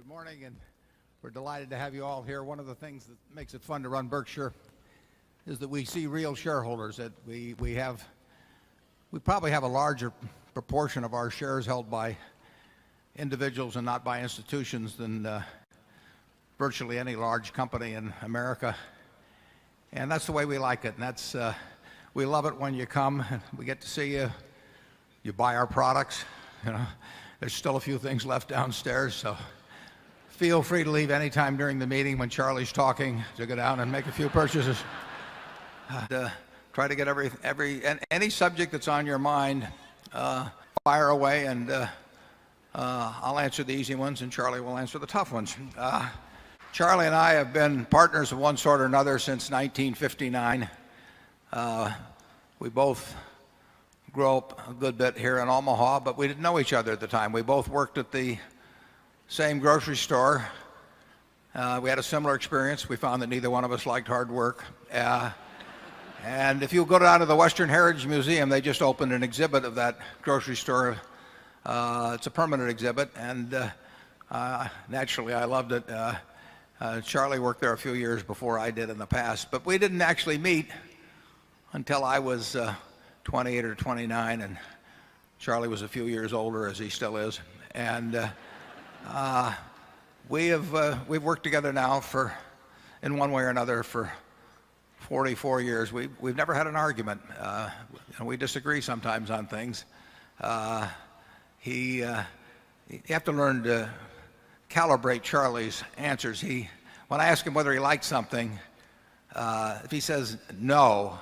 Good morning, and we're delighted to have you all here. One of the things that makes it fun to run Berkshire is that we see real shareholders. That we probably have a larger proportion of our shares held by individuals and not by institutions than virtually any large company in America. And that's the way we like it. And that's we love it when you come and we get to see you. You buy our products. You know, there's still a few things left downstairs, so feel free to leave anytime during the meeting when Charlie's talking to go down and make a few purchases. Try to get any subject that's on your mind, fire away, and I'll answer the easy ones, and Charlie will answer the tough ones. Charlie and I have been partners of one sort or another since 1959. We both grew up a good bit here in Omaha, but we didn't know each other at the time. We both worked at the same grocery store. We had a similar experience. We found that neither one of us liked hard work. And if you go down to the Western Heritage Museum, they just opened an exhibit of that grocery store. It's a permanent exhibit, and naturally I loved it. Charlie worked there a few years before I did in the past, but we didn't actually meet until I was 28 or 29, and Charlie was a few years older, as he still is. And we've worked together now in one way or another for 44 years. We've never had an argument. And we disagree sometimes on things. You have to learn to calibrate Charlie's answers. When I ask him whether he likes something, if he says no,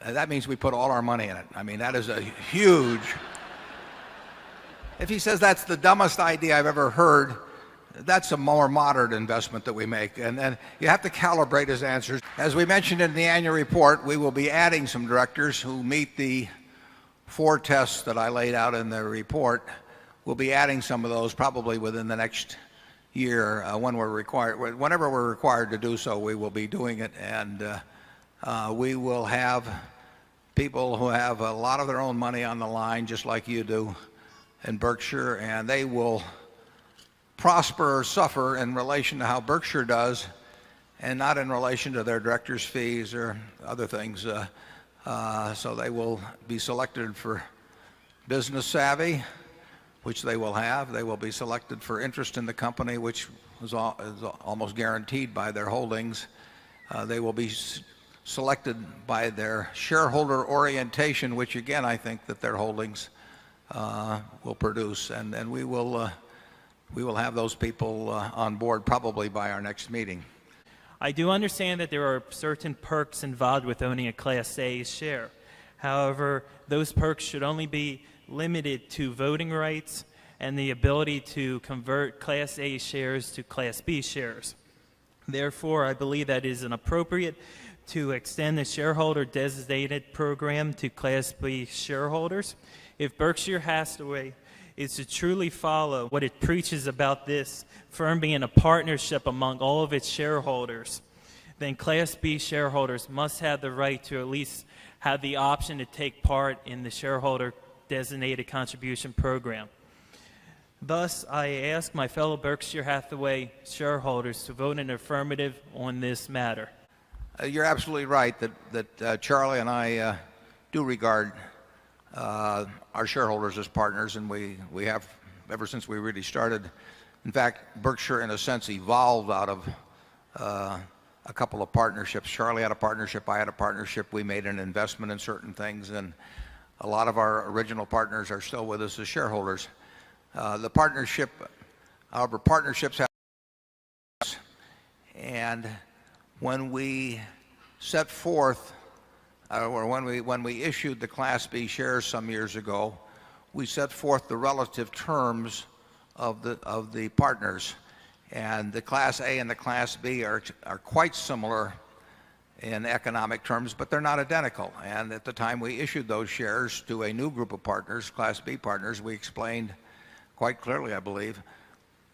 that means we put all our money in it. I mean, that is a huge. If he says that's the dumbest idea I've ever heard, that's a more moderate investment that we make. And then you have to calibrate his answers. As we mentioned in the annual report, we will be adding some directors who meet the 4 tests that I laid out in the report. We'll be adding some of those probably within the next year whenever we're required to do so. We will be doing it, and we will have people who have a lot of their own money on the line, just like you do in Berkshire, and they will prosper or suffer in relation to how Berkshire does, and not in relation to their directors' fees or other things. So they will be selected for business savvy, which they will have. They will be selected for interest in the company, which is almost guaranteed by their holdings. They will be selected by their shareholder orientation, which again I think that their holdings will produce, and we will have those people on board probably by our next meeting. I do understand that there are certain perks involved with owning a Class A share. However, those perks should only be limited to voting rights and the ability to convert Class A shares to Class B shares. Therefore, I believe that it is inappropriate to extend the shareholder designated program to Class B shareholders. If Berkshire Hathaway is to truly follow what it preaches about this firm being a partnership among all of its shareholders, then Class B shareholders must have the right to at least have the option to take part in the shareholder designated contribution program. Thus, I ask my fellow Berkshire Hathaway shareholders to vote in affirmative on this matter. You're absolutely right that Charlie and I do regard our shareholders as partners, and we have ever since we really started. In fact, Berkshire in a sense evolved out of a couple of partnerships. Charlie had a partnership, I had a partnership. We made an investment in certain things, and a lot of our original partners are still with us as shareholders. The partnership, however, partnerships have, and when we set forth, or when we issued the Class B shares some years ago, we set forth the relative terms of the partners, and the Class A and the Class B are quite similar in economic terms, but they're not identical. And at the time we issued those shares to a new group of partners, Class B partners, we explained quite clearly, I believe,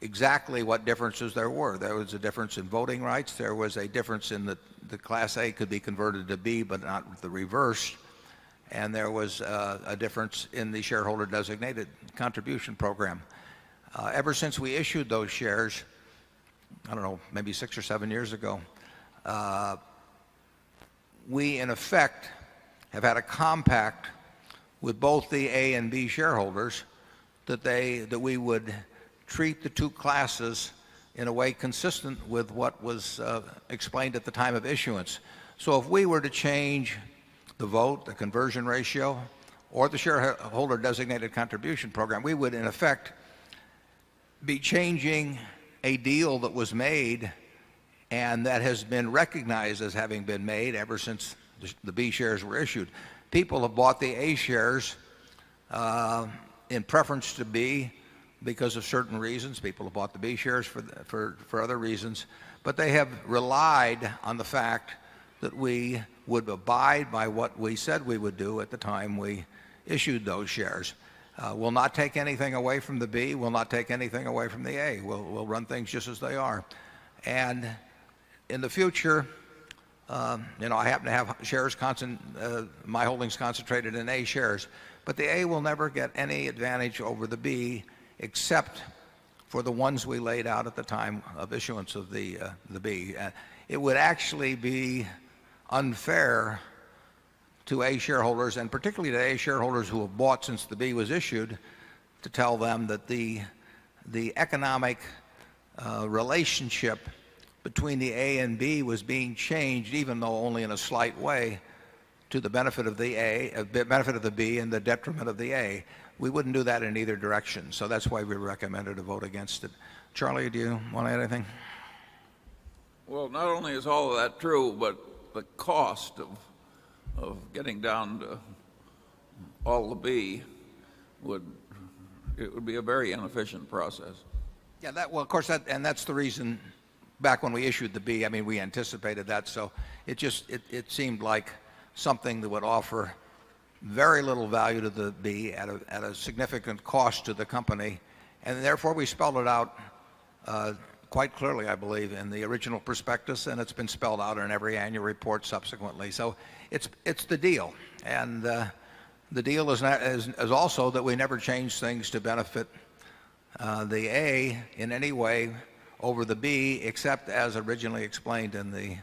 exactly what differences there were. There was a difference in voting rights. There was a difference in the Class A could be converted to B, but not the reverse. And there was a difference in the shareholder designated contribution program. Ever since we issued those shares, I don't know, maybe 6 or 7 years ago, we in effect have had a compact with both the A and B shareholders that we would treat the two classes in a way consistent with what was explained at the time of issuance. So if we were to change the vote, the conversion ratio, or the shareholder designated contribution program, we would in effect be changing a deal that was made and that has been recognized as having been made ever since the B shares were issued. People have bought the A shares in preference to B because of certain reasons. People have bought the B shares for other reasons. But they have relied on the fact that we would abide by what we said we would do at the time we issued those shares. We'll not take anything away from the B. We'll not take anything away from the A. We'll run things just as they are. And in the future, I happen to have shares my holdings concentrated in A shares, but the A will never get any advantage over the B except for the ones we laid out at the time of issuance of the B. It would actually be unfair to A shareholders, and particularly to A shareholders who have bought since the B was issued, to tell them that the economic relationship between the A and B was being changed, even though only in a slight way, to the benefit of the B and the detriment of the A. We wouldn't do that in either direction, so that's why we recommended a vote against it. Charlie, do you want to add anything? Well, not only is all of that true, but the cost of getting down to all the B would be a very inefficient process. Yeah, of course, that's the reason. Back when we issued the B, I mean, we anticipated that, so it seemed like something that would offer very little value to the B at a significant cost to the company, and therefore we spelled it out quite clearly, I believe, in the original prospectus, and it's been spelled out in every annual report subsequently. So it's the deal, and the deal is also that we never change things to benefit the A in any way over the B, except as originally explained in the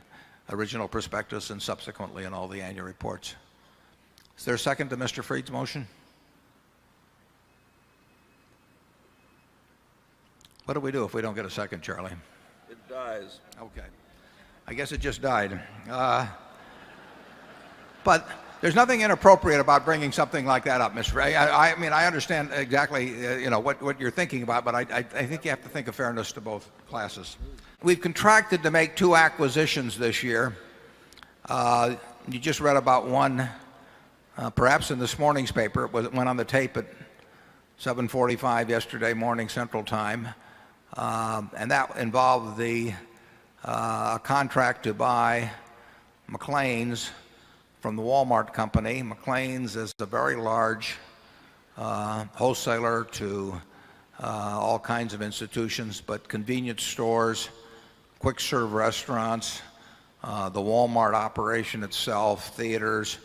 original prospectus and subsequently in all the annual reports. Is there a second to Mr. Freed's motion? What do we do if we don't get a second, Charlie? It dies. Okay. I guess it just died. But there's nothing inappropriate about bringing something like that up, Mr. Ray. I mean, I understand exactly what you're thinking about, but I think you have to think of fairness to both classes. We've contracted to make 2 acquisitions this year. You just read about one, perhaps in this morning's paper. It went on the tape at 7:45 yesterday morning Central Time, and that involved a contract to buy McLean's from the Walmart company. McLean's is a very large wholesaler to all kinds of institutions, but convenience stores, quick serve restaurants, the Walmart operation itself, theaters,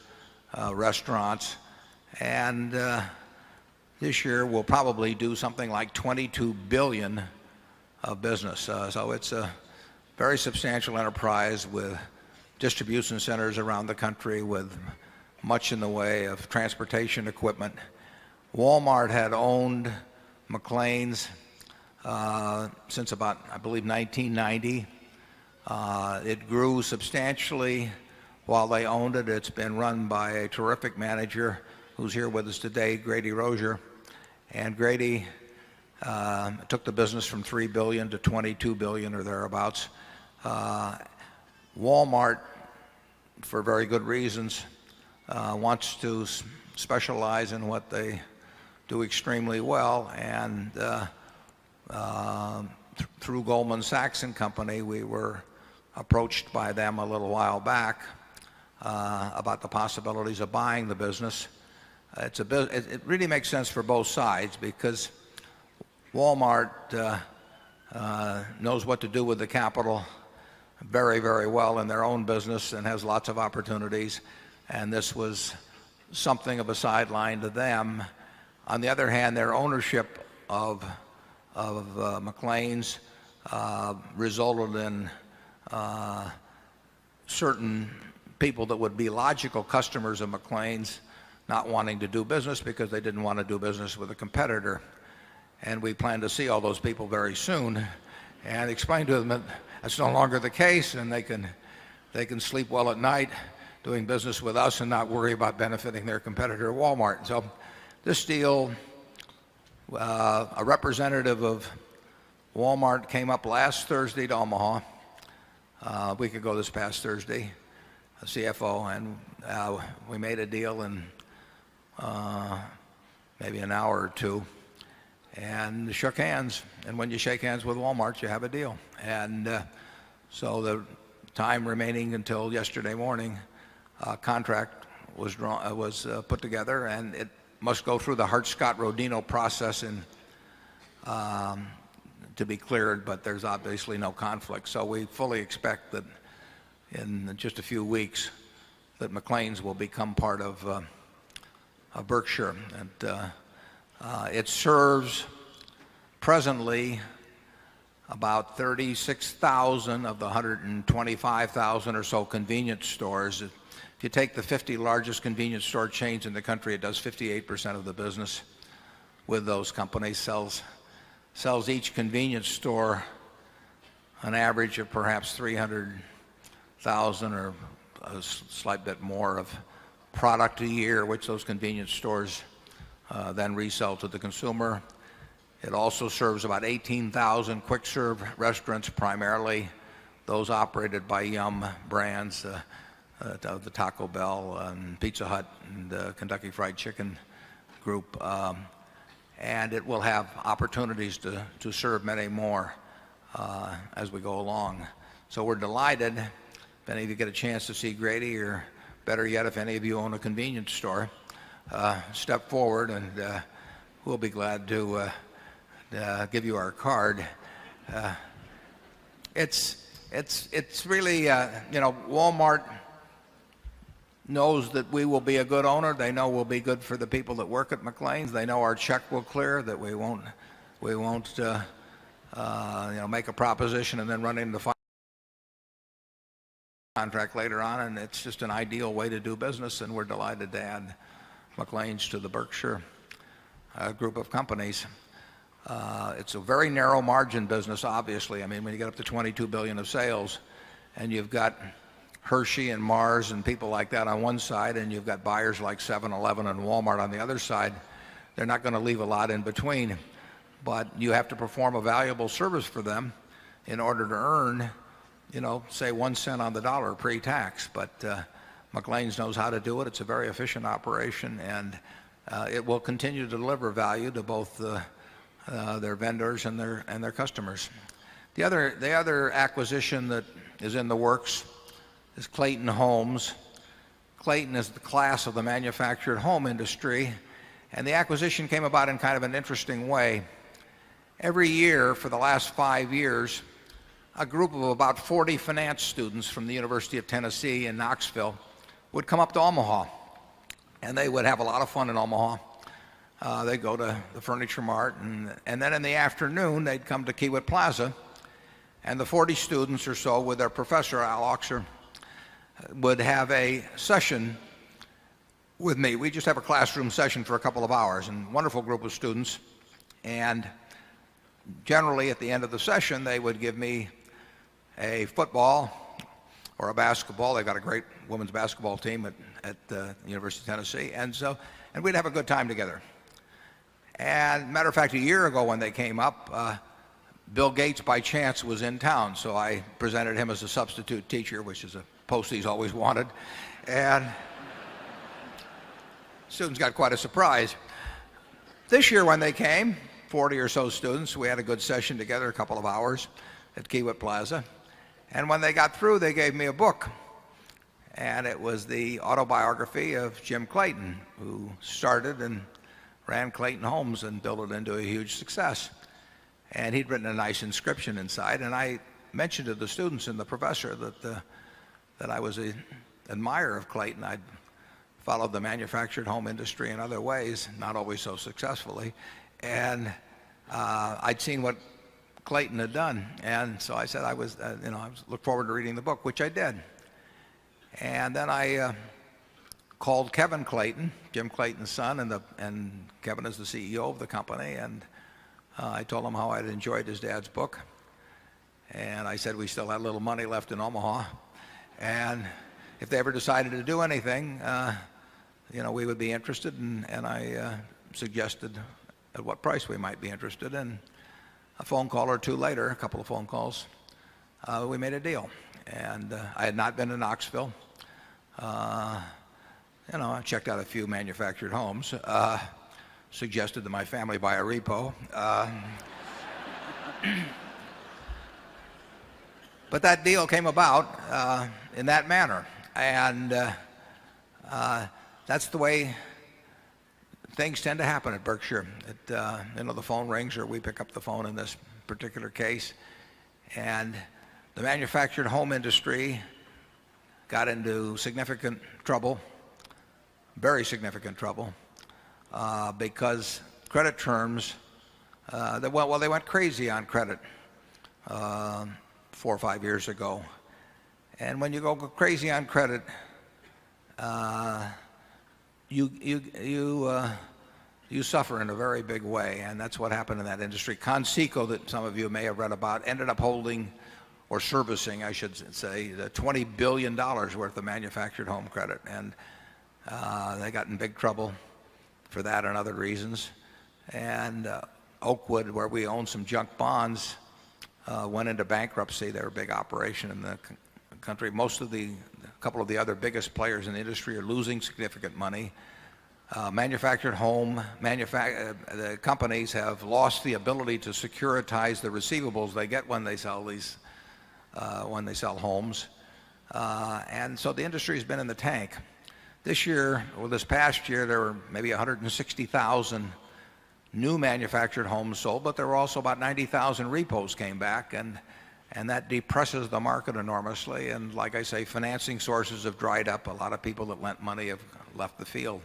restaurants, and this year we'll probably do something like $22 billion of business. So it's a very substantial enterprise with distribution centers around the country, with much in the way of transportation equipment. Walmart had owned McLean's since about, I believe, 1990. It grew substantially while they owned it. It's been run by a terrific manager who's here with us today, Grady Rozier. And Grady took the business from $3 billion to $22 billion or thereabouts. Walmart, for very good reasons, wants to specialize in what they do extremely well, and through Goldman Sachs and Company, we were approached by them a little while back about the possibilities of buying the business. It really makes sense for both sides, because Walmart knows what to do with the capital very, very well in their own business and has lots of opportunities, and this was something of a sideline to them. On the other hand, their ownership of McLean's resulted in certain people that would be logical customers of McLean's not wanting to do business because they didn't want to do business with a competitor. And we plan to see all those people very soon and explain to them that that's no longer the case, and they can sleep well at night doing business with us and not worry about benefiting their competitor Walmart. So this deal, a representative of Walmart came up last Thursday to Omaha, a week ago this past Thursday, a CFO, and we made a deal in maybe an hour or two, and shook hands. And when you shake hands with Walmart, you have a deal. And so the time remaining until yesterday morning, contract was put together, and it must go through the Hart-Scott-Rodino process to be cleared, but there's obviously no conflict. So we fully expect that in just a few weeks that McLean's will become part of Berkshire. And it serves presently about 36,000 of the 125,000 or so convenience stores. If you take the 50 largest convenience store chains in the country, it does 58% of the business with those companies. Sells each convenience store an average of perhaps 300,000 or a slight bit more of product a year, which those convenience stores then resell to the consumer. It also serves about 18,000 quick-serve restaurants, primarily those operated by Yum brands, the Taco Bell and Pizza Hut and Kentucky Fried Chicken group. And it will have opportunities to serve many more as we go along. So we're delighted. If any of you get a chance to see Grady, or better yet, if any of you own a convenience store, step forward and we'll be glad to give you our card. It's really, Walmart knows that we will be a good owner. They know we'll be good for the people that work at McLean's. They know our check will clear, that we won't make a proposition and then run into the contract later on. And it's just an ideal way to do business, and we're delighted to add McLean's to the Berkshire group of companies. It's a very narrow margin business, obviously. I mean, when you get up to $22 billion of sales, and you've got Hershey and Mars and people like that on one side, and you've got buyers like 7-Eleven and Walmart on the other side, they're not going to leave a lot in between. But you have to perform a valuable service for them in order to earn, say 1 cent on the dollar pre-tax. But McLean's knows how to do it. It's a very efficient operation, and it will continue to deliver value to both their vendors and their customers. The other acquisition that is in the works is Clayton Homes. Clayton is the class of the manufactured home industry, and the acquisition came about in kind of an interesting way. Every year for the last 5 years, a group of about 40 finance students from the University of Tennessee in Knoxville would come up to Omaha, and they would have a lot of fun in Omaha. They'd go to the Furniture Mart, and then in the afternoon they'd come to Kiewit Plaza, and the 40 students or so with their professor, Al Oxer, would have a session with me. We just have a classroom session for a couple of hours, and wonderful group of students. And generally at the end of the session, they would give me a football or a basketball. They've got a great women's basketball team at the University of Tennessee. And we'd have a good time together. And matter of fact, a year ago when they came up, Bill Gates by chance was in town, so I presented him as a substitute teacher, which is a post he's always wanted. And students got quite a surprise. This year when they came, 40 or so students, we had a good session together, a couple of hours at Kiewit Plaza. And when they got through, they gave me a book. And it was the autobiography of Jim Clayton, who started and ran Clayton Homes and built it into a huge success. And he'd written a nice inscription inside, and I mentioned to the students and the professor that I was an admirer of Clayton. I'd followed the manufactured home industry in other ways, not always so successfully. And I'd seen what Clayton had done, and so I said I was look forward to reading the book, which I did. And then I called Kevin Clayton, Jim Clayton's son, and Kevin is the CEO of the company, and I told him how I'd enjoyed his dad's book, and I said we still had a little money left in Omaha, and if they ever decided to do anything, we would be interested, and I suggested at what price we might be interested. And a phone call or two later, a couple of phone calls, we made a deal. And I had not been to Knoxville. I checked out a few manufactured homes, suggested that my family buy a repo. But that deal came about in that manner. And that's the way things tend to happen at Berkshire. The phone rings or we pick up the phone in this particular case. And the manufactured home industry got into significant trouble, very significant trouble, because credit terms, they went crazy on credit 4 or 5 years ago. And when you go crazy on credit, you suffer in a very big way, and that's what happened in that industry. Conseco, that some of you may have read about, ended up holding, or servicing, I should say, the $20 billion worth of manufactured home credit, and they got in big trouble for that and other reasons. And Oakwood, where we own some junk bonds, went into bankruptcy. They're a big operation in the country. A couple of the other biggest players in the industry are losing significant money. Manufactured home, the companies have lost the ability to securitize the receivables they get when they sell homes. And so the industry has been in the tank. This past year, there were maybe 160,000 new manufactured homes sold, but there were also about 90,000 repos came back, and that depresses the market enormously. And like I say, financing sources have dried up. A lot of people that lent money have left the field.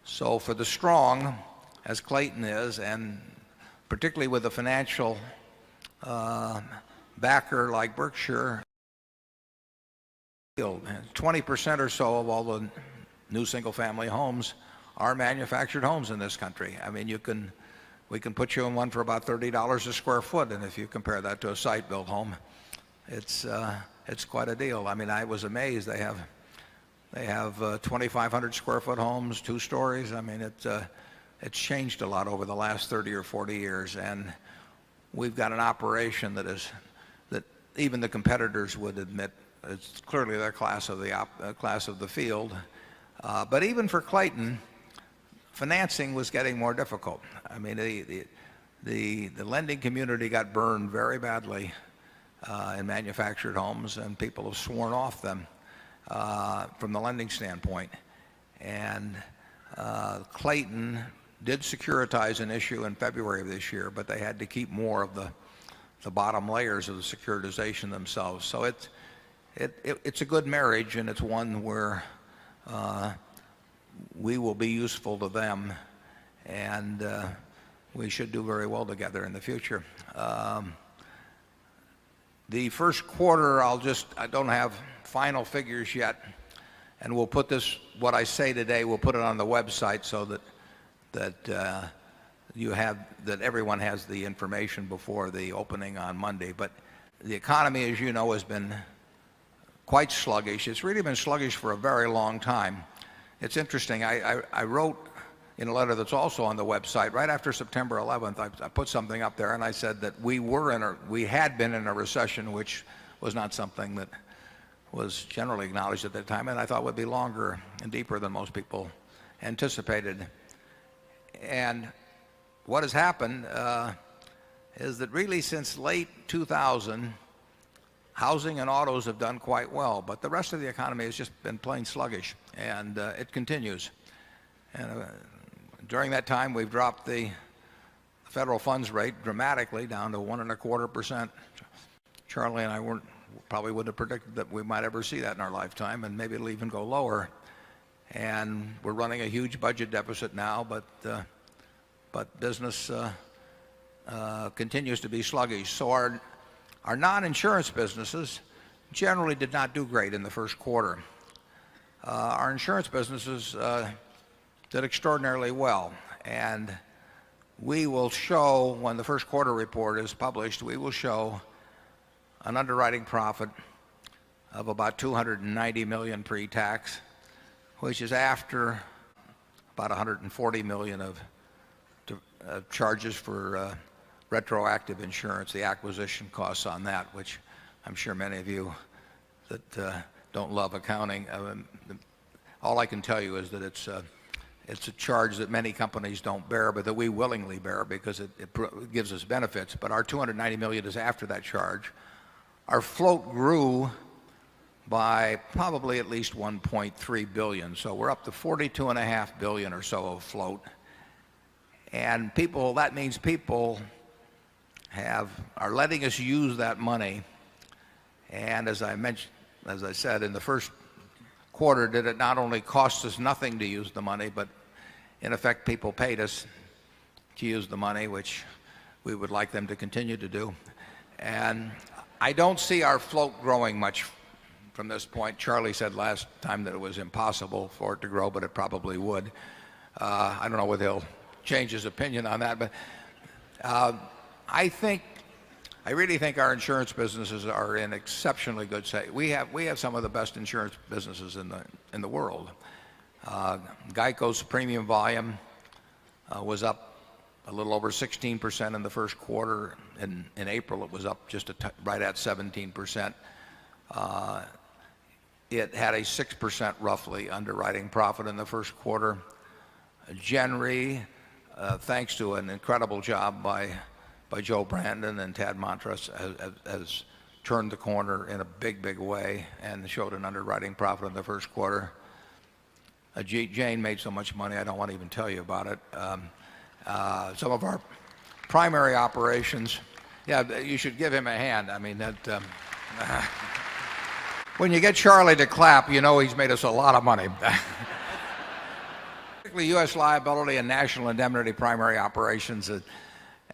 So for the strong, as Clayton is, and particularly with a financial backer like Berkshire, 20% or so of all the new single-family homes are manufactured homes in this country. I mean, we can put you in one for about $30 a square foot, and if you compare that to a site-built home, it's quite a deal. I mean, I was amazed. They have 2,500 square foot homes, 2 stories. I mean, it's changed a lot over the last 30 or 40 years, and we've got an operation that even the competitors would admit it's clearly their class of the field. But even for Clayton, financing was getting more difficult. I mean, the lending community got burned very badly in manufactured homes, and people have sworn off them from the lending standpoint. And Clayton did securitize an issue in February of this year, but they had to keep more of the bottom layers of the securitization themselves. So it's a good marriage, and it's one where we will be useful to them, and we should do very well together in the future. The first quarter, I don't have final figures yet, and we'll put what I say today, we'll put it on the website so that everyone has the information before the opening on Monday. But the economy, as you know, has been quite sluggish. It's really been sluggish for a very long time. It's interesting. I wrote in a letter that's also on the website right after September 11th. I put something up there, and I said that we had been in a recession, which was not something that was generally acknowledged at that time, and I thought would be longer and deeper than most people anticipated. And what has happened is that really since late 2000, housing and autos have done quite well, but the rest of the economy has just been plain sluggish, and it continues. And during that time, we've dropped the federal funds rate dramatically down to 1.25%. Charlie and I probably wouldn't have predicted that we might ever see that in our lifetime, and maybe it'll even go lower. And we're running a huge budget deficit now, but business continues to be sluggish. So our non-insurance businesses generally did not do great in the first quarter. Our insurance businesses did extraordinarily well. And we will show, when the first quarter report is published, we will show an underwriting profit of about $290 million pre-tax, which is after about $140 million of charges for retroactive insurance, the acquisition costs on that, which I'm sure many of you that don't love accounting, all I can tell you is that it's a charge that many companies don't bear, but that we willingly bear because it gives us benefits. But our $290 million is after that charge. Our float grew by probably at least $1.3 billion. So we're up to $42.5 billion or so of float. And that means people are letting us use that money. And as I said, in the first quarter, did it not only cost us nothing to use the money, but in effect people paid us to use the money, which we would like them to continue to do. And I don't see our float growing much from this point. Charlie said last time that it was impossible for it to grow, but it probably would. I don't know whether he'll change his opinion on that, but I really think our insurance businesses are in exceptionally good shape. We have some of the best insurance businesses in the world. GEICO's premium volume was up a little over 16% in the first quarter. In April, it was up just right at 17%. It had a 6% roughly underwriting profit in the first quarter. Gen Re, thanks to an incredible job by Joe Brandon and Tad Montross, has turned the corner in a big way and showed an underwriting profit in the first quarter. Jane made so much money, I don't want to even tell you about it. Some of our primary operations, yeah, you should give him a hand. I mean, when you get Charlie to clap, you know he's made us a lot of money. Particularly U.S. liability and national indemnity primary operations and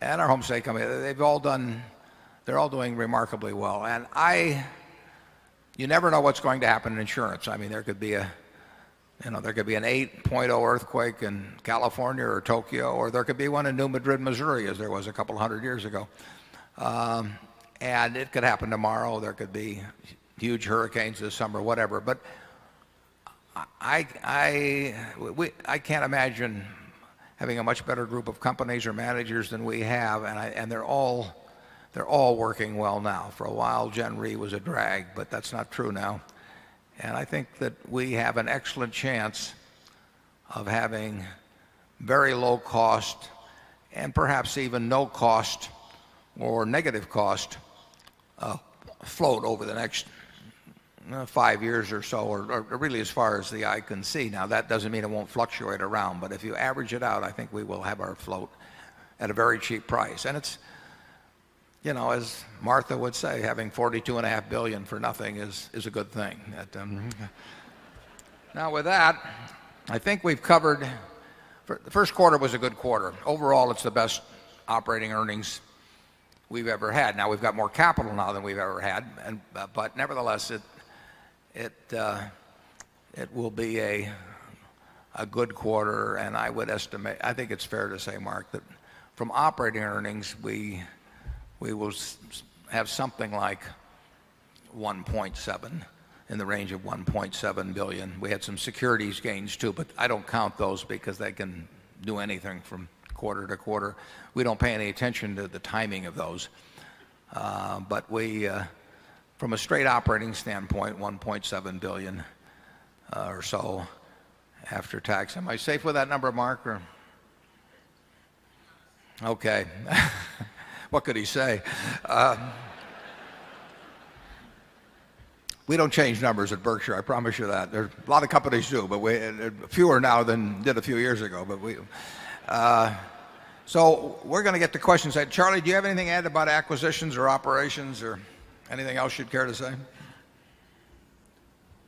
our home state company, they're all doing remarkably well. And you never know what's going to happen in insurance. I mean, there could be an 8.0 earthquake in California or Tokyo, or there could be one in New Madrid, Missouri, as there was a couple hundred years ago. And it could happen tomorrow. There could be huge hurricanes this summer, whatever. But I can't imagine having a much better group of companies or managers than we have, and they're all working well now. For a while, Gen Re was a drag, but that's not true now. And I think that we have an excellent chance of having very low cost and perhaps even no cost or negative cost float over the next 5 years or so, or really as far as the eye can see. Now, that doesn't mean it won't fluctuate around, but if you average it out, I think we will have our float at a very cheap price. And it's, as Martha would say, having $42.5 billion for nothing is a good thing. Now, with that, I think we've covered. The first quarter was a good quarter. Overall, it's the best operating earnings we've ever had. Now, we've got more capital now than we've ever had, but nevertheless, it will be a good quarter, and I think it's fair to say, Mark, that from operating earnings, we will have something like 1.7, in the range of 1.7 billion. We had some securities gains too, but I don't count those because they can do anything from quarter to quarter. We don't pay any attention to the timing of those. But from a straight operating standpoint, 1.7 billion or so after tax. Am I safe with that number, Mark? Or? Okay. What could he say? We don't change numbers at Berkshire, I promise you that. There, a lot of companies do, but fewer now than did a few years ago. But so we're going to get to questions. Charlie, do you have anything to add about acquisitions or operations or anything else you'd care to say?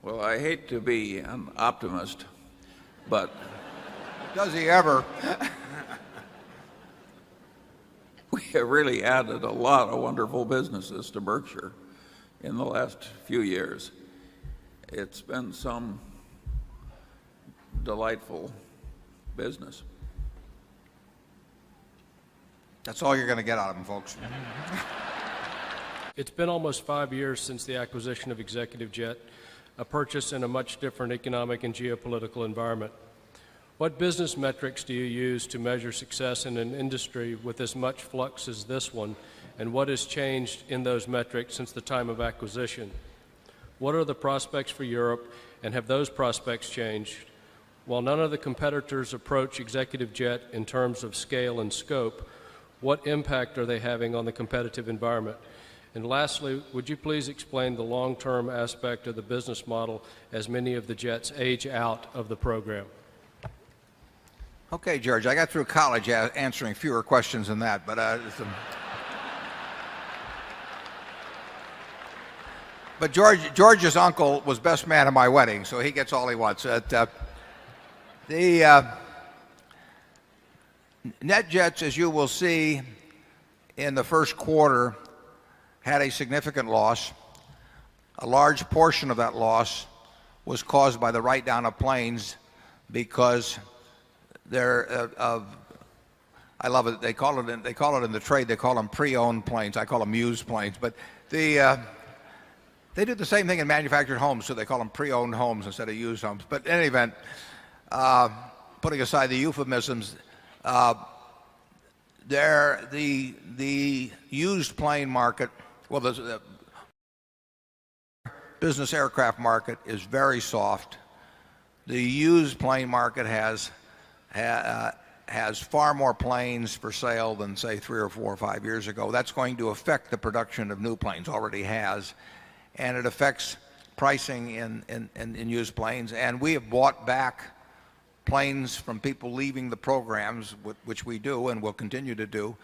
Well, I hate to be an optimist, but does he ever? we have really added a lot of wonderful businesses to Berkshire in the last few years. It's been some delightful business. That's all you're going to get out of them, folks. It's been almost 5 years since the acquisition of Executive Jet, a purchase in a much different economic and geopolitical environment. What business metrics do you use to measure success in an industry with as much flux as this one, and what has changed in those metrics since the time of acquisition? What are the prospects for Europe, and have those prospects changed? While none of the competitors approach Executive Jet in terms of scale and scope, what impact are they having on the competitive environment? And lastly, would you please explain the long-term aspect of the business model as many of the jets age out of the program? Okay, George, I got through college answering fewer questions than that, but George's uncle was best man at my wedding, so he gets all he wants. The NetJets, as you will see in the first quarter, had a significant loss. A large portion of that loss was caused by the write-down of planes because they're I love it. They call it in the trade. They call them pre-owned planes. I call them used planes. But they do the same thing in manufactured homes, so they call them pre-owned homes instead of used homes. But in any event, putting aside the euphemisms, the used plane market, well, the business aircraft market is very soft. The used plane market has far more planes for sale than, say, 3 or 4 or 5 years ago. That's going to affect the production of new planes, already has, and it affects pricing in used planes. And we have bought back planes from people leaving the programs, which we do and will continue to do,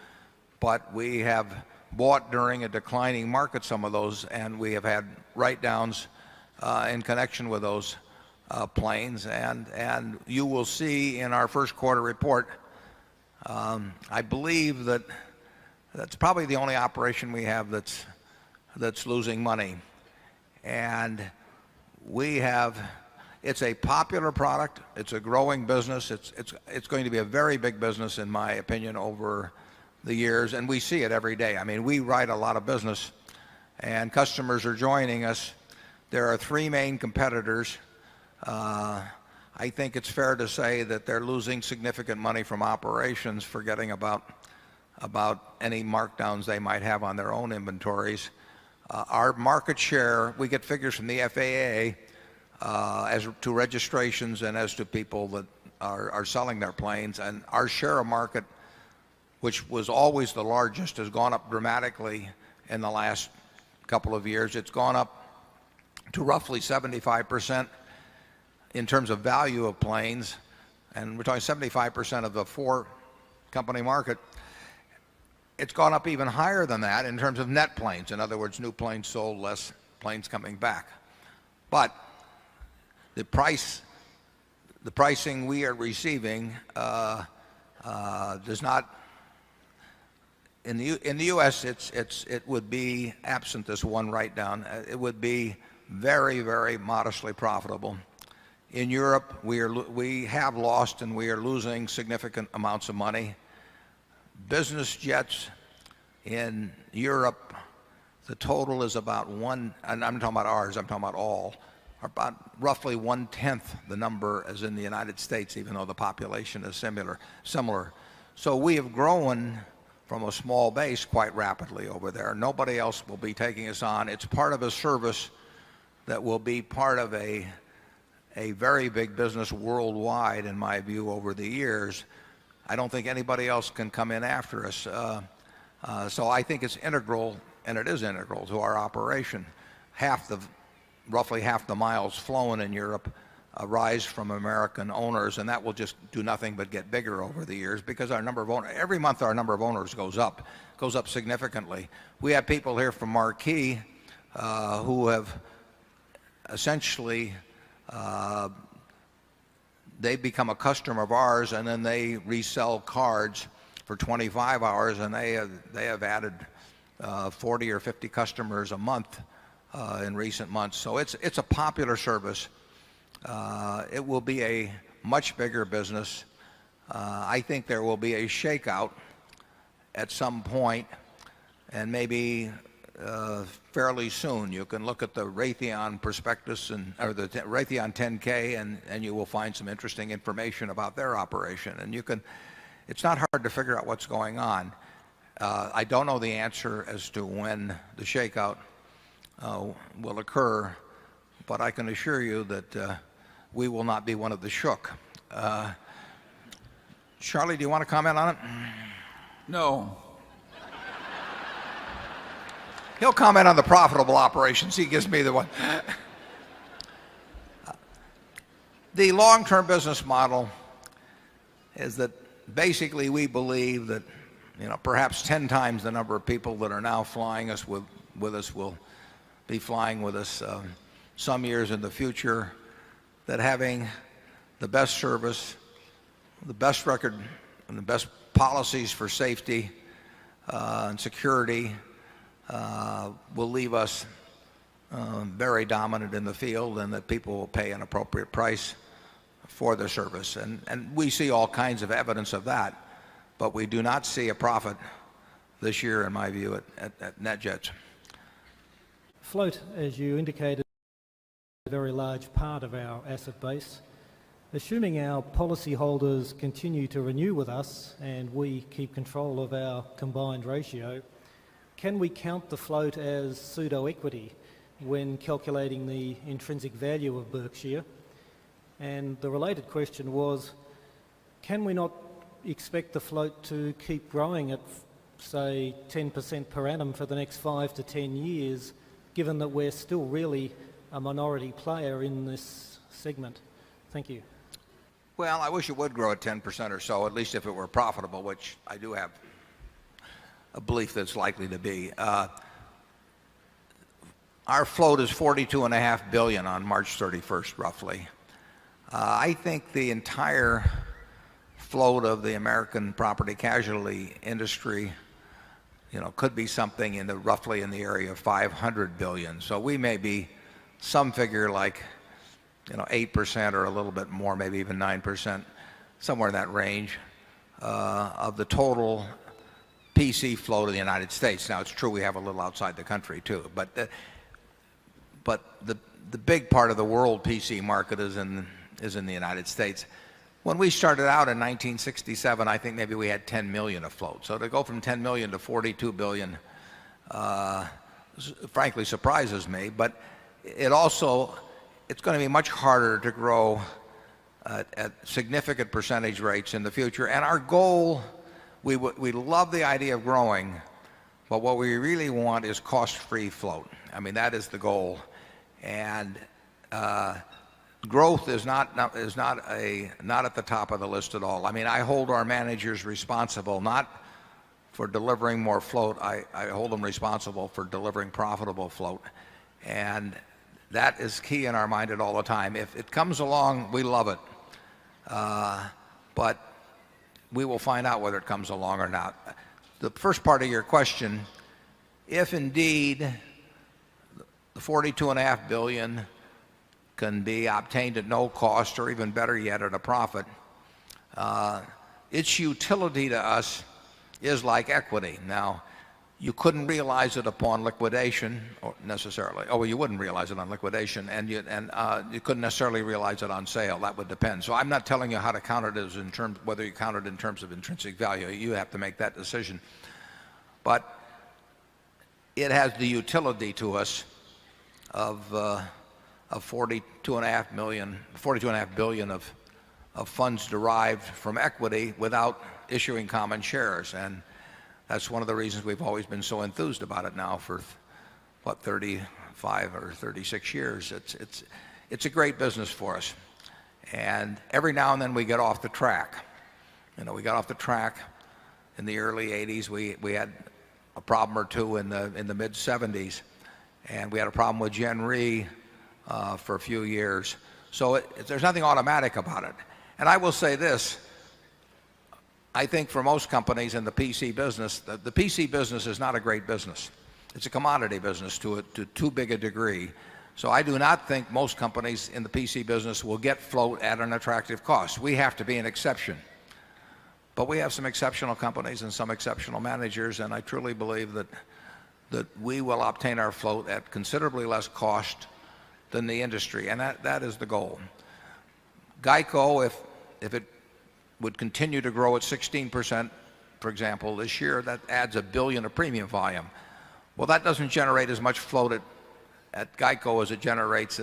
but we have bought during a declining market some of those, and we have had write-downs in connection with those planes. And you will see in our first quarter report, I believe that's probably the only operation we have that's losing money. And it's a popular product. It's a growing business. It's going to be a very big business, in my opinion, over the years, and we see it every day. I mean, we write a lot of business, and customers are joining us. There are 3 main competitors. I think it's fair to say that they're losing significant money from operations, forgetting about any markdowns they might have on their own inventories. Our market share, we get figures from the FAA as to registrations and as to people that are selling their planes, and our share of market, which was always the largest, has gone up dramatically in the last couple of years. It's gone up to roughly 75% in terms of value of planes, and we're talking 75% of the 4-company market. It's gone up even higher than that in terms of net planes. In other words, new planes sold, less planes coming back. But the pricing we are receiving does not. In the U.S., it would be, absent this one write-down, it would be very, very modestly profitable. In Europe, we have lost and we are losing significant amounts of money. Business jets in Europe, the total is about one, and I'm talking about ours, I'm talking about all, are about roughly 1/10 the number as in the United States, even though the population is similar. So we have grown from a small base quite rapidly over there. Nobody else will be taking us on. It's part of a service that will be part of a very big business worldwide, in my view, over the years. I don't think anybody else can come in after us. So I think it's integral, and it is integral to our operation. Roughly half the miles flown in Europe arise from American owners, and that will just do nothing but get bigger over the years because our number of owners, every month our number of owners goes up significantly. We have people here from Marquis who have essentially they become a customer of ours, and then they resell cards for 25 hours, and they have added 40 or 50 customers a month in recent months. So it's a popular service. It will be a much bigger business. I think there will be a shakeout at some point, and maybe fairly soon. You can look at the Raytheon prospectus or the Raytheon 10K, and you will find some interesting information about their operation. And it's not hard to figure out what's going on. I don't know the answer as to when the shakeout will occur, but I can assure you that we will not be one of the shook. Charlie, do you want to comment on it? No. He'll comment on the profitable operations. He gives me the one. The long-term business model is that basically we believe that perhaps 10 times the number of people that are now flying us with us will be flying with us some years in the future, that having the best service, the best record, and the best policies for safety and security will leave us very dominant in the field, and that people will pay an appropriate price for the service. And we see all kinds of evidence of that, but we do not see a profit this year, in my view, at NetJets. Float, as you indicated, is a very large part of our asset base. Assuming our policyholders continue to renew with us and we keep control of our combined ratio, can we count the float as pseudo-equity when calculating the intrinsic value of Berkshire? And the related question was, can we not expect the float to keep growing at, say, 10% per annum for the next 5 to 10 years, given that we're still really a minority player in this segment? Thank you. Well, I wish it would grow at 10% or so, at least if it were profitable, which I do have a belief that's likely to be. Our float is $42.5 billion on March 31st, roughly. I think the entire float of the American property casualty industry, could be something roughly in the area of $500 billion. So we may be some figure like 8% or a little bit more, maybe even 9%, somewhere in that range of the total PC float of the United States. Now, it's true we have a little outside the country too, but the big part of the world PC market is in the United States. When we started out in 1967, I think maybe we had 10 million afloat. So to go from 10 million to 42 billion, frankly, surprises me. But it's going to be much harder to grow at significant percentage rates in the future. And our goal, we love the idea of growing, but what we really want is cost-free float. I mean, that is the goal. And growth is not at the top of the list at all. I mean, I hold our managers responsible not for delivering more float. I hold them responsible for delivering profitable float. And that is key in our mind at all the time. If it comes along, we love it. But we will find out whether it comes along or not. The first part of your question, if indeed the $42.5 billion can be obtained at no cost, or even better yet, at a profit, its utility to us is like equity. Now, you couldn't realize it upon liquidation, or necessarily. Oh, well, you wouldn't realize it on liquidation, and you couldn't necessarily realize it on sale. That would depend. So I'm not telling you how to count it as whether you count it in terms of intrinsic value. You have to make that decision. But it has the utility to us of $42.5 billion of funds derived from equity without issuing common shares. And that's one of the reasons we've always been so enthused about it now for, 35 or 36 years. It's a great business for us. And every now and then we get off the track. We got off the track in the early 80s. We had a problem or two in the mid 70s. And we had a problem with Gen Re for a few years. So there's nothing automatic about it. And I will say this. I think for most companies in the PC business, the PC business is not a great business. It's a commodity business to too big a degree. So I do not think most companies in the PC business will get float at an attractive cost. We have to be an exception. But we have some exceptional companies and some exceptional managers, and I truly believe that we will obtain our float at considerably less cost than the industry, and that is the goal. GEICO, if it would continue to grow at 16%, for example, this year, that adds $1 billion of premium volume. Well, that doesn't generate as much float at GEICO as it generates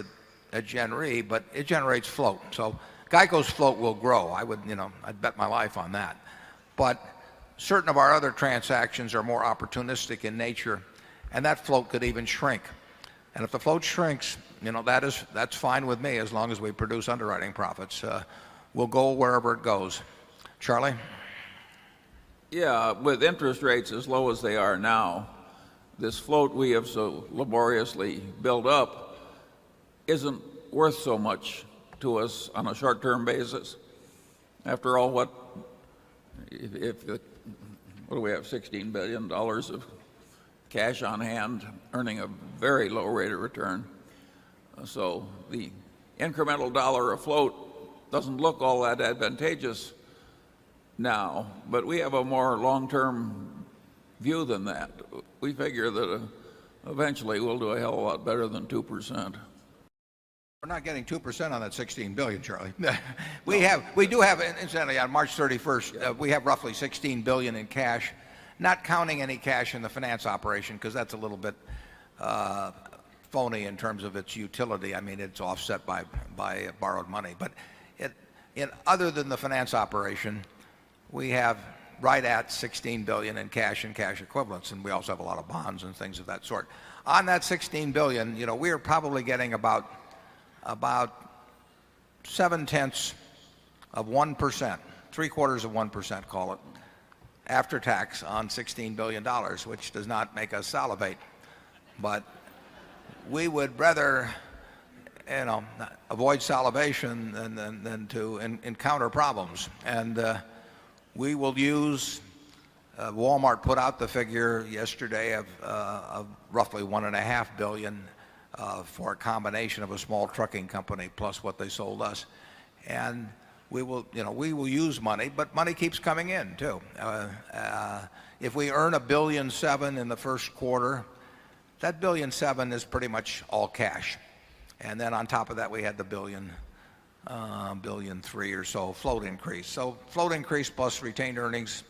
at Gen Re, but it generates float. So GEICO's float will grow. I'd bet my life on that. But certain of our other transactions are more opportunistic in nature, and that float could even shrink. And if the float shrinks, that's fine with me as long as we produce underwriting profits. We'll go wherever it goes. Charlie? Yeah, with interest rates as low as they are now, this float we have so laboriously built up isn't worth so much to us on a short-term basis. After all, what do we have, $16 billion of cash on hand earning a very low rate of return. So the incremental dollar afloat doesn't look all that advantageous now, but we have a more long-term view than that. We figure that eventually we'll do a hell of a lot better than 2%. We're not getting 2% on that $16 billion, Charlie. We do have, incidentally, on March 31st, we have roughly $16 billion in cash, not counting any cash in the finance operation, because that's a little bit phony in terms of its utility. I mean, it's offset by borrowed money. But other than the finance operation, we have right at $16 billion in cash and cash equivalents, and we also have a lot of bonds and things of that sort. On that $16 billion, we are probably getting about 0.7 of 1%, 3/4 of 1%, call it, after tax on $16 billion, which does not make us salivate. But we would rather avoid salivation than to encounter problems. And we will use, Walmart put out the figure yesterday of roughly $1.5 billion for a combination of a small trucking company plus what they sold us. And we will use money, but money keeps coming in too. If we earn $1.7 billion in the first quarter, that $1.7 billion is pretty much all cash. And then on top of that, we had the $1.3 billion or so float increase. So float increase plus retained earnings,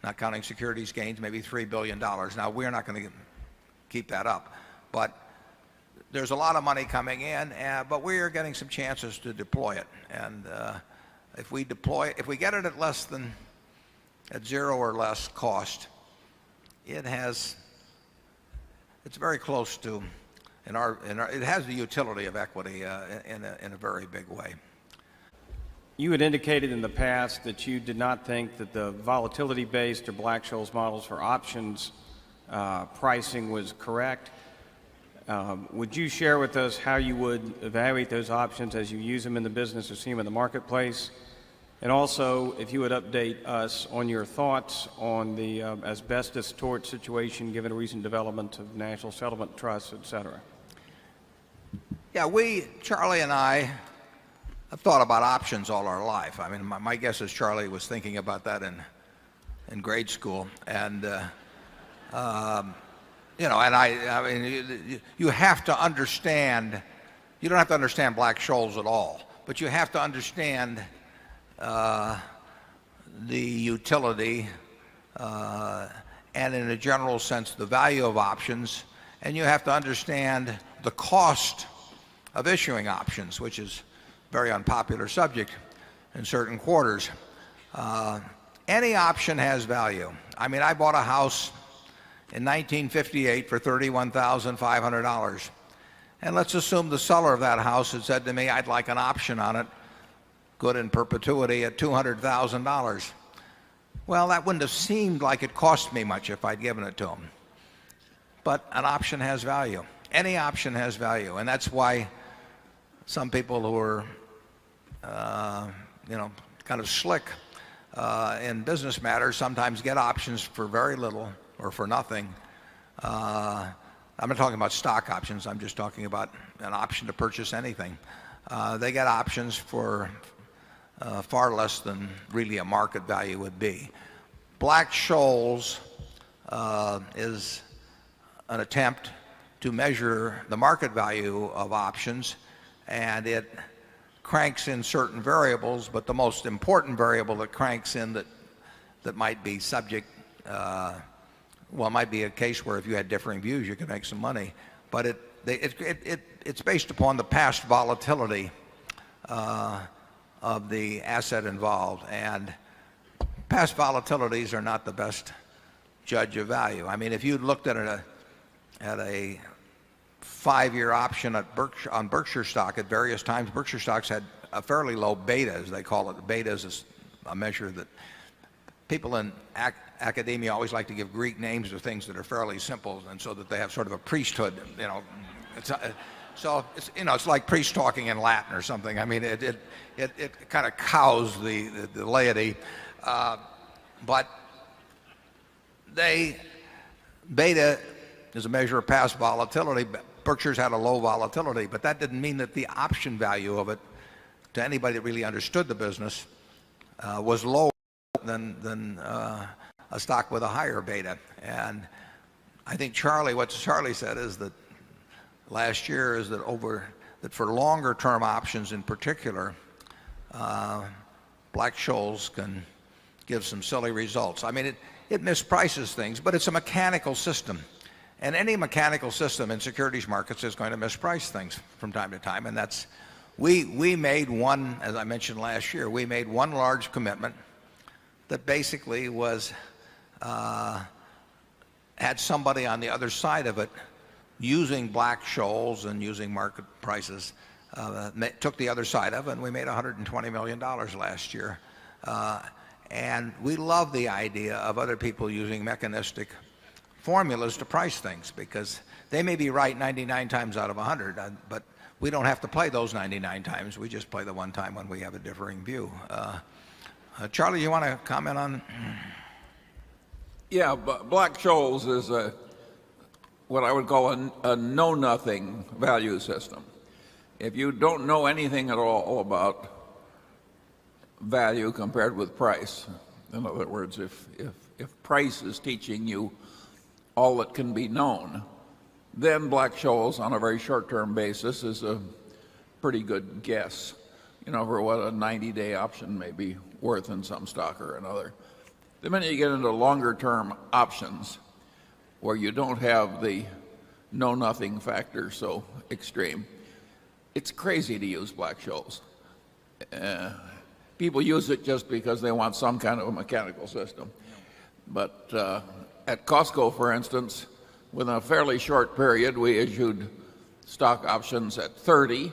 not counting securities gains, maybe $3 billion. Now, we're not going to keep that up, but there's a lot of money coming in, but we are getting some chances to deploy it. And if we get it at zero or less cost, it's very close to, it has the utility of equity in a very big way. You had indicated in the past that you did not think that the volatility-based or Black-Scholes models for options pricing was correct. Would you share with us how you would evaluate those options as you use them in the business or see them in the marketplace? And also, if you would update us on your thoughts on the asbestos tort situation given recent development of national settlement trusts, et cetera. Yeah, Charlie and I have thought about options all our life. I mean, my guess is Charlie was thinking about that in grade school. And, you have to understand, you don't have to understand Black-Scholes at all, but you have to understand the utility and in a general sense the value of options, and you have to understand the cost of issuing options, which is a very unpopular subject in certain quarters. Any option has value. I mean, I bought a house in 1958 for $31,500. And let's assume the seller of that house had said to me, I'd like an option on it, good in perpetuity, at $200,000. Well, that wouldn't have seemed like it cost me much if I'd given it to him. But an option has value. Any option has value. And that's why some people who are, kind of slick in business matters sometimes get options for very little or for nothing. I'm not talking about stock options. I'm just talking about an option to purchase anything. They get options for far less than really a market value would be. Black-Scholes is an attempt to measure the market value of options, and it cranks in certain variables, but the most important variable that cranks in that might be subject, well, it might be a case where if you had differing views, you could make some money, but it's based upon the past volatility of the asset involved, and past volatilities are not the best judge of value. I mean, if you looked at a 5-year option on Berkshire stock at various times, Berkshire stocks had a fairly low beta, as they call it. Beta is a measure that people in academia always like to give Greek names to things that are fairly simple, and so that they have sort of a priesthood. It's like priest talking in Latin or something. I mean, it kind of cows the laity, but beta is a measure of past volatility. Berkshire's had a low volatility, but that didn't mean that the option value of it, to anybody that really understood the business, was lower than a stock with a higher beta. And I think what Charlie said is that last year is that for longer term options in particular, Black-Scholes can give some silly results. I mean, it misprices things, but it's a mechanical system. And any mechanical system in securities markets is going to misprice things from time to time. And we made one, as I mentioned last year, we made one large commitment that basically had somebody on the other side of it using Black-Scholes and using market prices, took the other side of it, and we made $120 million last year. And we love the idea of other people using mechanistic formulas to price things, because they may be right 99 times out of 100, but we don't have to play those 99 times. We just play the one time when we have a differing view. Charlie, you want to comment on? Yeah, but Black-Scholes is what I would call a know-nothing value system. If you don't know anything at all about value compared with price, in other words, if price is teaching you all that can be known, then Black-Scholes on a very short-term basis is a pretty good guess, for what a 90-day option may be worth in some stock or another. The minute you get into longer-term options where you don't have the know-nothing factor so extreme, it's crazy to use Black-Scholes. People use it just because they want some kind of a mechanical system. But at Costco, for instance, within a fairly short period, we issued stock options at 30,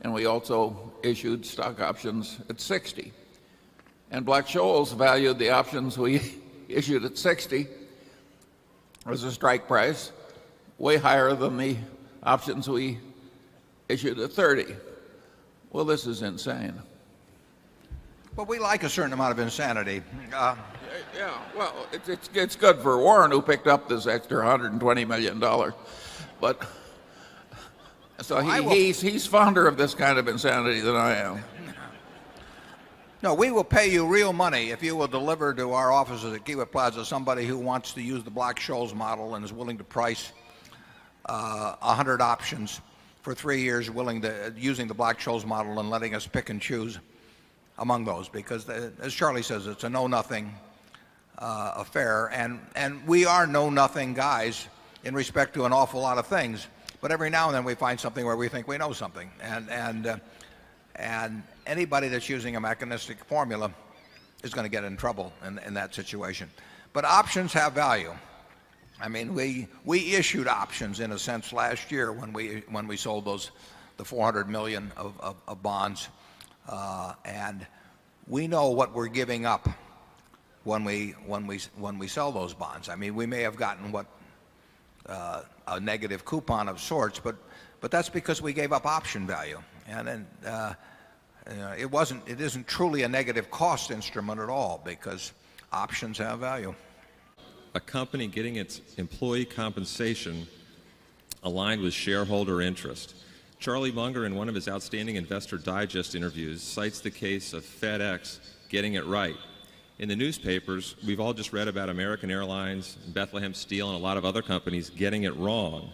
and we also issued stock options at 60. And Black-Scholes valued the options we issued at 60 as a strike price way higher than the options we issued at 30. Well, this is insane. But we like a certain amount of insanity. Yeah, well, it's good for Warren, who picked up this extra $120 million. But so he's fonder of this kind of insanity than I am. No, we will pay you real money if you will deliver to our offices at Kiewit Plaza somebody who wants to use the Black-Scholes model and is willing to price 100 options for 3 years, using the Black-Scholes model and letting us pick and choose among those, because as Charlie says, it's a know-nothing affair, and we are know-nothing guys in respect to an awful lot of things, but every now and then we find something where we think we know something, and anybody that's using a mechanistic formula is going to get in trouble in that situation. But options have value. I mean, we issued options in a sense last year when we sold the 400 million of bonds, and we know what we're giving up when we sell those bonds. I mean, we may have gotten a negative coupon of sorts, but that's because we gave up option value. And then It isn't truly a negative cost instrument at all because options have value. A company getting its employee compensation aligned with shareholder interest. Charlie Munger, in one of his outstanding Investor Digest interviews, cites the case of FedEx getting it right. In the newspapers, we've all just read about American Airlines, Bethlehem Steel, and a lot of other companies getting it wrong.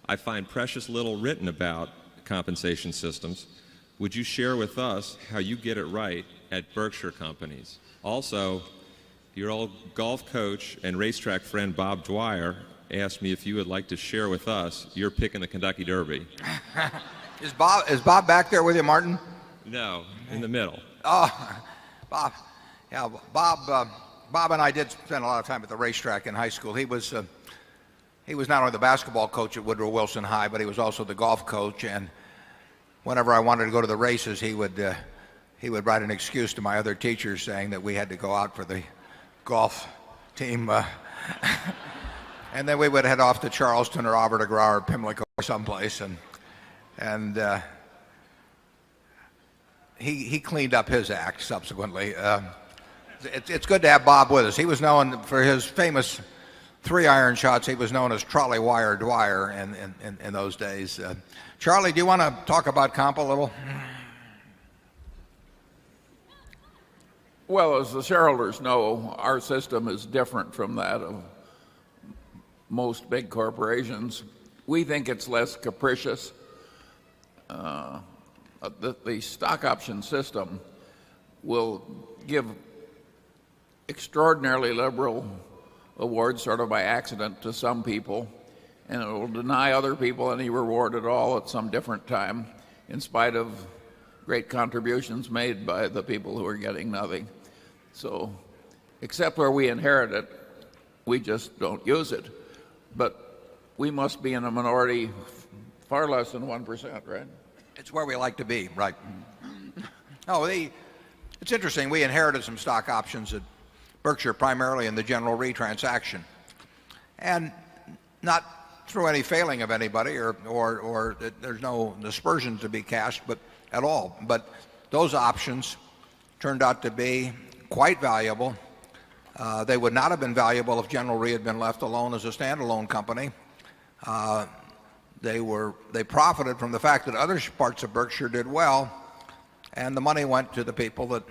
I find precious little written about compensation systems. Would you share with us how you get it right at Berkshire Companies? Also, your old golf coach and racetrack friend Bob Dwyer asked me if you would like to share with us your pick in the Kentucky Derby. Is Bob back there with you, Martin? No, in the middle. Oh, Bob. Yeah, Bob and I did spend a lot of time at the racetrack in high school. He was not only the basketball coach at Woodrow Wilson High, but he was also the golf coach. And whenever I wanted to go to the races, he would write an excuse to my other teachers saying that we had to go out for the golf team. And then we would head off to Charleston or Havre de Grace or Pimlico or someplace. And he cleaned up his act subsequently. It's good to have Bob with us. He was known for his famous 3-iron shots. He was known as Trolley Wire Dwyer in those days. Charlie, do you want to talk about comp a little? Well, as the shareholders know, our system is different from that of most big corporations. We think it's less capricious. The stock option system will give extraordinarily liberal awards sort of by accident to some people, and it will deny other people any reward at all at some different time, in spite of great contributions made by the people who are getting nothing. So, except where we inherit it, we just don't use it. But we must be in a minority far less than 1%, right? It's where we like to be, right? No, it's interesting. We inherited some stock options at Berkshire, primarily in the General Re transaction, and not through any failing of anybody, or there's no aspersion to be cast, but at all. But those options turned out to be quite valuable. They would not have been valuable if General Re had been left alone as a standalone company. They profited from the fact that other parts of Berkshire did well, and the money went to the people that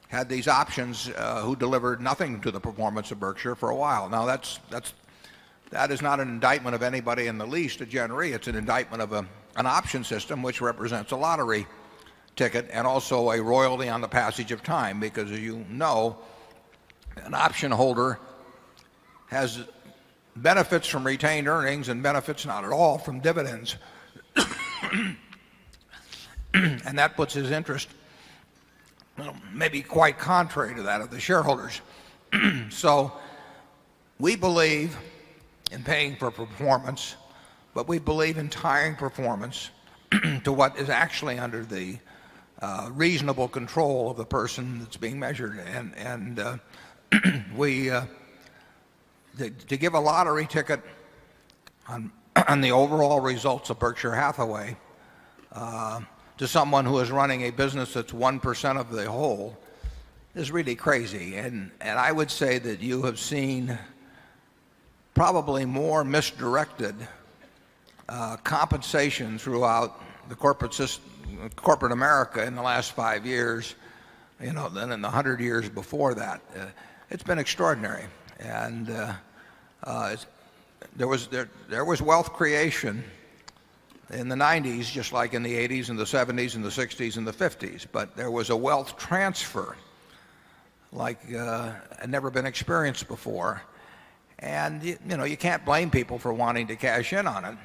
had these options who delivered nothing to the performance of Berkshire for a while. Now that is not an indictment of anybody in the least at Gen Re. It's an indictment of an option system which represents a lottery ticket and also a royalty on the passage of time, because as you know, an option holder has benefits from retained earnings and benefits not at all from dividends. And that puts his interest maybe quite contrary to that of the shareholders. So we believe in paying for performance, but we believe in tying performance to what is actually under the reasonable control of the person that's being measured. And to give a lottery ticket on the overall results of Berkshire Hathaway to someone who is running a business that's 1% of the whole is really crazy. And I would say that you have seen probably more misdirected compensation throughout the corporate America in the last 5 years, than in the 100 years before that. It's been extraordinary. And there was wealth creation in the 90s, just like in the 80s and the 70s and the 60s and the 50s. But there was a wealth transfer like had never been experienced before. And you can't blame people for wanting to cash in on it.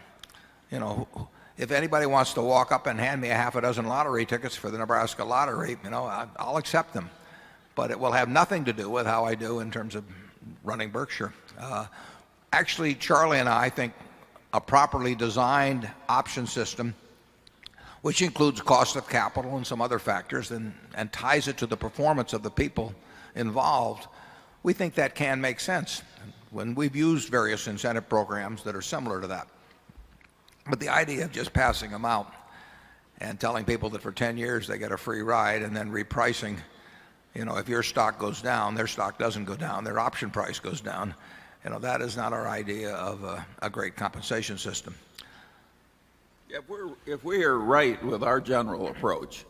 If anybody wants to walk up and hand me a half a dozen lottery tickets for the Nebraska lottery, I'll accept them. But it will have nothing to do with how I do in terms of running Berkshire. Actually, Charlie and I think a properly designed option system, which includes cost of capital and some other factors, and ties it to the performance of the people involved, we think that can make sense when we've used various incentive programs that are similar to that. But the idea of just passing them out and telling people that for 10 years they get a free ride, and then repricing. If your stock goes down, their stock doesn't go down, their option price goes down. That is not our idea of a great compensation system. If we are right with our general approach,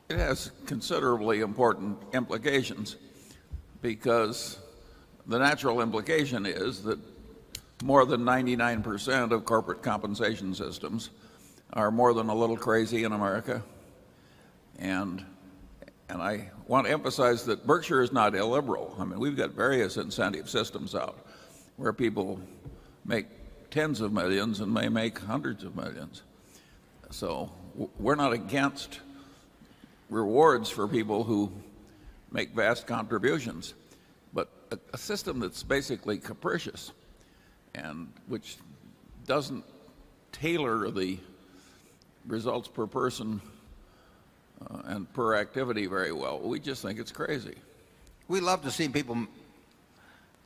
it has considerably important implications, because the natural implication is that more than 99% of corporate compensation systems are more than a little crazy in America. And I want to emphasize that Berkshire is not illiberal. I mean, we've got various incentive systems out where people make tens of millions and may make hundreds of millions. So we're not against rewards for people who make vast contributions, but a system that's basically capricious and which doesn't tailor the results per person and per activity very well, we just think it's crazy. We love to see people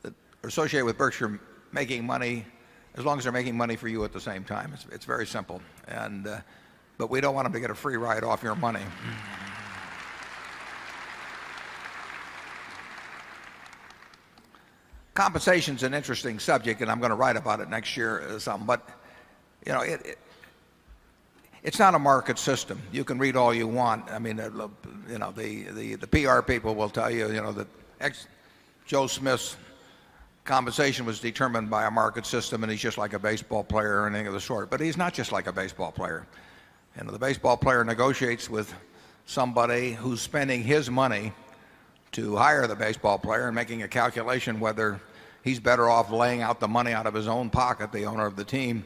that are associated with Berkshire making money, as long as they're making money for you at the same time. It's very simple. But we don't want them to get a free ride off your money. Compensation's an interesting subject, and I'm going to write about it next year or something. But it's not a market system. You can read all you want. I mean, the PR people will tell you, that Joe Smith's compensation was determined by a market system, and he's just like a baseball player or anything of the sort. But he's not just like a baseball player. The baseball player negotiates with somebody who's spending his money to hire the baseball player and making a calculation whether he's better off laying out the money out of his own pocket, the owner of the team,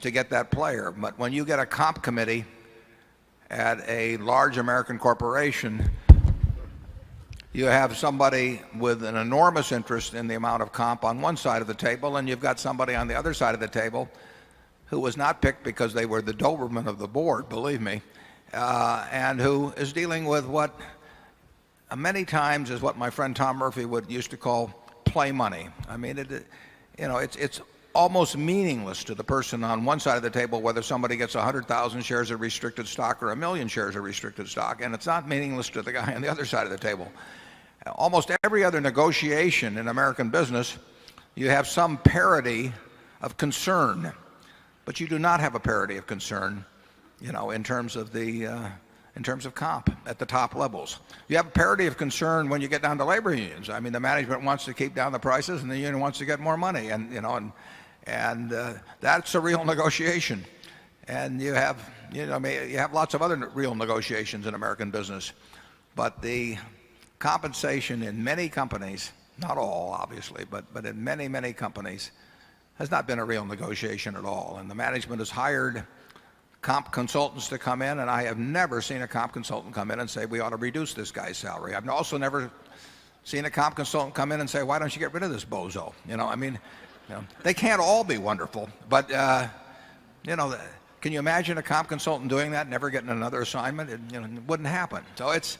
to get that player. But when you get a comp committee at a large American corporation, you have somebody with an enormous interest in the amount of comp on one side of the table, and you've got somebody on the other side of the table who was not picked because they were the Doberman of the board, believe me, and who is dealing with what many times is what my friend Tom Murphy used to call play money. I mean, it's almost meaningless to the person on one side of the table whether somebody gets 100,000 shares of restricted stock or 1,000,000 shares of restricted stock, and it's not meaningless to the guy on the other side of the table. Almost every other negotiation in American business, you have some parity of concern, but you do not have a parity of concern, in terms of comp at the top levels. You have a parity of concern when you get down to labor unions. I mean, the management wants to keep down the prices, and the union wants to get more money, and that's a real negotiation. And you have lots of other real negotiations in American business, but the compensation in many companies, not all obviously, but in many companies, has not been a real negotiation at all. And the management has hired comp consultants to come in, and I have never seen a comp consultant come in and say we ought to reduce this guy's salary. I've also never seen a comp consultant come in and say, why don't you get rid of this bozo? They can't all be wonderful, but can you imagine a comp consultant doing that, never getting another assignment? It wouldn't happen. So it's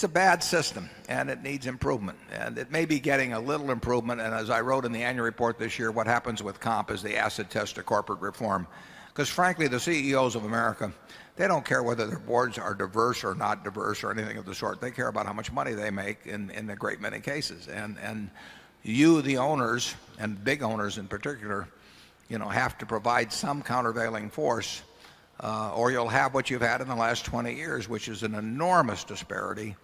a bad system, and it needs improvement, and it may be getting a little improvement. And as I wrote in the annual report this year, what happens with comp is the acid test of corporate reform. Because frankly, the CEOs of America, they don't care whether their boards are diverse or not diverse or anything of the sort. They care about how much money they make in a great many cases. And you, the owners, and big owners in particular, have to provide some countervailing force, or you'll have what you've had in the last 20 years, which is an enormous disparity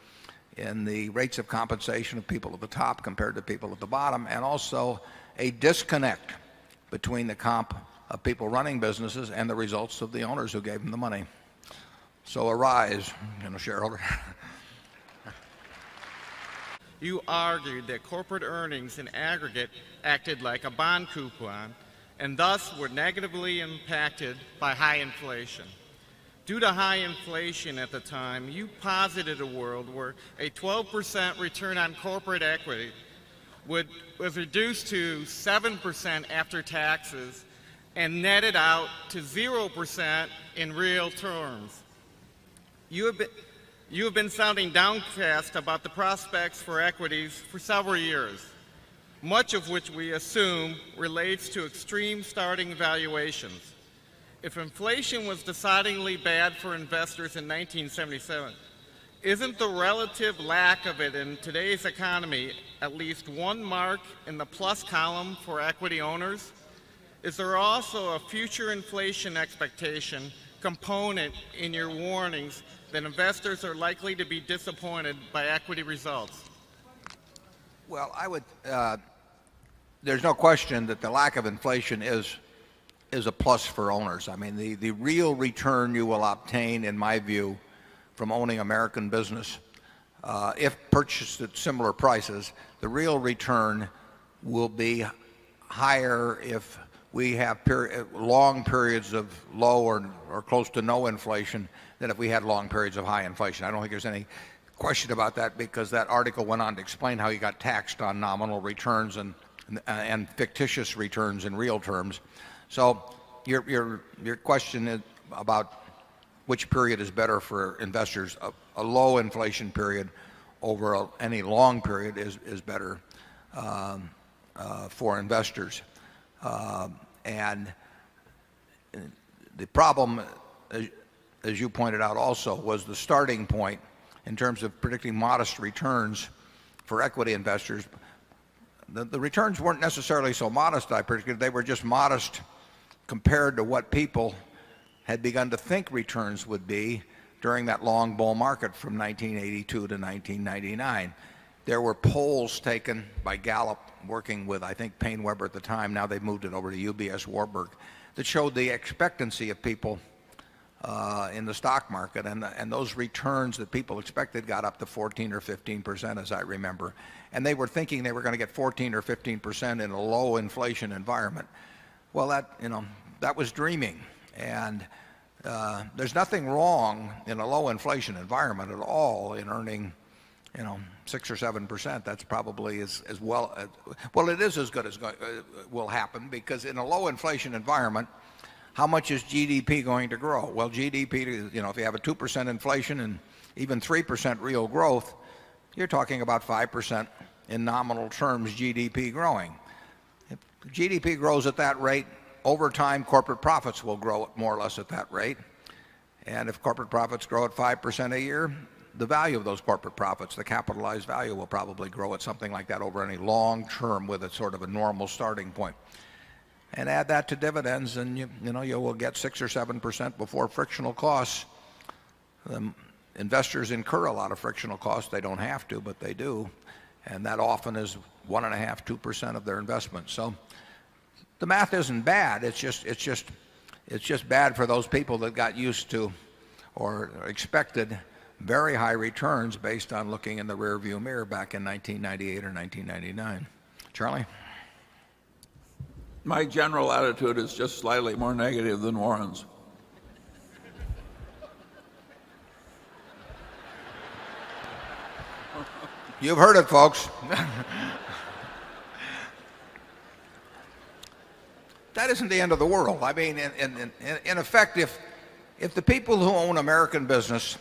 in the rates of compensation of people at the top compared to people at the bottom, and also a disconnect between the comp of people running businesses and the results of the owners who gave them the money. So arise, shareholder. You argued that corporate earnings in aggregate acted like a bond coupon and thus were negatively impacted by high inflation. Due to high inflation at the time, you posited a world where a 12% return on corporate equity was reduced to 7% after taxes and netted out to 0% in real terms. You have been sounding downcast about the prospects for equities for several years. much of which we assume relates to extreme starting valuations. If inflation was decidedly bad for investors in 1977, isn't the relative lack of it in today's economy at least one mark in the plus column for equity owners? Is there also a future inflation expectation component in your warnings that investors are likely to be disappointed by equity results? Well, there's no question that the lack of inflation is a plus for owners. I mean, the real return you will obtain, in my view, from owning American business, if purchased at similar prices, the real return will be higher if we have long periods of low or close to no inflation than if we had long periods of high inflation. I don't think there's any question about that, because that article went on to explain how you got taxed on nominal returns and fictitious returns in real terms. So your question is about which period is better for investors. A low inflation period over any long period is better for investors. And the problem, as you pointed out also, was the starting point in terms of predicting modest returns for equity investors. The returns weren't necessarily so modest, I predicted. They were just modest compared to what people had begun to think returns would be during that long bull market from 1982 to 1999. There were polls taken by Gallup, working with, I think, Payne Weber at the time. Now they've moved it over to UBS Warburg, that showed the expectancy of people in the stock market, and those returns that people expected got up to 14 or 15%, as I remember. And they were thinking they were going to get 14 or 15% in a low inflation environment. Well, that was dreaming. And there's nothing wrong in a low inflation environment at all in earning 6 or 7%. That's probably as well, it is as good as will happen, because in a low inflation environment, how much is GDP going to grow? Well, GDP, if you have a 2% inflation and even 3% real growth, you're talking about 5% in nominal terms GDP growing. If GDP grows at that rate, over time corporate profits will grow more or less at that rate. And if corporate profits grow at 5% a year, the value of those corporate profits, the capitalized value, will probably grow at something like that over any long term with a sort of a normal starting point. And add that to dividends, and you will get 6 or 7% before frictional costs. Investors incur a lot of frictional costs. They don't have to, but they do, and that often is 1.5%, 2% of their investment. So the math isn't bad. It's just bad for those people that got used to or expected very high returns based on looking in the rearview mirror back in 1998 or 1999. Charlie? My general attitude is just slightly more negative than Warren's. You've heard it, folks. That isn't the end of the world. I mean, in effect, if the people who own American business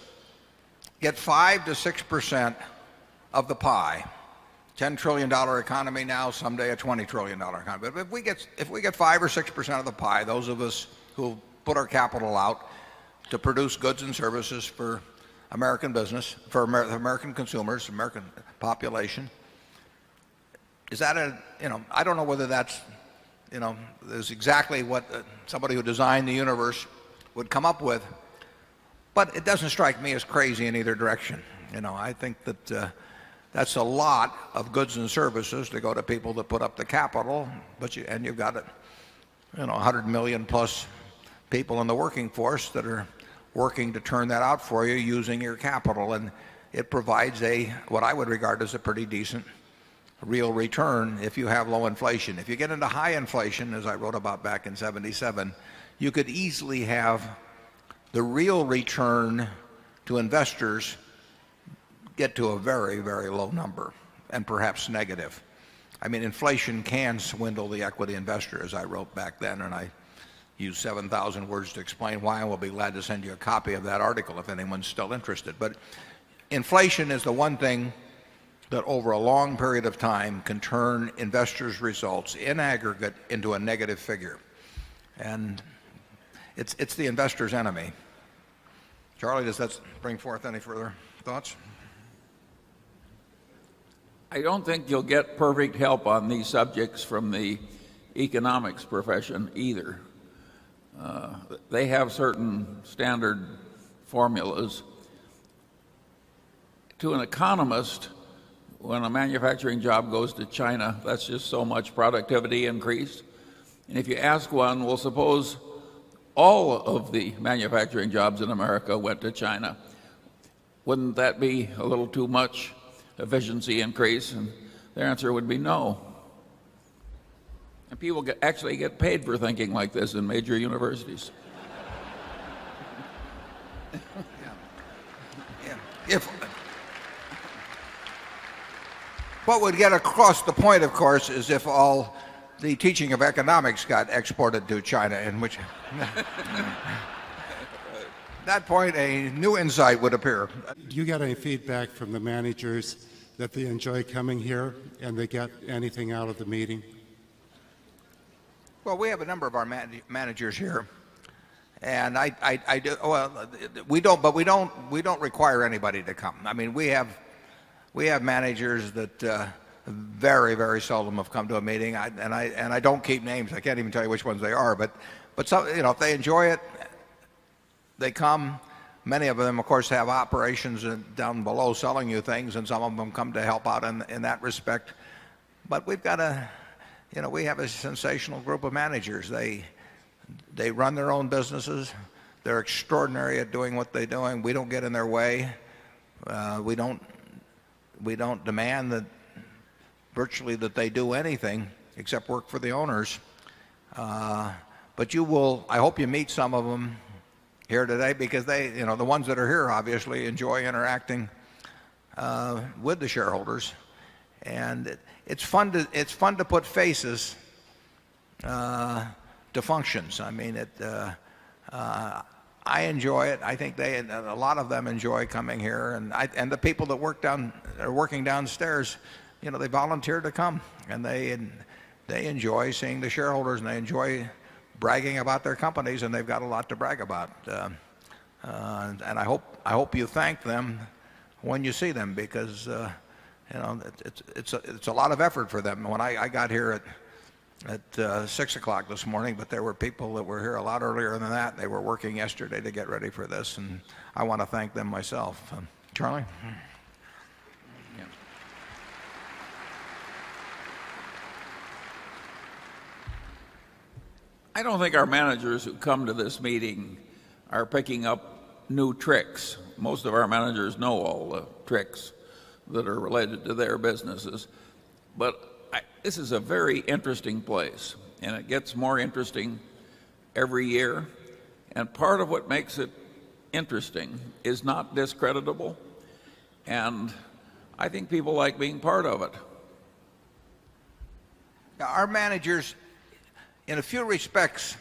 get 5 to 6% of the pie, $10 trillion economy now, someday a $20 trillion economy. But if we get 5 or 6% of the pie, those of us who put our capital out to produce goods and services for American business, for American consumers, American population, is that I don't know whether that's, is exactly what somebody who designed the universe would come up with, but it doesn't strike me as crazy in either direction. I think that that's a lot of goods and services to go to people that put up the capital, and you've got 100 million plus people in the working force that are working to turn that out for you using your capital, and it provides what I would regard as a pretty decent real return if you have low inflation. If you get into high inflation, as I wrote about back in '77, you could easily have the real return to investors get to a very, very low number, and perhaps negative. I mean, inflation can swindle the equity investor, as I wrote back then, and I used 7,000 words to explain why, and we'll be glad to send you a copy of that article if anyone's still interested. But inflation is the one thing that over a long period of time can turn investors' results in aggregate into a negative figure. And it's the investor's enemy. Charlie, does that bring forth any further thoughts? I don't think you'll get perfect help on these subjects from the economics profession either. They have certain standard formulas. To an economist, when a manufacturing job goes to China, that's just so much productivity increase. And if you ask one, well, suppose all of the manufacturing jobs in America went to China, wouldn't that be a little too much efficiency increase? And their answer would be no. And people actually get paid for thinking like this in major universities. If what would get across the point, of course, is if all the teaching of economics got exported to China, in which that point a new insight would appear. Do you get any feedback from the managers that they enjoy coming here and they get anything out of the meeting? Well, we have a number of our managers here, and I do. Well, we don't require anybody to come. I mean, we have managers that very, very seldom have come to a meeting, and I don't keep names. I can't even tell you which ones they are. But some, if they enjoy it, they come. Many of them, of course, have operations down below selling you things, and some of them come to help out in that respect. But we've got we have a sensational group of managers. They run their own businesses. They're extraordinary at doing what they're doing. We don't get in their way. We don't demand that virtually that they do anything except work for the owners. But I hope you meet some of them here today, because the ones that are here obviously enjoy interacting with the shareholders, and it's fun to put faces to functions. I mean, I enjoy it. I think a lot of them enjoy coming here, and the people that are working downstairs, they volunteer to come, and they enjoy seeing the shareholders, and they enjoy bragging about their companies, and they've got a lot to brag about. And I hope you thank them when you see them, because it's a lot of effort for them. When I got here at 6 o'clock this morning, but there were people that were here a lot earlier than that. They were working yesterday to get ready for this, and I want to thank them myself. Charlie? Yeah. I don't think our managers who come to this meeting are picking up new tricks. Most of our managers know all the tricks that are related to their businesses. But this is a very interesting place, and it gets more interesting every year. And part of what makes it interesting is not discreditable, and I think people like being part of it. Our managers, in a few respects,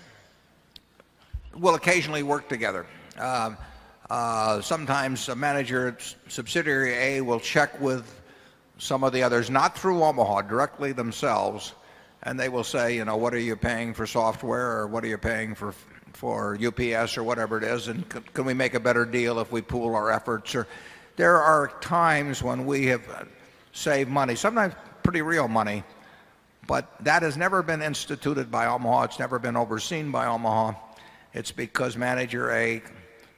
will occasionally work together. Sometimes a manager at subsidiary A will check with some of the others, not through Omaha, directly themselves, and they will say, what are you paying for software, or what are you paying for UPS, or whatever it is, and can we make a better deal if we pool our efforts? Or there are times when we have saved money, sometimes pretty real money, but that has never been instituted by Omaha. It's never been overseen by Omaha. It's because manager A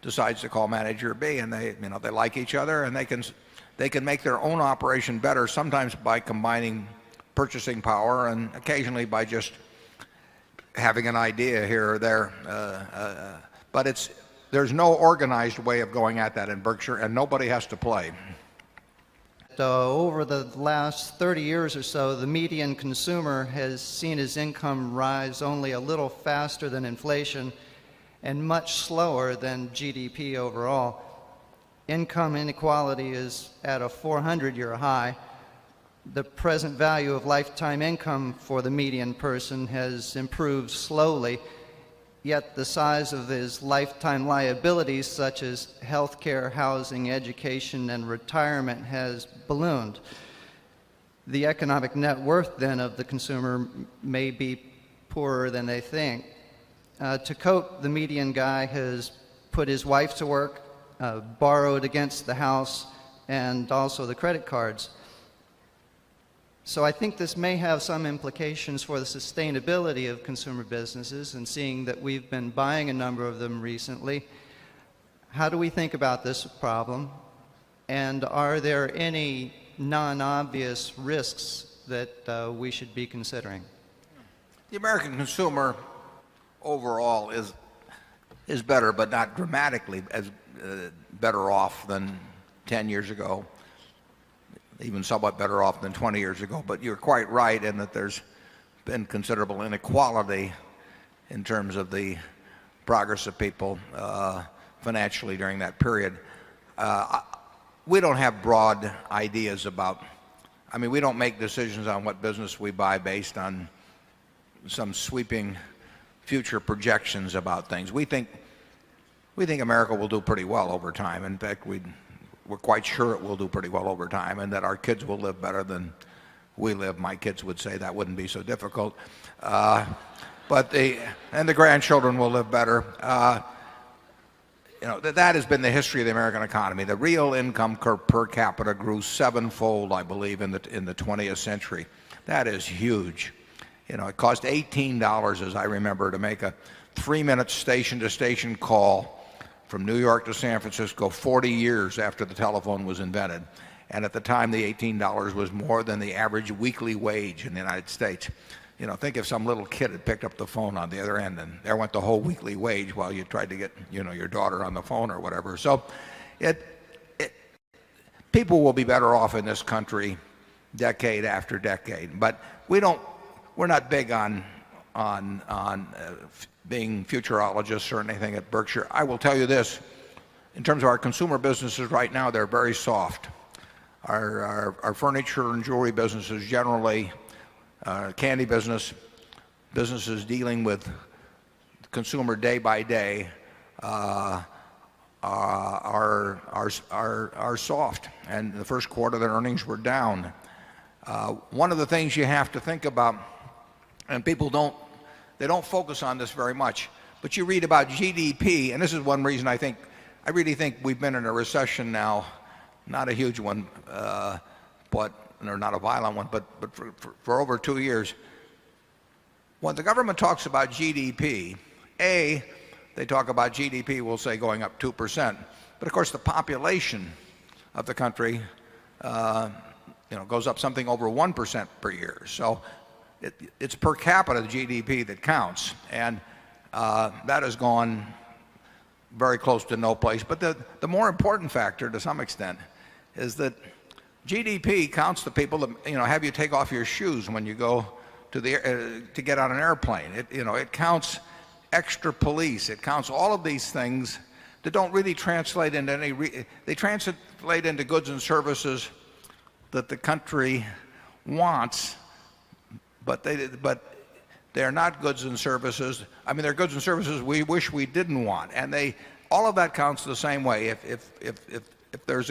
decides to call manager B, and they like each other, and they can make their own operation better, sometimes by combining purchasing power, and occasionally by just having an idea here or there. But there's no organized way of going at that in Berkshire, and nobody has to play. Over the last 30 years or so, the median consumer has seen his income rise only a little faster than inflation and much slower than GDP overall. Income inequality is at a 400-year high. The present value of lifetime income for the median person has improved slowly, yet the size of his lifetime liabilities, such as health care, housing, education, and retirement, has ballooned. the economic net worth then of the consumer may be poorer than they think. To cope, the median guy has put his wife to work, borrowed against the house, and also the credit cards. So I think this may have some implications for the sustainability of consumer businesses, and seeing that we've been buying a number of them recently, how do we think about this problem? And are there any non-obvious risks that we should be considering? The American consumer overall is better, but not dramatically as better off than 10 years ago, even somewhat better off than 20 years ago. But you're quite right in that there's been considerable inequality in terms of the progress of people financially during that period. We don't have broad ideas about, I mean, we don't make decisions on what business we buy based on some sweeping future projections about things. We think America will do pretty well over time. In fact, we're quite sure it will do pretty well over time, and that our kids will live better than we live. My kids would say that wouldn't be so difficult. And the grandchildren will live better. That has been the history of the American economy. The real income per capita grew sevenfold, I believe, in the 20th century. That is huge. It cost $18, as I remember, to make a 3-minute station-to-station call from New York to San Francisco 40 years after the telephone was invented. And at the time, the $18 was more than the average weekly wage in the United States. Think if some little kid had picked up the phone on the other end, and there went the whole weekly wage while you tried to get, your daughter on the phone or whatever. So people will be better off in this country decade after decade. But we're not big on being futurologists or anything at Berkshire. I will tell you this, in terms of our consumer businesses right now, they're very soft. Our furniture and jewelry businesses generally, candy businesses dealing with consumer day by day are soft. And in the first quarter, their earnings were down. One of the things you have to think about, and people don't focus on this very much, but you read about GDP, and this is one reason I really think we've been in a recession now, not a huge one, or not a violent one, but for over 2 years. When the government talks about GDP, they talk about GDP, we'll say, going up 2%. But of course, the population of the country, goes up something over 1% per year. So it's per capita GDP that counts, and that has gone very close to no place. But the more important factor, to some extent, is that GDP counts the people that have you take off your shoes when you go to get on an airplane. It counts extra police. It counts all of these things that don't really translate into they translate into goods and services that the country wants, but they're not goods and services. I mean, they're goods and services we wish we didn't want, and all of that counts the same way. If there's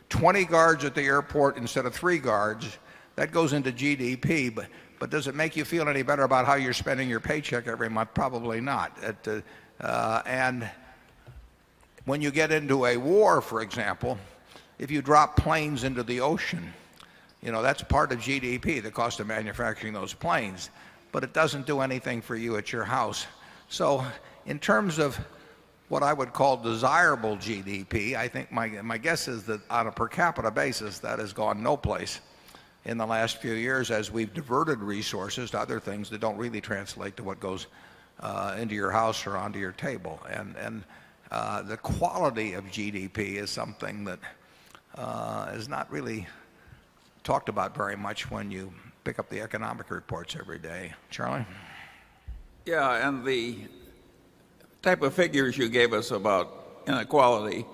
20 guards at the airport instead of 3 guards, that goes into GDP. But does it make you feel any better about how you're spending your paycheck every month? Probably not. And when you get into a war, for example, if you drop planes into the ocean, that's part of GDP, the cost of manufacturing those planes. But it doesn't do anything for you at your house. So in terms of what I would call desirable GDP, I think my guess is that on a per capita basis, that has gone no place in the last few years, as we've diverted resources to other things that don't really translate to what goes into your house or onto your table. And the quality of GDP is something that is not really talked about very much when you pick up the economic reports every day. Charlie? Yeah, and the type of figures you gave us about inequality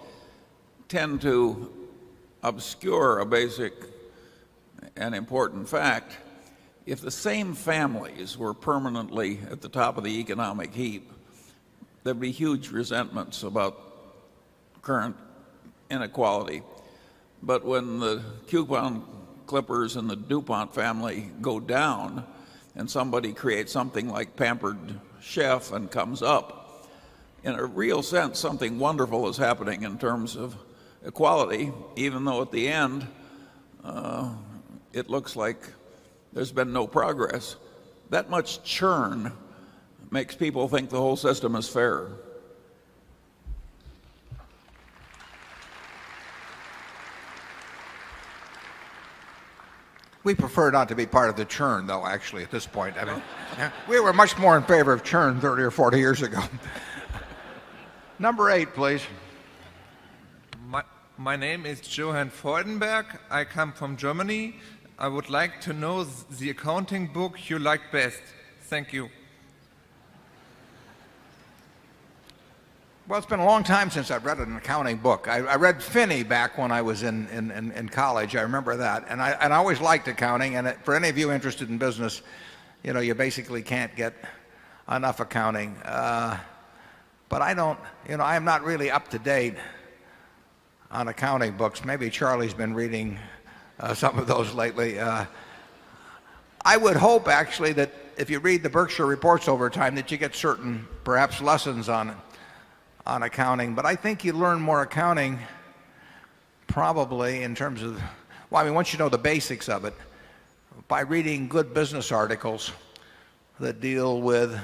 tend to obscure a basic and important fact. If the same families were permanently at the top of the economic heap, there'd be huge resentments about current inequality. But when the coupon Clippers and the DuPont family go down and somebody creates something like Pampered Chef and comes up, in a real sense, something wonderful is happening in terms of equality, even though at the end it looks like there's been no progress. That much churn makes people think the whole system is fair. We prefer not to be part of the churn, though, actually, at this point. I mean, we were much more in favor of churn 30 or 40 years ago. Number 8, please. My name is Johann Freudenberg. I come from Germany. I would like to know the accounting book you like best. Thank you. Well, it's been a long time since I've read an accounting book. I read Finney back when I was in college. I remember that. And I always liked accounting. And for any of you interested in business, you know, you basically can't get enough accounting. But I don't, you know, I am not really up to date on accounting books. Maybe Charlie's been reading some of those lately. I would hope, actually, that if you read the Berkshire reports over time, that you get certain, perhaps, lessons on accounting. But I think you learn more accounting probably in terms of, well, I mean, once you know the basics of it, by reading good business articles that deal with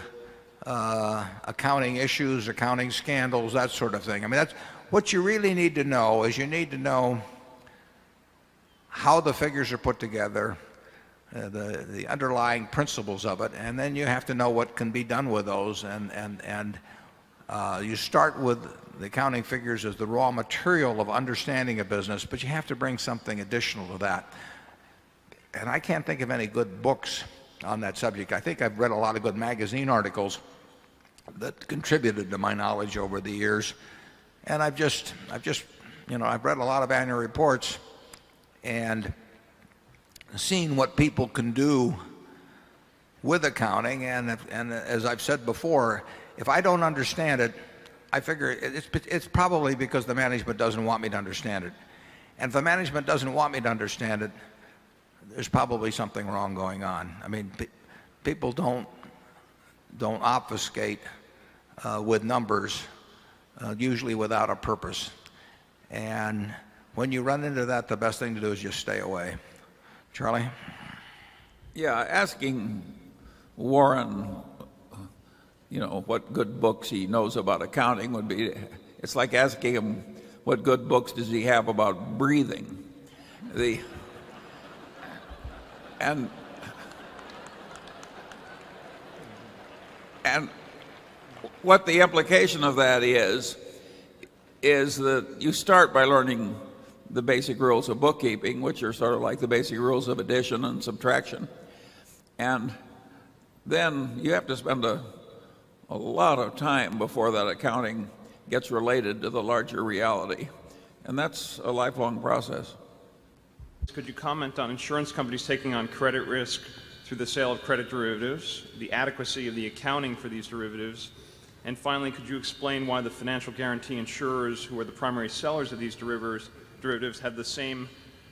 accounting issues, accounting scandals, that sort of thing. I mean, that's what you really need to know, is you need to know how the figures are put together, the underlying principles of it, and then you have to know what can be done with those. And you start with the accounting figures as the raw material of understanding a business, but you have to bring something additional to that. And I can't think of any good books on that subject. I think I've read a lot of good magazine articles that contributed to my knowledge over the years. And I've just, you know, I've read a lot of annual reports and seen what people can do with accounting. And as I've said before, if I don't understand it, I figure it's probably because the management doesn't want me to understand it. And if the management doesn't want me to understand it, there's probably something wrong going on. I mean, people don't obfuscate with numbers, usually without a purpose. And when you run into that, the best thing to do is just stay away. Charlie? Yeah, asking Warren, you know, what good books he knows about accounting would be, it's like asking him what good books does he have about breathing. And what the implication of that is that you start by learning the basic rules of bookkeeping, which are sort of like the basic rules of addition and subtraction. And then you have to spend a lot of time before that accounting gets related to the larger reality. And that's a lifelong process. Could you comment on insurance companies taking on credit risk through the sale of credit derivatives, the adequacy of the accounting for these derivatives, and finally, could you explain why the financial guarantee insurers, who are the primary sellers of these derivatives, have the same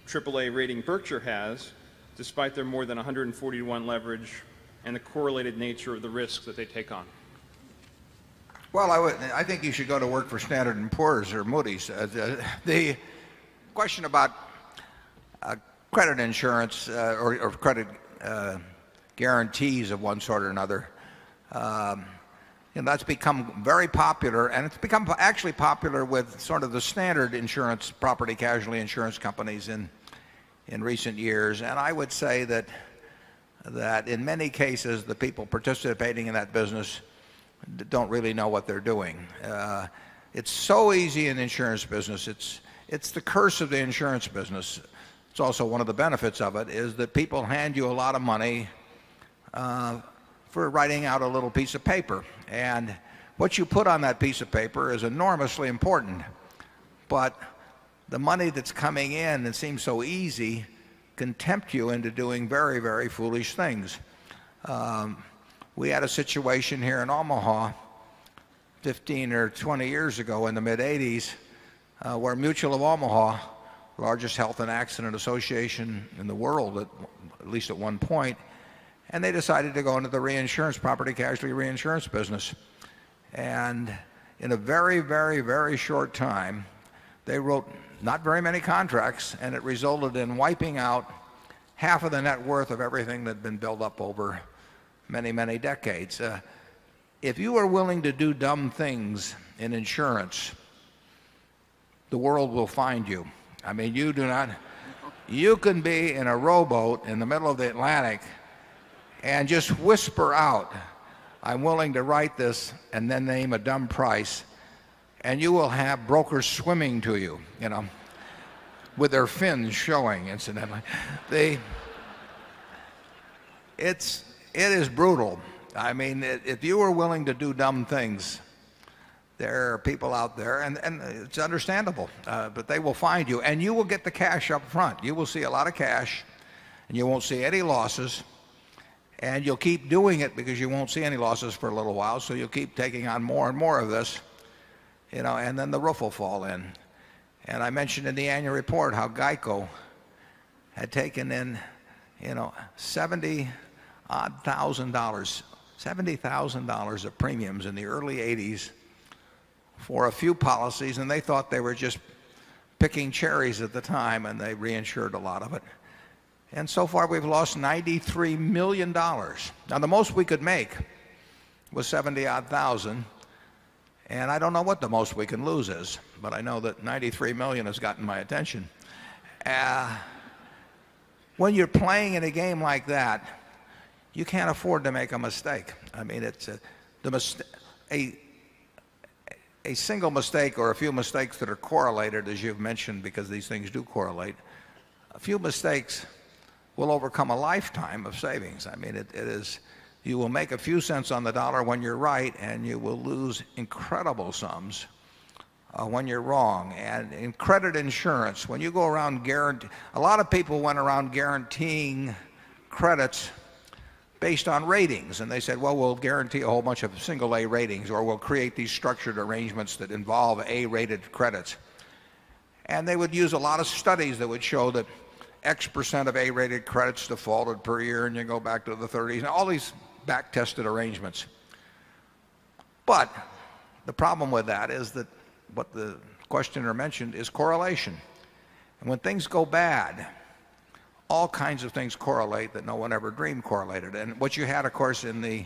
AAA rating Berkshire has, despite their more than 140 to 1 leverage and the correlated nature of the risks that they take on? Well, I think you should go to work for Standard & Poor's or Moody's. The question about credit insurance or credit guarantees of one sort or another, you know, that's become very popular, and it's become actually popular with sort of the standard insurance, property casualty insurance companies in recent years. And I would say that in many cases, the people participating in that business don't really know what they're doing. It's so easy in the insurance business. It's the curse of the insurance business. It's also one of the benefits of it, is that people hand you a lot of money for writing out a little piece of paper. And what you put on that piece of paper is enormously important. But the money that's coming in that seems so easy can tempt you into doing very, very foolish things. We had a situation here in Omaha 15 or 20 years ago in the mid-'80s where Mutual of Omaha largest health and accident association in the world at least at one point, and they decided to go into the reinsurance, property casualty reinsurance business. And in a very, very, very short time, they wrote not very many contracts, and it resulted in wiping out half of the net worth of everything that had been built up over many, many decades. If you are willing to do dumb things in insurance, the world will find you. I mean, you can be in a rowboat in the middle of the Atlantic and just whisper out, "I'm willing to write this," and then name a dumb price, and you will have brokers swimming to you, with their fins showing, incidentally. It is brutal. I mean, if you are willing to do dumb things, there are people out there, and it's understandable, but they will find you, and you will get the cash up front. You will see a lot of cash, and you won't see any losses, and you'll keep doing it because you won't see any losses for a little while, so you'll keep taking on more and more of this, and then the roof will fall in. And I mentioned in the annual report how GEICO had taken in, $70,000 of premiums in the early 80s for a few policies, and they thought they were just picking cherries at the time, and they reinsured a lot of it. And so far we've lost $93 million. Now the most we could make was 70-odd thousand, and I don't know what the most we can lose is, but I know that 93 million has gotten my attention. When you're playing in a game like that, you can't afford to make a mistake. I mean, it's a single mistake or a few mistakes that are correlated, as you've mentioned, because these things do correlate. A few mistakes will overcome a lifetime of savings. I mean, you will make a few cents on the dollar when you're right, and you will lose incredible sums when you're wrong. And in credit insurance, when you go around a lot of people went around guaranteeing credits based on ratings, and they said, well, we'll guarantee a whole bunch of single A ratings, or we'll create these structured arrangements that involve A-rated credits. And they would use a lot of studies that would show that X% of A-rated credits defaulted per year, and you go back to the 30s, and all these back-tested arrangements. But the problem with that is that what the questioner mentioned is correlation. And when things go bad, all kinds of things correlate that no one ever dreamed correlated. And what you had, of course, in the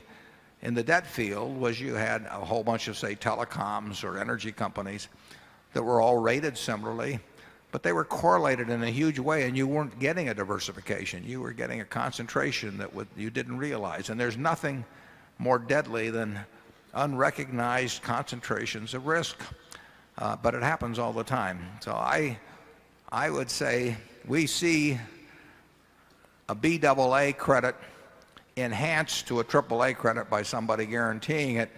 debt field was you had a whole bunch of, say, telecoms or energy companies that were all rated similarly, but they were correlated in a huge way, and you weren't getting a diversification. You were getting a concentration that you didn't realize. And there's nothing more deadly than unrecognized concentrations of risk. But it happens all the time. So I would say we see a BAA credit enhanced to a AAA credit by somebody guaranteeing it,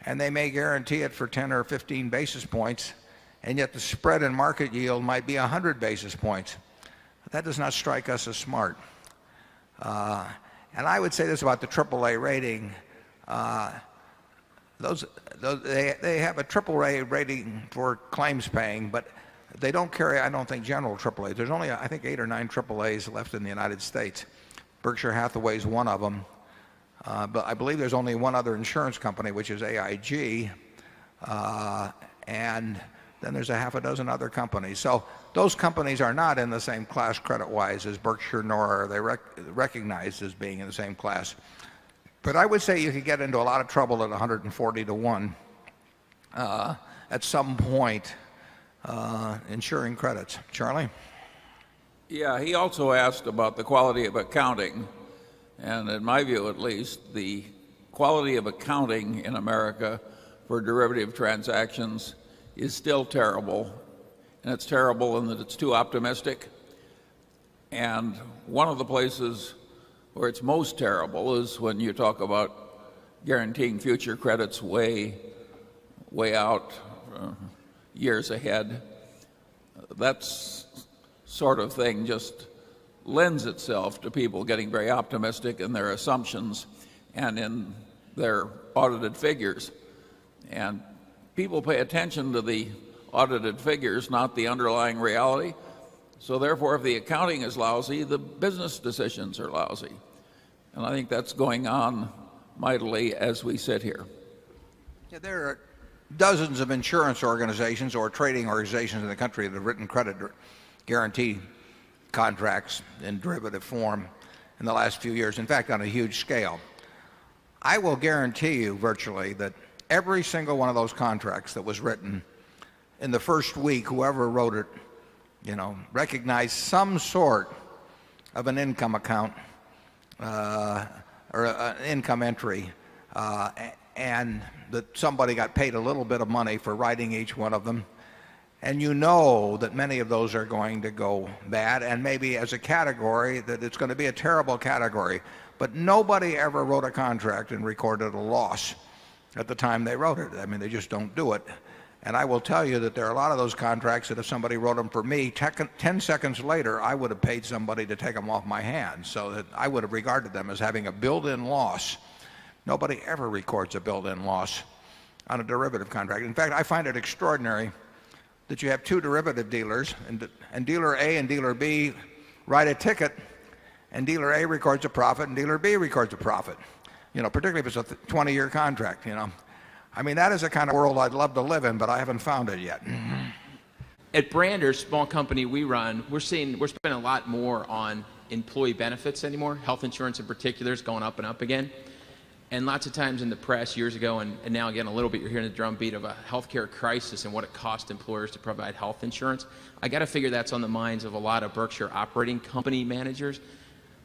and they may guarantee it for 10 or 15 basis points, and yet the spread in market yield might be 100 basis points. That does not strike us as smart. And I would say this about the AAA rating. They have a AAA rating for claims paying, but they don't carry, I don't think, general AAA. There's only, I think, 8 or 9 AAAs left in the United States. Berkshire Hathaway is one of them. But I believe there's only one other insurance company, which is AIG. And then there's a half a dozen other companies. So those companies are not in the same class credit-wise as Berkshire, nor are they recognized as being in the same class. But I would say you could get into a lot of trouble at 140 to 1 at some point insuring credits. Charlie? Yeah, he also asked about the quality of accounting. And in my view, at least, the quality of accounting in America for derivative transactions is still terrible. And it's terrible in that it's too optimistic. And one of the places where it's most terrible is when you talk about guaranteeing future credits way out, years ahead. That sort of thing just lends itself to people getting very optimistic in their assumptions and in their audited figures. And people pay attention to the audited figures, not the underlying reality. So therefore, if the accounting is lousy, the business decisions are lousy. And I think that's going on mightily as we sit here. Yeah, there are dozens of insurance organizations or trading organizations in the country that have written credit guarantee contracts in derivative form in the last few years, in fact, on a huge scale. I will guarantee you virtually that every single one of those contracts that was written in the first week, whoever wrote it, recognized some sort of an income account or an income entry, and that somebody got paid a little bit of money for writing each one of them. And you know that many of those are going to go bad, and maybe as a category that it's going to be a terrible category. But nobody ever wrote a contract and recorded a loss at the time they wrote it. I mean, they just don't do it. And I will tell you that there are a lot of those contracts that if somebody wrote them for me, 10 seconds later, I would have paid somebody to take them off my hands, so that I would have regarded them as having a built-in loss. Nobody ever records a built-in loss on a derivative contract. In fact, I find it extraordinary that you have two derivative dealers, and dealer A and dealer B write a ticket, and dealer A records a profit and dealer B records a profit. Particularly if it's a 20-year contract. I mean, that is a kind of world I'd love to live in, but I haven't found it yet. At Brander, small company we run, we're spending a lot more on employee benefits anymore. Health insurance in particular is going up and up again. And lots of times in the press years ago, and now again a little bit, you're hearing the drumbeat of a healthcare crisis and what it costs employers to provide health insurance. I got to figure that's on the minds of a lot of Berkshire operating company managers.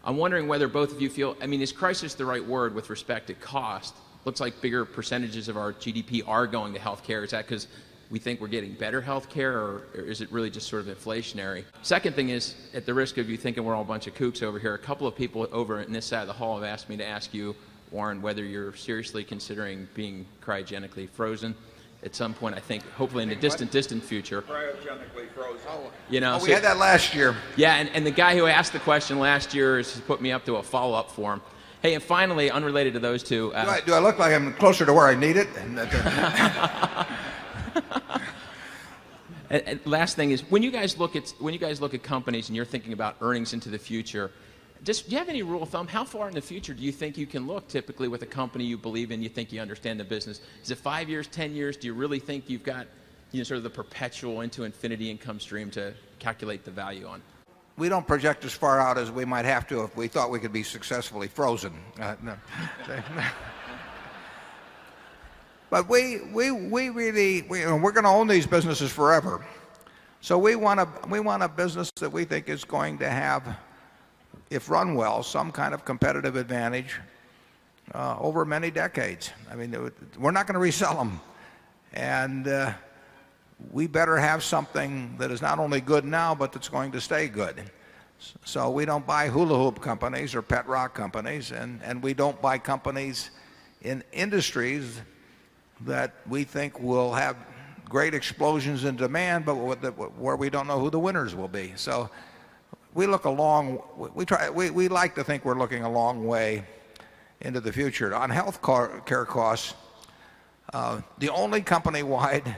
I'm wondering whether both of you feel, is crisis the right word with respect to cost? Looks like bigger percentages of our GDP are going to healthcare. Is that because we think we're getting better healthcare, or is it really just sort of inflationary? Second thing is, at the risk of you thinking we're all a bunch of kooks over here, a couple of people over in this side of the hall have asked me to ask you, Warren, whether you're seriously considering being cryogenically frozen at some point, I think, hopefully in the distant future. Cryogenically frozen. We had that last year. Yeah, and the guy who asked the question last year has put me up to a follow-up for him. Hey, and finally, unrelated to those two. Do I look like I'm closer to where I need it? And last thing is, when you guys look at companies and you're thinking about earnings into the future, do you have any rule of thumb? How far in the future do you think you can look typically with a company you believe in, you think you understand the business? Is it 5 years, 10 years? Do you really think you've got sort of the perpetual into infinity income stream to calculate the value on? We don't project as far out as we might have to if we thought we could be successfully frozen. No. But we're going to own these businesses forever. So we want a business that we think is going to have, if run well, some kind of competitive advantage over many decades. We're not going to resell them. And we better have something that is not only good now, but that's going to stay good. So we don't buy hula hoop companies or pet rock companies, and we don't buy companies in industries that we think will have great explosions in demand, but where we don't know who the winners will be. So we look we like to think we're looking a long way into the future. On health care costs, the only company-wide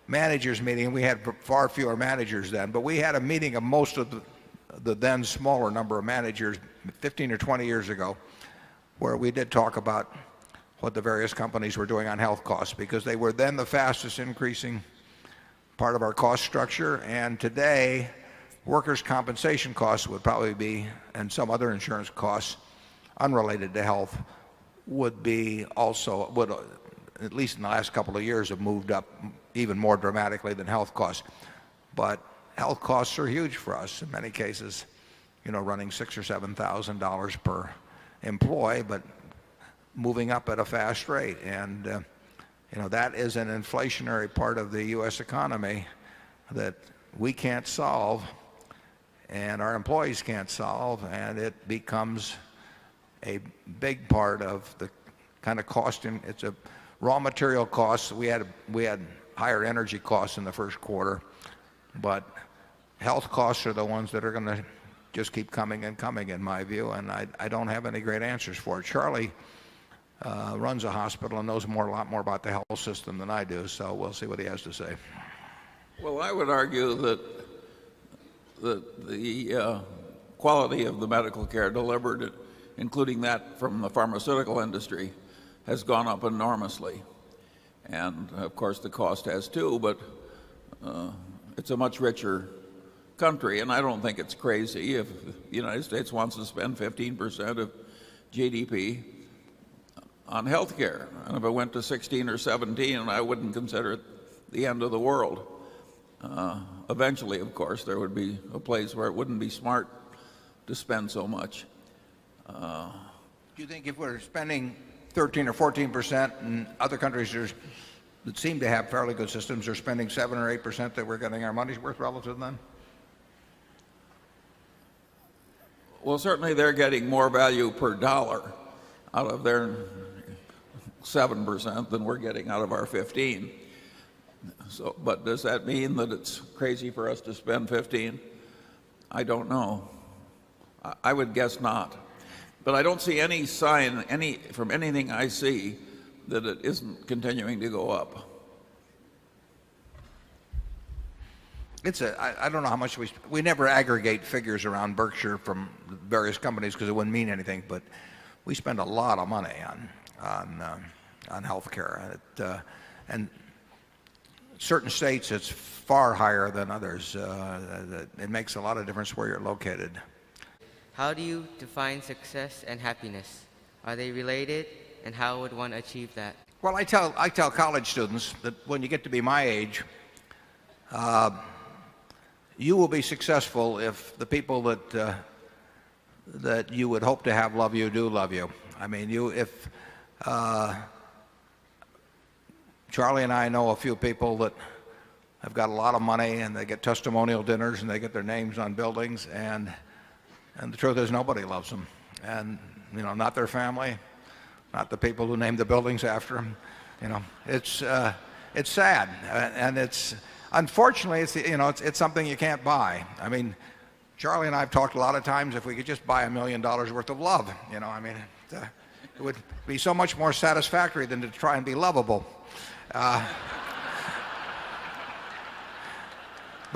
managers meeting, we had far fewer managers then, but we had a meeting of most of the then smaller number of managers 15 or 20 years ago, where we did talk about what the various companies were doing on health costs, because they were then the fastest increasing part of our cost structure. And today, workers' compensation costs would probably be, and some other insurance costs unrelated to health would at least in the last couple of years, have moved up even more dramatically than health costs. But health costs are huge for us in many cases, running $6,000 or $7,000 per employee, but moving up at a fast rate. And that is an inflationary part of the U.S. economy that we can't solve, and our employees can't solve, and it becomes a big part of the kind of costing. It's a raw material costs. We had higher energy costs in the first quarter, but health costs are the ones that are going to just keep coming and coming, in my view, and I don't have any great answers for it. Charlie runs a hospital and knows a lot more about the health system than I do, so we'll see what he has to say. Well, I would argue that the quality of the medical care delivered, including that from the pharmaceutical industry, has gone up enormously. And of course the cost has too, but it's a much richer country, and I don't think it's crazy if the United States wants to spend 15% of GDP on health care. And if it went to 16 or 17, I wouldn't consider it the end of the world. Eventually, of course, there would be a place where it wouldn't be smart to spend so much. Do you think if we're spending 13 or 14%, and other countries that seem to have fairly good systems are spending 7 or 8%, that we're getting our money's worth relative to them? Well, certainly they're getting more value per dollar out of their 7% than we're getting out of our 15. So, but does that mean that it's crazy for us to spend 15? I don't know. I would guess not. But I don't see any sign from anything I see that it isn't continuing to go up. I don't know how much we never aggregate figures around Berkshire from various companies because it wouldn't mean anything, but we spend a lot of money on health care. And certain states it's far higher than others. It makes a lot of difference where you're located. How do you define success and happiness? Are they related, and how would one achieve that? Well, I tell college students that when you get to be my age, you will be successful if the people that you would hope to have love you do love you. I mean, if Charlie and I know a few people that have got a lot of money and they get testimonial dinners and they get their names on buildings, and the truth is nobody loves them. And, not their family, not the people who named the buildings after them. It's sad. And unfortunately, it's something you can't buy. I mean, Charlie and I have talked a lot of times if we could just buy $1 million worth of love. It would be so much more satisfactory than to try and be lovable. But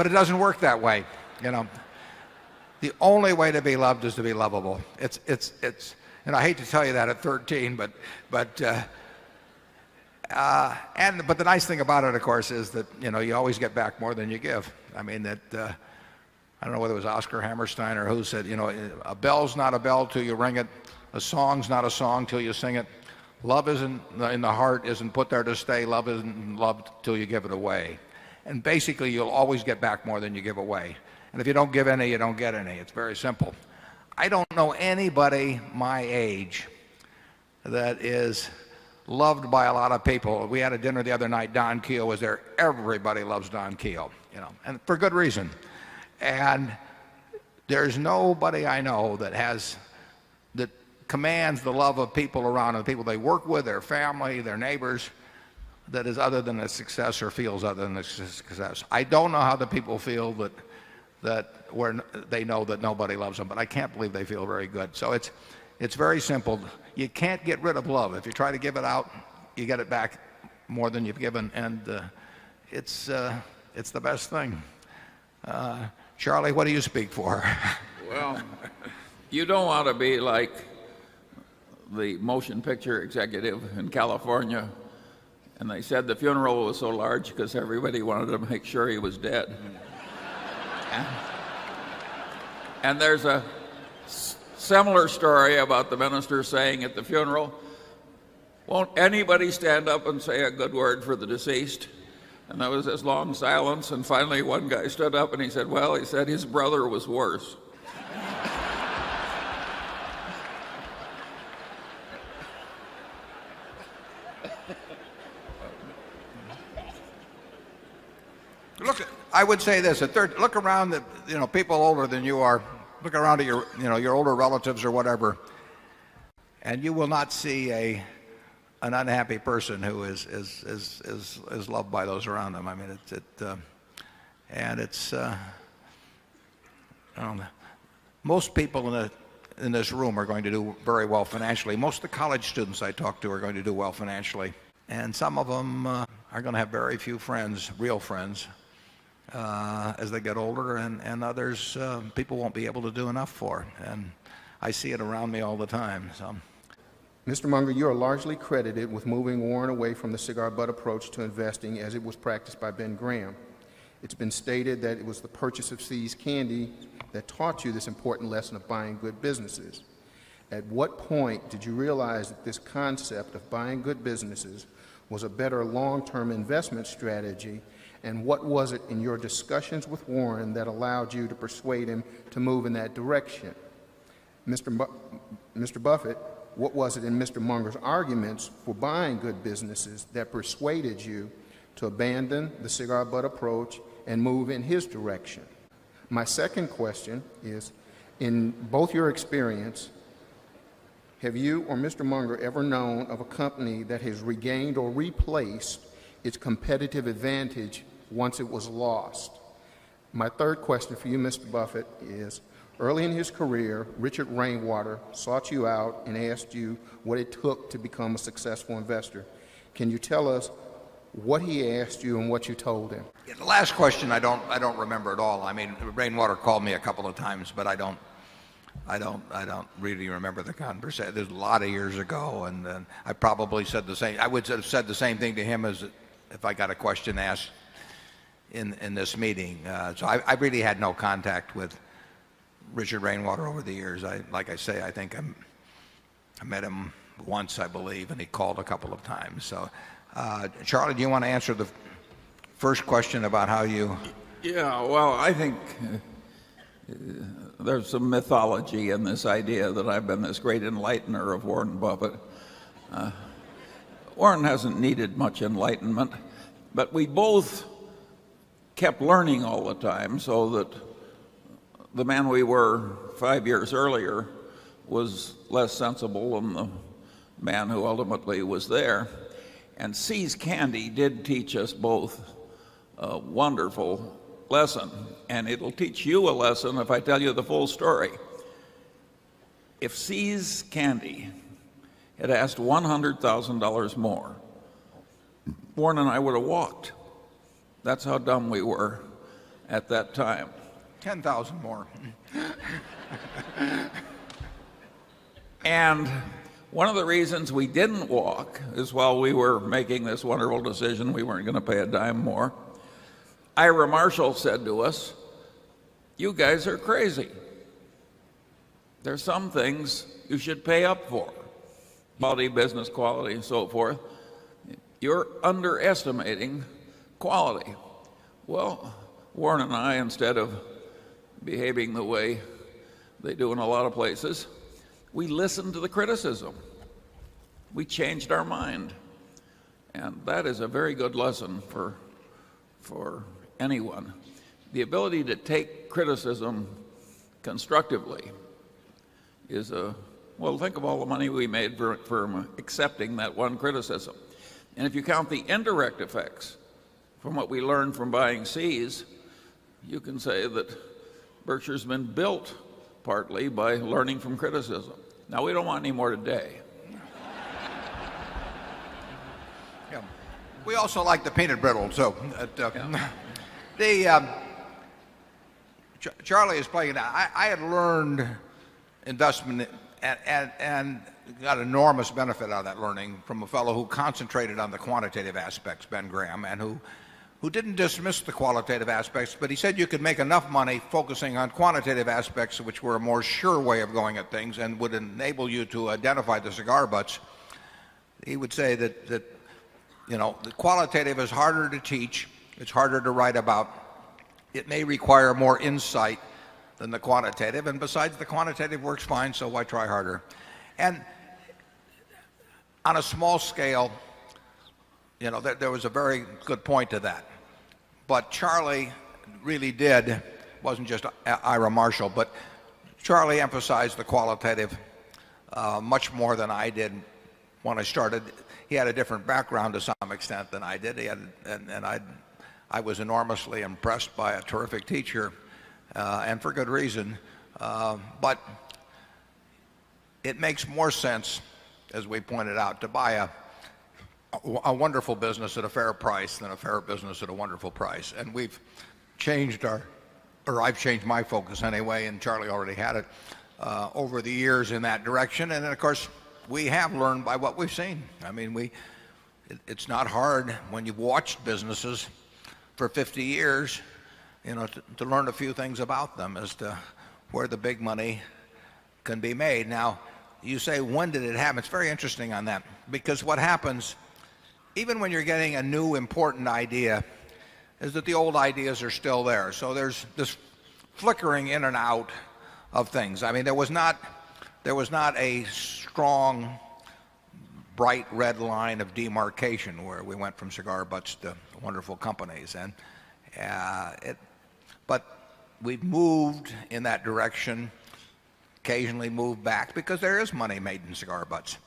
it doesn't work that way. The only way to be loved is to be lovable. And I hate to tell you that at 13, but the nice thing about it, of course, is that you always get back more than you give. I mean I don't know whether it was Oscar Hammerstein or who said, a bell's not a bell till you ring it. A song's not a song till you sing it. Love isn't in the heart, isn't put there to stay. Love isn't loved till you give it away. And basically, you'll always get back more than you give away. And if you don't give any, you don't get any. It's very simple. I don't know anybody my age that is loved by a lot of people. We had a dinner the other night. Don Keogh was there. Everybody loves Don Keogh, and for good reason. And there's nobody I know that commands the love of people around them, the people they work with, their family, their neighbors, that is other than a success or feels other than a success. I don't know how the people feel where they know that nobody loves them, but I can't believe they feel very good. So it's very simple. You can't get rid of love. If you try to give it out, you get it back more than you've given, and it's the best thing. Charlie, what do you speak for? Well, you don't want to be like the motion picture executive in California, and they said the funeral was so large because everybody wanted to make sure he was dead. And there's a similar story about the minister saying at the funeral, "Won't anybody stand up and say a good word for the deceased?" And there was this long silence, and finally one guy stood up and he said, "Well," he said, "his brother was worse." I would say this: look around at people older than you are. Look around at your older relatives or whatever, and you will not see an unhappy person who is loved by those around them. I mean, most people in this room are going to do very well financially. Most of the college students I talk to are going to do well financially, and some of them are going to have very few friends, real friends. as they get older, and others people won't be able to do enough for. And I see it around me all the time. So, Mr. Munger, you are largely credited with moving Warren away from the cigar butt approach to investing as it was practiced by Ben Graham. It's been stated that it was the purchase of See's Candy that taught you this important lesson of buying good businesses. At what point did you realize that this concept of buying good businesses was a better long-term investment strategy, and what was it in your discussions with Warren that allowed you to persuade him to move in that direction? Mr. Buffett, what was it in Mr. Munger's arguments for buying good businesses that persuaded you to abandon the cigar butt approach and move in his direction? My second question is, in both your experience, have you or Mr. Munger ever known of a company that has regained or replaced its competitive advantage once it was lost? My third question for you, Mr. Buffett, is, early in his career, Richard Rainwater sought you out and asked you what it took to become a successful investor. Can you tell us what he asked you and what you told him? Yeah, the last question I don't remember at all. I mean, Rainwater called me a couple of times, but I don't really remember the conversation. There's a lot of years ago, and I probably said the same. I would have said the same thing to him as if I got a question asked in this meeting. So I really had no contact with Richard Rainwater over the years. Like I say, I think I met him once, I believe, and he called a couple of times. So, Charlie, do you want to answer the first question about how you? Yeah, well, I think there's some mythology in this idea that I've been this great enlightener of Warren Buffett. Warren hasn't needed much enlightenment, but we both kept learning all the time, so that the man we were 5 years earlier was less sensible than the man who ultimately was there. And See's Candy did teach us both a wonderful lesson, and it'll teach you a lesson if I tell you the full story. If See's Candy had asked $100,000 more, Warren and I would have walked. That's how dumb we were at that time. 10,000 more. And one of the reasons we didn't walk is while we were making this wonderful decision, we weren't going to pay a dime more. Ira Marshall said to us, "You guys are crazy. There's some things you should pay up for, quality, business quality, and so forth. You're underestimating quality." Well, Warren and I, instead of behaving the way they do in a lot of places, we listened to the criticism. We changed our mind. And that is a very good lesson for anyone. The ability to take criticism constructively is well, think of all the money we made from accepting that one criticism. And if you count the indirect effects from what we learned from buying See's, you can say that Berkshire's been built partly by learning from criticism. Now, we don't want any more today. Yeah. We also like the peanut brittle, so Charlie is playing it out. I had learned investment and got enormous benefit out of that learning from a fellow who concentrated on the quantitative aspects, Ben Graham, and who didn't dismiss the qualitative aspects, but he said you could make enough money focusing on quantitative aspects, which were a more sure way of going at things and would enable you to identify the cigar butts. He would say that the qualitative is harder to teach, it's harder to write about, it may require more insight than the quantitative, and besides, the quantitative works fine, so why try harder? And on a small scale, there was a very good point to that. But Charlie really wasn't just Ira Marshall, but Charlie emphasized the qualitative much more than I did when I started. He had a different background to some extent than I did. I was enormously impressed by a terrific teacher, and for good reason. But it makes more sense, as we pointed out, to buy a wonderful business at a fair price than a fair business at a wonderful price. And changed or I've changed my focus anyway, and Charlie already had it, over the years in that direction. And then, of course, we have learned by what we've seen. I mean, it's not hard when you've watched businesses for 50 years, to learn a few things about them as to where the big money can be made. Now, you say, when did it happen? It's very interesting on that, because what happens, even when you're getting a new important idea, is that the old ideas are still there. So there's this flickering in and out of things. I mean, there was not a strong, bright red line of demarcation where we went from cigar butts to wonderful companies. But we've moved in that direction, occasionally moved back, because there is money made in cigar butts.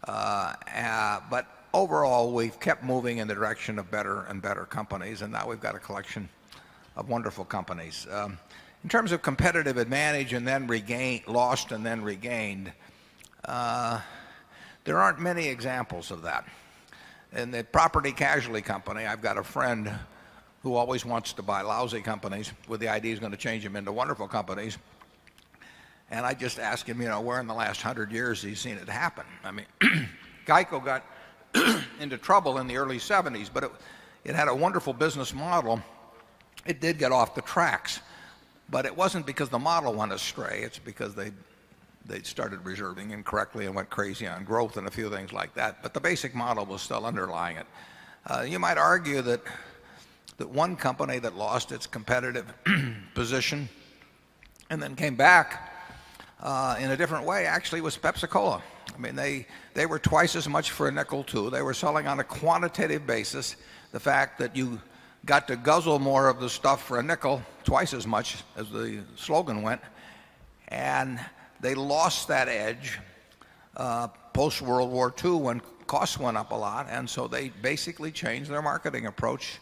But overall, we've kept moving in the direction of better and better companies, and now we've got a collection of wonderful companies. In terms of competitive advantage and then lost and then regained, there aren't many examples of that. In the property casualty company, I've got a friend who always wants to buy lousy companies with the idea he's going to change them into wonderful companies. And I just ask him, where in the last 100 years he's seen it happen. I mean, Geico got into trouble in the early 70s, but it had a wonderful business model. It did get off the tracks, but it wasn't because the model went astray. It's because they started reserving incorrectly and went crazy on growth and a few things like that. But the basic model was still underlying it. You might argue that one company that lost its competitive position and then came back in a different way actually was Pepsi-Cola. I mean, they were twice as much for a nickel too. They were selling on a quantitative basis. The fact that you got to guzzle more of the stuff for a nickel, twice as much as the slogan went, and they lost that edge post-World War II when costs went up a lot, and so they basically changed their marketing approach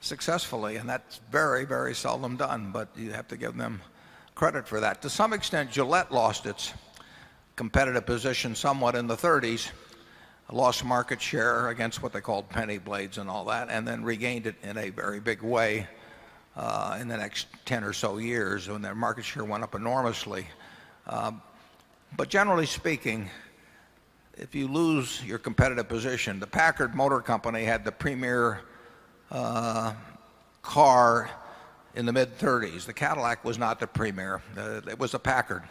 successfully, and that's very, very seldom done, but you have to give them credit for that. To some extent, Gillette lost its competitive position somewhat in the 30s, lost market share against what they called penny blades and all that, and then regained it in a very big way in the next 10 or so years when their market share went up enormously. But generally speaking, if you lose your competitive position, the Packard Motor Company had the premier car in the mid-30s. The Cadillac was not the premier. It was a Packard.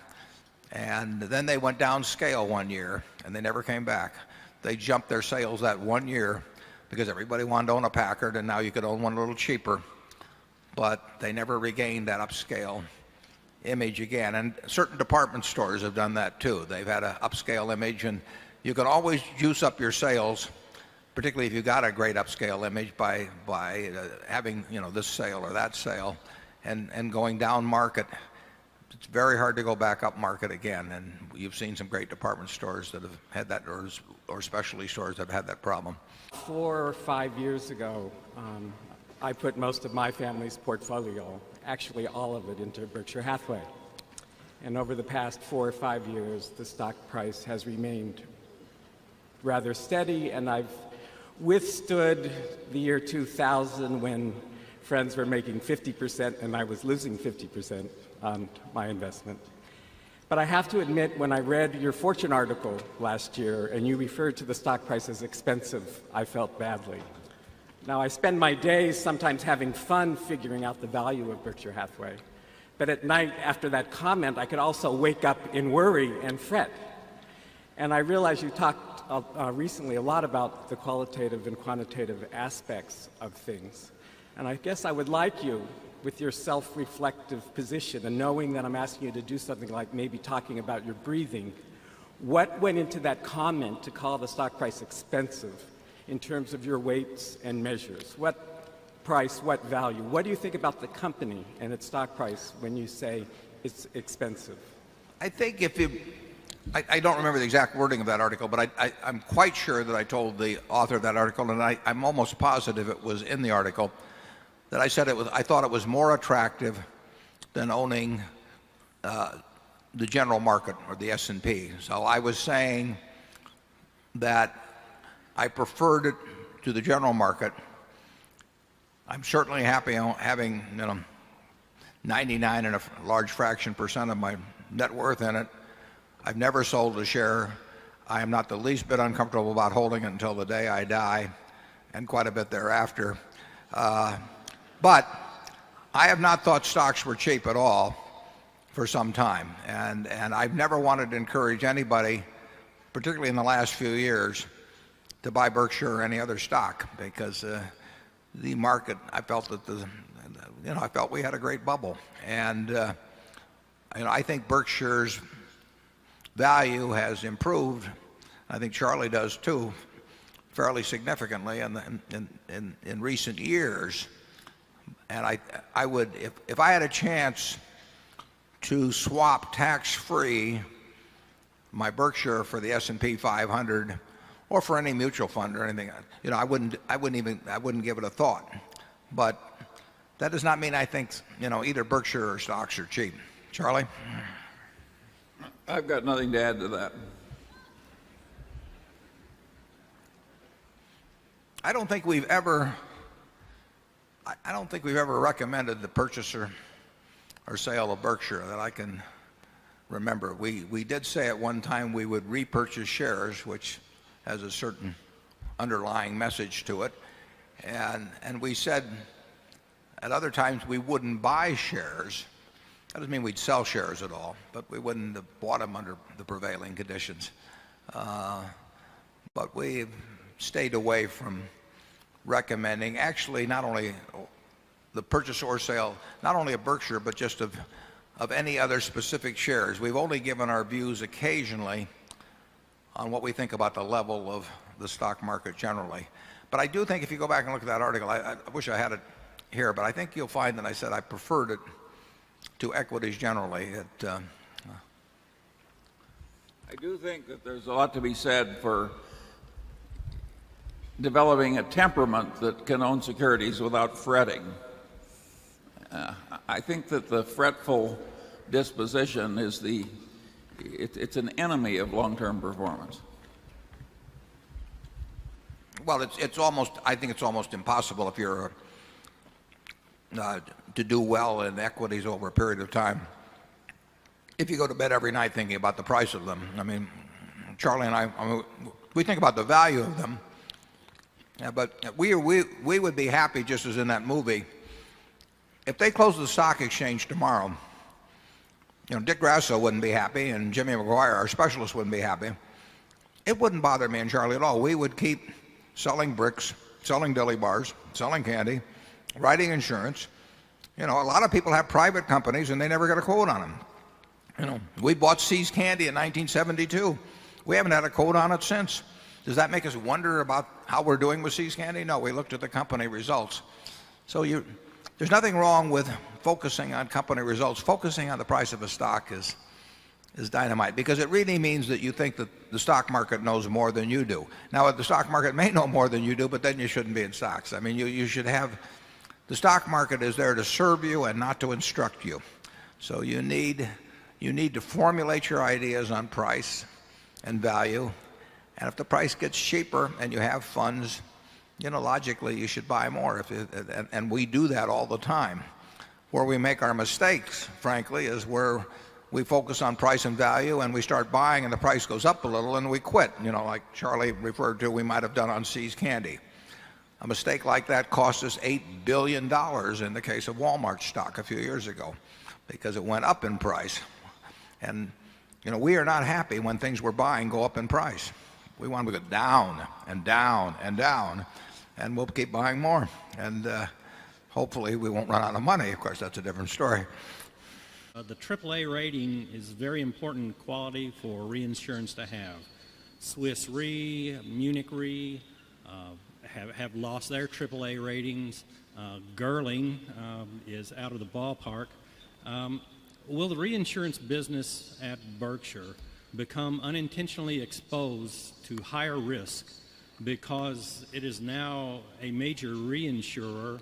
And then they went downscale one year, and they never came back. They jumped their sales that one year because everybody wanted to own a Packard, and now you could own one a little cheaper. But they never regained that upscale image again. And certain department stores have done that too. They've had an upscale image, and you can always juice up your sales, particularly if you've got a great upscale image, by having this sale or that sale and going down market. It's very hard to go back up market again, and you've seen some great department stores that have had that, or specialty stores that have had that problem. 4 or 5 years ago, I put most of my family's portfolio, actually all of it, into Berkshire Hathaway. And over the past 4 or 5 years, the stock price has remained rather steady, and I've withstood the year 2000 when friends were making 50% and I was losing 50% on my investment. But I have to admit, when I read your Fortune article last year and you referred to the stock price as expensive, I felt badly. Now, I spend my days sometimes having fun figuring out the value of Berkshire Hathaway. But at night, after that comment, I could also wake up in worry and fret. And I realize you talked recently a lot about the qualitative and quantitative aspects of things. And I guess I would like you, with your self-reflective position and knowing that I'm asking you to do something like maybe talking about your breathing, what went into that comment to call the stock price expensive in terms of your weights and measures? What price, what value? What do you think about the company and its stock price when you say it's expensive? I think I don't remember the exact wording of that article, but I'm quite sure that I told the author of that article, and I'm almost positive it was in the article, that I said I thought it was more attractive than owning the general market or the S&P. So I was saying that I preferred it to the general market. I'm certainly happy having 99 and a large fraction percent of my net worth in it. I've never sold a share. I am not the least bit uncomfortable about holding it until the day I die, and quite a bit thereafter. But I have not thought stocks were cheap at all for some time, and I've never wanted to encourage anybody, particularly in the last few years, to buy Berkshire or any other stock, because the market, I felt that I felt we had a great bubble, and I think Berkshire's value has improved. I think Charlie does too, fairly significantly in recent years. And I would, if I had a chance to swap tax-free my Berkshire for the S&P 500 or for any mutual fund or anything, I wouldn't give it a thought. But that does not mean I think, either Berkshire or stocks are cheap. Charlie? I've got nothing to add to that. I don't think we've ever recommended the purchase or sale of Berkshire that I can remember. We did say at one time we would repurchase shares, which has a certain underlying message to it. And we said at other times we wouldn't buy shares. That doesn't mean we'd sell shares at all, but we wouldn't have bought them under the prevailing conditions. But we've stayed away from recommending, actually, not only the purchase or sale, not only of Berkshire, but just of any other specific shares. We've only given our views occasionally on what we think about the level of the stock market generally. But I do think if you go back and look at that article, I wish I had it here, but I think you'll find that I said I preferred it to equities generally. I do think that there's a lot to be said for developing a temperament that can own securities without fretting. I think that the fretful disposition is it's an enemy of long-term performance. Well, I think it's almost impossible if you're to do well in equities over a period of time if you go to bed every night thinking about the price of them. I mean, Charlie and we think about the value of them, but we would be happy, just as in that movie, if they closed the stock exchange tomorrow. Dick Grasso wouldn't be happy, and Jimmy McGuire, our specialist, wouldn't be happy. It wouldn't bother me and Charlie at all. We would keep selling bricks, selling deli bars, selling candy, writing insurance. A lot of people have private companies and they never got a quote on them. We bought See's Candy in 1972. We haven't had a quote on it since. Does that make us wonder about how we're doing with See's Candy? No, we looked at the company results. So there's nothing wrong with focusing on company results. Focusing on the price of a stock is dynamite, because it really means that you think that the stock market knows more than you do. Now, the stock market may know more than you do, but then you shouldn't be in stocks. I mean, you should have, the stock market is there to serve you and not to instruct you. So you need to formulate your ideas on price and value. And if the price gets cheaper and you have funds, logically you should buy more. And we do that all the time. Where we make our mistakes, frankly, is where we focus on price and value and we start buying and the price goes up a little and we quit, like Charlie referred to, we might have done on See's Candy. A mistake like that cost us $8 billion in the case of Walmart stock a few years ago, because it went up in price. And we are not happy when things we're buying go up in price. We want to go down and down and down, and we'll keep buying more. And hopefully we won't run out of money. Of course, that's a different story. The AAA rating is very important quality for reinsurance to have. Swiss Re, Munich Re have lost their AAA ratings. Gerling is out of the ballpark. Will the reinsurance business at Berkshire become unintentionally exposed to higher risk because it is now a major reinsurer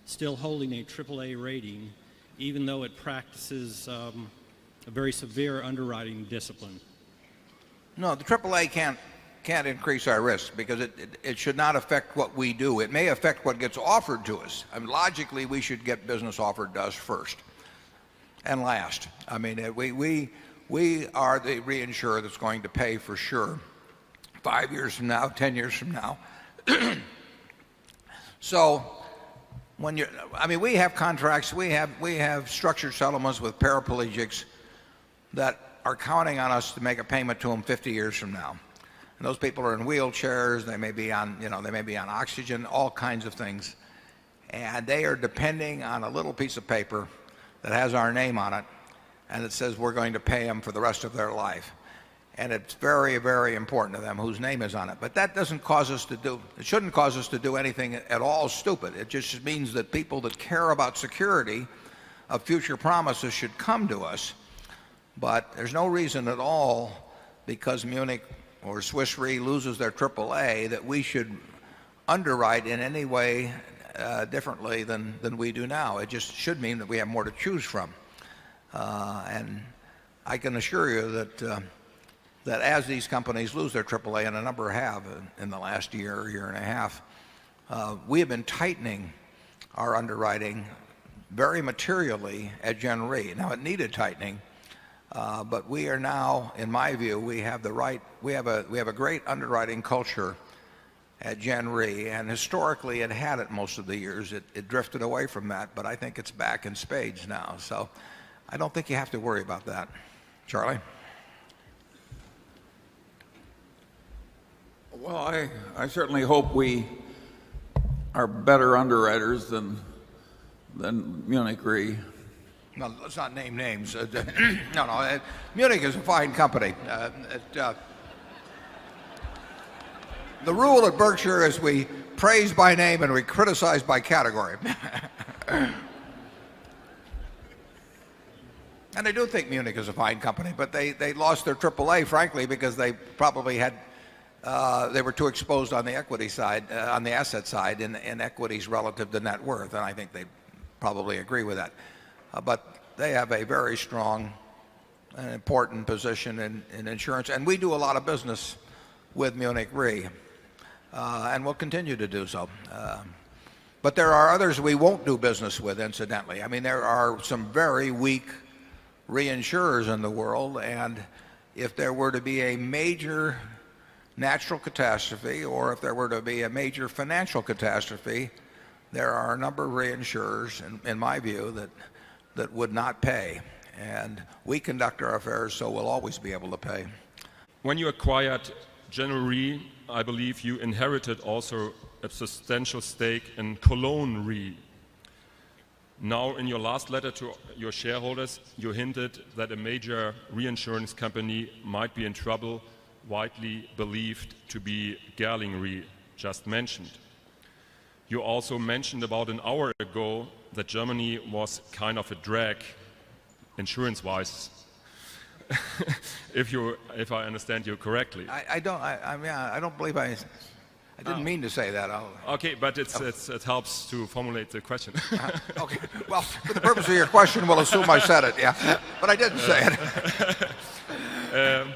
still holding a AAA rating, even though it practices a very severe underwriting discipline? No, the AAA can't increase our risk, because it should not affect what we do. It may affect what gets offered to us. I mean, logically, we should get business offered to us first. and last. I mean, we are the reinsurer that's going to pay for sure 5 years from now, 10 years from now. So we have contracts, we have structured settlements with paraplegics that are counting on us to make a payment to them 50 years from now. And those people are in wheelchairs, they may be on, they may be on oxygen, all kinds of things. And they are depending on a little piece of paper that has our name on it, and it says we're going to pay them for the rest of their life. And it's very, very important to them whose name is on it. But that doesn't cause us to do, it shouldn't cause us to do anything at all stupid. It just means that people that care about security of future promises should come to us. But there's no reason at all, because Munich or Swiss Re loses their AAA, that we should underwrite in any way differently than we do now. It just should mean that we have more to choose from. And I can assure you that as these companies lose their AAA, and a number have in the last year and a half, we have been tightening our underwriting very materially at Gen Re. Now, it needed tightening, but we are now, in my view, we have a great underwriting culture at Gen Re, and historically it had it most of the years. It drifted away from that, but I think it's back in spades now. So I don't think you have to worry about that. Charlie? Well, I certainly hope we are better underwriters than Munich Re. No, let's not name names. No. Munich is a fine company. The rule at Berkshire is we praise by name and we criticize by category. And I do think Munich is a fine company, but they lost their AAA, frankly, because they probably had they were too exposed on the equity side, on the asset side, in equities relative to net worth, and I think they probably agree with that. But they have a very strong and important position in insurance, and we do a lot of business with Munich Re, and we'll continue to do so. But there are others we won't do business with, incidentally. I mean, there are some very weak reinsurers in the world, and if there were to be a major natural catastrophe, or if there were to be a major financial catastrophe, there are a number of reinsurers, in my view, that would not pay. And we conduct our affairs so we'll always be able to pay. When you acquired General Re, I believe you inherited also a substantial stake in Cologne Re. Now, in your last letter to your shareholders, you hinted that a major reinsurance company might be in trouble, widely believed to be Gerling Re, just mentioned. You also mentioned about an hour ago that Germany was kind of a drag, insurance-wise, if I understand you correctly. I don't believe I didn't mean to say that. Okay, but it helps to formulate the question. Okay, well, for the purpose of your question, we'll assume I said it, yeah. But I didn't say it.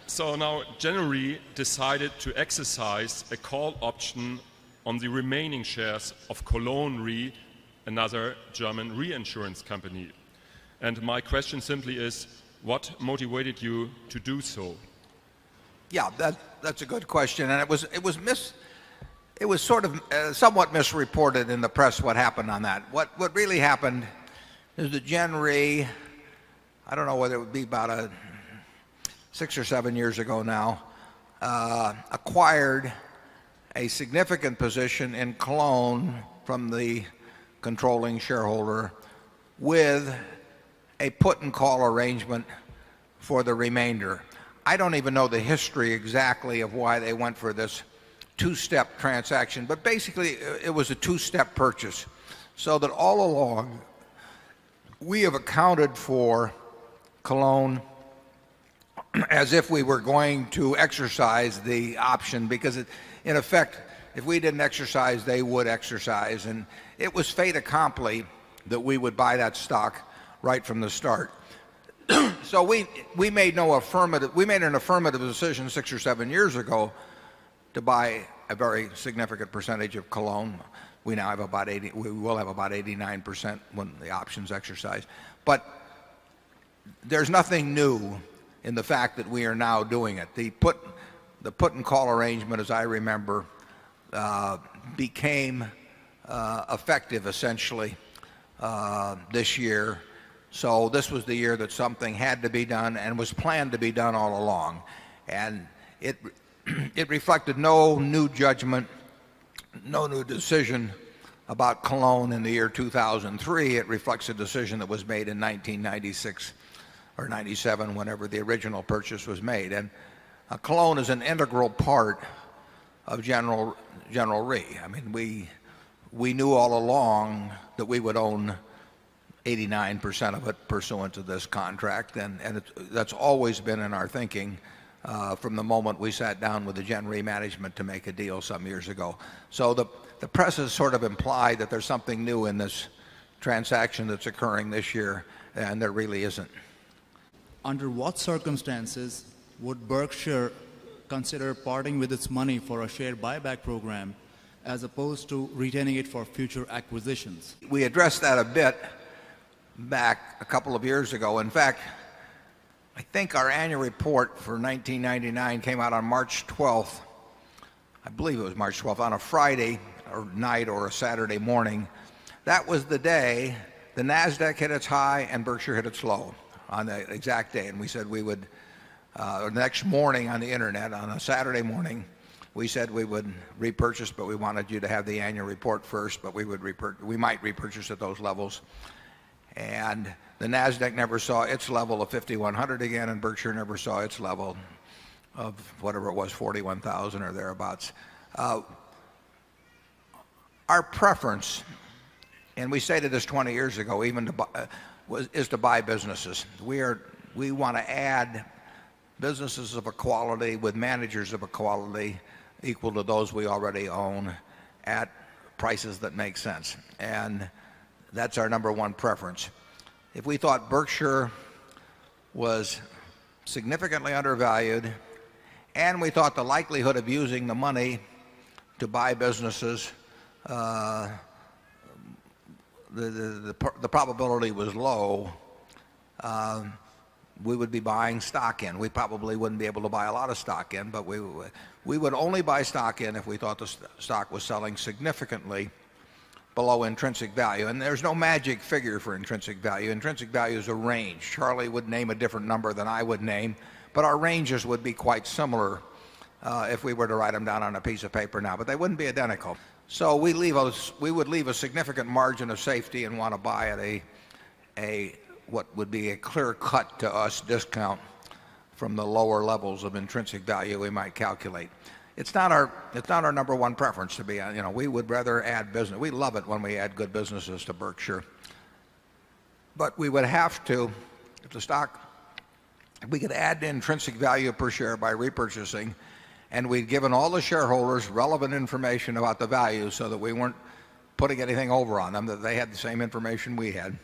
So now General Re decided to exercise a call option on the remaining shares of Cologne Re, another German reinsurance company. And my question simply is, what motivated you to do so? Yeah, that's a good question, and it was sort of somewhat misreported in the press what happened on that. What really happened is that Gen Re, I don't know whether it would be about 6 or 7 years ago now, acquired a significant position in Cologne from the controlling shareholder with a put and call arrangement for the remainder. I don't even know the history exactly of why they went for this two-step transaction, but basically it was a two-step purchase, so that all along we have accounted for Cologne as if we were going to exercise the option, because in effect, if we didn't exercise, they would exercise, and it was fait accompli that we would buy that stock right from the start. So we made an affirmative decision 6 or 7 years ago to buy a very significant percentage of Cologne. We now have we will have about 89% when the option's exercised. But there's nothing new in the fact that we are now doing it. The put and call arrangement, as I remember, became effective essentially this year. So this was the year that something had to be done and was planned to be done all along. And it reflected no new judgment, no new decision about cologne in the year 2003. It reflects a decision that was made in 1996 or 97, whenever the original purchase was made. And cologne is an integral part of General Re. I mean, we knew all along that we would own 89% of it pursuant to this contract, and that's always been in our thinking from the moment we sat down with the Gen Re management to make a deal some years ago. So the press has sort of implied that there's something new in this transaction that's occurring this year, and there really isn't. Under what circumstances would Berkshire consider parting with its money for a share buyback program as opposed to retaining it for future acquisitions? We addressed that a bit back a couple of years ago. In fact, I think our annual report for 1999 came out on March 12th. I believe it was March 12th, on a Friday or night or a Saturday morning. That was the day the NASDAQ hit its high and Berkshire hit its low on the exact day. And we said we would, the next morning on the internet, on a Saturday morning, we said we would repurchase, but we wanted you to have the annual report first, but we might repurchase at those levels. And the NASDAQ never saw its level of 5,100 again, and Berkshire never saw its level of whatever it was, 41,000 or thereabouts. Our preference, and we stated this 20 years ago, even is to buy businesses. We want to add businesses of a quality with managers of a quality equal to those we already own at prices that make sense. And that's our number one preference. If we thought Berkshire was significantly undervalued and we thought the likelihood of using the money to buy businesses, the probability was low, we would be buying stock in. We probably wouldn't be able to buy a lot of stock in, but we would only buy stock in if we thought the stock was selling significantly below intrinsic value. And there's no magic figure for intrinsic value. Intrinsic value is a range. Charlie would name a different number than I would name, but our ranges would be quite similar if we were to write them down on a piece of paper now, but they wouldn't be identical. So we would leave a significant margin of safety and want to buy at what would be a clear cut to us discount from the lower levels of intrinsic value we might calculate. It's not our number one preference to be, we would rather add business. We love it when we add good businesses to Berkshire. But we would have to, if we could add the intrinsic value per share by repurchasing, and we'd given all the shareholders relevant information about the value so that we weren't putting anything over on them, that they had the same information we had,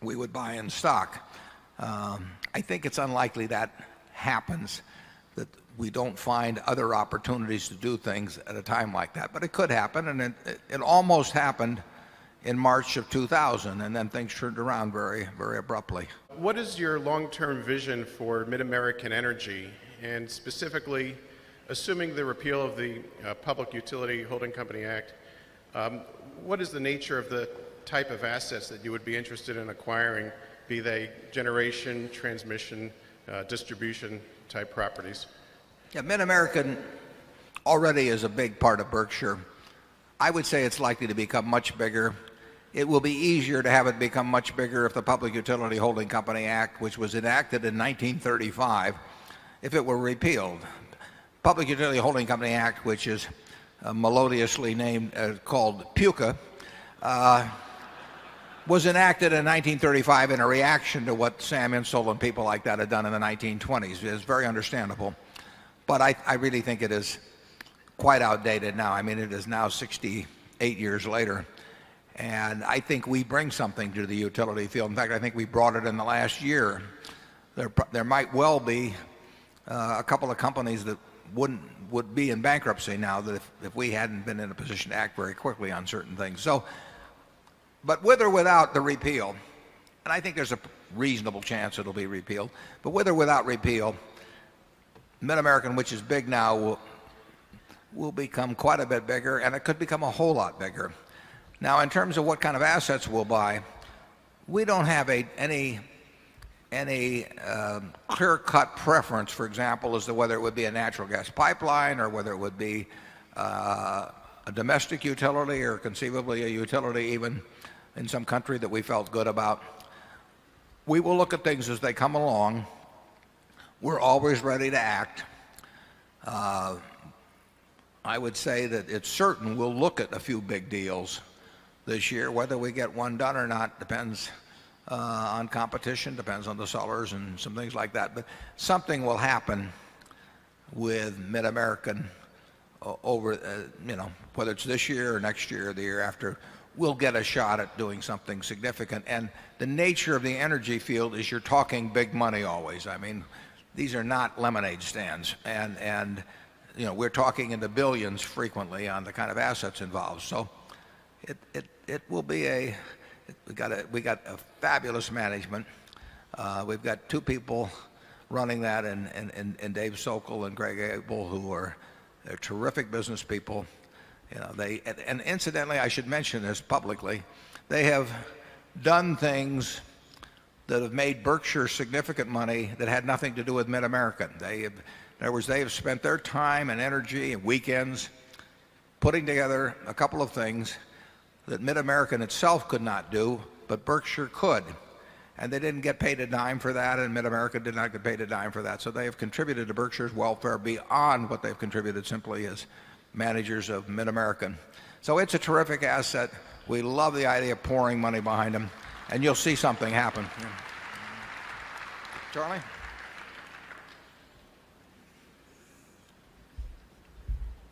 we would buy in stock. I think it's unlikely that happens, that we don't find other opportunities to do things at a time like that. But it could happen, and it almost happened in March of 2000, and then things turned around very, very abruptly. What is your long-term vision for Mid-American Energy, and specifically, assuming the repeal of the Public Utility Holding Company Act, what is the nature of the type of assets that you would be interested in acquiring, be they generation, transmission, distribution type properties? Yeah, Mid-American already is a big part of Berkshire. I would say it's likely to become much bigger. It will be easier to have it become much bigger if the Public Utility Holding Company Act, which was enacted in 1935, if it were repealed. Public Utility Holding Company Act, which is melodiously named called PUCA, was enacted in 1935 in a reaction to what Sam Insull and people like that had done in the 1920s. It's very understandable. But I really think it is quite outdated now. I mean, it is now 68 years later. And I think we bring something to the utility field. In fact, I think we brought it in the last year. There might well be a couple of companies that would be in bankruptcy now that if we hadn't been in a position to act very quickly on certain things. So, but with or without the repeal, and I think there's a reasonable chance it'll be repealed. But with or without repeal, Mid-American, which is big now, will become quite a bit bigger, and it could become a whole lot bigger. Now, in terms of what kind of assets we'll buy, we don't have any clear-cut preference, for example, as to whether it would be a natural gas pipeline or whether it would be a domestic utility or conceivably a utility even in some country that we felt good about. We will look at things as they come along. We're always ready to act. I would say that it's certain we'll look at a few big deals this year. Whether we get one done or not depends on competition, depends on the sellers and some things like that. But something will happen with Mid-American over, whether it's this year or next year or the year after. We'll get a shot at doing something significant. And the nature of the energy field is you're talking big money always. I mean, these are not lemonade stands. And we're talking in the billions frequently on the kind of assets involved. So it will be we got a fabulous management. We've got two people running that, and Dave Sokol and Greg Abel, who they're terrific business people. And incidentally, I should mention this publicly, they have done things that have made Berkshire significant money that had nothing to do with Mid-American. In other words, they have spent their time and energy and weekends putting together a couple of things that Mid-American itself could not do, but Berkshire could. And they didn't get paid a dime for that, and Mid-America did not get paid a dime for that. So they have contributed to Berkshire's welfare beyond what they've contributed simply as managers of Mid-American. So it's a terrific asset. We love the idea of pouring money behind them, and you'll see something happen. Charlie?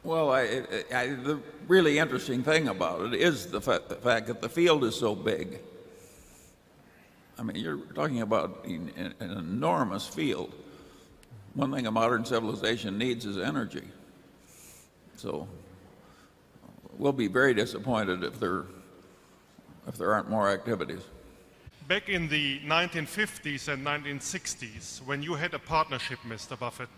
Well, the really interesting thing about it is the fact that the field is so big. I mean, you're talking about an enormous field. One thing a modern civilization needs is energy. So we'll be very disappointed if there aren't more activities. Back in the 1950s and 1960s, when you had a partnership, Mr. Buffett,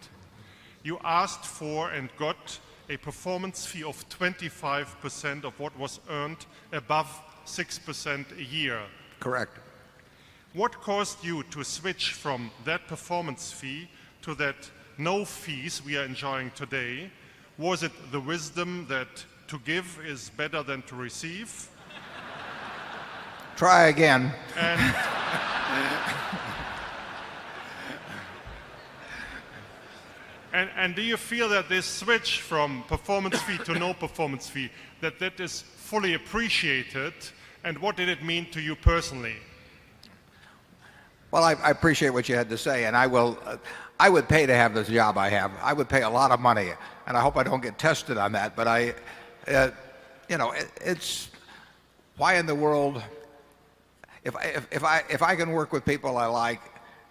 you asked for and got a performance fee of 25% of what was earned above 6% a year. Correct. What caused you to switch from that performance fee to that no fees we are enjoying today? Was it the wisdom that to give is better than to receive? Try again. And do you feel that this switch from performance fee to no performance fee, that is fully appreciated, and what did it mean to you personally? Well, I appreciate what you had to say, and I would pay to have this job I have. I would pay a lot of money, and I hope I don't get tested on that. But it's why in the world, if I can work with people I like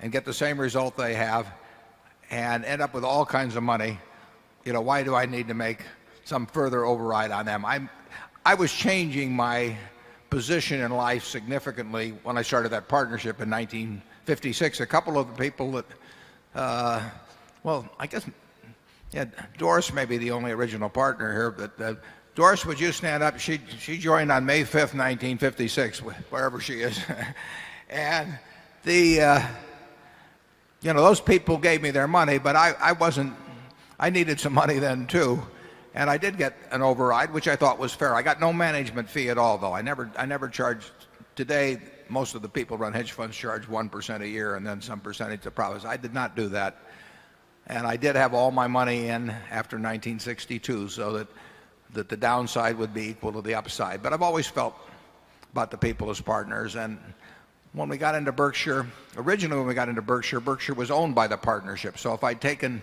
and get the same result they have, and end up with all kinds of money, why do I need to make some further override on them? I was changing my position in life significantly when I started that partnership in 1956. A couple of the people that, I guess, Doris may be the only original partner here, but Doris, would you stand up? She joined on May 5th, 1956, wherever she is. And those people gave me their money, but I needed some money then too. And I did get an override, which I thought was fair. I got no management fee at all, though. I never charged. Today, most of the people run hedge funds charge 1% a year and then some percentage of profits. I did not do that. And I did have all my money in after 1962, so that the downside would be equal to the upside. But I've always felt about the people as partners. And when we got into Berkshire, originally when we got into Berkshire, Berkshire was owned by the partnership. So if I'd taken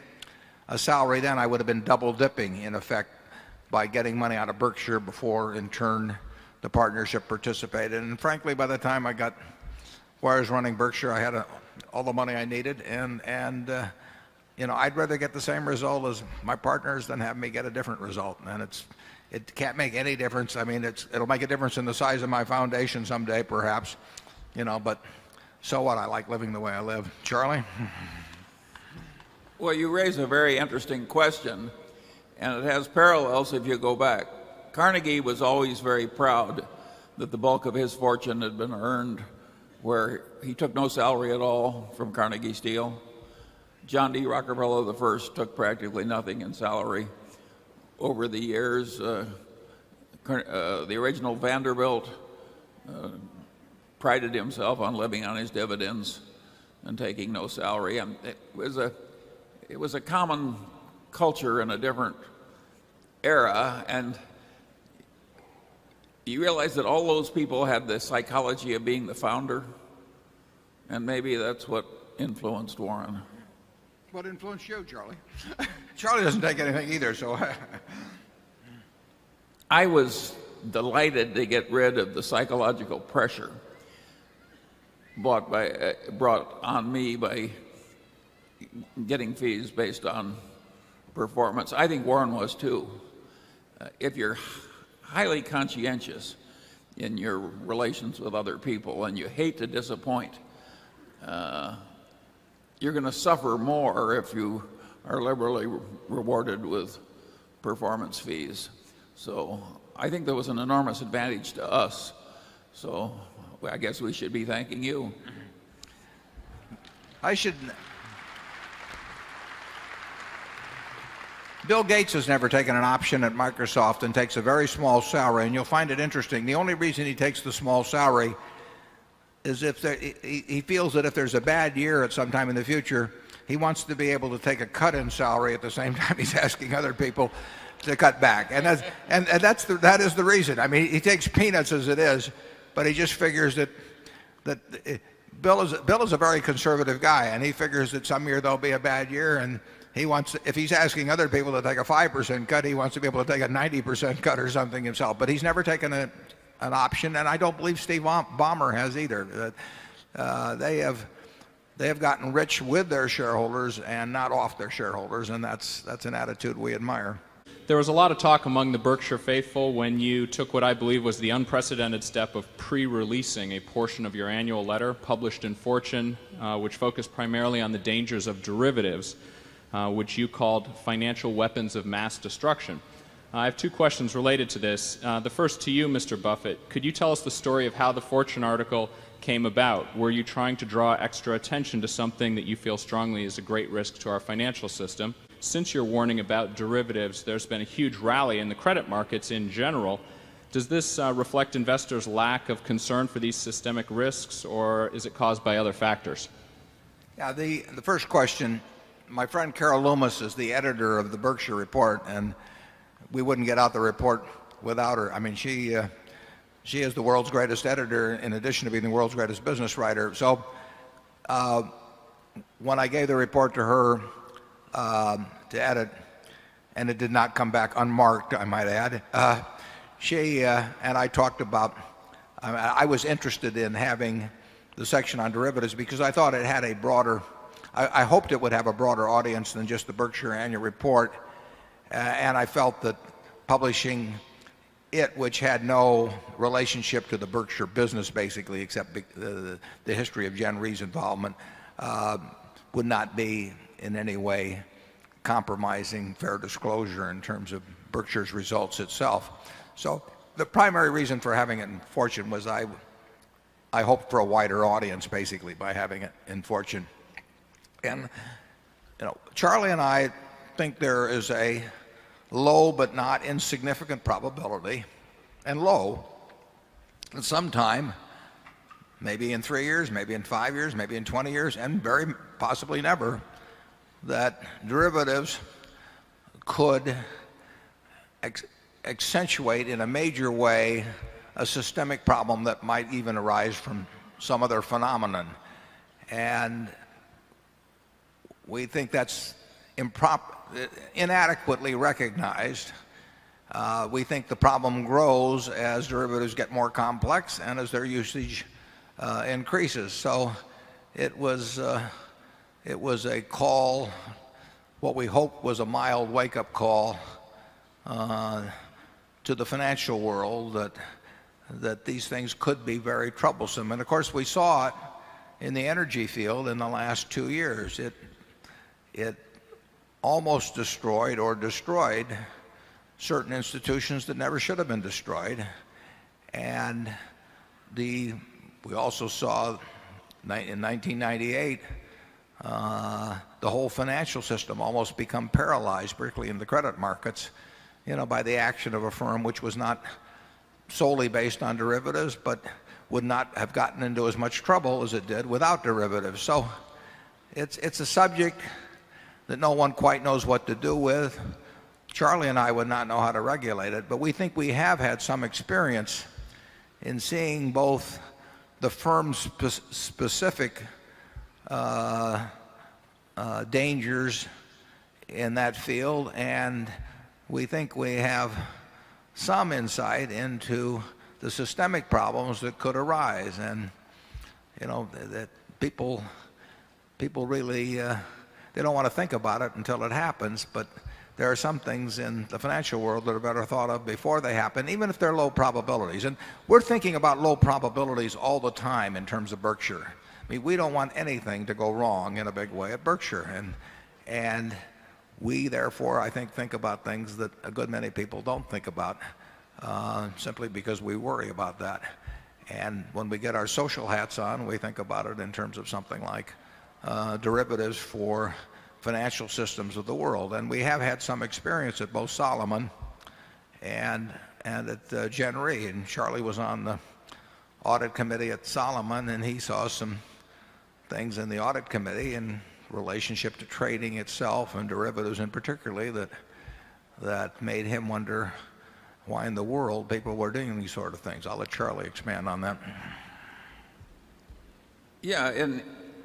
a salary then, I would have been double dipping in effect by getting money out of Berkshire before in turn the partnership participated. And frankly, by the time I got where I was running Berkshire, I had all the money I needed, and I'd rather get the same result as my partners than have me get a different result. And it can't make any difference. I mean, it'll make a difference in the size of my foundation someday, perhaps, but so what? I like living the way I live. Charlie? Well, you raise a very interesting question, and it has parallels if you go back. Carnegie was always very proud that the bulk of his fortune had been earned where he took no salary at all from Carnegie Steel. John D. Rockefeller I took practically nothing in salary. Over the years, the original Vanderbilt prided himself on living on his dividends and taking no salary. And it was a common culture in a different era, and you realize that all those people had the psychology of being the founder, and maybe that's what influenced Warren. What influenced you, Charlie? Charlie doesn't take anything either, so. I was delighted to get rid of the psychological pressure brought on me by getting fees based on performance. I think Warren was too. If you're highly conscientious in your relations with other people and you hate to disappoint, you're going to suffer more if you are liberally rewarded with performance fees. So I think there was an enormous advantage to us. So I guess we should be thanking you. Bill Gates has never taken an option at Microsoft and takes a very small salary, and you'll find it interesting. The only reason he takes the small salary is if he feels that if there's a bad year at some time in the future, he wants to be able to take a cut in salary at the same time he's asking other people to cut back. And that is the reason. I mean, he takes peanuts as it is, but he just figures that Bill is a very conservative guy, and he figures that some year there'll be a bad year, and he wants, if he's asking other people to take a 5% cut, he wants to be able to take a 90% cut or something himself. But he's never taken an option, and I don't believe Steve Ballmer has either. They have gotten rich with their shareholders and not off their shareholders, and that's an attitude we admire. There was a lot of talk among the Berkshire faithful when you took what I believe was the unprecedented step of pre-releasing a portion of your annual letter published in Fortune, which focused primarily on the dangers of derivatives, which you called financial weapons of mass destruction. I have two questions related to this. The first to you, Mr. Buffett. Could you tell us the story of how the Fortune article came about? Were you trying to draw extra attention to something that you feel strongly is a great risk to our financial system? Since your warning about derivatives, there's been a huge rally in the credit markets in general. Does this reflect investors' lack of concern for these systemic risks, or is it caused by other factors? Yeah, the first question, my friend Carol Loomis is the editor of the Berkshire Report, and we wouldn't get out the report without her. I mean, she is the world's greatest editor in addition to being the world's greatest business writer. So when I gave the report to her to edit, and it did not come back unmarked, I might add, she and I talked about, I was interested in having the section on derivatives because I thought it had a broader, I hoped it would have a broader audience than just the Berkshire Annual Report. And I felt that publishing it, which had no relationship to the Berkshire business basically, except the history of Jen Rhee's involvement, would not be in any way compromising fair disclosure in terms of Berkshire's results itself. So the primary reason for having it in Fortune was I hoped for a wider audience basically by having it in Fortune. And Charlie and I think there is a low but not insignificant probability, and low, that sometime, maybe in 3 years, maybe in 5 years, maybe in 20 years, and very possibly never, that derivatives could accentuate in a major way a systemic problem that might even arise from some other phenomenon. And we think that's inadequately recognized. We think the problem grows as derivatives get more complex and as their usage increases. So it was a call, what we hoped was a mild wake-up call to the financial world that these things could be very troublesome. And of course we saw it in the energy field in the last 2 years. It almost destroyed or destroyed certain institutions that never should have been destroyed. And we also saw in 1998 the whole financial system almost become paralyzed, particularly in the credit markets, by the action of a firm which was not solely based on derivatives, but would not have gotten into as much trouble as it did without derivatives. So it's a subject that no one quite knows what to do with. Charlie and I would not know how to regulate it, but we think we have had some experience in seeing both the firm's specific dangers in that field, and we think we have some insight into the systemic problems that could arise. And that people really they don't want to think about it until it happens, but there are some things in the financial world that are better thought of before they happen, even if they're low probabilities. And we're thinking about low probabilities all the time in terms of Berkshire. I mean, we don't want anything to go wrong in a big way at Berkshire. And we, therefore, I think about things that a good many people don't think about, simply because we worry about that. And when we get our social hats on, we think about it in terms of something like derivatives for financial systems of the world. And we have had some experience at both Solomon and at Gen Re. And Charlie was on the audit committee at Solomon, and he saw some things in the audit committee in relationship to trading itself and derivatives in particularly that made him wonder why in the world people were doing these sort of things. I'll let Charlie expand on that. Yeah, in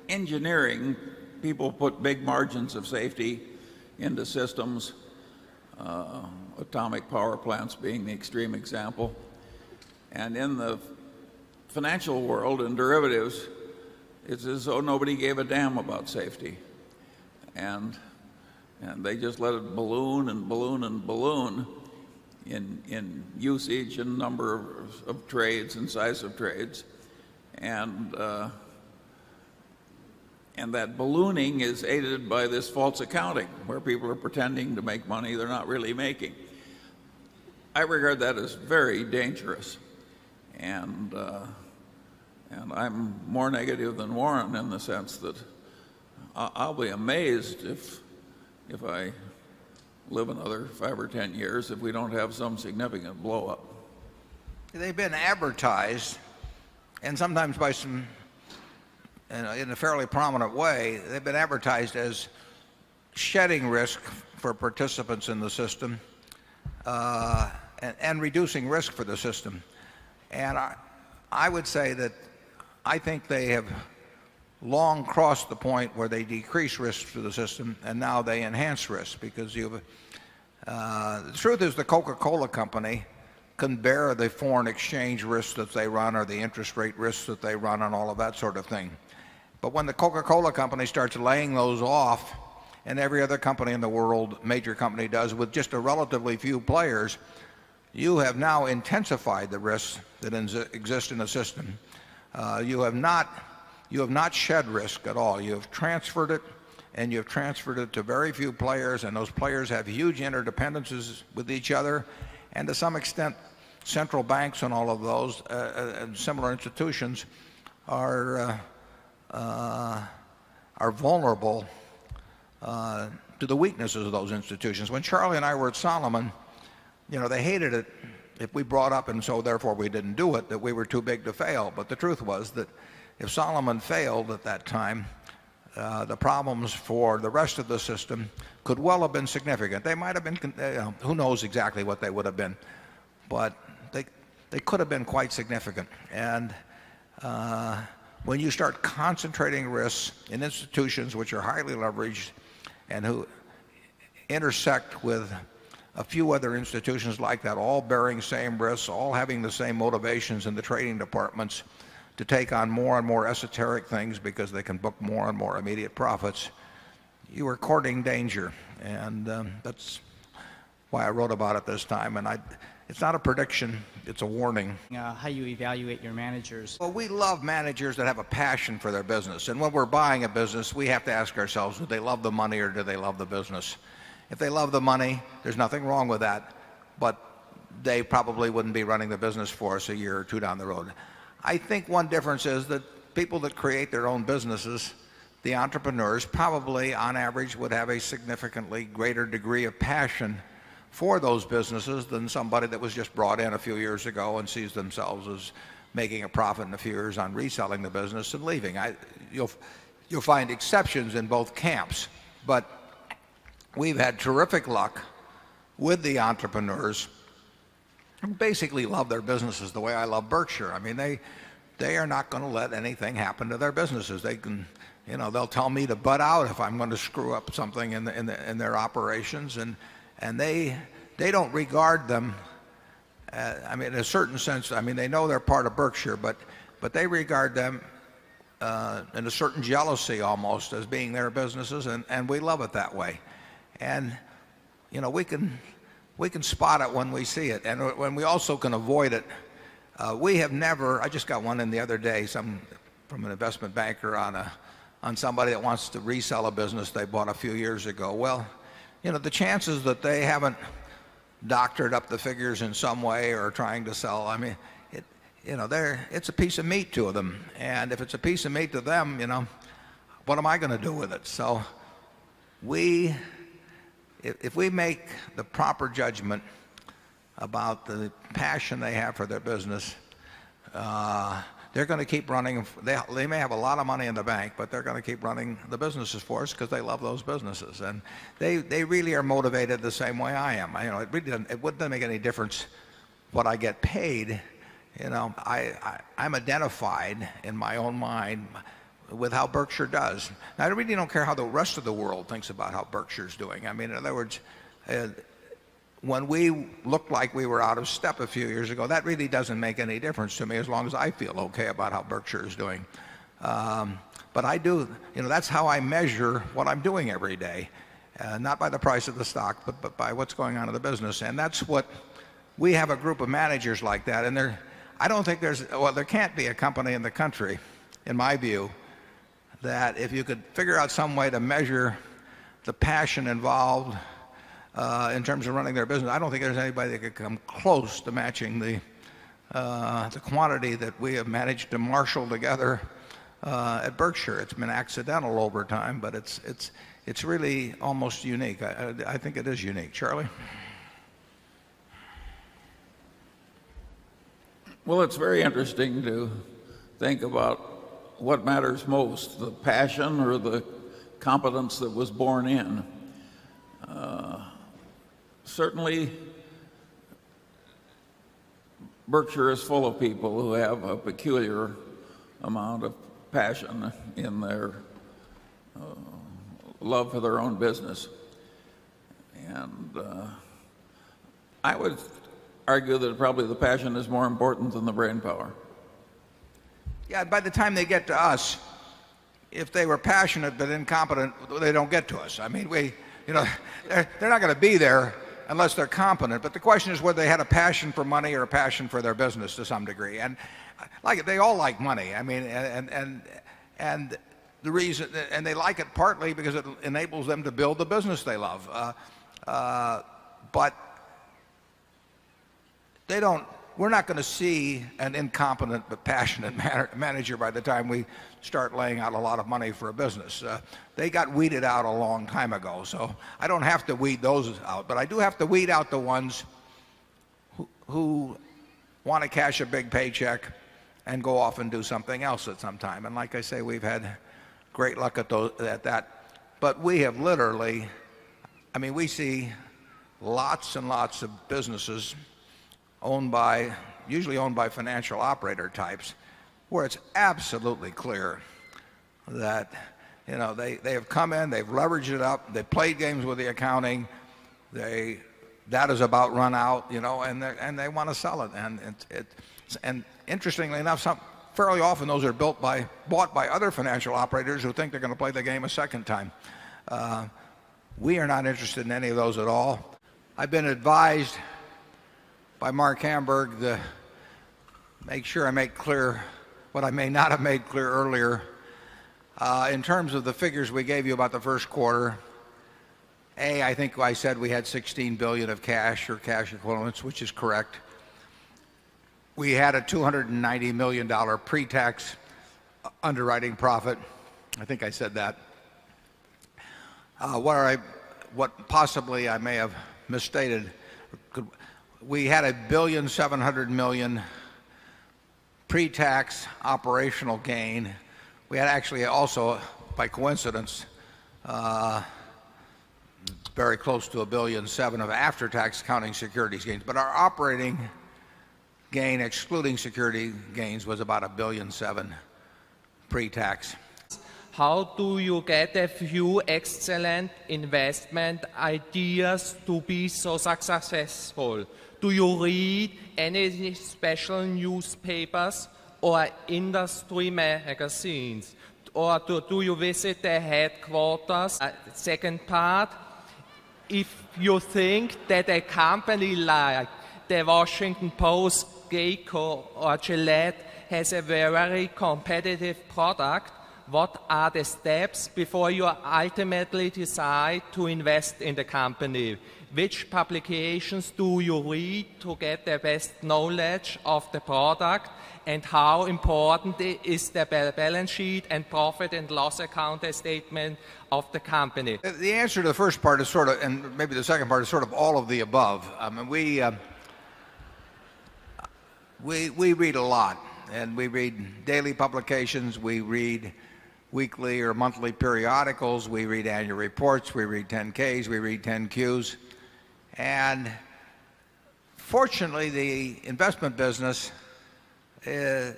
engineering, people put big margins of safety into systems, atomic power plants being the extreme example. And in the financial world and derivatives, it's as though nobody gave a damn about safety. And they just let it balloon and balloon and balloon in usage and number of trades and size of trades. And that ballooning is aided by this false accounting, where people are pretending to make money they're not really making. I regard that as very dangerous. And I'm more negative than Warren in the sense that I'll be amazed if I live another 5 or 10 years if we don't have some significant blow up. They've been advertised, and sometimes by some, in a fairly prominent way, they've been advertised as shedding risk for participants in the system and reducing risk for the system. And I would say that I think they have long crossed the point where they decrease risk for the system, and now they enhance risk, because the truth is the Coca-Cola company can bear the foreign exchange risks that they run or the interest rate risks that they run and all of that sort of thing. But when the Coca-Cola company starts laying those off, and every other company in the world, major company, does with just a relatively few players, you have now intensified the risks that exist in the system. You have not shed risk at all. You have transferred it, and you have transferred it to very few players, and those players have huge interdependencies with each other, and to some extent central banks and all of those and similar institutions are vulnerable to the weaknesses of those institutions. When Charlie and I were at Solomon, they hated it if we brought up, and so therefore we didn't do it, that we were too big to fail. But the truth was that if Solomon failed at that time, the problems for the rest of the system could well have been significant. They might have been, who knows exactly what they would have been, but they could have been quite significant. And when you start concentrating risks in institutions which are highly leveraged and who intersect with a few other institutions like that, all bearing same risks, all having the same motivations in the trading departments to take on more and more esoteric things because they can book more and more immediate profits, you are courting danger. And that's why I wrote about it this time. And it's not a prediction, it's a warning. How you evaluate your managers. Well, we love managers that have a passion for their business. And when we're buying a business, we have to ask ourselves, do they love the money or do they love the business? If they love the money, there's nothing wrong with that, but they probably wouldn't be running the business for us a year or two down the road. I think one difference is that people that create their own businesses, the entrepreneurs, probably on average would have a significantly greater degree of passion for those businesses than somebody that was just brought in a few years ago and sees themselves as making a profit in a few years on reselling the business and leaving. You'll find exceptions in both camps, but we've had terrific luck with the entrepreneurs who basically love their businesses the way I love Berkshire. I mean, they are not going to let anything happen to their businesses. They can, they'll tell me to butt out if I'm going to screw up something in their operations, and they don't regard them. I mean, in a certain sense, I mean, they know they're part of Berkshire, but they regard them in a certain jealousy almost as being their businesses, and we love it that way. And we can spot it when we see it, and when we also can avoid it. We have never. I just got one in the other day, from an investment banker on somebody that wants to resell a business they bought a few years ago. Well, the chances that they haven't doctored up the figures in some way or trying to sell, I mean, it's a piece of meat to them, and if it's a piece of meat to them, what am I going to do with it? So if we make the proper judgment about the passion they have for their business, they're going to keep running. They may have a lot of money in the bank, but they're going to keep running the businesses for us because they love those businesses, and they really are motivated the same way I am. It wouldn't make any difference what I get paid. I'm identified in my own mind with how Berkshire does. Now, I really don't care how the rest of the world thinks about how Berkshire's doing. I mean, in other words, when we looked like we were out of step a few years ago, that really doesn't make any difference to me as long as I feel okay about how Berkshire is doing. But I do, that's how I measure what I'm doing every day, not by the price of the stock, but by what's going on in the business. And that's what we have, a group of managers like that. And I don't think there can't be a company in the country, in my view, that if you could figure out some way to measure the passion involved in terms of running their business, I don't think there's anybody that could come close to matching the quantity that we have managed to marshal together at Berkshire. It's been accidental over time, but it's really almost unique. I think it is unique. Charlie? Well, it's very interesting to think about what matters most, the passion or the competence that was born in. Certainly, Berkshire is full of people who have a peculiar amount of passion in their love for their own business. And I would argue that probably the passion is more important than the brain power. Yeah, by the time they get to us, if they were passionate but incompetent, they don't get to us. I mean, they're not going to be there unless they're competent. But the question is whether they had a passion for money or a passion for their business to some degree. And they all like money. I mean, and the reason, and they like it partly because it enables them to build the business they love. But we're not going to see an incompetent but passionate manager by the time we start laying out a lot of money for a business. They got weeded out a long time ago, so I don't have to weed those out, but I do have to weed out the ones who want to cash a big paycheck and go off and do something else at some time. And like I say, we've had great luck at that. But we have literally, we see lots and lots of businesses usually owned by financial operator types, where it's absolutely clear that they have come in, they've leveraged it up, they've played games with the accounting, that is about run out, and they want to sell it. And interestingly enough, fairly often those are bought by other financial operators who think they're going to play the game a second time. We are not interested in any of those at all. I've been advised by Mark Hamburg, make sure I make clear what I may not have made clear earlier. In terms of the figures we gave you about the first quarter, I think I said we had $16 billion of cash or cash equivalents, which is correct. We had a $290 million pre-tax underwriting profit. I think I said that. What possibly I may have misstated, we had $1.7 billion pre-tax operational gain. We had actually also, by coincidence, very close to $1.7 billion of after-tax accounting securities gains. But our operating gain, excluding security gains, was about $1.7 billion pre-tax. How do you get a few excellent investment ideas to be so successful? Do you read any special newspapers or industry magazines? Or do you visit the headquarters? Second part, if you think that a company like the Washington Post, Geico or Gillette has a very competitive product, what are the steps before you ultimately decide to invest in the company? Which publications do you read to get the best knowledge of the product? And how important is the balance sheet and profit and loss account statement of the company? The answer to the first part is sort of, and maybe the second part is sort of all of the above. I mean, we read a lot, and we read daily publications, we read weekly or monthly periodicals, we read annual reports, we read 10Ks, we read 10Qs. And fortunately, the investment business is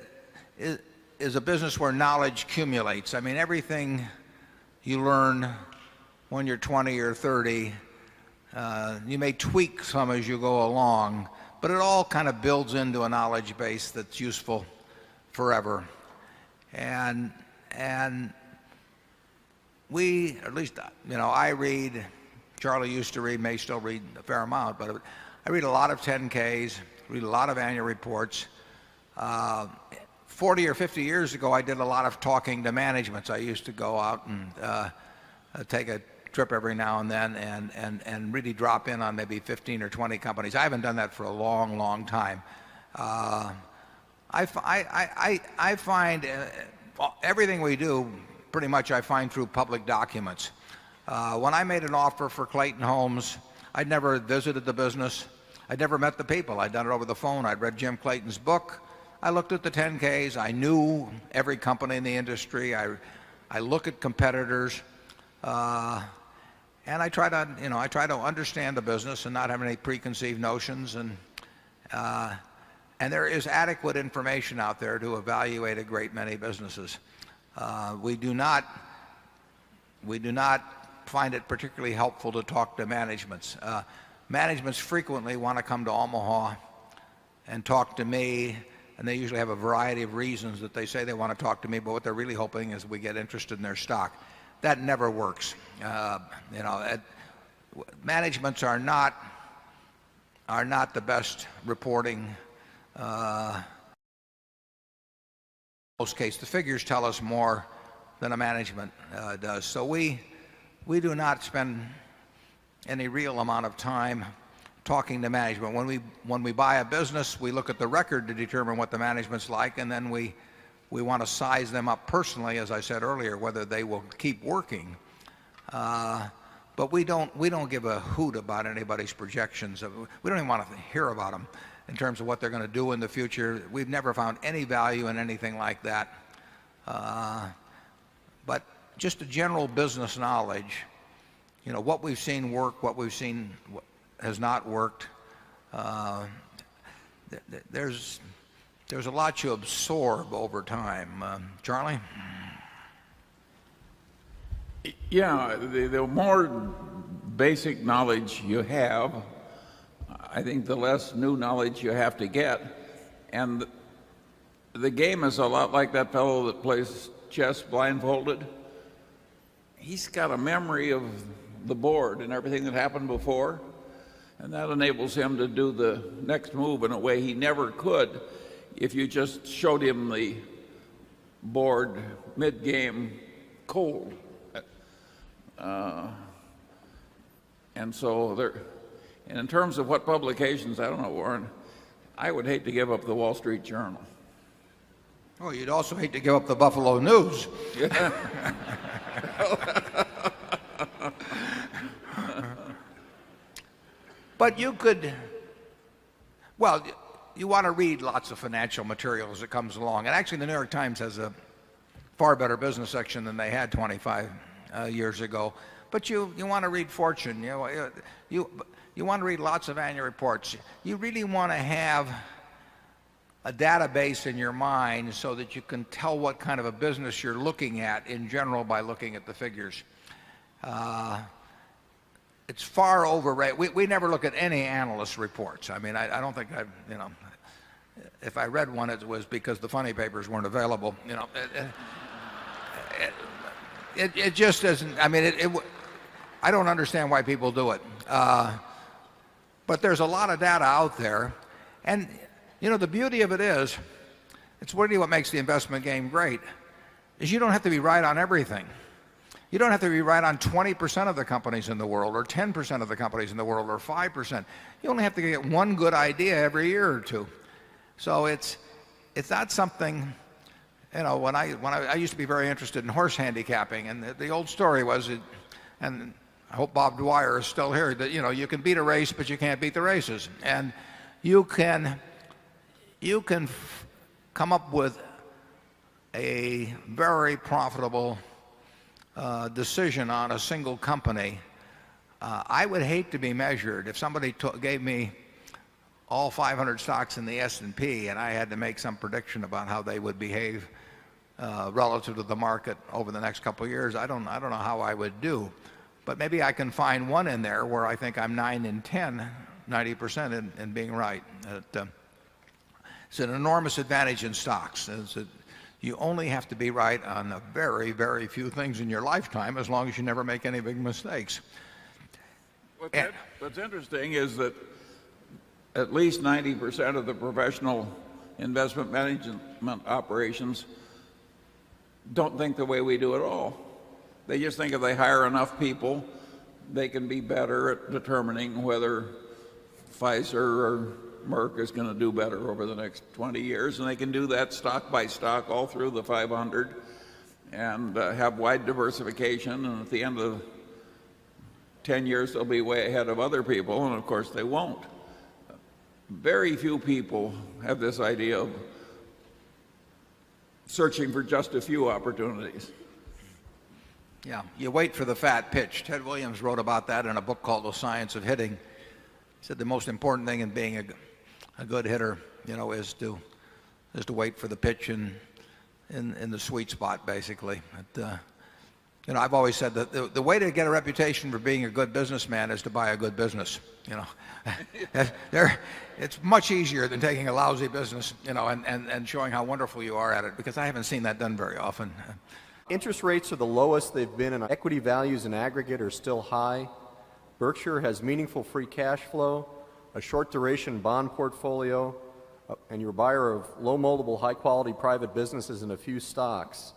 a business where knowledge accumulates. I mean, everything you learn when you're 20 or 30, you may tweak some as you go along, but it all kind of builds into a knowledge base that's useful forever. And we, at least, I read, Charlie used to read, may still read a fair amount, but I read a lot of 10Ks, read a lot of annual reports. 40 or 50 years ago, I did a lot of talking to managements. I used to go out and take a trip every now and then and really drop in on maybe 15 or 20 companies. I haven't done that for a long, long time. I find everything we do, pretty much I find through public documents. When I made an offer for Clayton Homes, I'd never visited the business. I'd never met the people. I'd done it over the phone. I'd read Jim Clayton's book. I looked at the 10Ks. I knew every company in the industry. I look at competitors. And I try to understand the business and not have any preconceived notions. And there is adequate information out there to evaluate a great many businesses. We do not find it particularly helpful to talk to managements. Managements frequently want to come to Omaha and talk to me, and they usually have a variety of reasons that they say they want to talk to me, but what they're really hoping is we get interested in their stock. That never works. Managements are not the best reporting. In most cases, the figures tell us more than a management does. So we do not spend any real amount of time talking to management. When we buy a business, we look at the record to determine what the management's like, and then we want to size them up personally, as I said earlier, whether they will keep working. But we don't give a hoot about anybody's projections. We don't even want to hear about them in terms of what they're going to do in the future. We've never found any value in anything like that. But just a general business knowledge, what we've seen work, what we've seen has not worked. There's a lot you absorb over time. Charlie? Yeah, the more basic knowledge you have, I think the less new knowledge you have to get. And the game is a lot like that fellow that plays chess blindfolded. He's got a memory of the board and everything that happened before. And that enables him to do the next move in a way he never could if you just showed him the board mid-game cold. And so and in terms of what publications, I don't know, Warren, I would hate to give up the Wall Street Journal. Oh, you'd also hate to give up the Buffalo News. But you could, well, you want to read lots of financial material as it comes along. And actually, the New York Times has a far better business section than they had 25 years ago. But you want to read Fortune. You want to read lots of annual reports. You really want to have a database in your mind so that you can tell what kind of a business you're looking at in general by looking at the figures. It's far overrated. We never look at any analyst reports. I mean, I don't think if I read one, it was because the funny papers weren't available. It just isn't. I mean, I don't understand why people do it. But there's a lot of data out there, and the beauty of it is, it's really what makes the investment game great, is you don't have to be right on everything. You don't have to be right on 20% of the companies in the world, or 10% of the companies in the world, or 5%. You only have to get one good idea every year or two. So it's not something, when I used to be very interested in horse handicapping, and the old story was, and I hope Bob Dwyer is still here, that you can beat a race, but you can't beat the races. And you can come up with a very profitable decision on a single company. I would hate to be measured if somebody gave me all 500 stocks in the S&P and I had to make some prediction about how they would behave relative to the market over the next couple of years. I don't know how I would do, but maybe I can find one in there where I think I'm 9 in 10, 90% in being right. It's an enormous advantage in stocks. You only have to be right on a very, very few things in your lifetime, as long as you never make any big mistakes. What's interesting is that at least 90% of the professional investment management operations don't think the way we do at all. They just think if they hire enough people, they can be better at determining whether Pfizer or Merck is going to do better over the next 20 years, and they can do that stock by stock all through the 500 and have wide diversification, and at the end of 10 years they'll be way ahead of other people, and of course they won't. Very few people have this idea of searching for just a few opportunities. Yeah, you wait for the fat pitch. Ted Williams wrote about that in a book called The Science of Hitting. He said the most important thing in being a good hitter, is to wait for the pitch in the sweet spot, basically. I've always said that the way to get a reputation for being a good businessman is to buy a good business. It's much easier than taking a lousy business, and showing how wonderful you are at it, because I haven't seen that done very often. Interest rates are the lowest they've been, and equity values in aggregate are still high. Berkshire has meaningful free cash flow, a short duration bond portfolio, and you're a buyer of low multiple, high quality private businesses and a few stocks.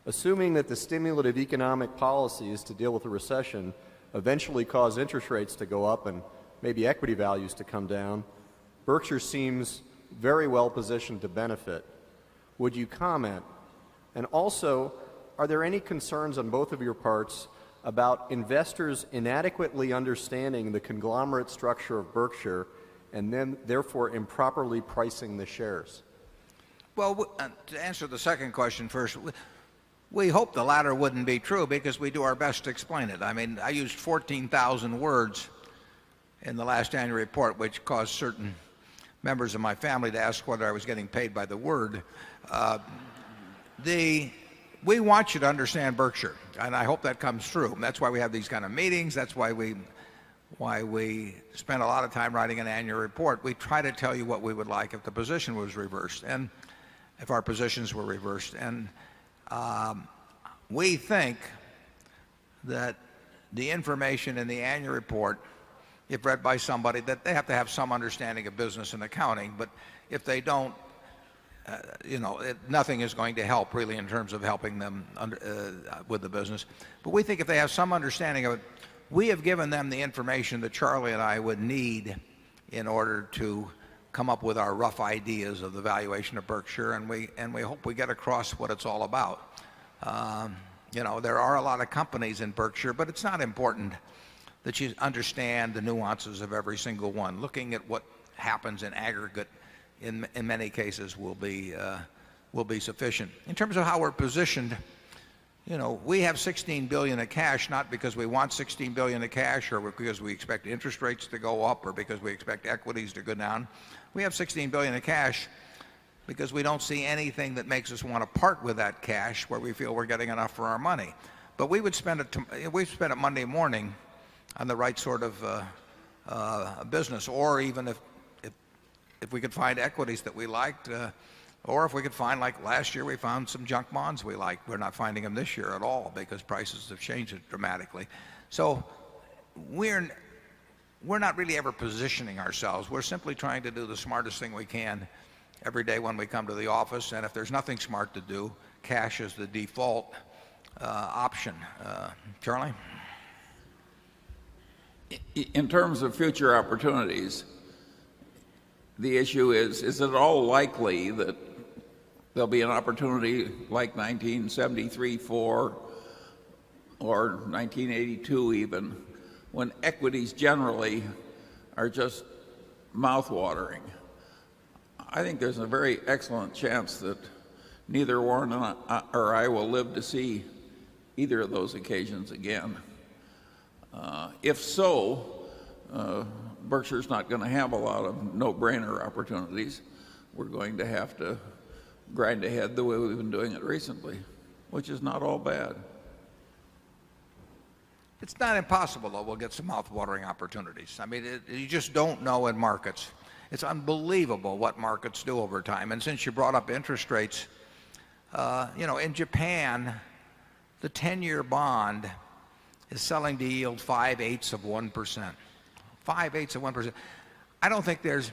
Assuming that the stimulative economic policy is to deal with the recession, eventually cause interest rates to go up and maybe equity values to come down, Berkshire seems very well positioned to benefit. Would you comment? And also, are there any concerns on both of your parts about investors inadequately understanding the conglomerate structure of Berkshire and then therefore improperly pricing the shares? Well, to answer the second question first, we hope the latter wouldn't be true, because we do our best to explain it. I mean, I used 14,000 words in the last annual report, which caused certain members of my family to ask whether I was getting paid by the word. We want you to understand Berkshire, and I hope that comes through. That's why we have these kind of meetings. That's why we spend a lot of time writing an annual report. We try to tell you what we would like if the position was reversed, and if our positions were reversed. And we think that the information in the annual report, if read by somebody, that they have to have some understanding of business and accounting. But if they don't, nothing is going to help really in terms of helping them with the business. But we think if they have some understanding of it, we have given them the information that Charlie and I would need in order to come up with our rough ideas of the valuation of Berkshire, and we hope we get across what it's all about. There are a lot of companies in Berkshire, but it's not important that you understand the nuances of every single one. Looking at what happens in aggregate in many cases will be sufficient. In terms of how we're positioned, we have $16 billion of cash, not because we want $16 billion of cash or because we expect interest rates to go up or because we expect equities to go down. We have $16 billion of cash because we don't see anything that makes us want to part with that cash where we feel we're getting enough for our money. But we would spend it Monday morning on the right sort of business, or even if we could find equities that we liked, or if we could find, like last year we found some junk bonds we liked. We're not finding them this year at all because prices have changed dramatically. So we're not really ever positioning ourselves. We're simply trying to do the smartest thing we can every day when we come to the office, and if there's nothing smart to do, cash is the default option. Charlie? In terms of future opportunities, the issue is it at all likely that there'll be an opportunity like 1973-4 or 1982 even, when equities generally are just mouth-watering? I think there's a very excellent chance that neither Warren or I will live to see either of those occasions again. If so, Berkshire's not going to have a lot of no-brainer opportunities. We're going to have to grind ahead the way we've been doing it recently, which is not all bad. It's not impossible, though, we'll get some mouth-watering opportunities. I mean, you just don't know in markets. It's unbelievable what markets do over time. And since you brought up interest rates, in Japan, the 10-year bond is selling to yield 5/8 of 1%. 5/8 of 1%. I don't think there's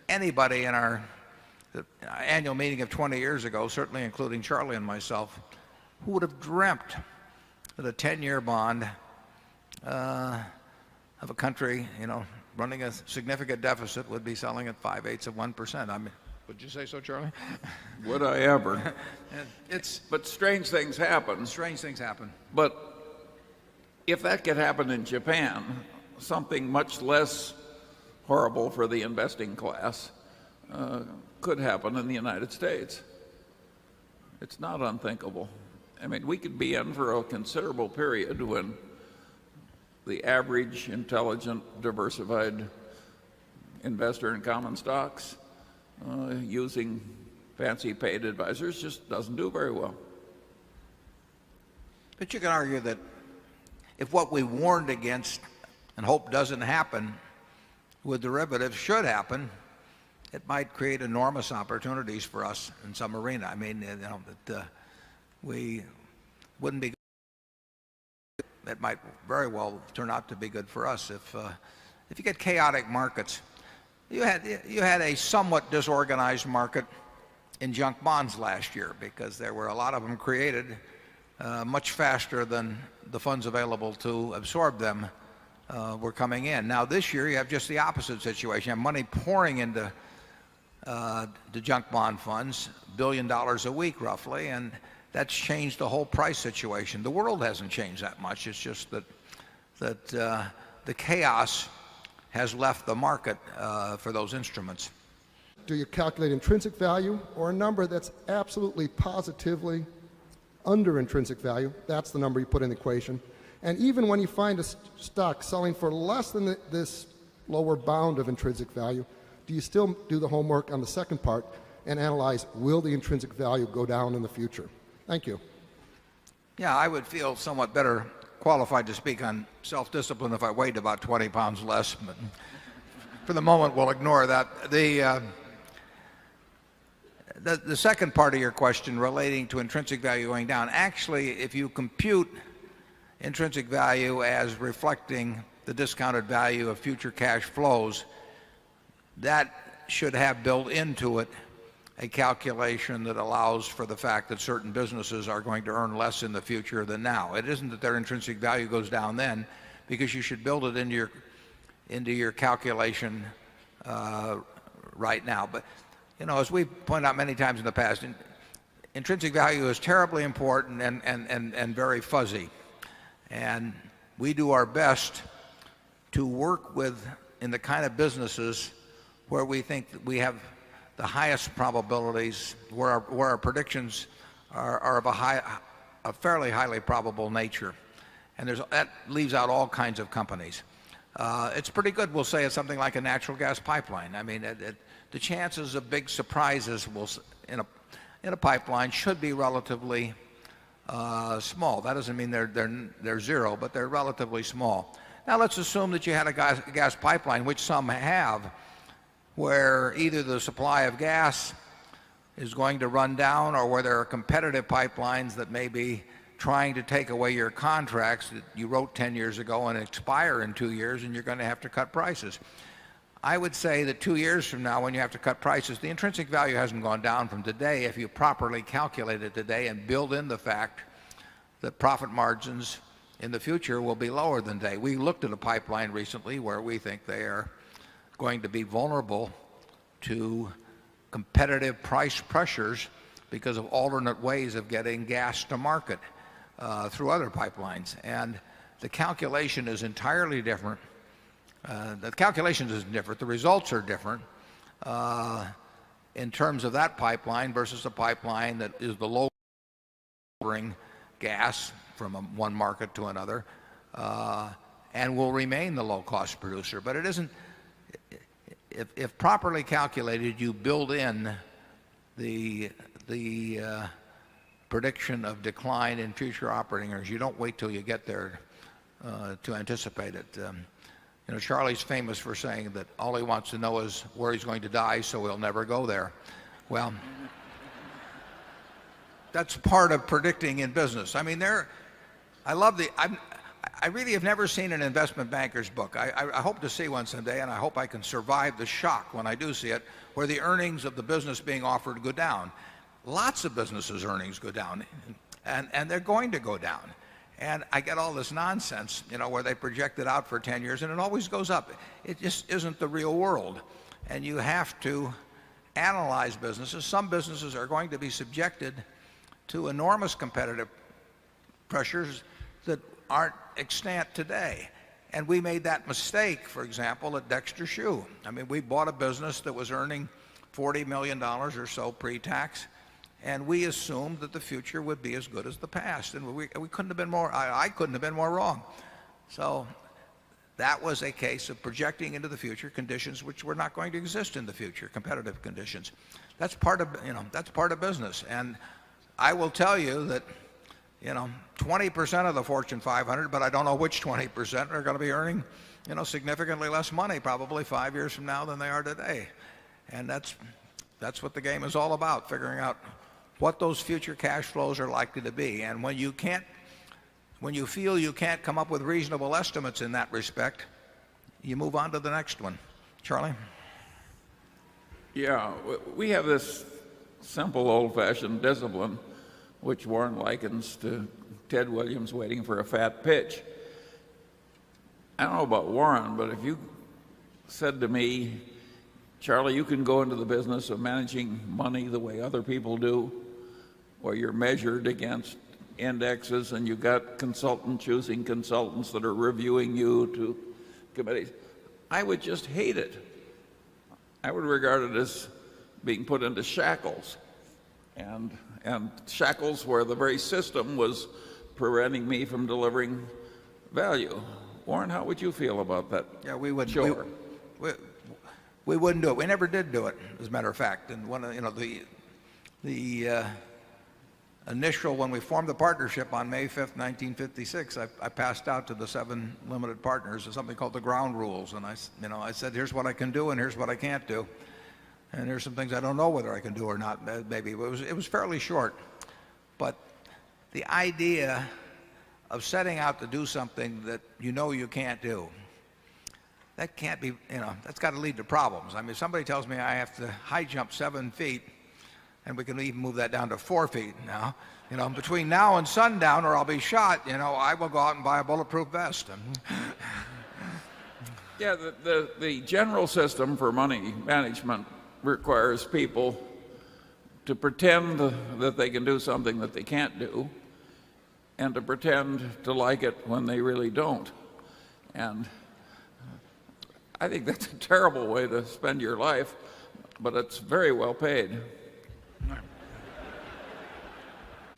anybody in our annual meeting of 20 years ago, certainly including Charlie and myself, who would have dreamt that a 10-year bond of a country, running a significant deficit would be selling at 5/8 of 1%. I mean, would you say so, Charlie? Would I ever? But strange things happen. Strange things happen. But if that could happen in Japan, something much less horrible for the investing class could happen in the United States. It's not unthinkable. I mean, we could be in for a considerable period when the average intelligent, diversified investor in common stocks using fancy paid advisors just doesn't do very well. But you can argue that if what we warned against and hope doesn't happen with derivatives should happen, it might create enormous opportunities for us in some arena. I mean, that we wouldn't be. It might very well turn out to be good for us if you get chaotic markets. You had a somewhat disorganized market in junk bonds last year because there were a lot of them created much faster than the funds available to absorb them were coming in. Now this year you have just the opposite situation. You have money pouring into the junk bond funds, $1 billion a week roughly, and that's changed the whole price situation. The world hasn't changed that much. It's just that the chaos has left the market for those instruments. Do you calculate intrinsic value or a number that's absolutely positively under intrinsic value? That's the number you put in the equation. And even when you find a stock selling for less than this lower bound of intrinsic value, do you still do the homework on the second part and analyze, will the intrinsic value go down in the future? Thank you. Yeah, I would feel somewhat better qualified to speak on self-discipline if I weighed about 20 pounds less, but for the moment we'll ignore that. The second part of your question relating to intrinsic value going down, actually if you compute intrinsic value as reflecting the discounted value of future cash flows, that should have built into it a calculation that allows for the fact that certain businesses are going to earn less in the future than now. It isn't that their intrinsic value goes down then, because you should build it into your calculation right now. But as we've pointed out many times in the past, intrinsic value is terribly important and very fuzzy. And we do our best to work with in the kind of businesses where we think that we have the highest probabilities, where our predictions are of a fairly highly probable nature. And that leaves out all kinds of companies. It's pretty good, we'll say, it's something like a natural gas pipeline. I mean, the chances of big surprises in a pipeline should be relatively small. That doesn't mean they're zero, but they're relatively small. Now let's assume that you had a gas pipeline, which some have, where either the supply of gas is going to run down, or where there are competitive pipelines that may be trying to take away your contracts that you wrote 10 years ago and expire in 2 years, and you're going to have to cut prices. I would say that 2 years from now, when you have to cut prices, the intrinsic value hasn't gone down from today if you properly calculate it today and build in the fact that profit margins in the future will be lower than today. We looked at a pipeline recently where we think they are going to be vulnerable to competitive price pressures because of alternate ways of getting gas to market through other pipelines. And the calculation is entirely different. The calculations is different. The results are different in terms of that pipeline versus a pipeline that is the low bring gas from one market to another and will remain the low-cost producer. But it isn't. If properly calculated, you build in the prediction of decline in future operating earnings. You don't wait till you get there to anticipate it. Charlie's famous for saying that all he wants to know is where he's going to die, so he'll never go there. Well, that's part of predicting in business. I mean, I really have never seen an investment banker's book. I hope to see one someday, and I hope I can survive the shock when I do see it, where the earnings of the business being offered go down. Lots of businesses' earnings go down, and they're going to go down. And I get all this nonsense, where they project it out for 10 years, and it always goes up. It just isn't the real world. And you have to analyze businesses. Some businesses are going to be subjected to enormous competitive pressures that aren't extant today. And we made that mistake, for example, at Dexter Shoe. I mean, we bought a business that was earning $40 million or so pre-tax, and we assumed that the future would be as good as the past. And we couldn't have been more, I couldn't have been more wrong. So that was a case of projecting into the future conditions which were not going to exist in the future, competitive conditions. That's part of, that's part of business. And I will tell you that 20% of the Fortune 500, but I don't know which 20%, are going to be earning, significantly less money probably 5 years from now than they are today. And that's what the game is all about, figuring out what those future cash flows are likely to be. And when you feel you can't come up with reasonable estimates in that respect, you move on to the next one. Charlie? Yeah, we have this simple old-fashioned discipline which Warren likens to Ted Williams waiting for a fat pitch. I don't know about Warren, but if you said to me, Charlie, you can go into the business of managing money the way other people do, where you're measured against indexes and you've got consultants choosing consultants that are reviewing you to committees, I would just hate it. I would regard it as being put into shackles. And shackles where the very system was preventing me from delivering value. Warren, how would you feel about that? Yeah, we would. Sure. We wouldn't do it. We never did do it, as a matter of fact. And one of the initial, when we formed the partnership on May 5th, 1956, I passed out to the 7 limited partners something called the ground rules, and I said, here's what I can do and here's what I can't do. And there's some things I don't know whether I can do or not. Maybe it was fairly short, but the idea of setting out to do something that you can't do that can't be, that's got to lead to problems. I mean, if somebody tells me I have to high jump 7 feet, and we can even move that down to 4 feet now, between now and sundown or I'll be shot, I will go out and buy a bulletproof vest. Yeah, the general system for money management requires people to pretend that they can do something that they can't do, and to pretend to like it when they really don't. And I think that's a terrible way to spend your life, but it's very well paid.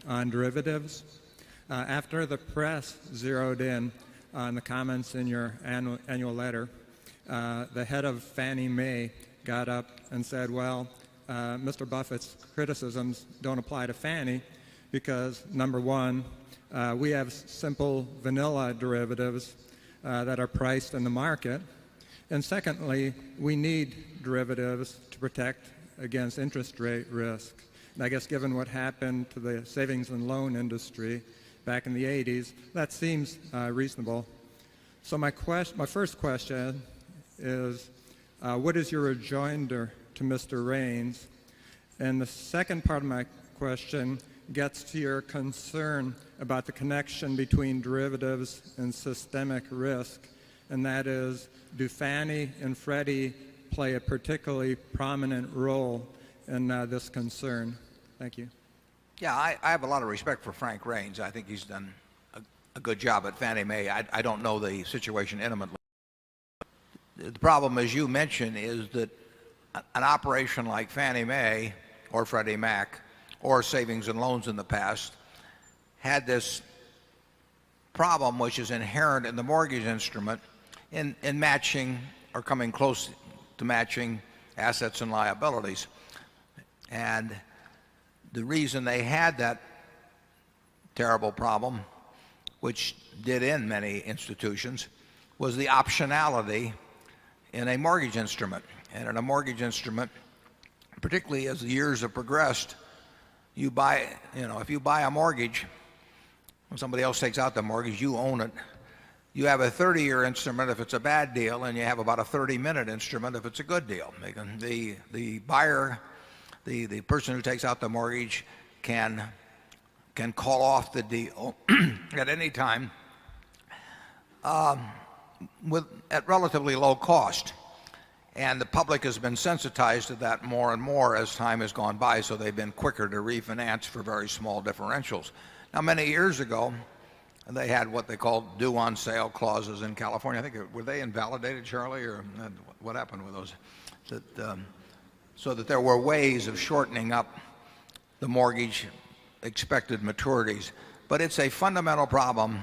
On derivatives, after the press zeroed in on the comments in your annual letter, the head of Fannie Mae got up and said, well, Mr. Buffett's criticisms don't apply to Fannie because, number one, we have simple vanilla derivatives that are priced in the market. And secondly, we need derivatives to protect against interest rate risk. And I guess given what happened to the savings and loan industry back in the 80s, that seems reasonable. So my first question is, what is your rejoinder to Mr. Raines? And the second part of my question gets to your concern about the connection between derivatives and systemic risk, and that is, do Fannie and Freddie play a particularly prominent role in this concern? Thank you. Yeah, I have a lot of respect for Frank Raines. I think he's done a good job at Fannie Mae. I don't know the situation intimately. The problem, as you mentioned, is that an operation like Fannie Mae or Freddie Mac or savings and loans in the past had this problem, which is inherent in the mortgage instrument, in matching or coming close to matching assets and liabilities. And the reason they had that terrible problem, which did end many institutions, was the optionality in a mortgage instrument. And in a mortgage instrument, particularly as the years have progressed, you buy, if you buy a mortgage, when somebody else takes out the mortgage, you own it. You have a 30-year instrument if it's a bad deal, and you have about a 30-minute instrument if it's a good deal. The buyer, the person who takes out the mortgage can call off the deal at any time at relatively low cost. And the public has been sensitized to that more and more as time has gone by, so they've been quicker to refinance for very small differentials. Now, many years ago, they had what they called due on sale clauses in California. I think, were they invalidated, Charlie, or what happened with those? So that there were ways of shortening up the mortgage expected maturities. But it's a fundamental problem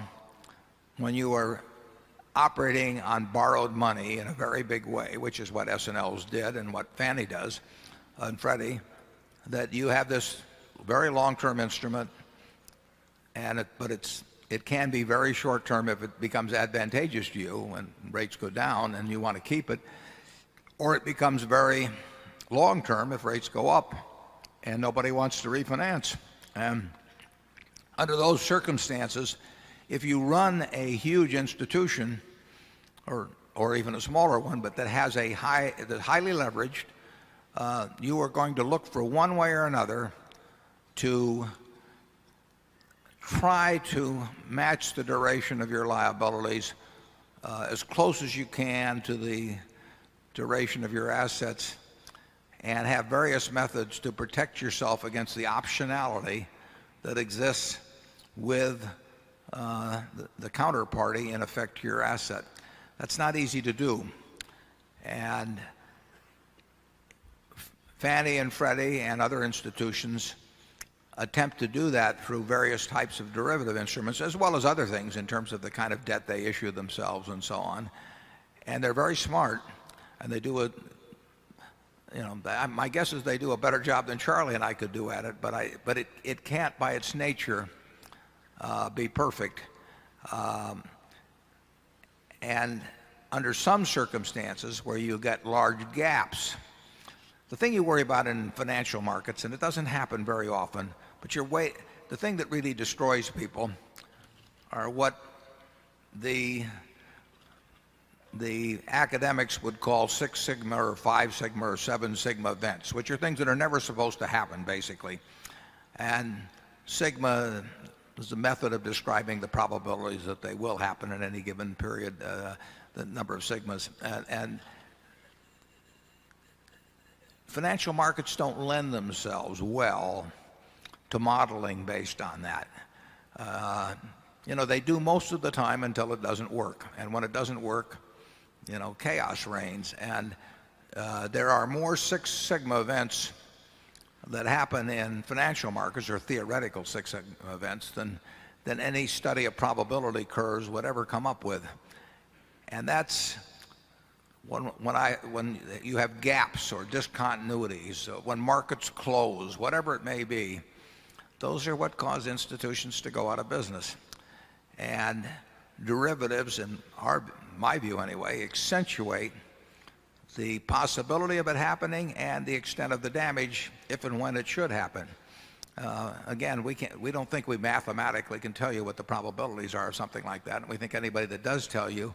when you are operating on borrowed money in a very big way, which is what S&Ls did and what Fannie does and Freddie, that you have this very long-term instrument, but it can be very short-term if it becomes advantageous to you when rates go down and you want to keep it, or it becomes very long-term if rates go up and nobody wants to refinance. And under those circumstances, if you run a huge institution or even a smaller one, but that has that's highly leveraged, you are going to look for one way or another to try to match the duration of your liabilities as close as you can to the duration of your assets, and have various methods to protect yourself against the optionality that exists with the counterparty in effect to your asset. That's not easy to do. And Fannie and Freddie and other institutions attempt to do that through various types of derivative instruments, as well as other things in terms of the kind of debt they issue themselves and so on. And they're very smart, and they do it. My guess is they do a better job than Charlie and I could do at it, but it can't by its nature be perfect. And under some circumstances where you get large gaps, the thing you worry about in financial markets, and it doesn't happen very often, but the thing that really destroys people are what the the academics would call 6 sigma or 5 sigma or 7 sigma events, which are things that are never supposed to happen, basically. And sigma is a method of describing the probabilities that they will happen in any given period, the number of sigmas. And financial markets don't lend themselves well to modeling based on that. They do most of the time until it doesn't work. And when it doesn't work, chaos reigns. And there are more 6 sigma events that happen in financial markets, or theoretical 6 sigma events, than any study of probability curves would ever come up with. And that's when you have gaps or discontinuities, when markets close, whatever it may be, those are what cause institutions to go out of business. And derivatives, in my view anyway, accentuate the possibility of it happening and the extent of the damage if and when it should happen. Again, we don't think we mathematically can tell you what the probabilities are of something like that, and we think anybody that does tell you,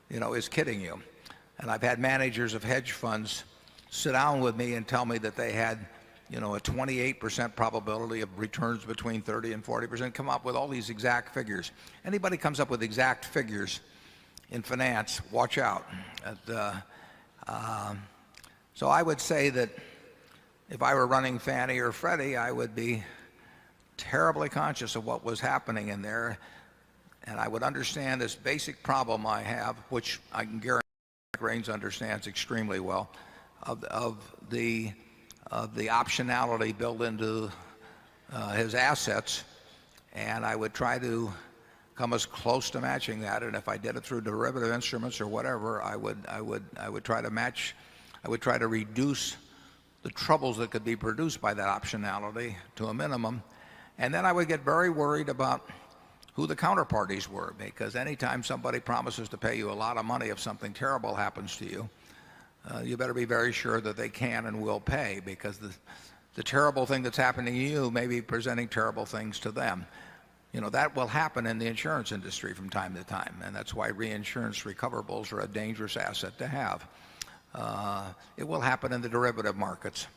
is kidding you. And I've had managers of hedge funds sit down with me and tell me that they had, a 28% probability of returns between 30 and 40%, come up with all these exact figures. Anybody comes up with exact figures in finance, watch out. So I would say that if I were running Fannie or Freddie, I would be terribly conscious of what was happening in there, and I would understand this basic problem I have, which I can guarantee Raines understands extremely well, of the optionality built into his assets, and I would try to come as close to matching that. And if I did it through derivative instruments or whatever, I would try to match. I would try to reduce the troubles that could be produced by that optionality to a minimum. And then I would get very worried about who the counterparties were, because anytime somebody promises to pay you a lot of money if something terrible happens to you, you better be very sure that they can and will pay, because the terrible thing that's happening to you may be presenting terrible things to them. That will happen in the insurance industry from time to time, and that's why reinsurance recoverables are a dangerous asset to have. It will happen in the derivative markets.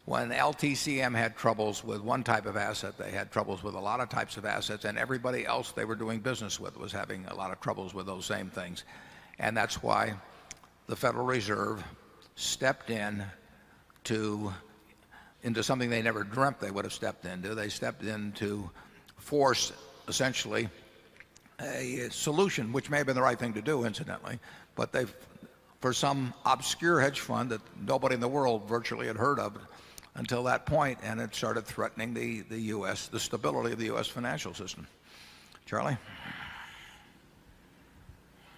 When LTCM had troubles with one type of asset, they had troubles with a lot of types of assets, and everybody else they were doing business with was having a lot of troubles with those same things. And that's why the Federal Reserve stepped into something they never dreamt they would have stepped into. They stepped in to force, essentially, a solution, which may have been the right thing to do, incidentally, but for some obscure hedge fund that nobody in the world virtually had heard of until that point, and it started threatening the stability of the U.S. financial system. Charlie?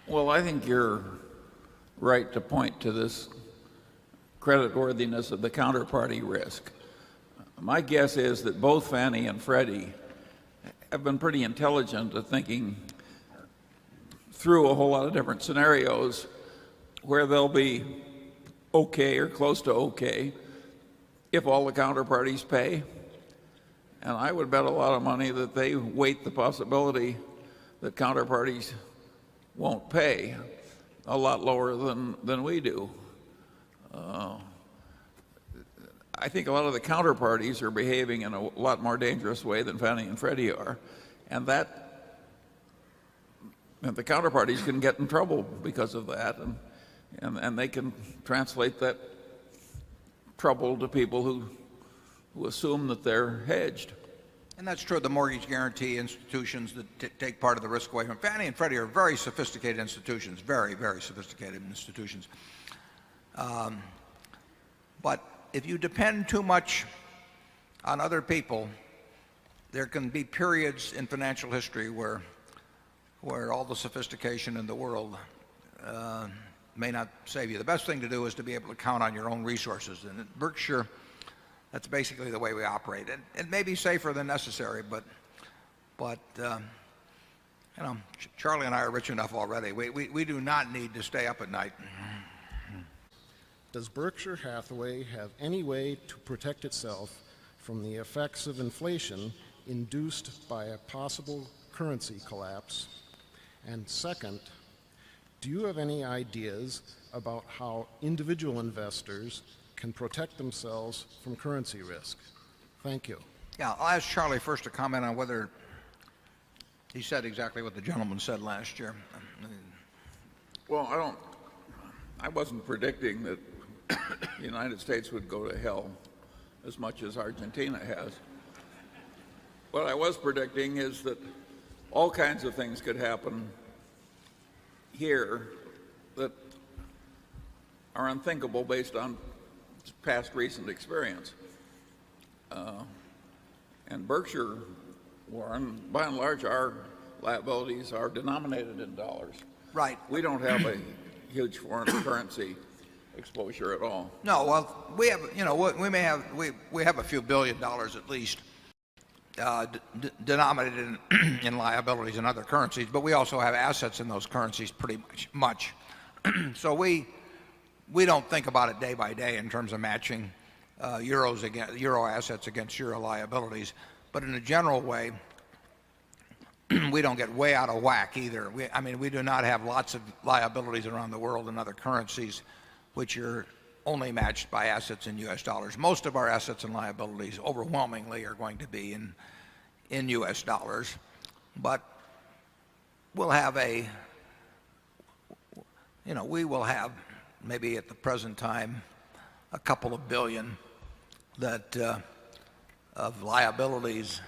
Well, I think you're right to point to this creditworthiness of the counterparty risk. My guess is that both Fannie and Freddie have been pretty intelligent at thinking through a whole lot of different scenarios where they'll be okay or close to okay if all the counterparties pay. And I would bet a lot of money that they weight the possibility that counterparties won't pay a lot lower than we do. I think a lot of the counterparties are behaving in a lot more dangerous way than Fannie and Freddie are, and the counterparties can get in trouble because of that, and they can translate that trouble to people who assume that they're hedged. And that's true of the mortgage guarantee institutions that take part of the risk away from Fannie and Freddie are very sophisticated institutions, very, very sophisticated institutions. But if you depend too much on other people, there can be periods in financial history where all the sophistication in the world may not save you. The best thing to do is to be able to count on your own resources. And at Berkshire, that's basically the way we operate. And it may be safer than necessary, but Charlie and I are rich enough already. We do not need to stay up at night. Does Berkshire Hathaway have any way to protect itself from the effects of inflation induced by a possible currency collapse? And second, do you have any ideas about how individual investors can protect themselves from currency risk? Thank you. Yeah, I'll ask Charlie first to comment on whether he said exactly what the gentleman said last year. Well, I wasn't predicting that the United States would go to hell as much as Argentina has. What I was predicting is that all kinds of things could happen here that are unthinkable based on past recent experience. And Berkshire, Warren, by and large, our liabilities are denominated in dollars. Right. We don't have a huge foreign currency exposure at all. No, well, we have, we have a few $billion at least denominated in liabilities in other currencies, but we also have assets in those currencies pretty much. So we don't think about it day by day in terms of matching euro assets against euro liabilities, but in a general way, we don't get way out of whack either. We do not have lots of liabilities around the world in other currencies, which are only matched by assets in U.S. dollars. Most of our assets and liabilities overwhelmingly are going to be in U.S. dollars, but we'll have we will have maybe at the present time a couple of billion that of liabilities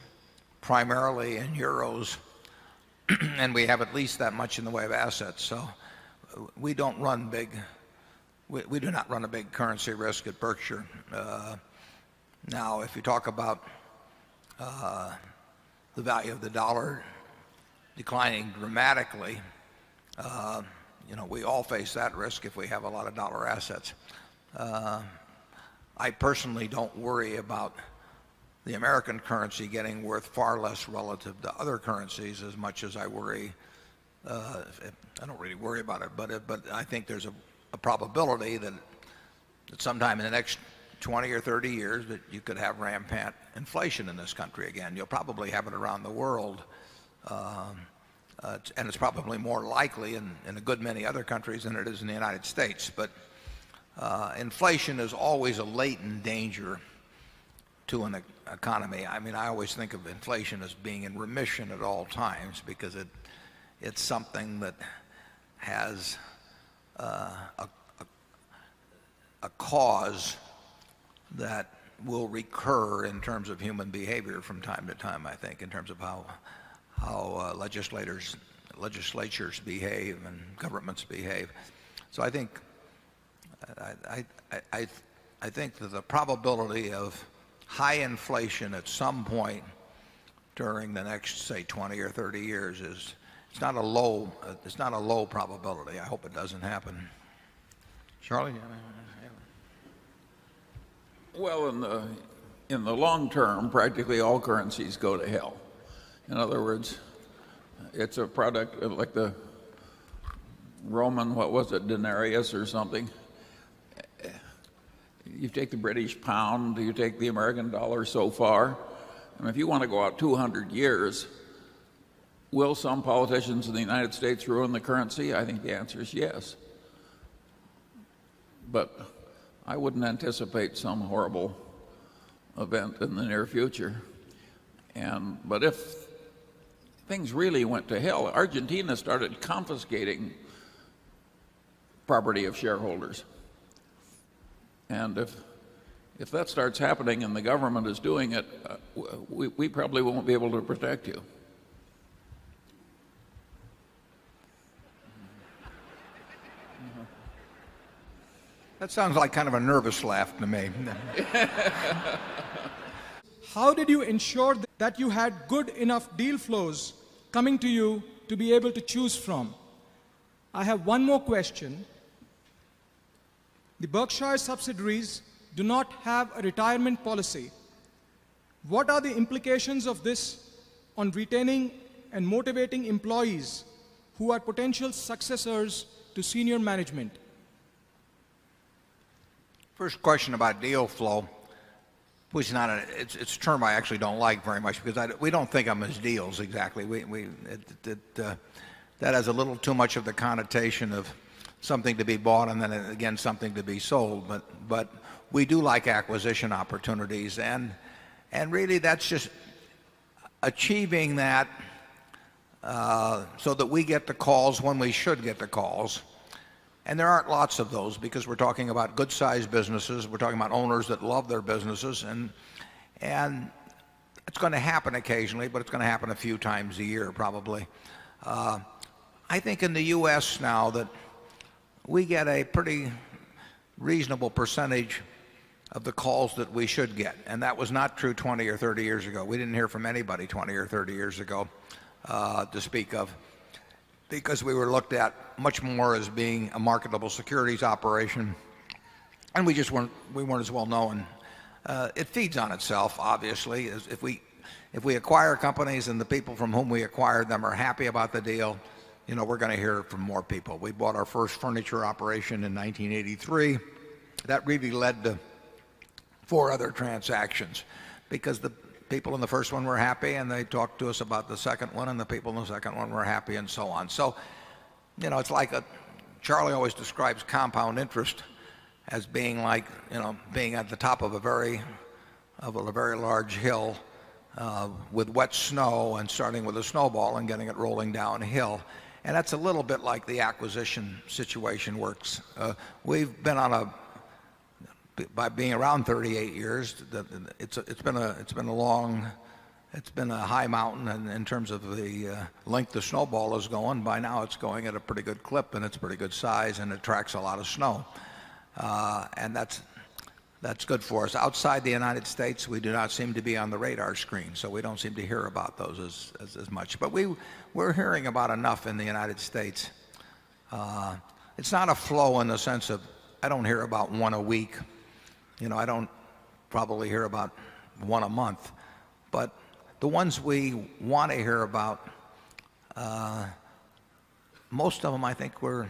primarily in euros, and we have at least that much in the way of assets. So we don't run big. We do not run a big currency risk at Berkshire. Now, if you talk about the value of the dollar declining dramatically, we all face that risk if we have a lot of dollar assets. I personally don't worry about the American currency getting worth far less relative to other currencies as much as I worry. I don't really worry about it, but I think there's a probability that sometime in the next 20 or 30 years that you could have rampant inflation in this country again. You'll probably have it around the world, and it's probably more likely in a good many other countries than it is in the United States. But inflation is always a latent danger to an economy. I always think of inflation as being in remission at all times because it's something that has a cause that will recur in terms of human behavior from time to time, I think, in terms of how legislatures behave and governments behave. So I think that the probability of high inflation at some point during the next, say, 20 or 30 years it's not a low probability. I hope it doesn't happen. Charlie? Well, in the long term, practically all currencies go to hell. In other words, it's a product of like the Roman, what was it, denarius or something. You take the British pound, you take the American dollar so far. And if you want to go out 200 years, will some politicians in the United States ruin the currency? I think the answer is yes. But I wouldn't anticipate some horrible event in the near future. But if things really went to hell, Argentina started confiscating property of shareholders. And if that starts happening and the government is doing it, we probably won't be able to protect you. That sounds like kind of a nervous laugh to me. How did you ensure that you had good enough deal flows coming to you to be able to choose from? I have one more question. The Berkshire subsidiaries do not have a retirement policy. What are the implications of this on retaining and motivating employees who are potential successors to senior management? First question about deal flow, which is not it's a term I actually don't like very much because we don't think of them as deals exactly. that has a little too much of the connotation of something to be bought and then again something to be sold. But we do like acquisition opportunities, and really that's just achieving that so that we get the calls when we should get the calls. And there aren't lots of those because we're talking about good-sized businesses. We're talking about owners that love their businesses, and it's going to happen occasionally, but it's going to happen a few times a year probably. I think in the U.S. now that we get a pretty reasonable percentage of the calls that we should get, and that was not true 20 or 30 years ago. We didn't hear from anybody 20 or 30 years ago to speak of, because we were looked at much more as being a marketable securities operation, and we weren't as well known. It feeds on itself, obviously. If we acquire companies and the people from whom we acquired them are happy about the deal, we're going to hear from more people. We bought our first furniture operation in 1983. That really led to 4 other transactions because the people in the first one were happy and they talked to us about the second one, and the people in the second one were happy, and so on. So, it's like Charlie always describes compound interest as being like, being at the top of a very large hill with wet snow and starting with a snowball and getting it rolling downhill. And that's a little bit like the acquisition situation works. We've been by being around 38 years, it's been a high mountain in terms of the length the snowball is going. By now it's going at a pretty good clip, and it's pretty good size, and it tracks a lot of snow. And that's good for us. Outside the United States, we do not seem to be on the radar screen, so we don't seem to hear about those as much. But we're hearing about enough in the United States. It's not a flow in the sense of I don't hear about one a week. I don't probably hear about one a month. But the ones we want to hear about, most of them I think we're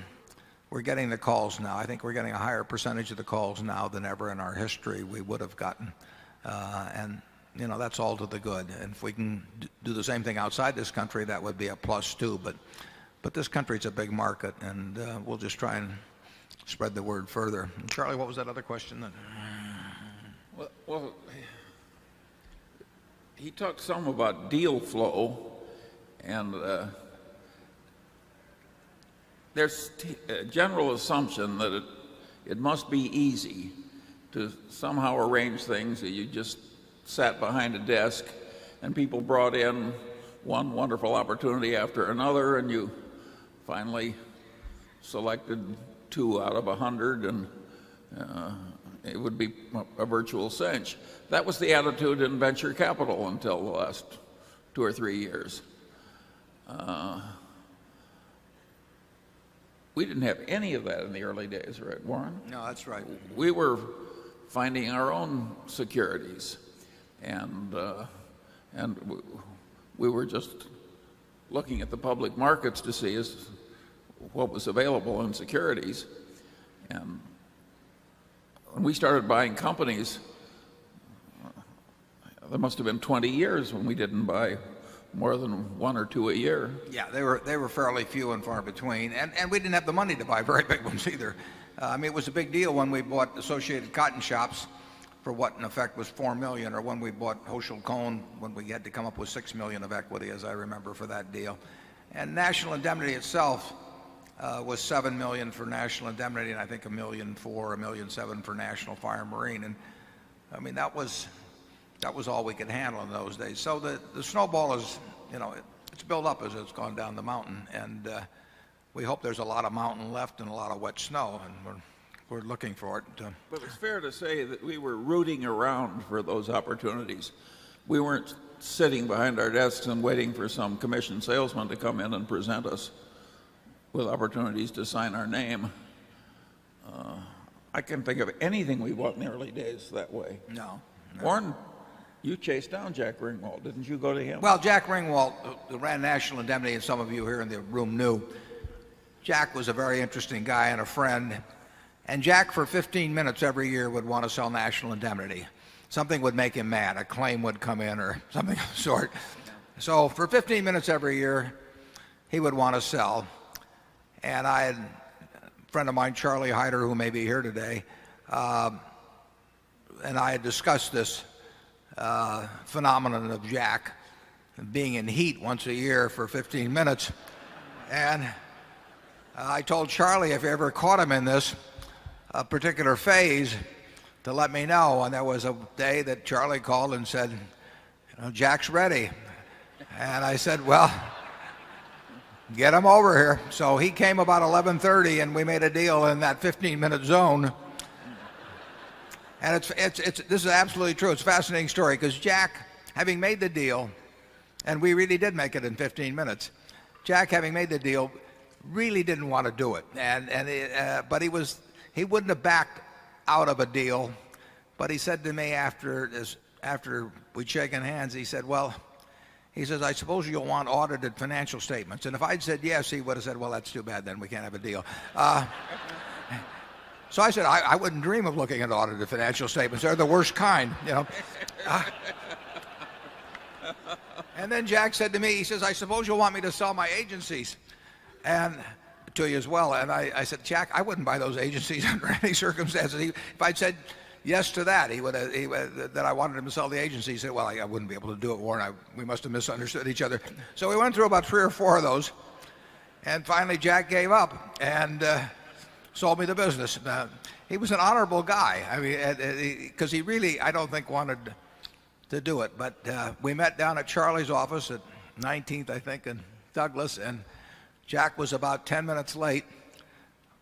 getting the calls now. I think we're getting a higher percentage of the calls now than ever in our history we would have gotten. And that's all to the good. And if we can do the same thing outside this country, that would be a plus too. But this country's a big market, and we'll just try and spread the word further. And Charlie, what was that other question? Well, he talked some about deal flow, and there's a general assumption that it must be easy to somehow arrange things that you just sat behind a desk and people brought in one wonderful opportunity after another, and you finally selected 2 out of 100, and it would be a virtual cinch. That was the attitude in venture capital until the last 2 or 3 years. We didn't have any of that in the early days, right, Warren? No, that's right. We were finding our own securities, and we were just looking at the public markets to see what was available in securities. And when we started buying companies, there must have been 20 years when we didn't buy more than 1 or 2 a year. Yeah, they were fairly few and far between, and we didn't have the money to buy very big ones either. It was a big deal when we bought Associated Cotton Shops for what in effect was $4 million, or when we bought Hochschild Kohn when we had to come up with $6 million of equity, as I remember, for that deal. And National Indemnity itself was $7 million for National Indemnity, and I think $1.4 million, $1.7 million for National Fire and Marine. And I mean, that was all we could handle in those days. So the snowball is, it's built up as it's gone down the mountain, and we hope there's a lot of mountain left and a lot of wet snow, and we're looking for it. But it's fair to say that we were rooting around for those opportunities. We weren't sitting behind our desks and waiting for some commission salesman to come in and present us with opportunities to sign our name. I can't think of anything we bought in the early days that way. No. Warren, you chased down Jack Ringwald. Didn't you go to him? Well, Jack Ringwald, who ran National Indemnity, and some of you here in the room knew, Jack was a very interesting guy and a friend. And Jack, for 15 minutes every year, would want to sell National Indemnity. Something would make him mad. A claim would come in or something of the sort. So for 15 minutes every year, he would want to sell. And I had a friend of mine, Charlie Hyder, who may be here today, and I had discussed this phenomenon of Jack being in heat once a year for 15 minutes. And I told Charlie if you ever caught him in this particular phase to let me know. And there was a day that Charlie called and said, Jack's ready. And I said, well, get him over here. So he came about 11:30 and we made a deal in that 15-minute zone. And this is absolutely true. It's a fascinating story because Jack, having made the deal, and we really did make it in 15 minutes, Jack, having made the deal, really didn't want to do it. But he wouldn't have backed out of a deal. But he said to me after we'd shaken hands, he said, well, he says, I suppose you'll want audited financial statements. And if I'd said yes, he would have said, well, that's too bad, then we can't have a deal. So I said, I wouldn't dream of looking at audited financial statements. They're the worst kind, And then Jack said to me, he says, I suppose you'll want me to sell my agencies and to you as well. And I said, Jack, I wouldn't buy those agencies under any circumstances. If I'd said yes to that, that I wanted him to sell the agency, he said, well, I wouldn't be able to do it, Warren. We must have misunderstood each other. So we went through about 3 or 4 of those. And finally, Jack gave up and sold me the business. He was an honorable guy. I mean, because he really, I don't think, wanted to do it. But we met down at Charlie's office at 19th, I think, in Douglas, and Jack was about 10 minutes late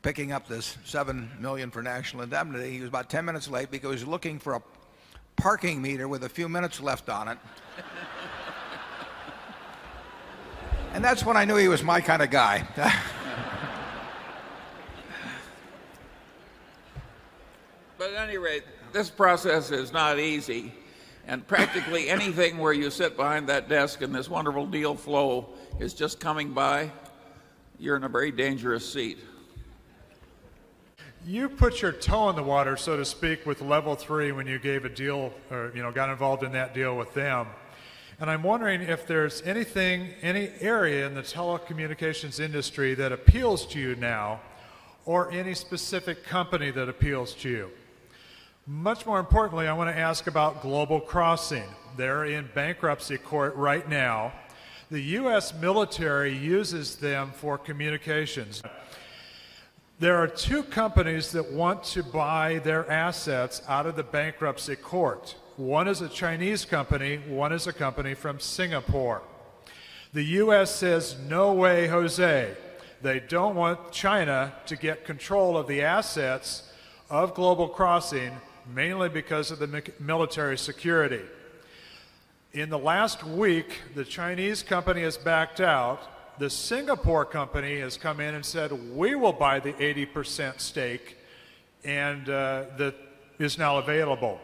picking up this $7 million for national indemnity. He was about 10 minutes late because he was looking for a parking meter with a few minutes left on it. And that's when I knew he was my kind of guy. But at any rate, this process is not easy. And practically anything where you sit behind that desk and this wonderful deal flow is just coming by, you're in a very dangerous seat. You put your toe in the water, so to speak, with Level 3 when you gave a deal or got involved in that deal with them. And I'm wondering if there's any area in the telecommunications industry that appeals to you now, or any specific company that appeals to you. Much more importantly, I want to ask about Global Crossing. They're in bankruptcy court right now. The U.S. military uses them for communications. There are 2 companies that want to buy their assets out of the bankruptcy court. One is a Chinese company, one is a company from Singapore. The U.S. says, no way, Jose. They don't want China to get control of the assets of Global Crossing, mainly because of the military security. In the last week, the Chinese company has backed out. The Singapore company has come in and said, we will buy the 80% stake, and that is now available.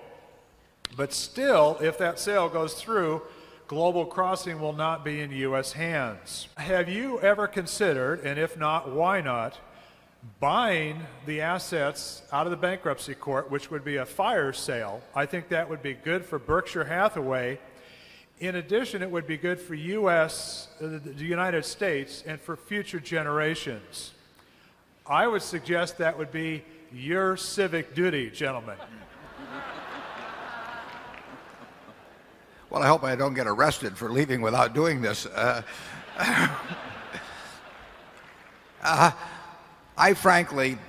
But still, if that sale goes through, Global Crossing will not be in U.S. hands. Have you ever considered, and if not, why not, buying the assets out of the bankruptcy court, which would be a fire sale? I think that would be good for Berkshire Hathaway. In addition, it would be good for the United States and for future generations. I would suggest that would be your civic duty, gentlemen. Well, I hope I don't get arrested for leaving without doing this. I frankly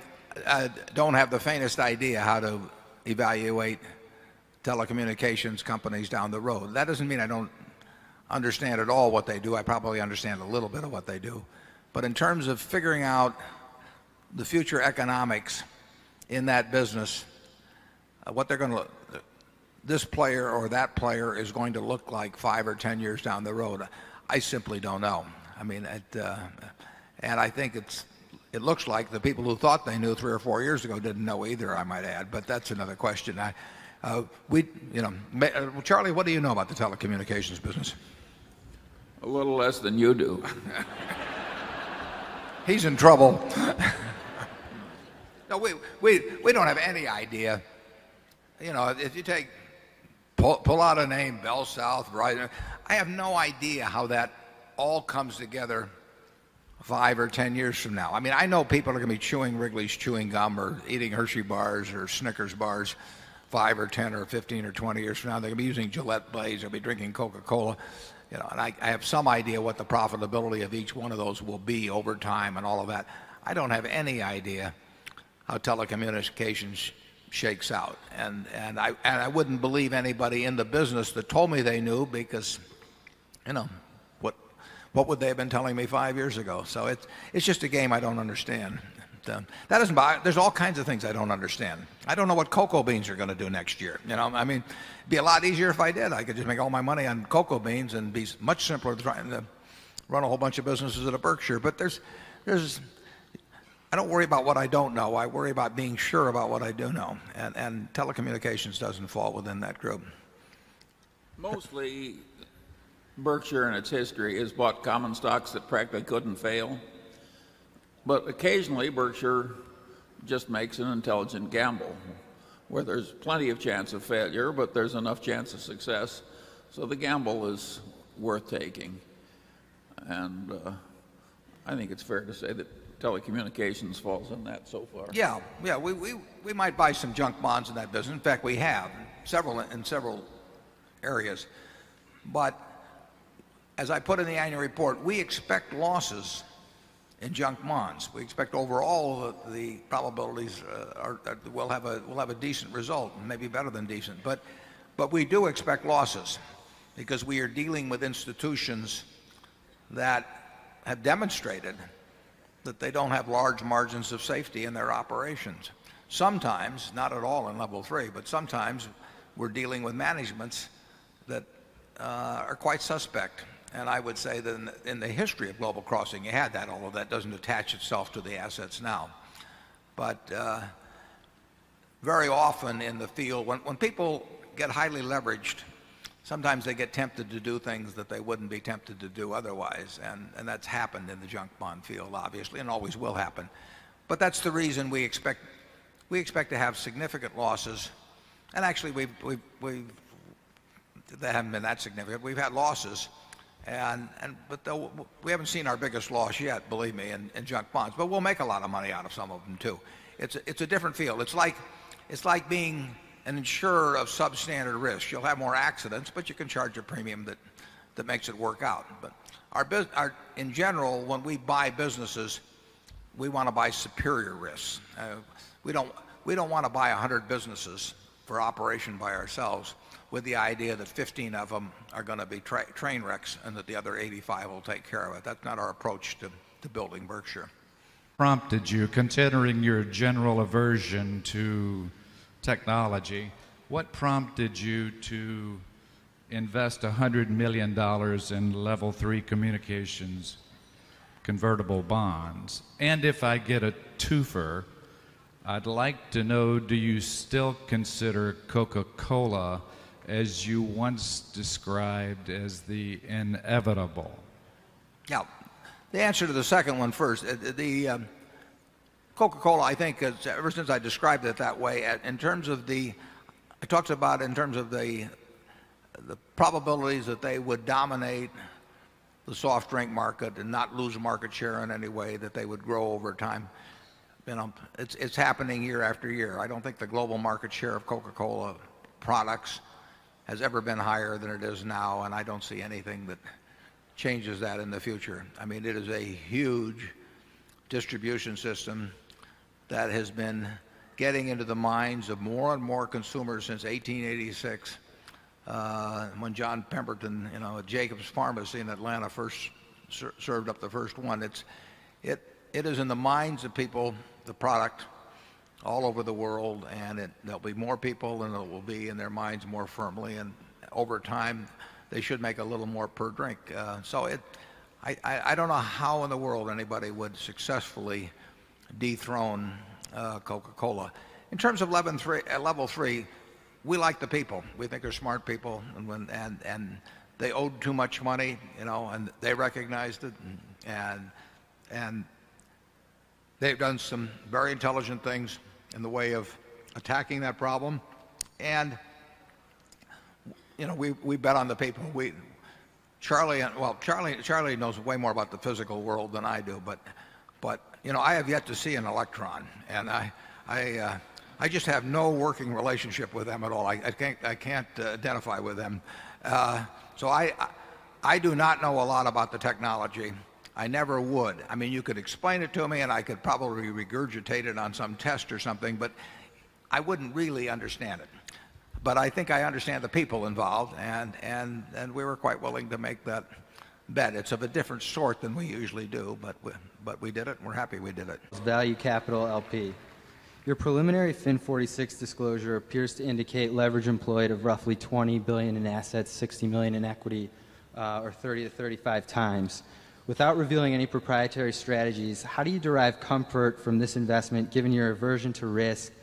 don't have the faintest idea how to evaluate telecommunications companies down the road. That doesn't mean I don't understand at all what they do. I probably understand a little bit of what they do. But in terms of figuring out the future economics in that business, what they're going to this player or that player is going to look like 5 or 10 years down the road, I simply don't know. I mean, and I think it looks like the people who thought they knew 3 or 4 years ago didn't know either, I might add. But that's another question. Charlie, what do you know about the telecommunications business? A little less than you do. He's in trouble. No, we don't have any idea. If you pull out a name, Bell South, Verizon, I have no idea how that all comes together 5 or 10 years from now. I mean, I know people are going to be chewing Wrigley's chewing gum or eating Hershey bars or Snickers bars 5 or 10 or 15 or 20 years from now. They're going to be using Gillette blades. They'll be drinking Coca-Cola. You know, and I have some idea what the profitability of each one of those will be over time and all of that. I don't have any idea how telecommunications shakes out. And I wouldn't believe anybody in the business that told me they knew, because, you know, what would they have been telling me 5 years ago? So it's just a game I don't understand. That doesn't bother. There's all kinds of things I don't understand. I don't know what cocoa beans are going to do next year. You know, I mean, it'd be a lot easier if I did. I could just make all my money on cocoa beans and be much simpler than trying to run a whole bunch of businesses at a Berkshire. But I don't worry about what I don't know. I worry about being sure about what I do know. And telecommunications doesn't fall within that group. Mostly, Berkshire in its history has bought common stocks that practically couldn't fail. But occasionally Berkshire just makes an intelligent gamble where there's plenty of chance of failure, but there's enough chance of success. So the gamble is worth taking. And I think it's fair to say that telecommunications falls in that so far. Yeah, we might buy some junk bonds in that business. In fact, we have in several areas. But as I put in the annual report, we expect losses in junk bonds. We expect overall the probabilities we'll have a decent result, maybe better than decent. But we do expect losses because we are dealing with institutions that have demonstrated that they don't have large margins of safety in their operations. Sometimes, not at all in level 3, but sometimes we're dealing with managements that are quite suspect. And I would say that in the history of Global Crossing, you had that, although that doesn't attach itself to the assets now. But very often in the field, when people get highly leveraged, sometimes they get tempted to do things that they wouldn't be tempted to do otherwise. And that's happened in the junk bond field, obviously, and always will happen. But that's the reason we expect to have significant losses. And actually, they haven't been that significant. We've had losses. But we haven't seen our biggest loss yet, believe me, in junk bonds. But we'll make a lot of money out of some of them too. It's a different field. It's like being an insurer of substandard risk. You'll have more accidents, but you can charge a premium that makes it work out. But in general, when we buy businesses, we want to buy superior risks. We don't want to buy 100 businesses for operation by ourselves with the idea that 15 of them are going to be train wrecks and that the other 85 will take care of it. That's not our approach to building Berkshire. Prompted you, considering your general aversion to technology, what prompted you to invest $100 million in level 3 communications convertible bonds? And if I get a twofer, I'd like to know, do you still consider Coca-Cola, as you once described, as the inevitable? Yeah, the answer to the second one first. The Coca-Cola, I think, ever since I described it that way, in terms of I talked about in terms of the probabilities that they would dominate the soft drink market and not lose market share in any way, that they would grow over time. You know, it's happening year after year. I don't think the global market share of Coca-Cola products has ever been higher than it is now, and I don't see anything that changes that in the future. I mean, it is a huge distribution system that has been getting into the minds of more and more consumers since 1886, when John Pemberton, at Jacobs Pharmacy in Atlanta first served up the first one. It is in the minds of people, the product, all over the world, and there'll be more people and it will be in their minds more firmly, and over time they should make a little more per drink. I don't know how in the world anybody would successfully dethrone Coca-Cola. In terms of level 3, we like the people. We think they're smart people, and they owed too much money, and they recognized it, and they've done some very intelligent things in the way of attacking that problem. And we bet on the people. Charlie knows way more about the physical world than I do, but I have yet to see an electron, and I just have no working relationship with them at all. I can't identify with them. So I do not know a lot about the technology. I never would. I mean, you could explain it to me, and I could probably regurgitate it on some test or something, but I wouldn't really understand it. But I think I understand the people involved, and we were quite willing to make that bet. It's of a different sort than we usually do, but we did it, and we're happy we did it. Value Capital LP. Your preliminary FIN 46 disclosure appears to indicate leverage employed of roughly $20 billion in assets, $60 million in equity, or 30 to 35 times. Without revealing any proprietary strategies, how do you derive comfort from this investment given your aversion to risk,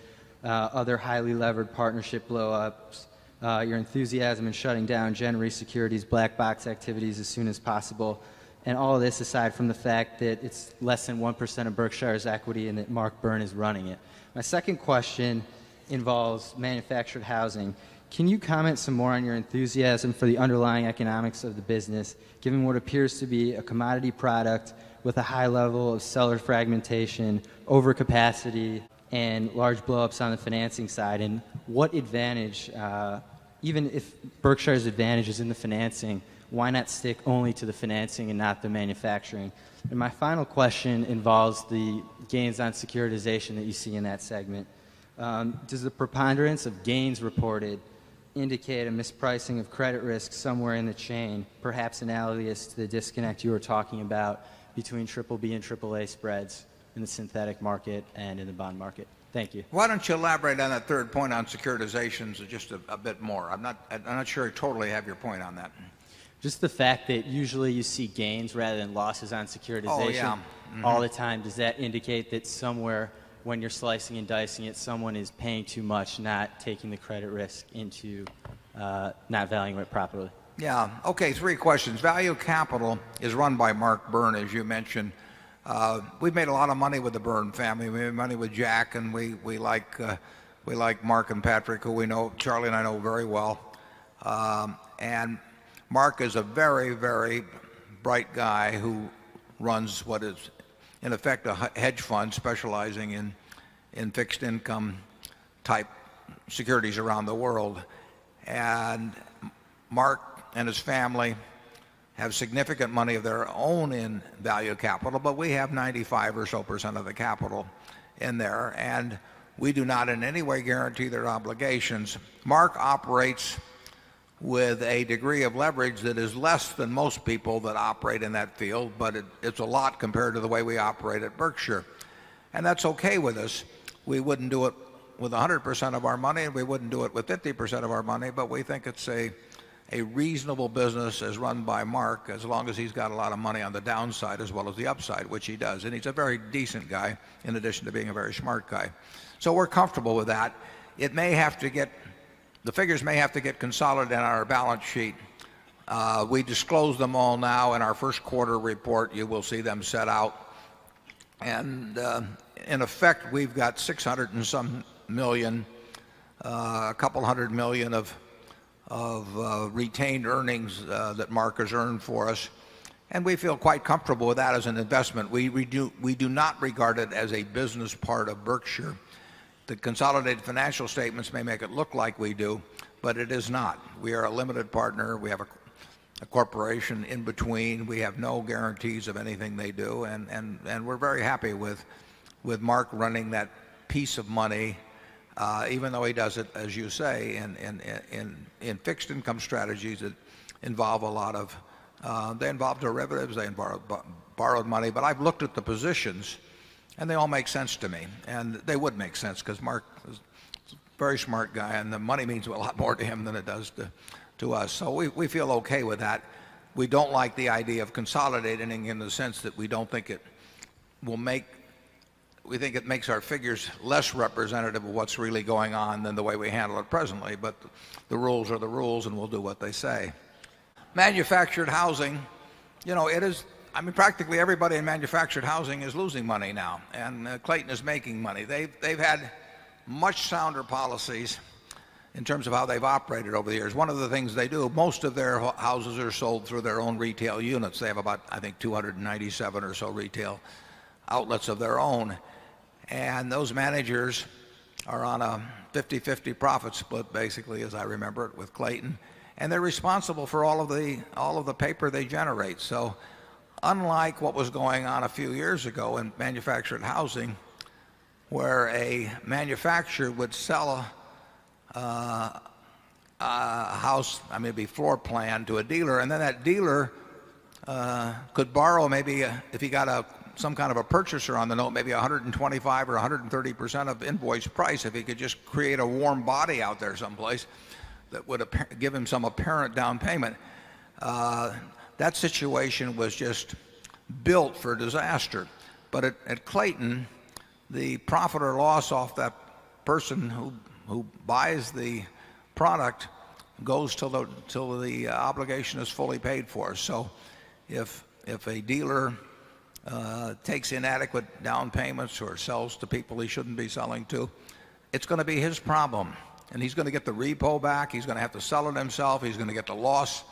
other highly levered partnership blow-ups, your enthusiasm in shutting down Gen Re Securities black box activities as soon as possible, and all of this aside from the fact that it's less than 1% of Berkshire's equity and that Mark Byrne is running it? My second question involves manufactured housing. Can you comment some more on your enthusiasm for the underlying economics of the business, given what appears to be a commodity product with a high level of seller fragmentation, overcapacity, and large blow-ups on the financing side? And what advantage, even if Berkshire's advantage is in the financing, why not stick only to the financing and not the manufacturing? And my final question involves the gains on securitization that you see in that segment. Does the preponderance of gains reported indicate a mispricing of credit risk somewhere in the chain, perhaps analogous to the disconnect you were talking about between BBB and AAA spreads in the synthetic market and in the bond market? Thank you. Why don't you elaborate on that third point on securitizations just a bit more? I'm not sure I totally have your point on that. Just the fact that usually you see gains rather than losses on securitization all the time. Does that indicate that somewhere when you're slicing and dicing it, someone is paying too much, not taking the credit risk into not valuing it properly? Yeah. Okay, three questions. Value Capital is run by Mark Byrne, as you mentioned. We've made a lot of money with the Byrne family. We made money with Jack, and we like Mark and Patrick, who we know, Charlie and I know very well. And Mark is a very, very bright guy who runs what is, in effect, a hedge fund specializing in fixed income type securities around the world. And Mark and his family have significant money of their own in Value Capital, but we have 95% or so of the capital in there, and we do not in any way guarantee their obligations. Mark operates with a degree of leverage that is less than most people that operate in that field, but it's a lot compared to the way we operate at Berkshire. And that's okay with us. We wouldn't do it with 100% of our money, and we wouldn't do it with 50% of our money, but we think it's a reasonable business as run by Mark, as long as he's got a lot of money on the downside as well as the upside, which he does. And he's a very decent guy, in addition to being a very smart guy. So we're comfortable with that. It may have to get The figures may have to get consolidated on our balance sheet. We disclose them all now in our first quarter report. You will see them set out. And in effect, we've got 600 and some million, a couple $100 million of retained earnings that Mark has earned for us. And we feel quite comfortable with that as an investment. We do not regard it as a business part of Berkshire. The consolidated financial statements may make it look like we do, but it is not. We are a limited partner. We have a corporation in between. We have no guarantees of anything they do, and we're very happy with Mark running that piece of money, even though he does it, as you say, in fixed income strategies that involve a lot of they involve derivatives, they involve borrowed money. But I've looked at the positions, and they all make sense to me, and they would make sense because Mark is a very smart guy, and the money means a lot more to him than it does to us. So we feel okay with that. We don't like the idea of consolidating in the sense that we don't think it will make. We think it makes our figures less representative of what's really going on than the way we handle it presently. But the rules are the rules, and we'll do what they say. Manufactured housing, it is. I mean, practically everybody in manufactured housing is losing money now, and Clayton is making money. They've had much sounder policies in terms of how they've operated over the years. One of the things they do, most of their houses are sold through their own retail units. They have about, I think, 297 or so retail outlets of their own. And those managers are on a 50-50 profit split, basically, as I remember it, with Clayton. And they're responsible for all of the paper they generate. So unlike what was going on a few years ago in manufactured housing, where a manufacturer would sell a house, I mean, it'd be floor plan to a dealer, and then that dealer could borrow maybe, if he got some kind of a purchaser on the note, maybe 125 or 130% of invoice price, if he could just create a warm body out there someplace that would give him some apparent down payment. That situation was just built for disaster. But at Clayton, the profit or loss off that person who buys the product goes till the obligation is fully paid for. So if a dealer takes inadequate down payments or sells to people he shouldn't be selling to, it's going to be his problem. And he's going to get the repo back. He's going to have to sell it himself. He's going to get the loss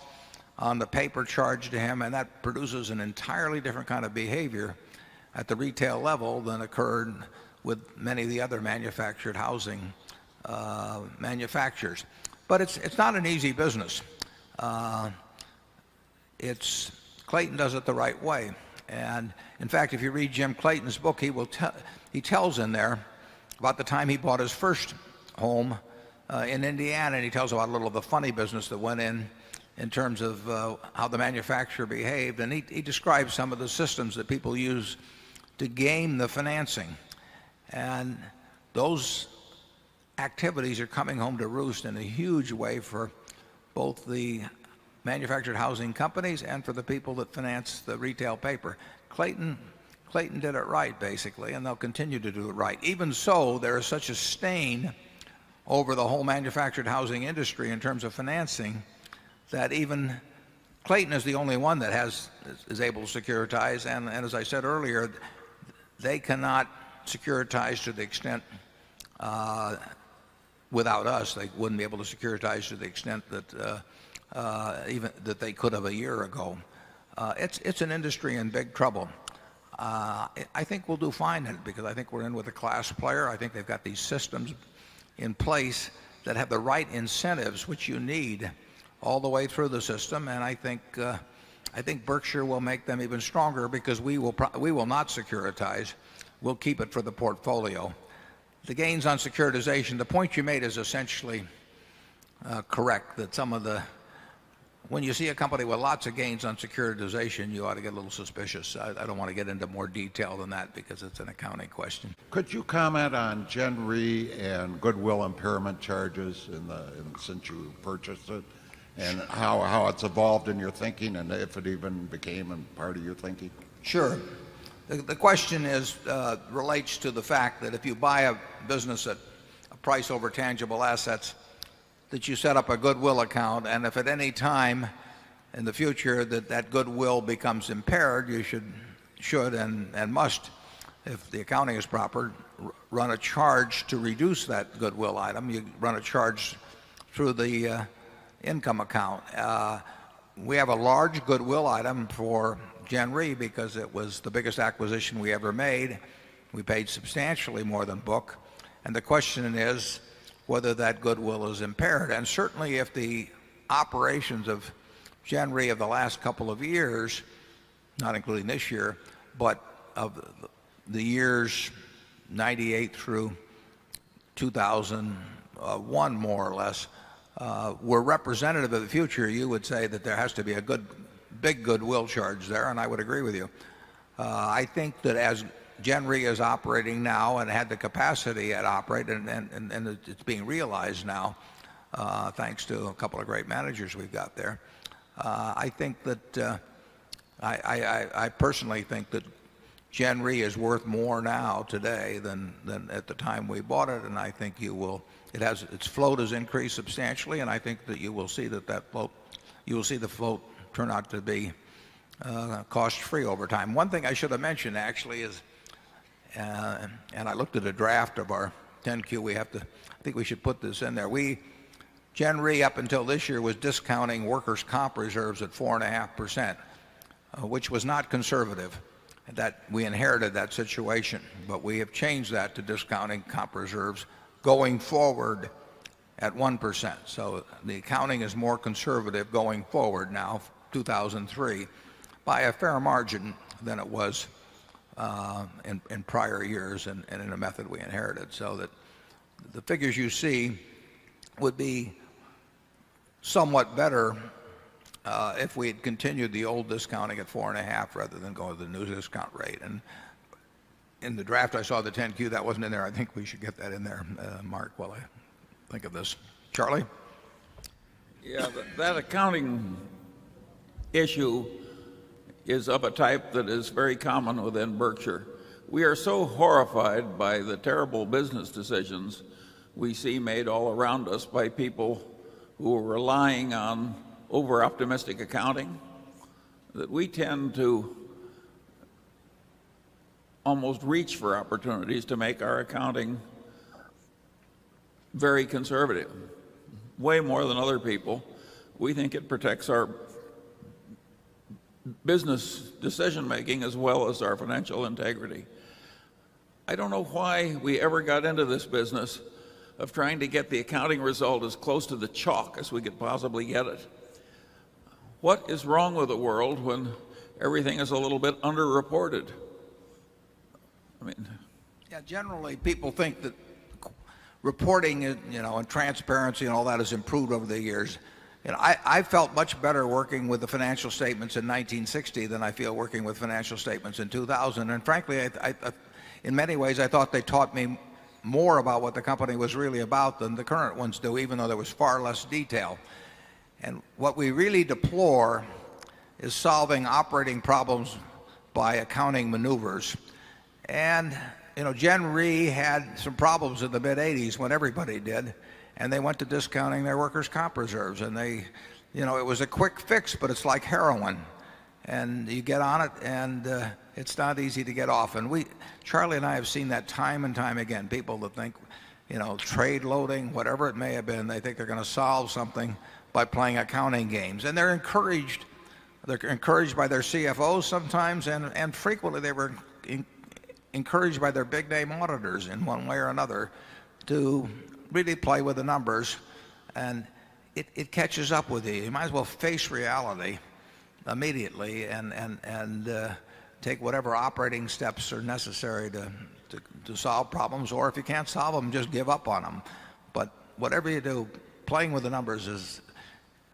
on the paper charged to him. And that produces an entirely different kind of behavior at the retail level than occurred with many of the other manufactured housing manufacturers. But it's not an easy business. Clayton does it the right way. And in fact, if you read Jim Clayton's book, he tells in there about the time he bought his first home in Indiana, and he tells about a little of the funny business that went in terms of how the manufacturer behaved. And he describes some of the systems that people use to game the financing. And those activities are coming home to roost in a huge way for both the manufactured housing companies and for the people that finance the retail paper. Clayton did it right, basically, and they'll continue to do it right. Even so, there is such a stain over the whole manufactured housing industry in terms of financing that even Clayton is the only one that is able to securitize. And as I said earlier, they cannot securitize to the extent without us. They wouldn't be able to securitize to the extent that even that they could have a year ago. It's an industry in big trouble. I think we'll do fine in it because I think we're in with a class player. I think they've got these systems in place that have the right incentives which you need all the way through the system. And I think Berkshire will make them even stronger because we will not securitize. We'll keep it for the portfolio. The gains on securitization, the point you made is essentially correct, that when you see a company with lots of gains on securitization, you ought to get a little suspicious. I don't want to get into more detail than that because it's an accounting question. Could you comment on Gen Re and goodwill impairment charges since you purchased it, and how it's evolved in your thinking, and if it even became a part of your thinking? Sure. The question relates to the fact that if you buy a business at a price over tangible assets, that you set up a goodwill account, and if at any time in the future that goodwill becomes impaired, you should and must, if the accounting is proper, run a charge to reduce that goodwill item. You run a charge through the income account. We have a large goodwill item for Gen Re because it was the biggest acquisition we ever made. We paid substantially more than book. And the question is whether that goodwill is impaired. And certainly if the operations of Gen Re of the last couple of years, not including this year, but of the years 98 through 2001 more or less, were representative of the future, you would say that there has to be a big goodwill charge there, and I would agree with you. I think that as Gen Re is operating now and had the capacity to operate, and it's being realized now, thanks to a couple of great managers we've got there. I think that I personally think that Gen Re is worth more now today than at the time we bought it, and I think its float has increased substantially, and I think that you will see the float turn out to be cost-free over time. One thing I should have mentioned actually is, and I looked at a draft of our 10Q. I think we should put this in there. We Gen Re up until this year was discounting workers' comp reserves at 4.5%, which was not conservative. That we inherited that situation, but we have changed that to discounting comp reserves going forward at 1%. So the accounting is more conservative going forward now, 2003, by a fair margin than it was in prior years and in a method we inherited. So that the figures you see would be somewhat better if we had continued the old discounting at 4.5 rather than going to the new discount rate. And in the draft, I saw the 10Q that wasn't in there. I think we should get that in there, Mark, while I think of this. Charlie? Yeah, that accounting issue is of a type that is very common within Berkshire. We are so horrified by the terrible business decisions we see made all around us by people who are relying on over-optimistic accounting that we tend to almost reach for opportunities to make our accounting very conservative, way more than other people. We think it protects our business decision-making as well as our financial integrity. I don't know why we ever got into this business of trying to get the accounting result as close to the chalk as we could possibly get it. What is wrong with the world when everything is a little bit underreported? I mean, yeah, generally people think that reporting, and transparency and all that has improved over the years. I felt much better working with the financial statements in 1960 than I feel working with financial statements in 2000. And frankly, in many ways, I thought they taught me more about what the company was really about than the current ones do, even though there was far less detail. And what we really deplore is solving operating problems by accounting maneuvers. And, Gen Re had some problems in the mid-'80s when everybody did, and they went to discounting their workers' comp reserves. And it was a quick fix, but it's like heroin. And you get on it, and it's not easy to get off. And Charlie and I have seen that time and time again. People that think, trade loading, whatever it may have been, they think they're going to solve something by playing accounting games. And they're encouraged by their CFOs sometimes, and frequently they were encouraged by their big name auditors in one way or another to really play with the numbers. And it catches up with you. You might as well face reality immediately and take whatever operating steps are necessary to solve problems, or if you can't solve them, just give up on them. But whatever you do, playing with the numbers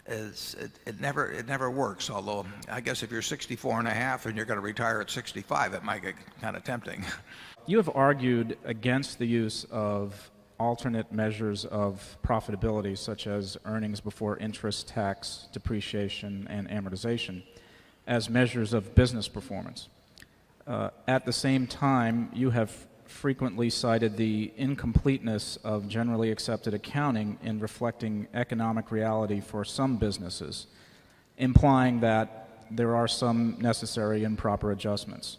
it never works. Although I guess if you're 64 and a half and you're going to retire at 65, it might get kind of tempting. You have argued against the use of alternate measures of profitability, such as earnings before interest, tax, depreciation, and amortization, as measures of business performance. At the same time, you have frequently cited the incompleteness of generally accepted accounting in reflecting economic reality for some businesses, implying that there are some necessary and proper adjustments.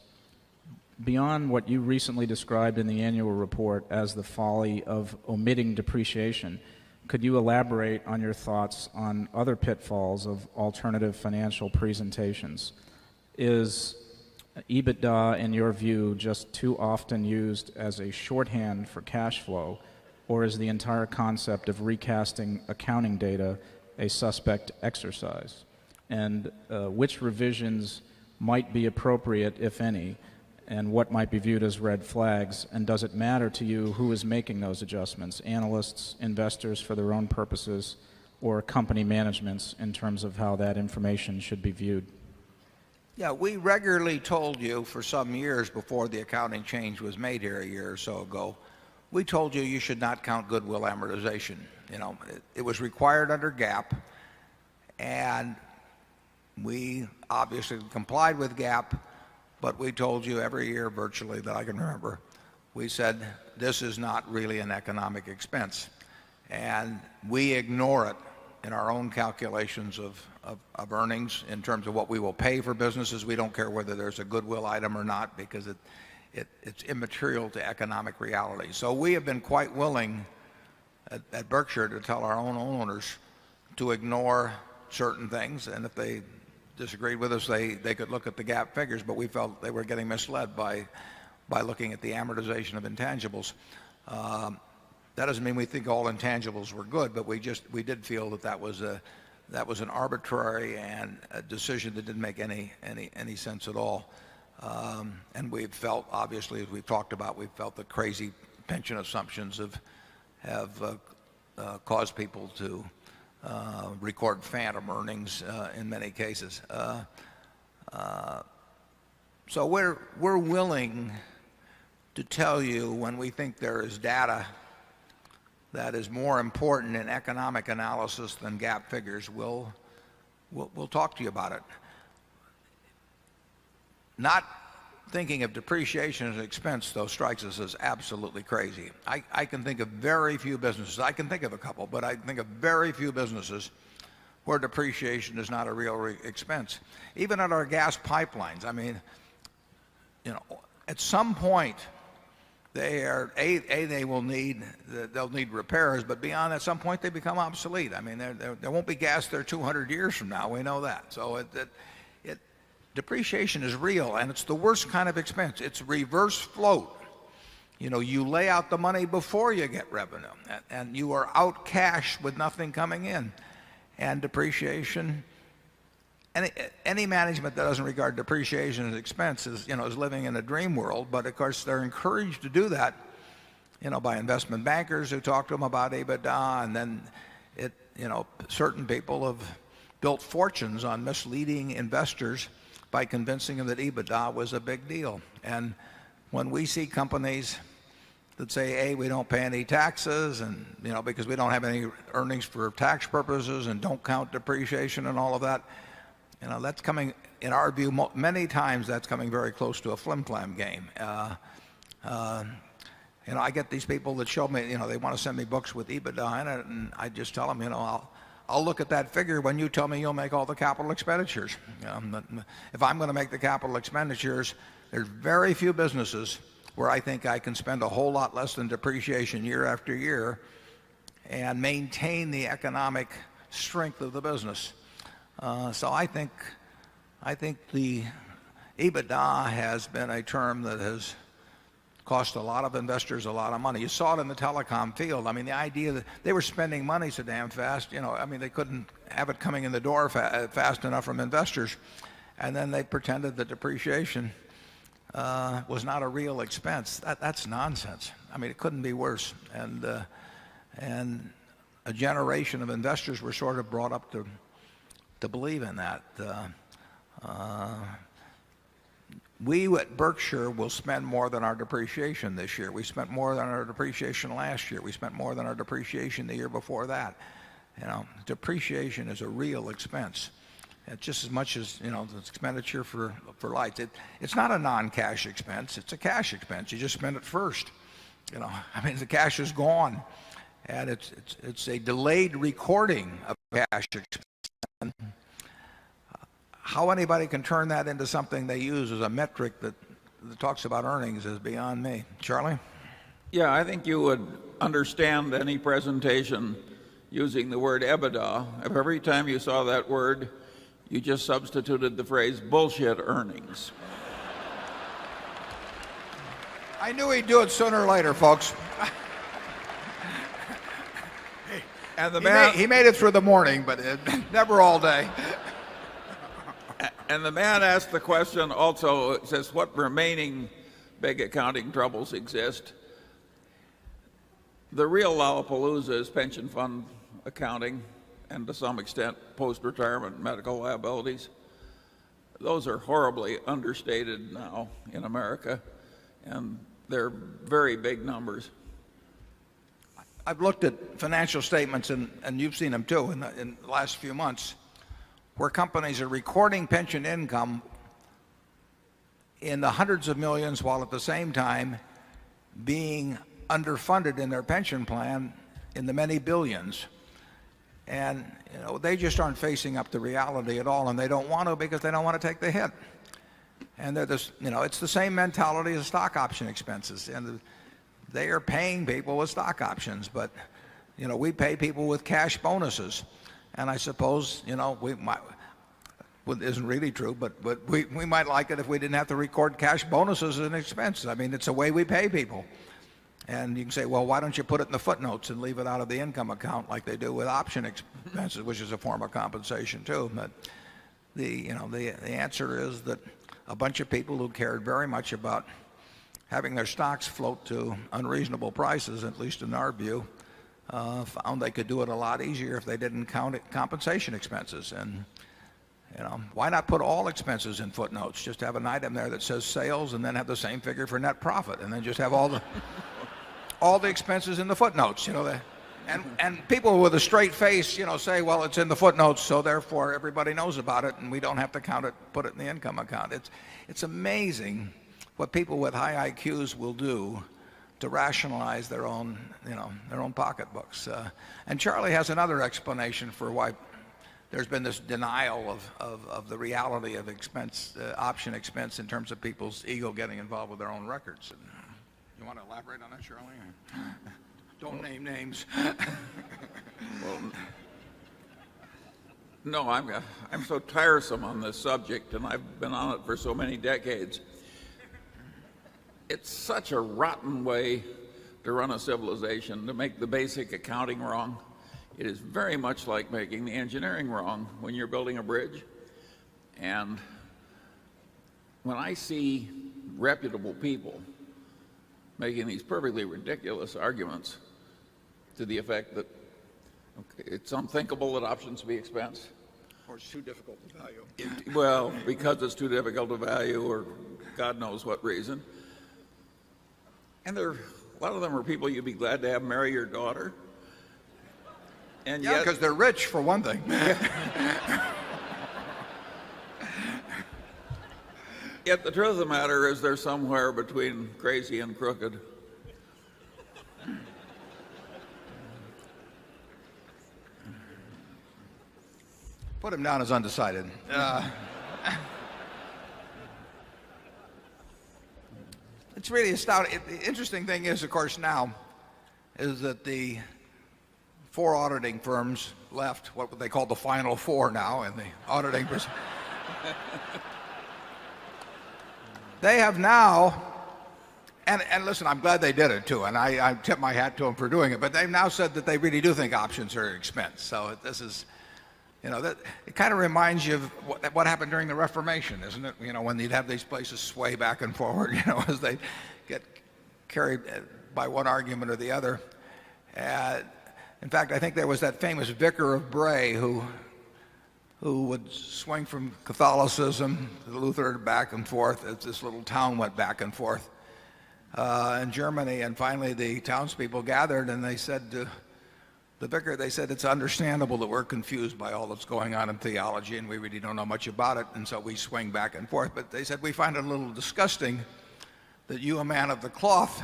Beyond what you recently described in the annual report as the folly of omitting depreciation, could you elaborate on your thoughts on other pitfalls of alternative financial presentations? Is EBITDA, in your view, just too often used as a shorthand for cash flow, or is the entire concept of recasting accounting data a suspect exercise? And which revisions might be appropriate, if any, and what might be viewed as red flags? And does it matter to you who is making those adjustments, analysts, investors for their own purposes, or company managements in terms of how that information should be viewed? Yeah, we regularly told you for some years before the accounting change was made here a year or so ago, we told you should not count goodwill amortization. It was required under GAAP, and we obviously complied with GAAP, but we told you every year virtually that I can remember, we said this is not really an economic expense. And we ignore it in our own calculations of earnings in terms of what we will pay for businesses. We don't care whether there's a goodwill item or not, because it's immaterial to economic reality. So we have been quite willing at Berkshire to tell our own owners to ignore certain things, and if they disagreed with us, they could look at the GAAP figures, but we felt they were getting misled by looking at the amortization of intangibles. That doesn't mean we think all intangibles were good, but we did feel that was an arbitrary and a decision that didn't make any sense at all. And we felt, obviously, as we've talked about, we felt that crazy pension assumptions have caused people to record phantom earnings in many cases. So we're willing to tell you when we think there is data that is more important in economic analysis than GAAP figures. We'll talk to you about it. Not thinking of depreciation as an expense, though, strikes us as absolutely crazy. I can think of very few businesses. I can think of a couple, but I think of very few businesses where depreciation is not a real expense. Even at our gas pipelines, I mean, at some point they'll need repairs, but beyond at some point they become obsolete. I mean, there won't be gas there 200 years from now. We know that. So depreciation is real, and it's the worst kind of expense. It's reverse float. You lay out the money before you get revenue, and you are out cash with nothing coming in. And depreciation, any management that doesn't regard depreciation as expense is living in a dream world. But of course, they're encouraged to do that, by investment bankers who talk to them about EBITDA, and then certain people have built fortunes on misleading investors by convincing them that EBITDA was a big deal. And when we see companies that say, we don't pay any taxes, and because we don't have any earnings for tax purposes, and don't count depreciation and all of that, that's coming, in our view, many times that's coming very close to a flim-flam game. I get these people that show me, they want to send me books with EBITDA in it, and I just tell them, I'll look at that figure when you tell me you'll make all the capital expenditures. If I'm going to make the capital expenditures, there's very few businesses where I think I can spend a whole lot less than depreciation year after year and maintain the economic strength of the business. So I think the EBITDA has been a term that has cost a lot of investors a lot of money. You saw it in the telecom field. I mean, the idea that they were spending money so damn fast, they couldn't have it coming in the door fast enough from investors. And then they pretended that depreciation was not a real expense. That's nonsense. I mean, it couldn't be worse. And a generation of investors were sort of brought up to believe in that. We at Berkshire will spend more than our depreciation this year. We spent more than our depreciation last year. We spent more than our depreciation the year before that. Depreciation is a real expense. It's just as much as the expenditure for lights. It's not a non-cash expense. It's a cash expense. You just spend it first. The cash is gone, and it's a delayed recording of cash expense. How anybody can turn that into something they use as a metric that talks about earnings is beyond me. Charlie? Yeah, I think you would understand any presentation using the word EBITDA if every time you saw that word, you just substituted the phrase bullshit earnings. I knew he'd do it sooner or later, folks. And he made it through the morning, but never all day. And the man asked the question also, it says, what remaining big accounting troubles exist? The real Lollapalooza is pension fund accounting and to some extent post-retirement medical liabilities. Those are horribly understated now in America, and they're very big numbers. I've looked at financial statements, and you've seen them too in the last few months, where companies are recording pension income in the hundreds of millions while at the same time being underfunded in their pension plan in the many billions. And they just aren't facing up to reality at all, and they don't want to because they don't want to take the hit. And they're this, it's the same mentality as stock option expenses, and they are paying people with stock options, but we pay people with cash bonuses. And I suppose, we might, well, it isn't really true, but we might like it if we didn't have to record cash bonuses as an expense. I mean, it's a way we pay people. And you can say, well, why don't you put it in the footnotes and leave it out of the income account like they do with option expenses, which is a form of compensation too. But the answer is that a bunch of people who cared very much about having their stocks float to unreasonable prices, at least in our view, found they could do it a lot easier if they didn't count compensation expenses. And why not put all expenses in footnotes? Just have an item there that says sales, and then have the same figure for net profit, and then just have all the expenses in the footnotes. And people with a straight face, say, well, it's in the footnotes, so therefore everybody knows about it, and we don't have to count it, put it in the income account. It's amazing what people with high IQs will do to rationalize their own pocketbooks. And Charlie has another explanation for why there's been this denial of the reality of option expense in terms of people's ego getting involved with their own records. You want to elaborate on that, Charlie? Don't name names. Well, no, I'm so tiresome on this subject, and I've been on it for so many decades. It's such a rotten way to run a civilization, to make the basic accounting wrong. It is very much like making the engineering wrong when you're building a bridge. And when I see reputable people making these perfectly ridiculous arguments to the effect that it's unthinkable that options be expense. Or it's too difficult to value. Well, because it's too difficult to value, or God knows what reason. And a lot of them are people you'd be glad to have marry your daughter. And yeah, because they're rich, for one thing. Yet the truth of the matter is they're somewhere between crazy and crooked. Put him down as undecided. It's really astounding. The interesting thing is, of course, now is that the 4 auditing firms left, what they call the final 4 now in the auditing they have now, and listen, I'm glad they did it too, and I tip my hat to them for doing it, but they've now said that they really do think options are an expense. So this is, that it kind of reminds you of what happened during the Reformation, isn't it? When you'd have these places sway back and forward, as they get carried by one argument or the other. In fact, I think there was that famous vicar of Bray who would swing from Catholicism to Luther back and forth as this little town went back and forth in Germany. And finally the townspeople gathered and they said to the vicar, they said, it's understandable that we're confused by all that's going on in theology and we really don't know much about it, and so we swing back and forth. But they said, we find it a little disgusting that you, a man of the cloth,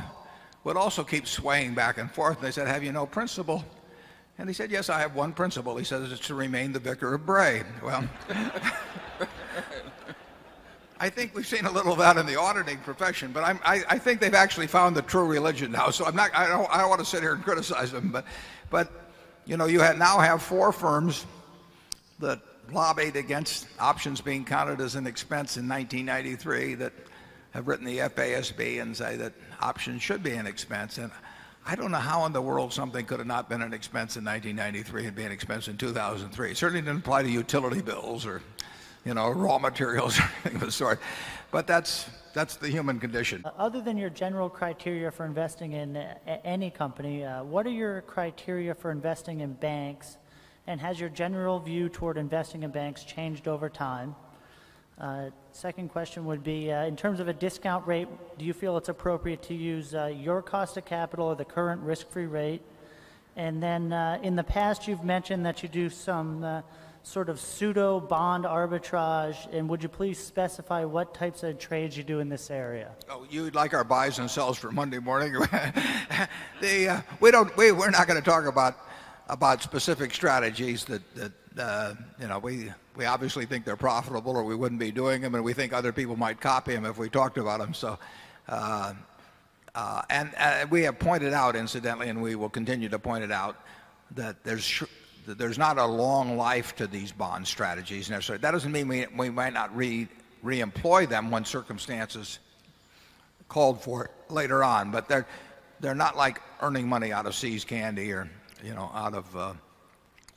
would also keep swaying back and forth. And they said, have you no principle? And he said, yes, I have one principle. He says, it's to remain the vicar of Bray. Well, I think we've seen a little of that in the auditing profession, but I think they've actually found the true religion now. So I don't want to sit here and criticize them, but you now have 4 firms that lobbied against options being counted as an expense in 1993 that have written the FASB and say that options should be an expense. And I don't know how in the world something could have not been an expense in 1993 and be an expense in 2003. It certainly didn't apply to utility bills or, raw materials or anything of the sort. But that's the human condition. Other than your general criteria for investing in any company, what are your criteria for investing in banks? And has your general view toward investing in banks changed over time? Second question would be, in terms of a discount rate, do you feel it's appropriate to use your cost of capital or the current risk-free rate? And then in the past, you've mentioned that you do some sort of pseudo bond arbitrage, and would you please specify what types of trades you do in this area? Oh, you'd like our buys and sells for Monday morning? We're not going to talk about specific strategies that we obviously think they're profitable or we wouldn't be doing them, and we think other people might copy them if we talked about them. So, and we have pointed out, incidentally, and we will continue to point it out, that there's not a long life to these bond strategies necessarily. That doesn't mean we might not re-employ them when circumstances called for it later on, but they're not like earning money out of See's candy or out of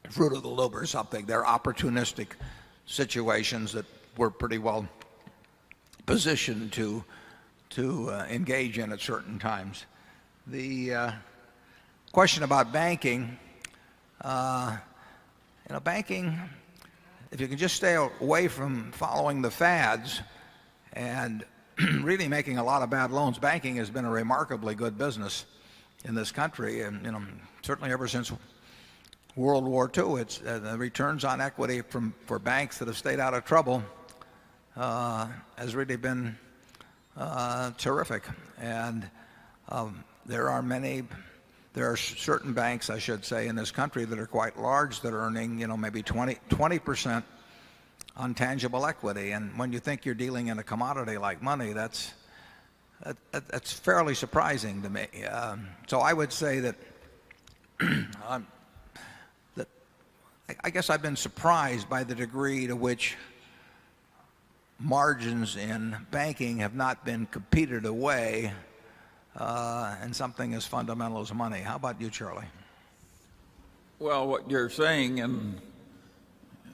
Fruit of the Loom or something. They're opportunistic situations that we're pretty well positioned to engage in at certain times. The question about banking, banking, if you can just stay away from following the fads and really making a lot of bad loans, banking has been a remarkably good business in this country, and certainly ever since World War II. It's the returns on equity for banks that have stayed out of trouble has really been terrific. And there are certain banks, I should say, in this country that are quite large that are earning maybe 20% on tangible equity. And when you think you're dealing in a commodity like money, that's fairly surprising to me. So I would say that I guess I've been surprised by the degree to which margins in banking have not been competed away in something as fundamental as money. How about you, Charlie? Well, what you're saying in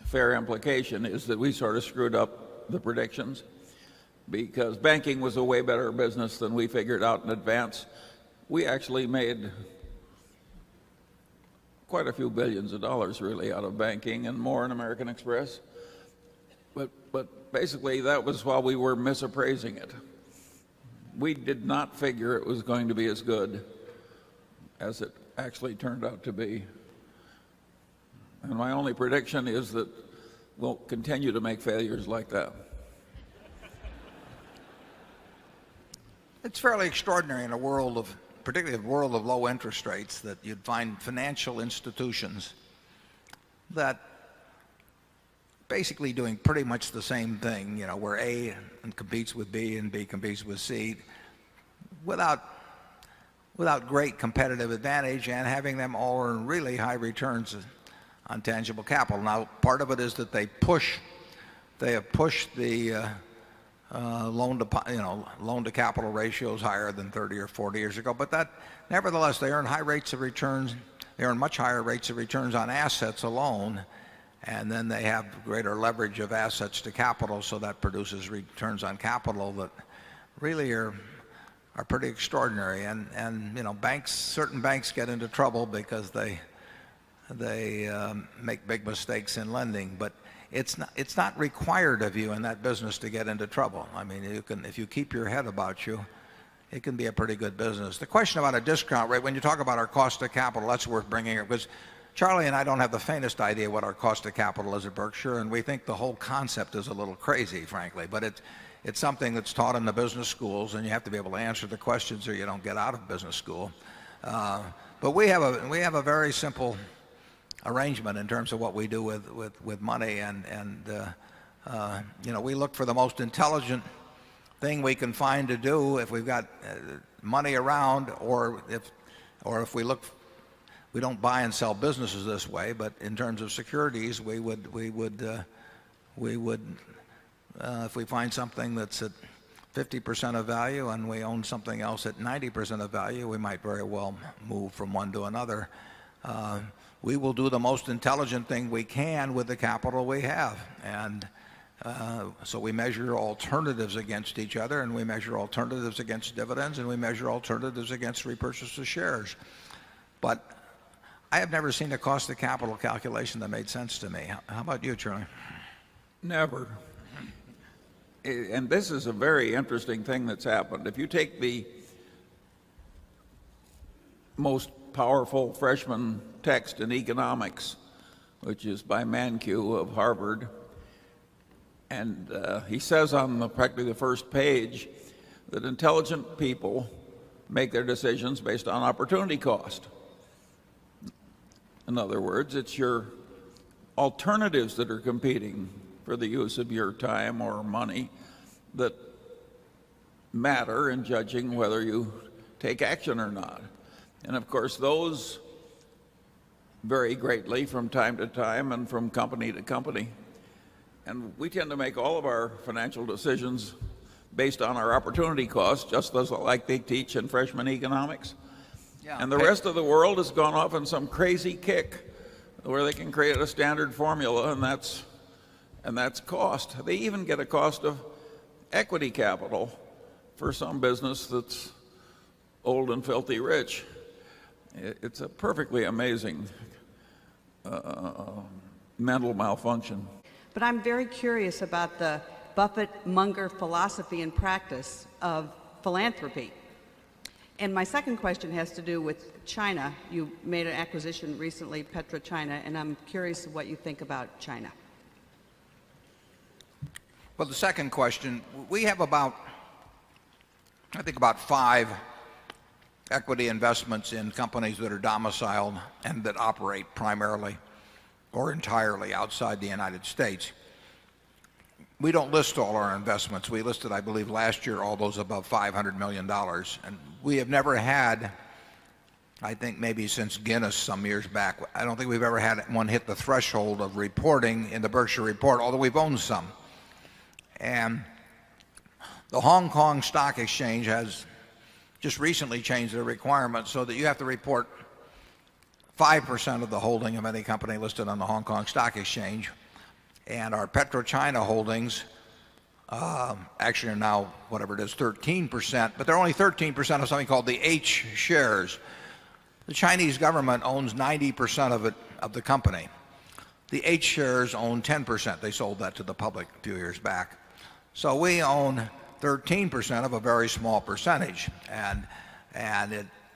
fair implication is that we sort of screwed up the predictions, because banking was a way better business than we figured out in advance. We actually made quite a few billions of dollars really out of banking, and more in American Express. But basically that was while we were misappraising it. We did not figure it was going to be as good as it actually turned out to be. And my only prediction is that we'll continue to make failures like that. It's fairly extraordinary in a world of, particularly a world of low interest rates, that you'd find financial institutions that basically doing pretty much the same thing, where A competes with B and B competes with C without great competitive advantage, and having them all earn really high returns on tangible capital. Now, part of it is that they have pushed the loan to capital ratios higher than 30 or 40 years ago, but that nevertheless they earn high rates of returns. They earn much higher rates of returns on assets alone, and then they have greater leverage of assets to capital, so that produces returns on capital that really are pretty extraordinary. And certain banks get into trouble because they make big mistakes in lending, but it's not required of you in that business to get into trouble. I mean, if you keep your head about you, it can be a pretty good business. The question about a discount rate, when you talk about our cost of capital, that's worth bringing up, because Charlie and I don't have the faintest idea what our cost of capital is at Berkshire, and we think the whole concept is a little crazy, frankly. But it's something that's taught in the business schools, and you have to be able to answer the questions or you don't get out of business school. But we have a very simple arrangement in terms of what we do with money, and we look for the most intelligent thing we can find to do if we've got money around, or if we don't buy and sell businesses this way, but in terms of securities, we would if we find something that's at 50% of value and we own something else at 90% of value, we might very well move from one to another. We will do the most intelligent thing we can with the capital we have, and so we measure alternatives against each other, and we measure alternatives against dividends, and we measure alternatives against repurchase of shares. But I have never seen a cost of capital calculation that made sense to me. How about you, Charlie? Never. And this is a very interesting thing that's happened. If you take the most powerful freshman text in economics, which is by Mankiw of Harvard, and he says on practically the first page that intelligent people make their decisions based on opportunity cost. In other words, it's your alternatives that are competing for the use of your time or money that matter in judging whether you take action or not. And of course, those vary greatly from time to time and from company to company. And we tend to make all of our financial decisions based on our opportunity cost, just as like they teach in freshman economics. Yeah. And the rest of the world has gone off on some crazy kick where they can create a standard formula, and that's cost. They even get a cost of equity capital for some business that's old and filthy rich. It's a perfectly amazing mental malfunction. But I'm very curious about the Buffett-Munger philosophy and practice of philanthropy. And my second question has to do with China. You made an acquisition recently, PetroChina, and I'm curious what you think about China. Well, the second question, we have about 5 equity investments in companies that are domiciled and that operate primarily or entirely outside the United States. We don't list all our investments. We listed, I believe, last year all those above $500 million. And we have never had, I think maybe since Guinness some years back, I don't think we've ever had one hit the threshold of reporting in the Berkshire report, although we've owned some. And the Hong Kong Stock Exchange has just recently changed their requirements so that you have to report 5% of the holding of any company listed on the Hong Kong Stock Exchange. And our PetroChina holdings actually are now, whatever it is, 13%, but they're only 13% of something called the H shares. The Chinese government owns 90% of it, of the company. The H shares own 10%. They sold that to the public a few years back. So we own 13% of a very small percentage. And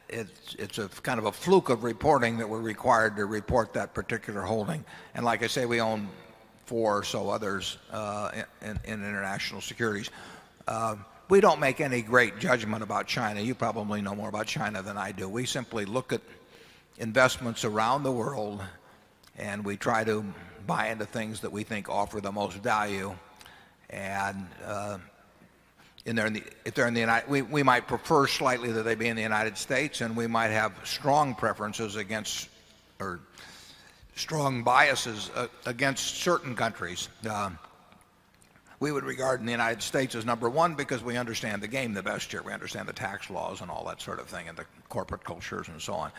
it's a kind of a fluke of reporting that we're required to report that particular holding. And like I say, we own 4 or so others in international securities. We don't make any great judgment about China. You probably know more about China than I do. We simply look at investments around the world and we try to buy into things that we think offer the most value. And if they're in the United, we might prefer slightly that they be in the United States, and we might have strong preferences against or strong biases against certain countries. We would regard in the United States as number one because we understand the game the best here. We understand the tax laws and all that sort of thing and the corporate cultures and so on.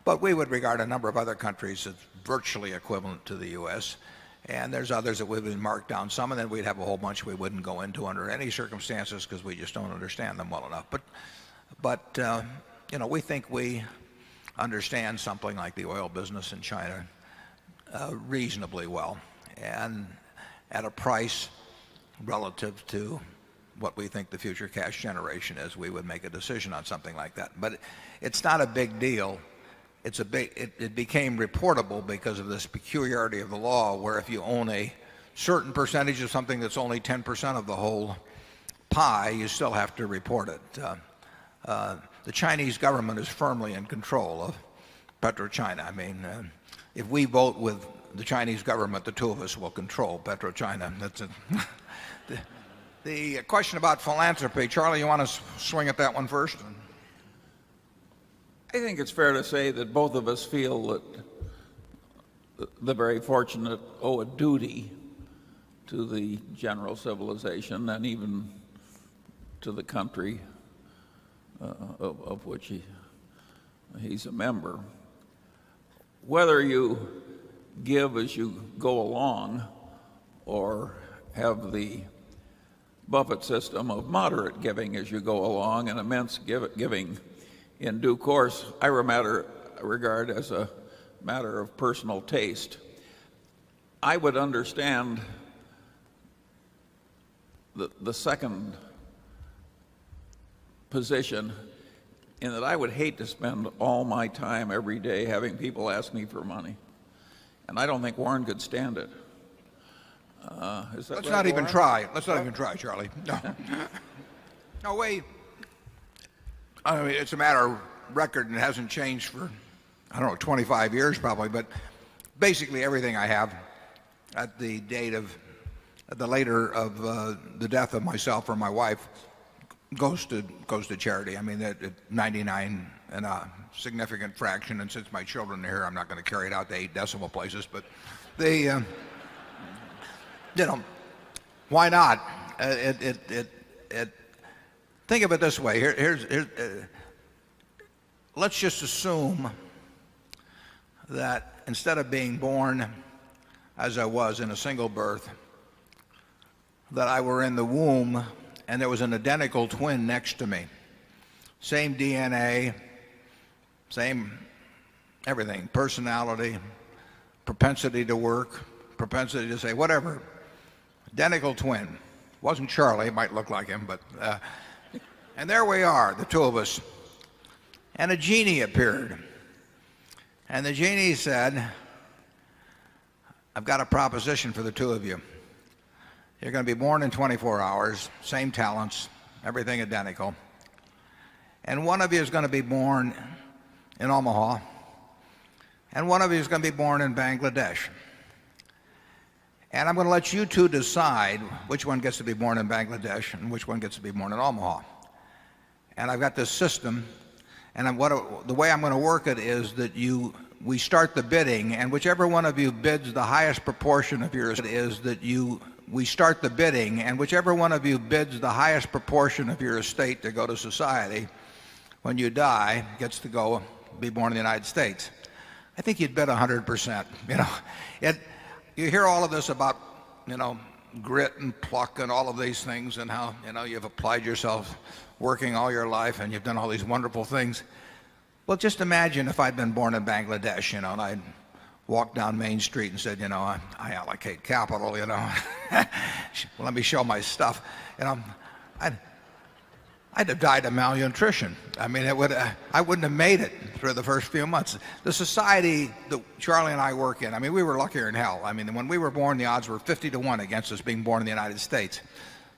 But we would regard a number of other countries as virtually equivalent to the U.S. And there's others that would be marked down some, and then we'd have a whole bunch we wouldn't go into under any circumstances because we just don't understand them well enough. But you know, we think we understand something like the oil business in China reasonably well, and at a price relative to what we think the future cash generation is, we would make a decision on something like that. But it's not a big deal. It became reportable because of this peculiarity of the law, where if you own a certain percentage of something that's only 10% of the whole pie, you still have to report it. The Chinese government is firmly in control of PetroChina. I mean, if we vote with the Chinese government, the two of us will control PetroChina. That's it. The question about philanthropy, Charlie, you want to swing at that one first? I think it's fair to say that both of us feel that the very fortunate owe a duty to the general civilization and even to the country of which he's a member. Whether you give as you go along or have the Buffett system of moderate giving as you go along and immense giving in due course, I regard as a matter of personal taste. I would understand the second position in that I would hate to spend all my time every day having people ask me for money. And I don't think Warren could stand it. Let's not even try. Let's not even try, Charlie. No. No way. I mean, it's a matter of record and it hasn't changed for, I don't know, 25 years probably, but basically everything I have at the date of the later of the death of myself or my wife goes to charity. I mean, 99 and a significant fraction. And since my children are here, I'm not going to carry it out to 8 decimal places. But they, why not? Think of it this way. Let's just assume that instead of being born as I was in a single birth, that I were in the womb and there was an identical twin next to me. Same DNA, same everything, personality, propensity to work, propensity to say whatever. Identical twin. Wasn't Charlie, it might look like him, but and there we are, the two of us. And a genie appeared. And the genie said, I've got a proposition for the two of you. You're going to be born in 24 hours, same talents, everything identical. And one of you is going to be born in Omaha, and one of you is going to be born in Bangladesh. And I'm going to let you two decide which one gets to be born in Bangladesh and which one gets to be born in Omaha. And I've got this system, and the way I'm going to work it is that we start the bidding, and whichever one of you bids the highest proportion of your we start the bidding, and whichever one of you bids the highest proportion of your estate to go to society, when you die, gets to go be born in the United States. I think you'd bet 100%. You hear all of this about, grit and pluck and all of these things, and how, you've applied yourself working all your life and you've done all these wonderful things. Well, just imagine if I'd been born in Bangladesh, and I'd walked down Main Street and said, I allocate capital, let me show my stuff. I'd have died of malnutrition. I mean, I wouldn't have made it through the first few months. The society that Charlie and I work in, I mean, we were luckier than hell. I mean, when we were born, the odds were 50-1 against us being born in the United States.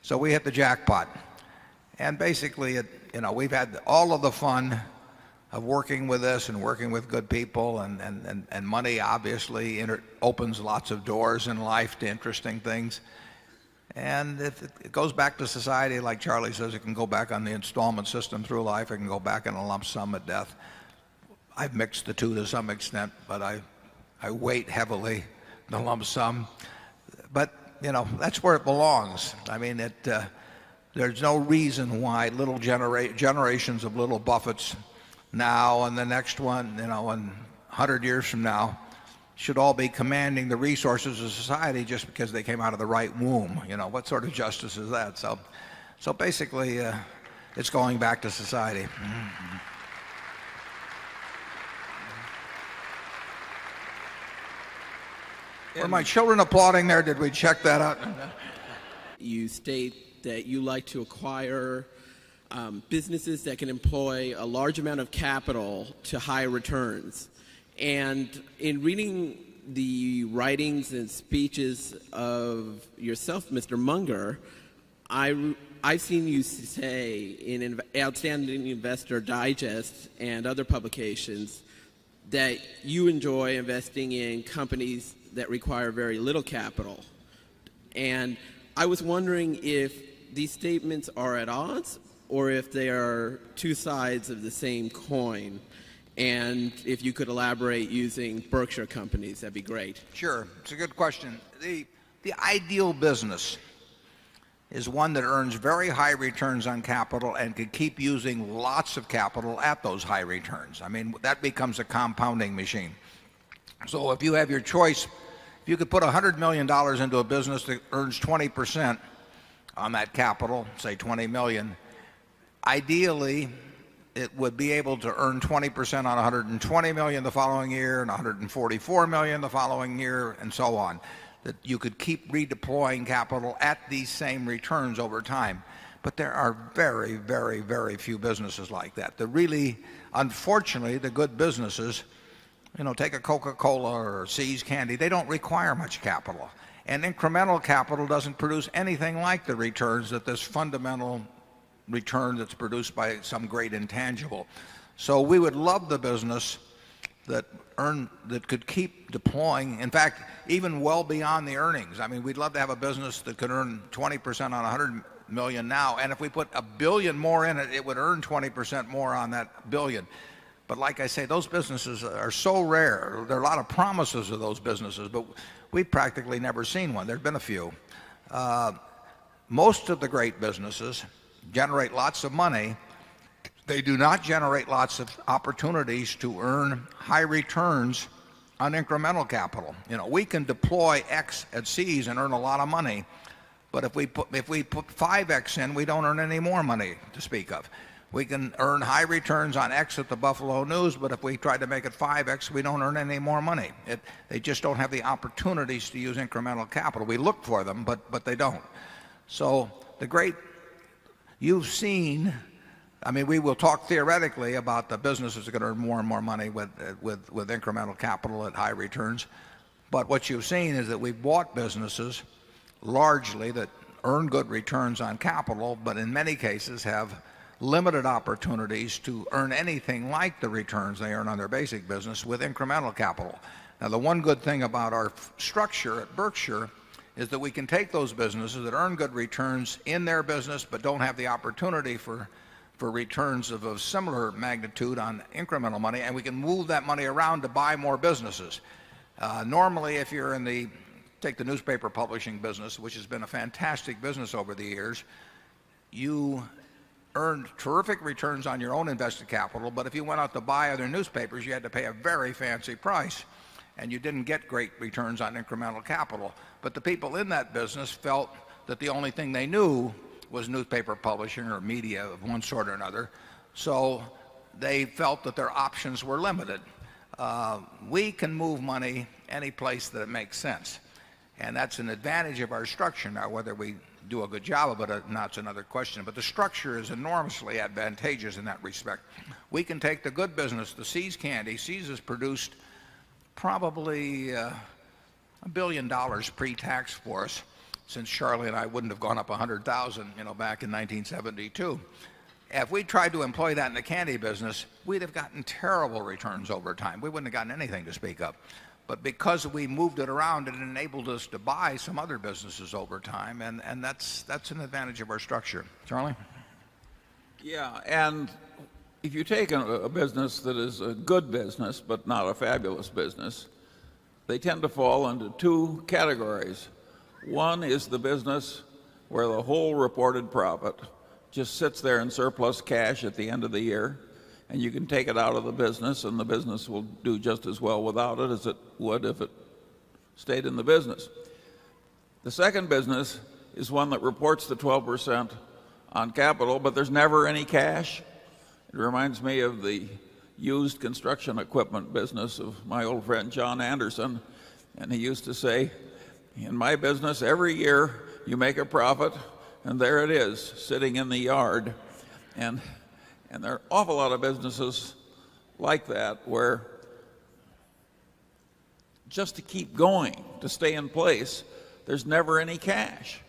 So we hit the jackpot. And basically, we've had all of the fun of working with this and working with good people, and money obviously opens lots of doors in life to interesting things. And if it goes back to society, like Charlie says, it can go back on the installment system through life. It can go back in a lump sum at death. I've mixed the two to some extent, but I weight heavily the lump sum. But, that's where it belongs. I mean, there's no reason why little generations of little Buffetts now and the next one, and 100 years from now, should all be commanding the resources of society just because they came out of the right womb. What sort of justice is that? So basically, it's going back to society. Were my children applauding there? Did we check that out? You state that you like to acquire businesses that can employ a large amount of capital to high returns. And in reading the writings and speeches of yourself, Mr. Munger, I've seen you say in Outstanding Investor Digest and other publications that you enjoy investing in companies that require very little capital. And I was wondering if these statements are at odds or if they are two sides of the same coin. And if you could elaborate using Berkshire companies, that'd be great. Sure. It's a good question. The ideal business is one that earns very high returns on capital and could keep using lots of capital at those high returns. I mean, that becomes a compounding machine. So if you have your choice, if you could put $100 million into a business that earns 20% on that capital, say 20 million, ideally it would be able to earn 20% on 120 million the following year and 144 million the following year, and so on. That you could keep redeploying capital at these same returns over time. But there are very, very, very few businesses like that. Unfortunately, the good businesses, take a Coca-Cola or See's Candy, they don't require much capital. And incremental capital doesn't produce anything like the returns that this fundamental return that's produced by some great intangible. So we would love the business that could keep deploying, in fact, even well beyond the earnings. I mean, we'd love to have a business that could earn 20% on $100 million now. And if we put $1 billion more in it, it would earn 20% more on that $1 billion. But like I say, those businesses are so rare. There are a lot of promises of those businesses, but we've practically never seen one. There's been a few. Most of the great businesses generate lots of money. They do not generate lots of opportunities to earn high returns on incremental capital. You know, we can deploy X at C's and earn a lot of money, but if we put 5X in, we don't earn any more money to speak of. We can earn high returns on X at the Buffalo News, but if we try to make it 5X, we don't earn any more money. They just don't have the opportunities to use incremental capital. We look for them, but they don't. So you've seen, I mean, we will talk theoretically about the businesses that are going to earn more and more money with incremental capital at high returns. But what you've seen is that we've bought businesses largely that earn good returns on capital, but in many cases have limited opportunities to earn anything like the returns they earn on their basic business with incremental capital. Now, the one good thing about our structure at Berkshire is that we can take those businesses that earn good returns in their business but don't have the opportunity for returns of a similar magnitude on incremental money, and we can move that money around to buy more businesses. Normally, if you're take the newspaper publishing business, which has been a fantastic business over the years, you earned terrific returns on your own invested capital, but if you went out to buy other newspapers, you had to pay a very fancy price, and you didn't get great returns on incremental capital. But the people in that business felt that the only thing they knew was newspaper publishing or media of one sort or another, so they felt that their options were limited. We can move money any place that it makes sense, and that's an advantage of our structure. Now, whether we do a good job of it or not, it's another question, but the structure is enormously advantageous in that respect. We can take the good business, the See's candy. See's has produced probably $1 billion pre-tax for us since Charlie and I wouldn't have gone up 100,000, back in 1972. If we tried to employ that in the candy business, we'd have gotten terrible returns over time. We wouldn't have gotten anything to speak of. But because we moved it around, it enabled us to buy some other businesses over time, and that's an advantage of our structure. Charlie? Yeah, and if you take a business that is a good business but not a fabulous business, they tend to fall into two categories. One is the business where the whole reported profit just sits there in surplus cash at the end of the year, and you can take it out of the business, and the business will do just as well without it as it would if it stayed in the business. The second business is one that reports the 12% on capital, but there's never any cash. It reminds me of the used construction equipment business of my old friend John Anderson, and he used to say, in my business, every year you make a profit, and there it is, sitting in the yard. And there are an awful lot of businesses like that where just to keep going, to stay in place, there's never any cash.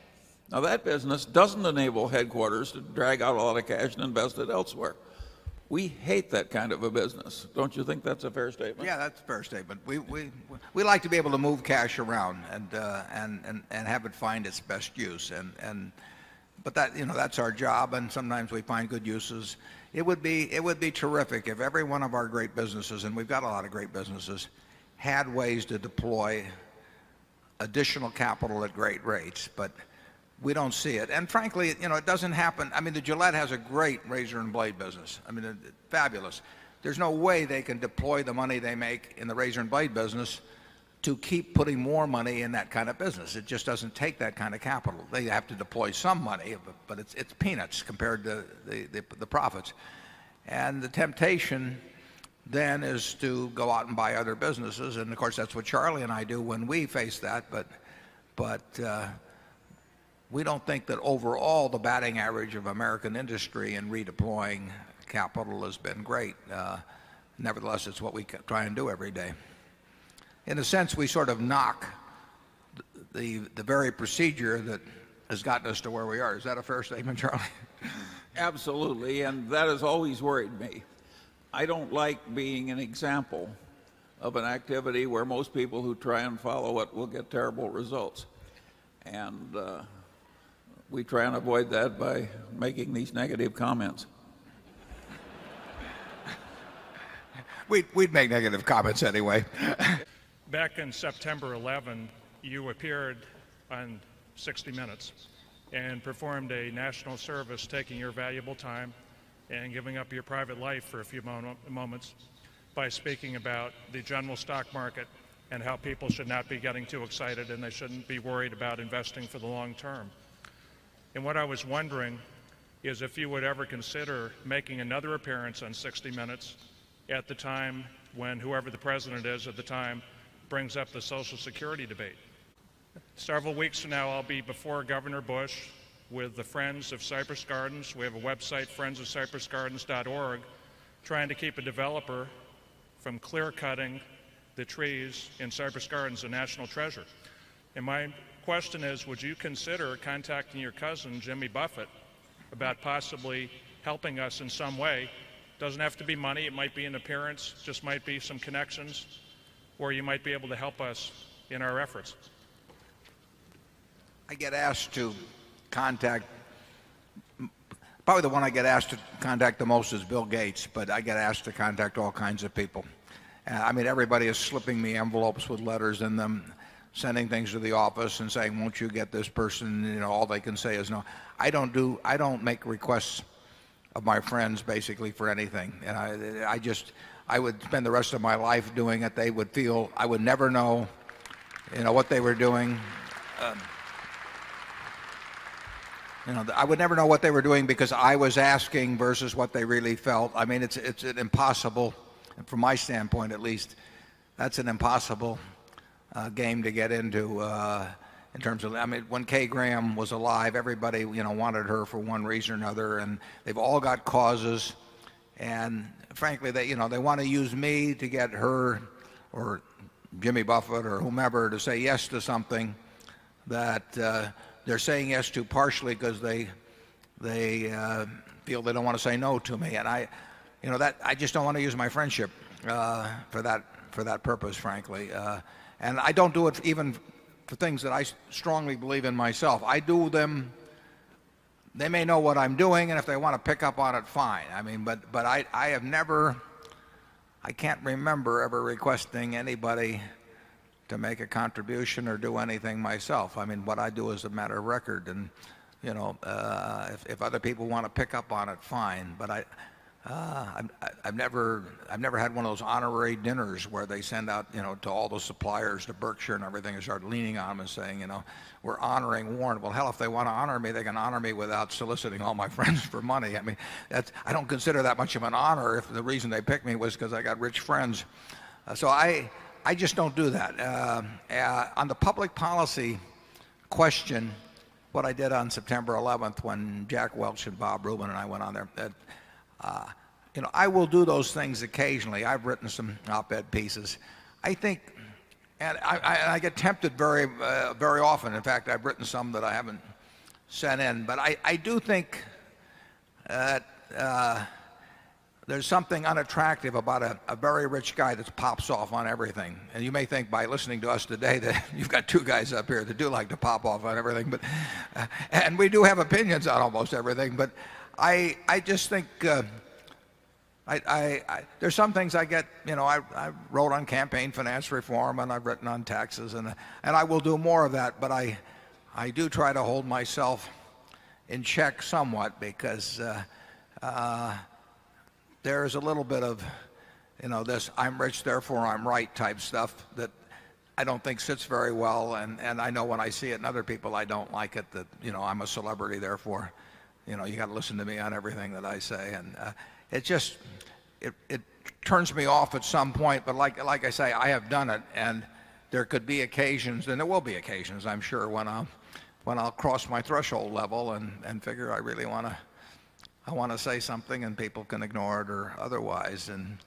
Now, that business doesn't enable headquarters to drag out a lot of cash and invest it elsewhere. We hate that kind of a business. Don't you think that's a fair statement? Yeah, that's a fair statement. We like to be able to move cash around and have it find its best use. But that's our job, and sometimes we find good uses. It would be terrific if every one of our great businesses, and we've got a lot of great businesses, had ways to deploy additional capital at great rates, but we don't see it. And frankly, it doesn't happen. I mean, the Gillette has a great razor and blade business. I mean, fabulous. There's no way they can deploy the money they make in the razor and blade business to keep putting more money in that kind of business. It just doesn't take that kind of capital. They have to deploy some money, but it's peanuts compared to the profits. And the temptation then is to go out and buy other businesses, and of course that's what Charlie and I do when we face that. But we don't think that overall the batting average of American industry in redeploying capital has been great. Nevertheless, it's what we try and do every day. In a sense, we sort of knock the very procedure that has gotten us to where we are. Is that a fair statement, Charlie? Absolutely, and that has always worried me. I don't like being an example of an activity where most people who try and follow it will get terrible results. And we try and avoid that by making these negative comments. We'd make negative comments anyway. Back in September 11, you appeared on 60 Minutes and performed a national service, taking your valuable time and giving up your private life for a few moments by speaking about the general stock market and how people should not be getting too excited and they shouldn't be worried about investing for the long term. And what I was wondering is if you would ever consider making another appearance on 60 Minutes at the time when whoever the president is at the time brings up the Social Security debate. Several weeks from now, I'll be before Governor Bush with the Friends of Cypress Gardens. We have a website, friendsofcypressgardens.org, trying to keep a developer from clear-cutting the trees in Cypress Gardens, a national treasure. And my question is, would you consider contacting your cousin, Jimmy Buffett, about possibly helping us in some way? Doesn't have to be money, it might be an appearance, just might be some connections, or you might be able to help us in our efforts. I get asked to contact, probably the one I get asked to contact the most is Bill Gates, but I get asked to contact all kinds of people. I mean, everybody is slipping me envelopes with letters in them, sending things to the office and saying, won't you get this person? You know, all they can say is no. I don't make requests of my friends basically for anything. And I would spend the rest of my life doing it. They would feel I would never know, what they were doing. I would never know what they were doing because I was asking versus what they really felt. I mean, it's an impossible, from my standpoint at least, that's an impossible game to get into. In terms of, I mean, when Kay Graham was alive, everybody, wanted her for one reason or another, and they've all got causes. And frankly, they want to use me to get her or Jimmy Buffett or whomever to say yes to something that they're saying yes to partially because they feel they don't want to say no to me. And I just don't want to use my friendship for that purpose, frankly. And I don't do it even for things that I strongly believe in myself. I do them. They may know what I'm doing, and if they want to pick up on it, fine. I mean, but I have never, I can't remember ever requesting anybody to make a contribution or do anything myself. I mean, what I do is a matter of record, and if other people want to pick up on it, fine. But I've never had one of those honorary dinners where they send out, to all the suppliers to Berkshire and everything and start leaning on them and saying, we're honoring Warren. Well, hell, if they want to honor me, they can honor me without soliciting all my friends for money. I mean, I don't consider that much of an honor if the reason they picked me was because I got rich friends. So I just don't do that. On the public policy question, what I did on September 11th when Jack Welch and Bob Rubin and I went on there, I will do those things occasionally. I've written some op-ed pieces. I think, and I get tempted very often. In fact, I've written some that I haven't sent in. But I do think that there's something unattractive about a very rich guy that pops off on everything. And you may think by listening to us today that you've got two guys up here that do like to pop off on everything. But and we do have opinions on almost everything. But I just think there's some things I get, I wrote on campaign finance reform and I've written on taxes and I will do more of that, but I do try to hold myself in check somewhat because there's a little bit of, this I'm rich therefore I'm right type stuff that I don't think sits very well, and I know when I see it in other people I don't like it, that I'm a celebrity therefore you got to listen to me on everything that I say, and it just it turns me off at some point. But like I say, I have done it, and there could be occasions, and there will be occasions, I'm sure, when I'll cross my threshold level and figure I really want to say something, and people can ignore it or otherwise. And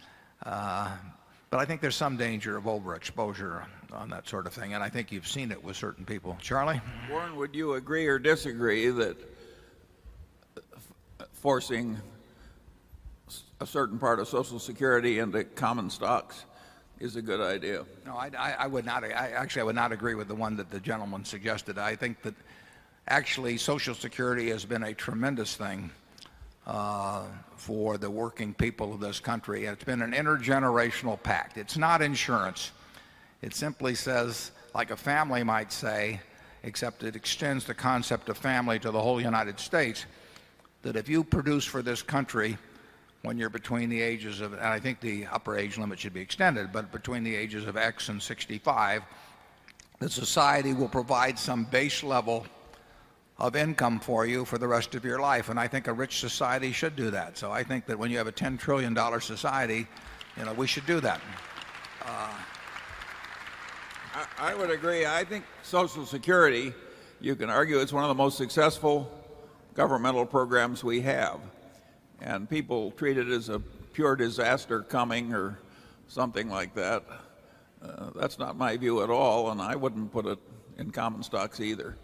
but I think there's some danger of overexposure on that sort of thing, and I think you've seen it with certain people. Charlie? Warren, would you agree or disagree that forcing a certain part of Social Security into common stocks is a good idea? No, I would not. I would not agree with the one that the gentleman suggested. I think that actually, Social Security has been a tremendous thing for the working people of this country. It's been an intergenerational pact. It's not insurance. It simply says, like a family might say, except it extends the concept of family to the whole United States, that if you produce for this country when you're between the ages of, and I think the upper age limit should be extended, but between the ages of X and 65, the society will provide some base level of income for you for the rest of your life. And I think a rich society should do that. So I think that when you have a $10 trillion society, we should do that. I would agree. I think Social Security, you can argue, it's one of the most successful governmental programs we have. And people treat it as a pure disaster coming or something like that. That's not my view at all, and I wouldn't put it in common stocks either.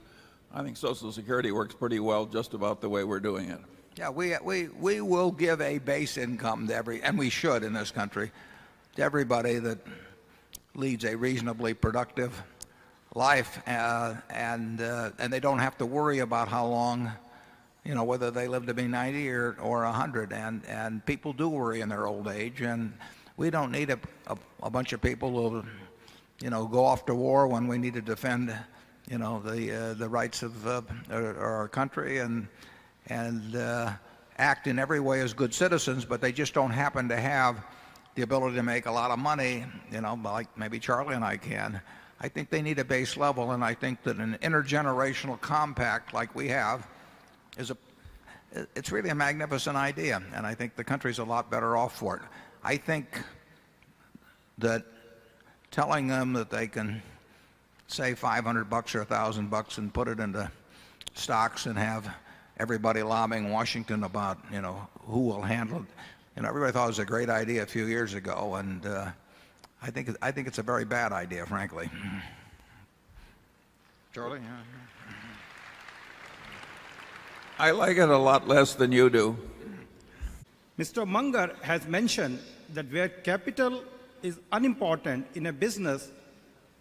I think Social Security works pretty well just about the way we're doing it. Yeah, we will give a base income to and we should in this country, to everybody that leads a reasonably productive life, and they don't have to worry about how long, whether they live to be 90 or 100. And people do worry in their old age, and we don't need a bunch of people who, go off to war when we need to defend, the rights of our country and act in every way as good citizens, but they just don't happen to have the ability to make a lot of money, like maybe Charlie and I can. I think they need a base level, and I think that an intergenerational compact like we have it's really a magnificent idea, and I think the country's a lot better off for it. I think that telling them that they can save $500 or $1,000 and put it into stocks and have everybody lobbying Washington about who will handle it, everybody thought it was a great idea a few years ago, and I think it's a very bad idea, frankly. Charlie? I like it a lot less than you do. Mr. Munger has mentioned that where capital is unimportant in a business,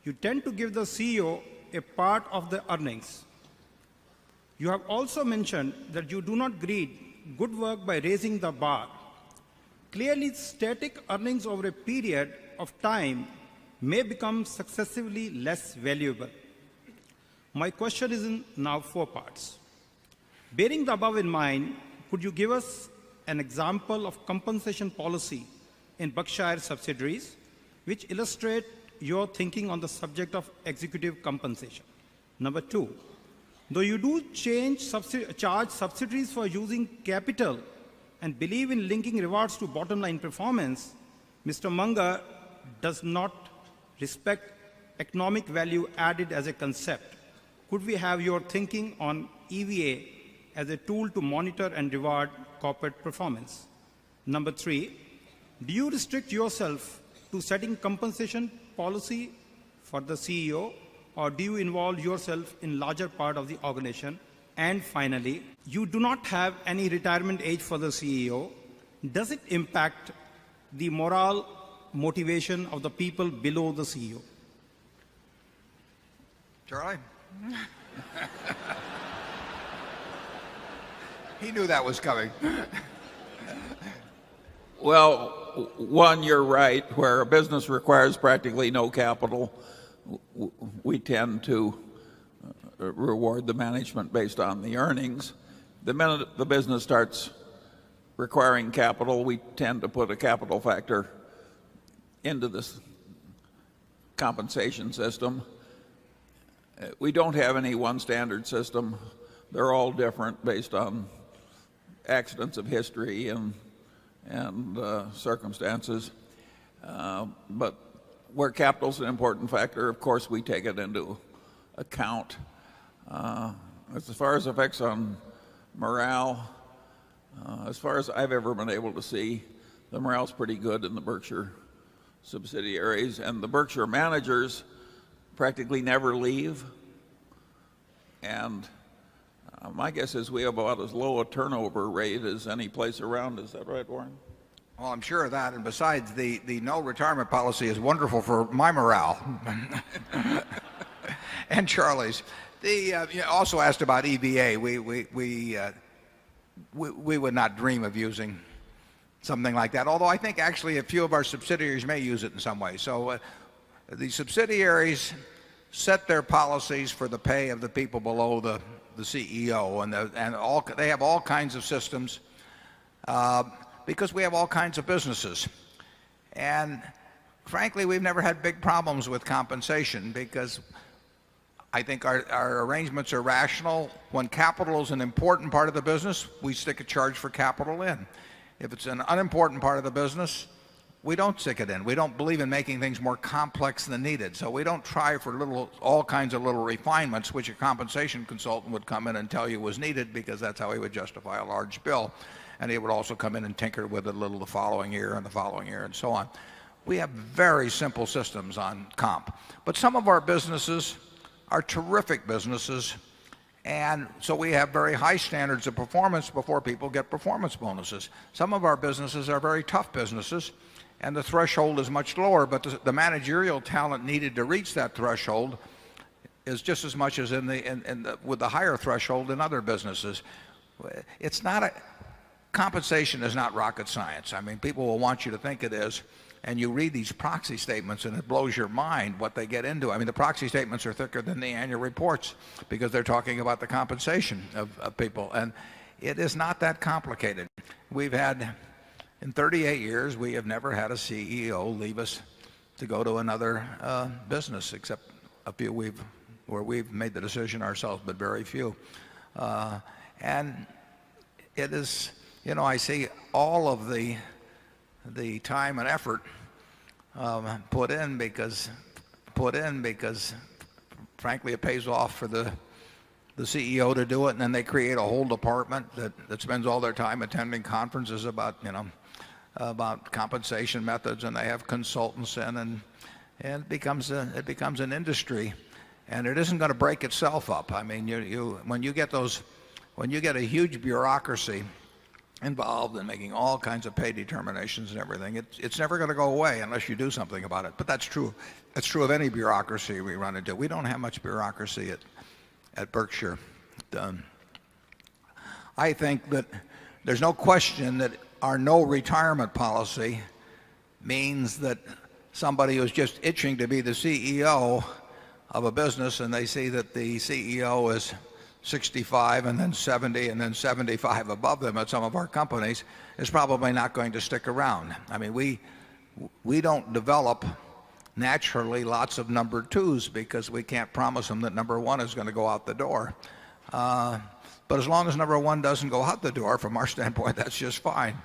you tend to give the CEO a part of the earnings. You have also mentioned that you do not greet good work by raising the bar. Clearly, static earnings over a period of time may become successively less valuable. My question is in now 4 parts. Bearing the above in mind, could you give us an example of compensation policy in Berkshire subsidiaries which illustrate your thinking on the subject of executive compensation? Number 2, though you do charge subsidiaries for using capital and believe in linking rewards to bottom line performance, Mr. Munger does not respect economic value added as a concept. Could we have your thinking on EVA as a tool to monitor and reward corporate performance? Number 3, do you restrict yourself to setting compensation policy for the CEO, or do you involve yourself in larger part of the organization? And finally, you do not have any retirement age for the CEO. Does it impact the moral motivation of the people below the CEO? Charlie? He knew that was coming. Well, one, you're right. Where a business requires practically no capital, we tend to reward the management based on the earnings. The minute the business starts requiring capital, we tend to put a capital factor into this compensation system. We don't have any one standard system. They're all different based on accidents of history and circumstances. But where capital is an important factor, of course, we take it into account. As far as effects on morale, as far as I've ever been able to see, the morale's pretty good in the Berkshire subsidiaries, and the Berkshire managers practically never leave. And my guess is we have about as low a turnover rate as any place around. Is that right, Warren? Well, I'm sure of that. And besides, the no retirement policy is wonderful for my morale and Charlie's. You also asked about EVA. We would not dream of using something like that, although I think actually a few of our subsidiaries may use it in some way. So the subsidiaries set their policies for the pay of the people below the CEO, and they have all kinds of systems because we have all kinds of businesses. And frankly, we've never had big problems with compensation because I think our arrangements are rational. When capital is an important part of the business, we stick a charge for capital in. If it's an unimportant part of the business, we don't stick it in. We don't believe in making things more complex than needed. So we don't try for all kinds of little refinements, which a compensation consultant would come in and tell you was needed because that's how he would justify a large bill. And he would also come in and tinker with it a little the following year and the following year and so on. We have very simple systems on comp. But some of our businesses are terrific businesses, and so we have very high standards of performance before people get performance bonuses. Some of our businesses are very tough businesses, and the threshold is much lower, but the managerial talent needed to reach that threshold is just as much as with the higher threshold in other businesses. Compensation is not rocket science. I mean, people will want you to think it is. And you read these proxy statements and it blows your mind what they get into. I mean, the proxy statements are thicker than the annual reports because they're talking about the compensation of people. And it is not that complicated. In 38 years, we have never had a CEO leave us to go to another business, except a few where we've made the decision ourselves, but very few. And it is, I see all of the time and effort put in because frankly it pays off for the CEO to do it, and then they create a whole department that spends all their time attending conferences about compensation methods, and they have consultants in, and it becomes an industry, and it isn't going to break itself up. I mean, when you get a huge bureaucracy involved in making all kinds of pay determinations and everything, it's never going to go away unless you do something about it. But that's true of any bureaucracy we run into. We don't have much bureaucracy at Berkshire. I think that there's no question that our no retirement policy means that somebody who's just itching to be the CEO of a business, and they see that the CEO is 65 and then 70 and then 75 above them at some of our companies, is probably not going to stick around. I mean, we don't develop naturally lots of number twos because we can't promise them that number one is going to go out the door. But as long as number one doesn't go out the door, from our standpoint, that's just fine.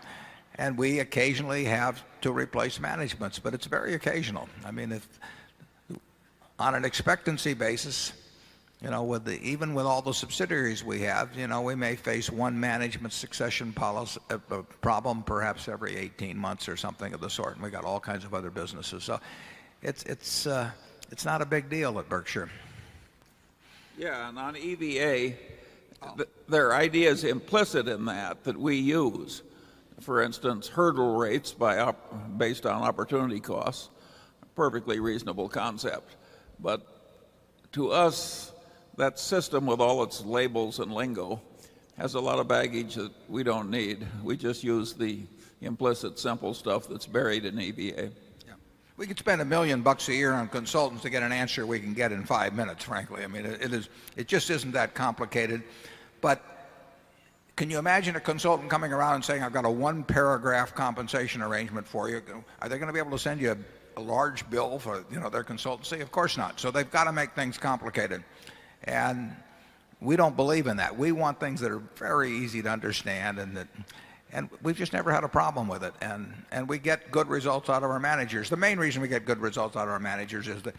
And we occasionally have to replace managements, but it's very occasional. I mean, on an expectancy basis, even with all the subsidiaries we have, we may face one management succession policy problem perhaps every 18 months or something of the sort, and we got all kinds of other businesses. So it's not a big deal at Berkshire. Yeah, and on EVA, there are ideas implicit in that we use. For instance, hurdle rates based on opportunity costs, a perfectly reasonable concept. But to us, that system with all its labels and lingo has a lot of baggage that we don't need. We just use the implicit simple stuff that's buried in EVA. Yeah. We could spend $1 million a year on consultants to get an answer we can get in 5 minutes, frankly. I mean, it just isn't that complicated. But can you imagine a consultant coming around and saying, I've got a one-paragraph compensation arrangement for you? Are they going to be able to send you a large bill for their consultancy? Of course not. So they've got to make things complicated. And we don't believe in that. We want things that are very easy to understand, and we've just never had a problem with it. And we get good results out of our managers. The main reason we get good results out of our managers is that,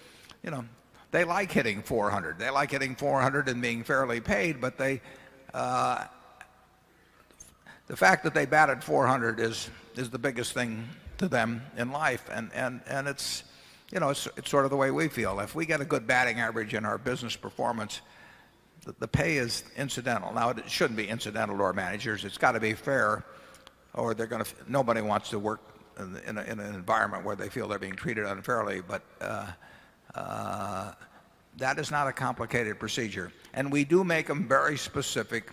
they like hitting 400. They like hitting 400 and being fairly paid, but the fact that they batted 400 is the biggest thing to them in life, and it's it's sort of the way we feel. If we get a good batting average in our business performance, the pay is incidental. Now, it shouldn't be incidental to our managers. It's got to be fair, or nobody wants to work in an environment where they feel they're being treated unfairly. But that is not a complicated procedure. And we do make them very specific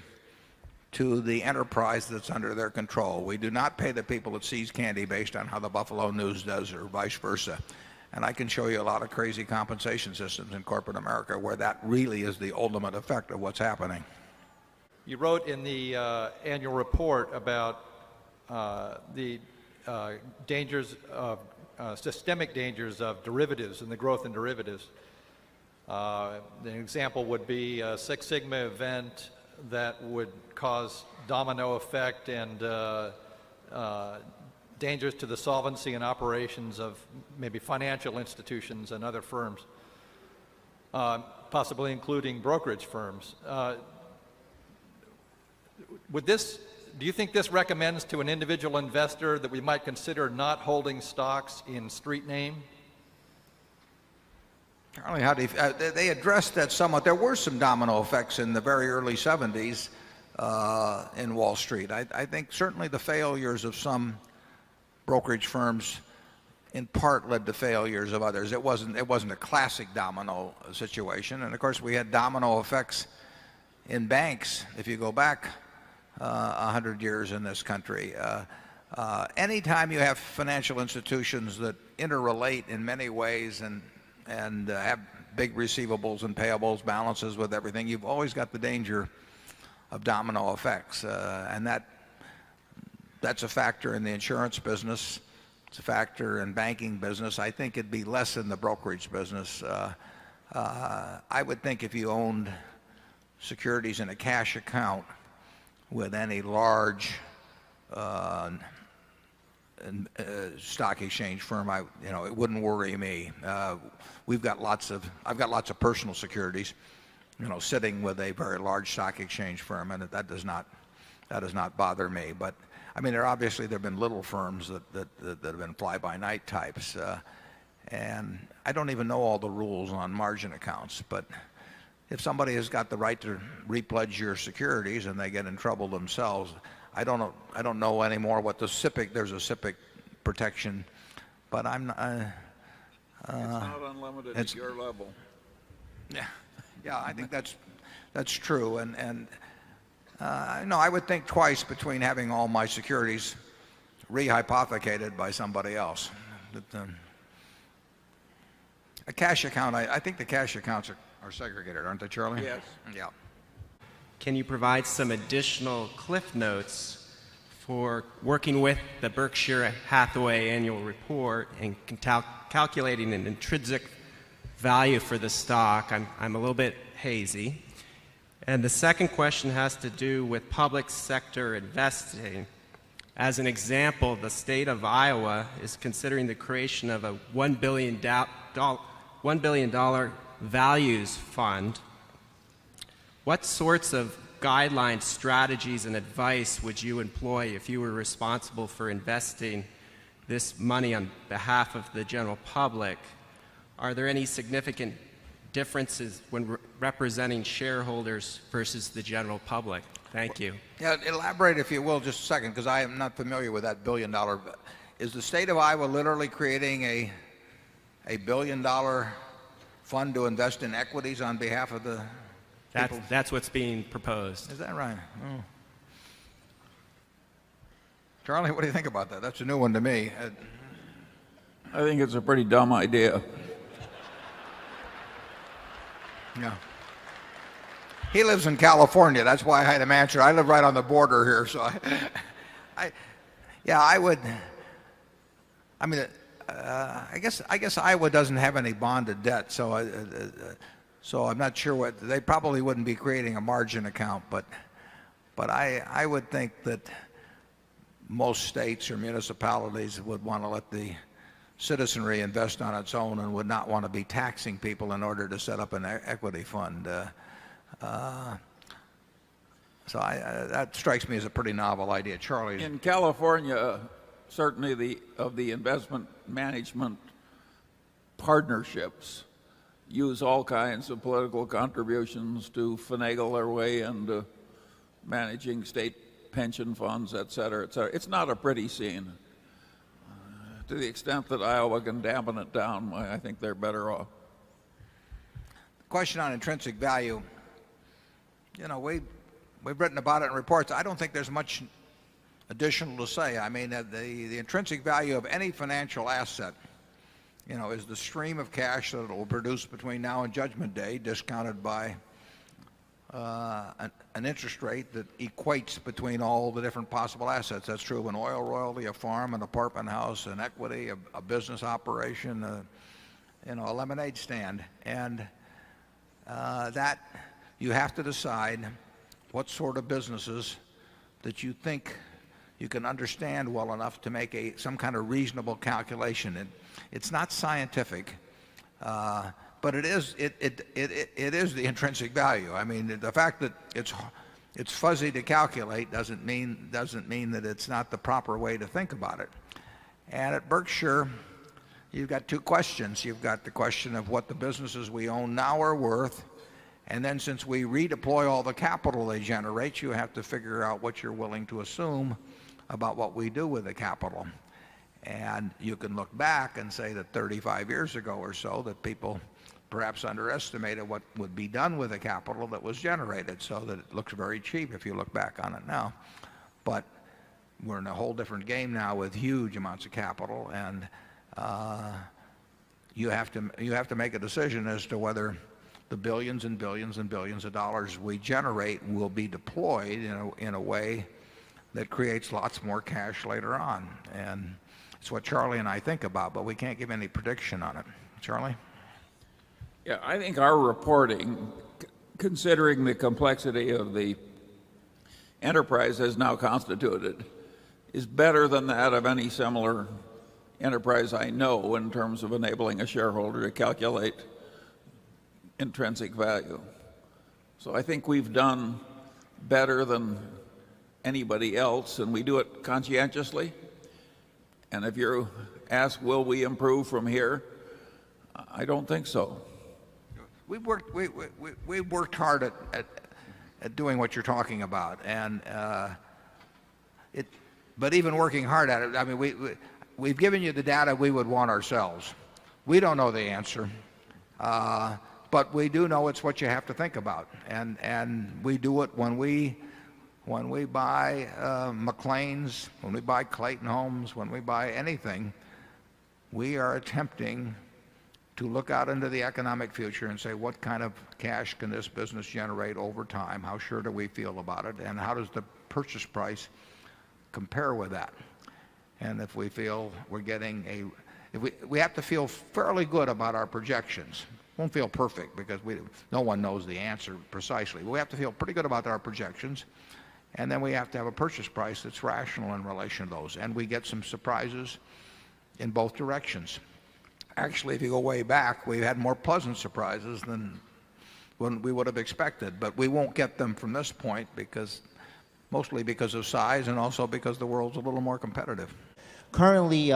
to the enterprise that's under their control. We do not pay the people that seize candy based on how the Buffalo News does or vice versa. And I can show you a lot of crazy compensation systems in corporate America where that really is the ultimate effect of what's happening. You wrote in the annual report about the dangers of systemic dangers of derivatives and the growth in derivatives. An example would be a Six Sigma event that would cause domino effect and dangers to the solvency and operations of maybe financial institutions and other firms, possibly including brokerage firms. Do you think this recommends to an individual investor that we might consider not holding stocks in street name? Charlie, how do you, they addressed that somewhat. There were some domino effects in the very early 70s in Wall Street. I think certainly the failures of some brokerage firms in part led to failures of others. It wasn't a classic domino situation. And of course we had domino effects in banks if you go back 100 years in this country. Anytime you have financial institutions that interrelate in many ways and have big receivables and payables balances with everything, you've always got the danger of domino effects. And that's a factor in the insurance business. It's a factor in banking business. I think it'd be less in the brokerage business. I would think if you owned securities in a cash account with any large stock exchange firm, it wouldn't worry me. I've got lots of personal securities, sitting with a very large stock exchange firm, and that does not bother me. But I mean, there have been little firms that have been fly-by-night types, and I don't even know all the rules on margin accounts. But if somebody has got the right to repledge your securities and they get in trouble themselves, I don't know anymore what the SIPC. There's a SIPC protection, but I'm not. It's not unlimited at your level. Yeah, I think that's true. And no, I would think twice between having all my securities rehypothecated by somebody else. A cash account, I think the cash accounts are segregated, aren't they, Charlie? Yes. Yeah. Can you provide some additional cliff notes for working with the Berkshire Hathaway annual report and calculating an intrinsic value for the stock? I'm a little bit hazy. And the second question has to do with public sector investing. As an example, the state of Iowa is considering the creation of a $1 billion values fund. What sorts of guidelines, strategies, and advice would you employ if you were responsible for investing this money on behalf of the general public? Are there any significant differences when representing shareholders versus the general public? Thank you. Yeah, elaborate, if you will, just a second, because I am not familiar with that $1 billion. Is the state of Iowa literally creating a $1 billion fund to invest in equities on behalf of the people? That's what's being proposed. Is that right? Oh. Charlie, what do you think about that? That's a new one to me. I think it's a pretty dumb idea. Yeah. He lives in California. That's why I had him answer. I live right on the border here, so I would. I mean, I guess Iowa doesn't have any bonded debt, so I'm not sure what they probably wouldn't be creating a margin account, but I would think that most states or municipalities would want to let the citizenry invest on its own and would not want to be taxing people in order to set up an equity fund. So that strikes me as a pretty novel idea. Charlie? In California, certainly of the investment management partnerships use all kinds of political contributions to finagle their way into managing state pension funds, et cetera, et cetera. It's not a pretty scene. To the extent that Iowa can dampen it down, I think they're better off. The question on intrinsic value, we've written about it in reports. I don't think there's much additional to say. I mean, the intrinsic value of any financial asset, is the stream of cash that it will produce between now and Judgment Day, discounted by an interest rate that equates between all the different possible assets. That's true of an oil royalty, a farm, an apartment house, an equity, a business operation, a lemonade stand. And that you have to decide what sort of businesses that you think you can understand well enough to make some kind of reasonable calculation. It's not scientific, but it is the intrinsic value. I mean, the fact that it's fuzzy to calculate doesn't mean that it's not the proper way to think about it. And at Berkshire, you've got two questions. You've got the question of what the businesses we own now are worth, and then since we redeploy all the capital they generate, you have to figure out what you're willing to assume about what we do with the capital. And you can look back and say that 35 years ago or so that people perhaps underestimated what would be done with the capital that was generated, so that it looks very cheap if you look back on it now. But we're in a whole different game now with huge amounts of capital, and you have to make a decision as to whether the billions and billions and billions of dollars we generate will be deployed in a way that creates lots more cash later on. And it's what Charlie and I think about, but we can't give any prediction on it. Charlie? Yeah, I think our reporting, considering the complexity of the enterprise as now constituted, is better than that of any similar enterprise I know in terms of enabling a shareholder to calculate intrinsic value. So I think we've done better than anybody else, and we do it conscientiously. And if you ask, will we improve from here? I don't think so. We've worked hard at doing what you're talking about, and but even working hard at it, I mean, we've given you the data we would want ourselves. We don't know the answer, but we do know it's what you have to think about, and we do it when we buy McLean's, when we buy Clayton Homes, when we buy anything. We are attempting to look out into the economic future and say, what kind of cash can this business generate over time? How sure do we feel about it? And how does the purchase price compare with that? And if we feel we're getting we have to feel fairly good about our projections. Won't feel perfect because no one knows the answer precisely. We have to feel pretty good about our projections, and then we have to have a purchase price that's rational in relation to those. And we get some surprises in both directions. Actually, if you go way back, we've had more pleasant surprises than when we would have expected, but we won't get them from this point mostly because of size and also because the world's a little more competitive. Currently,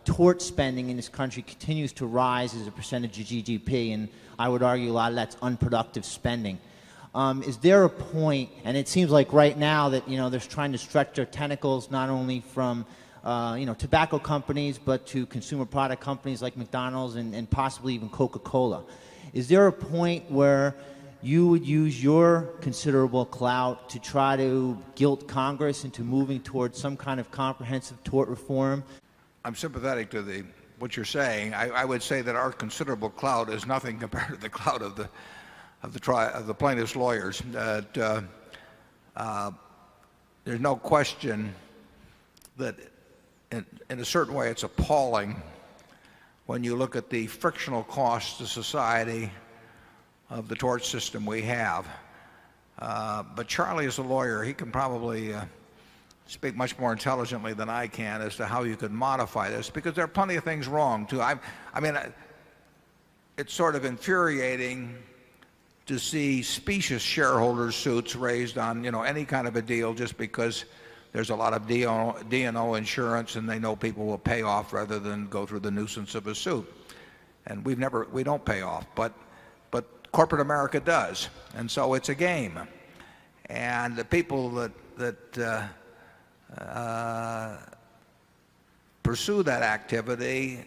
tort spending in this country continues to rise as a percentage of GDP, and I would argue a lot of that's unproductive spending. Is there a point, and it seems like right now that they're trying to stretch their tentacles not only from tobacco companies, but to consumer product companies like McDonald's and possibly even Coca-Cola. Is there a point where you would use your considerable clout to try to guilt Congress into moving towards some kind of comprehensive tort reform? I'm sympathetic to what you're saying. I would say that our considerable clout is nothing compared to the clout of the plaintiff's lawyers. There's no question that in a certain way it's appalling when you look at the frictional costs to society of the tort system we have. But Charlie is a lawyer. He can probably speak much more intelligently than I can as to how you could modify this, because there are plenty of things wrong too. I mean, it's sort of infuriating to see specious shareholders suits raised on any kind of a deal just because there's a lot of D&O insurance and they know people will pay off rather than go through the nuisance of a suit. And we don't pay off, but corporate America does, and so it's a game. And the people that pursue that activity,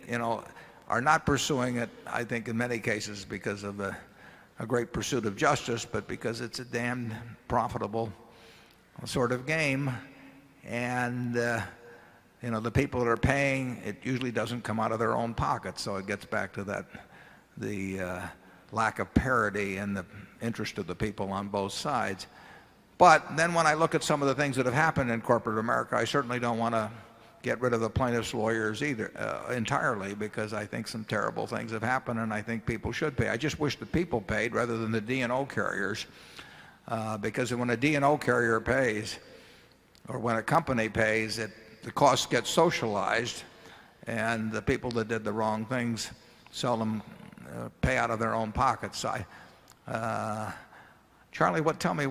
are not pursuing it, I think, in many cases because of a great pursuit of justice, but because it's a damned profitable sort of game. And you know, the people that are paying, it usually doesn't come out of their own pockets. So it gets back to that, the lack of parity and the interest of the people on both sides. But then when I look at some of the things that have happened in corporate America, I certainly don't want to get rid of the plaintiffs' lawyers either entirely, because I think some terrible things have happened, and I think people should pay. I just wish the people paid rather than the D&O carriers, because when a D&O carrier pays, or when a company pays, the costs get socialized, and the people that did the wrong things seldom pay out of their own pockets. Charlie, tell me,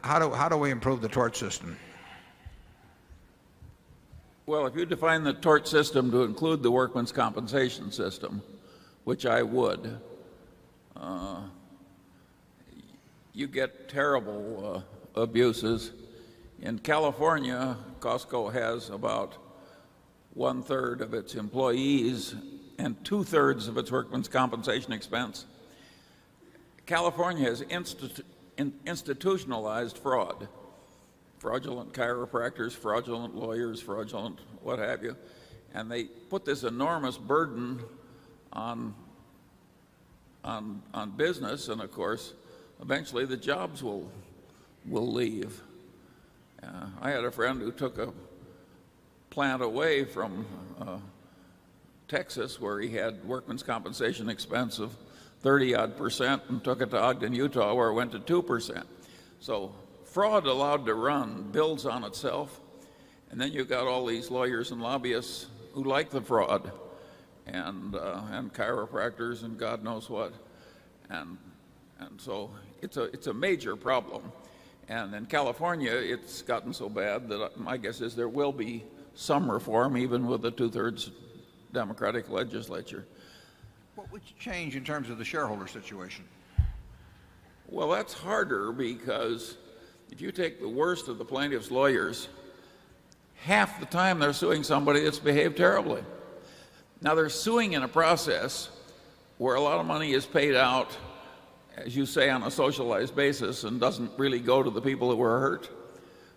how do we improve the tort system? Well, if you define the tort system to include the workman's compensation system, which I would, you get terrible abuses. In California, Costco has about 1/3 of its employees and 2/3 of its workman's compensation expense. California has institutionalized fraud. Fraudulent chiropractors, fraudulent lawyers, fraudulent what have you. And they put this enormous burden on business, and of course, eventually the jobs will leave. I had a friend who took a plant away from Texas where he had workman's compensation expense of 30-odd% and took it to Ogden, Utah, where it went to 2%. So fraud allowed to run builds on itself, and then you've got all these lawyers and lobbyists who like the fraud, and chiropractors and God knows what, and so it's a major problem. And in California, it's gotten so bad that my guess is there will be some reform, even with a 2/3 Democratic legislature. What would change in terms of the shareholder situation? Well, that's harder, because if you take the worst of the plaintiff's lawyers, half the time they're suing somebody that's behaved terribly. Now, they're suing in a process where a lot of money is paid out, as you say, on a socialized basis and doesn't really go to the people that were hurt.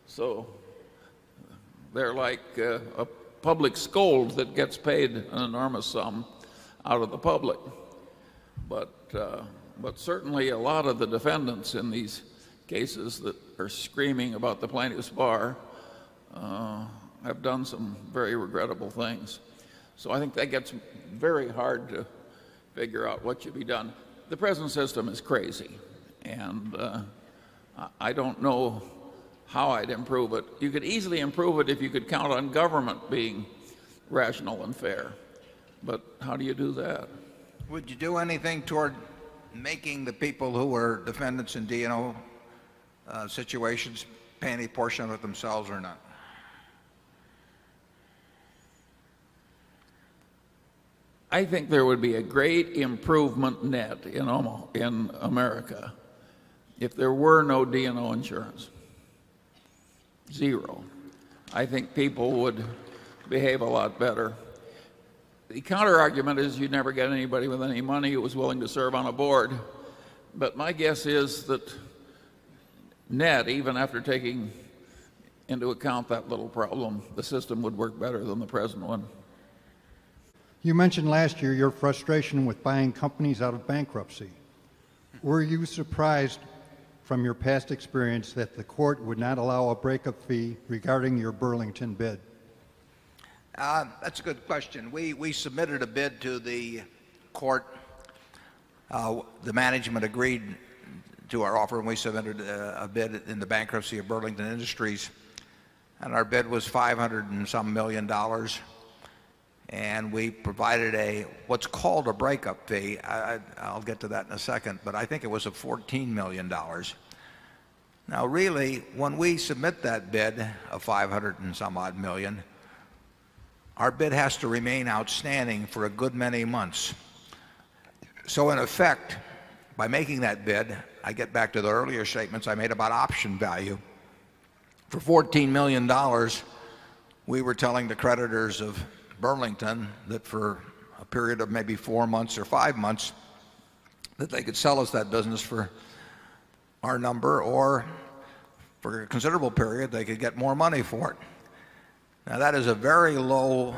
So they're like a public scold that gets paid an enormous sum out of the public. But certainly a lot of the defendants in these cases that are screaming about the plaintiff's bar have done some very regrettable things. So I think that gets very hard to figure out what should be done. The present system is crazy, and I don't know how I'd improve it. You could easily improve it if you could count on government being rational and fair. But how do you do that? Would you do anything toward making the people who were defendants in D&O situations pay any portion of it themselves or not? I think there would be a great improvement net in America if there were no D&O insurance. Zero. I think people would behave a lot better. The counter-argument is you'd never get anybody with any money who was willing to serve on a board. But my guess is that net, even after taking into account that little problem, the system would work better than the present one. You mentioned last year your frustration with buying companies out of bankruptcy. Were you surprised from your past experience that the court would not allow a breakup fee regarding your Burlington bid? That's a good question. We submitted a bid to the court. The management agreed to our offer, and we submitted a bid in the bankruptcy of Burlington Industries. And our bid was $500 and some million. And we provided what's called a breakup fee. I'll get to that in a second, but I think it was of $14 million. Now, really, when we submit that bid of 500 and some odd million, our bid has to remain outstanding for a good many months. So in effect, by making that bid, I get back to the earlier statements I made about option value. For $14 million, we were telling the creditors of Burlington that for a period of maybe 4 months or 5 months, that they could sell us that business for our number, or for a considerable period they could get more money for it. Now that is a very low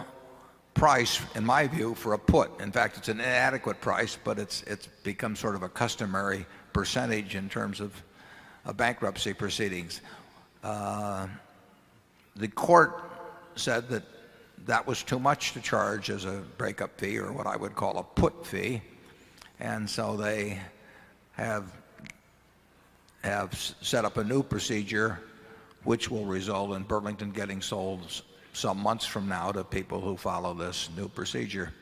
price in my view for a put. In fact, it's an inadequate price, but it's become sort of a customary percentage in terms of bankruptcy proceedings. The court said that that was too much to charge as a breakup fee, or what I would call a put fee, and so they have set up a new procedure which will result in Burlington getting sold some months from now to people who follow this new procedure.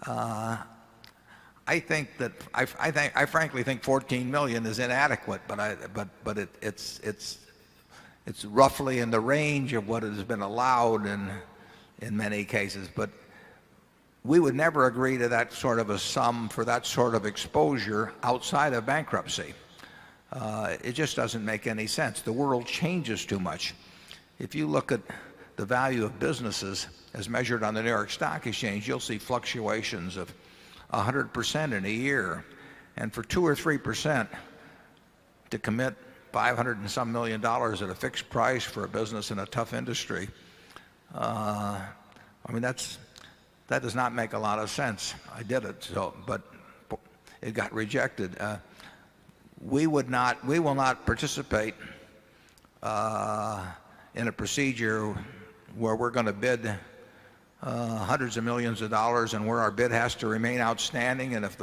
I think that I frankly think 14 million is inadequate, but it's roughly in the range of what has been allowed in many cases. But we would never agree to that sort of a sum for that sort of exposure outside of bankruptcy. It just doesn't make any sense. The world changes too much. If you look at the value of businesses as measured on the New York Stock Exchange, you'll see fluctuations of 100% in a year. And for 2 or 3% to commit $500 and some million at a fixed price for a business in a tough industry, I mean, that does not make a lot of sense. I did it, but it got rejected. We will not participate in a procedure where we're going to bid hundreds of millions of dollars, and where our bid has to remain outstanding. And if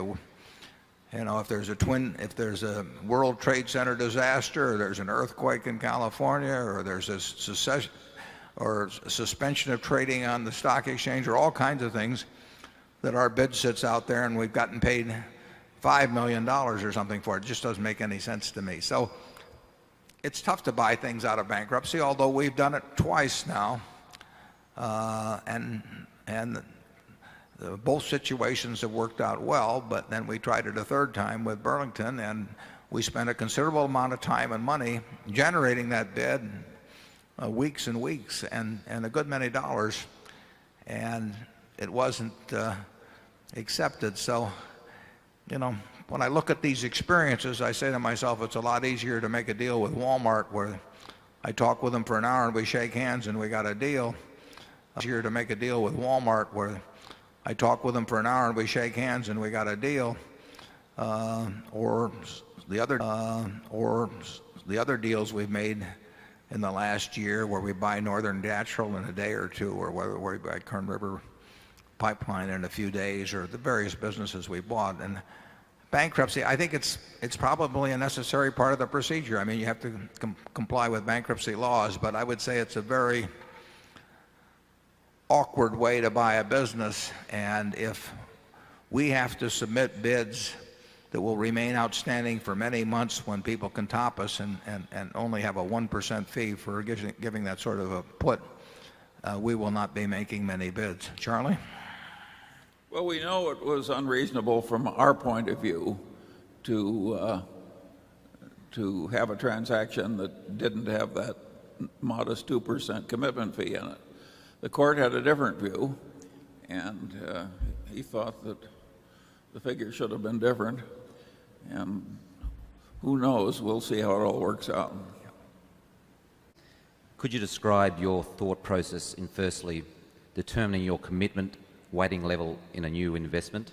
there's a World Trade Center disaster, or there's an earthquake in California, or there's a suspension of trading on the stock exchange, or all kinds of things, that our bid sits out there and we've gotten paid $5 million or something for it. It just doesn't make any sense to me. So it's tough to buy things out of bankruptcy, although we've done it twice now. And both situations have worked out well, but then we tried it a third time with Burlington, and we spent a considerable amount of time and money generating that bid, weeks and weeks, and a good many dollars, and it wasn't accepted. So, when I look at these experiences, I say to myself, it's a lot easier to make a deal with Walmart, where I talk with them for an hour and we shake hands and we got a deal. Easier to make a deal with Walmart, where I talk with them for an hour and we shake hands and we got a deal, or the other deals we've made in the last year, where we buy Northern Natural in a day or two, or whether we buy Kern River Pipeline in a few days, or the various businesses we bought. And bankruptcy, I think it's probably a necessary part of the procedure. I mean, you have to comply with bankruptcy laws, but I would say it's a very awkward way to buy a business. And if we have to submit bids that will remain outstanding for many months, when people can top us and only have a 1% fee for giving that sort of a put, we will not be making many bids. Charlie? Well, we know it was unreasonable from our point of view to have a transaction that didn't have that modest 2% commitment fee in it. The court had a different view, and he thought that the figure should have been different. And who knows? We'll see how it all works out. Could you describe your thought process in, firstly, determining your commitment weighting level in a new investment?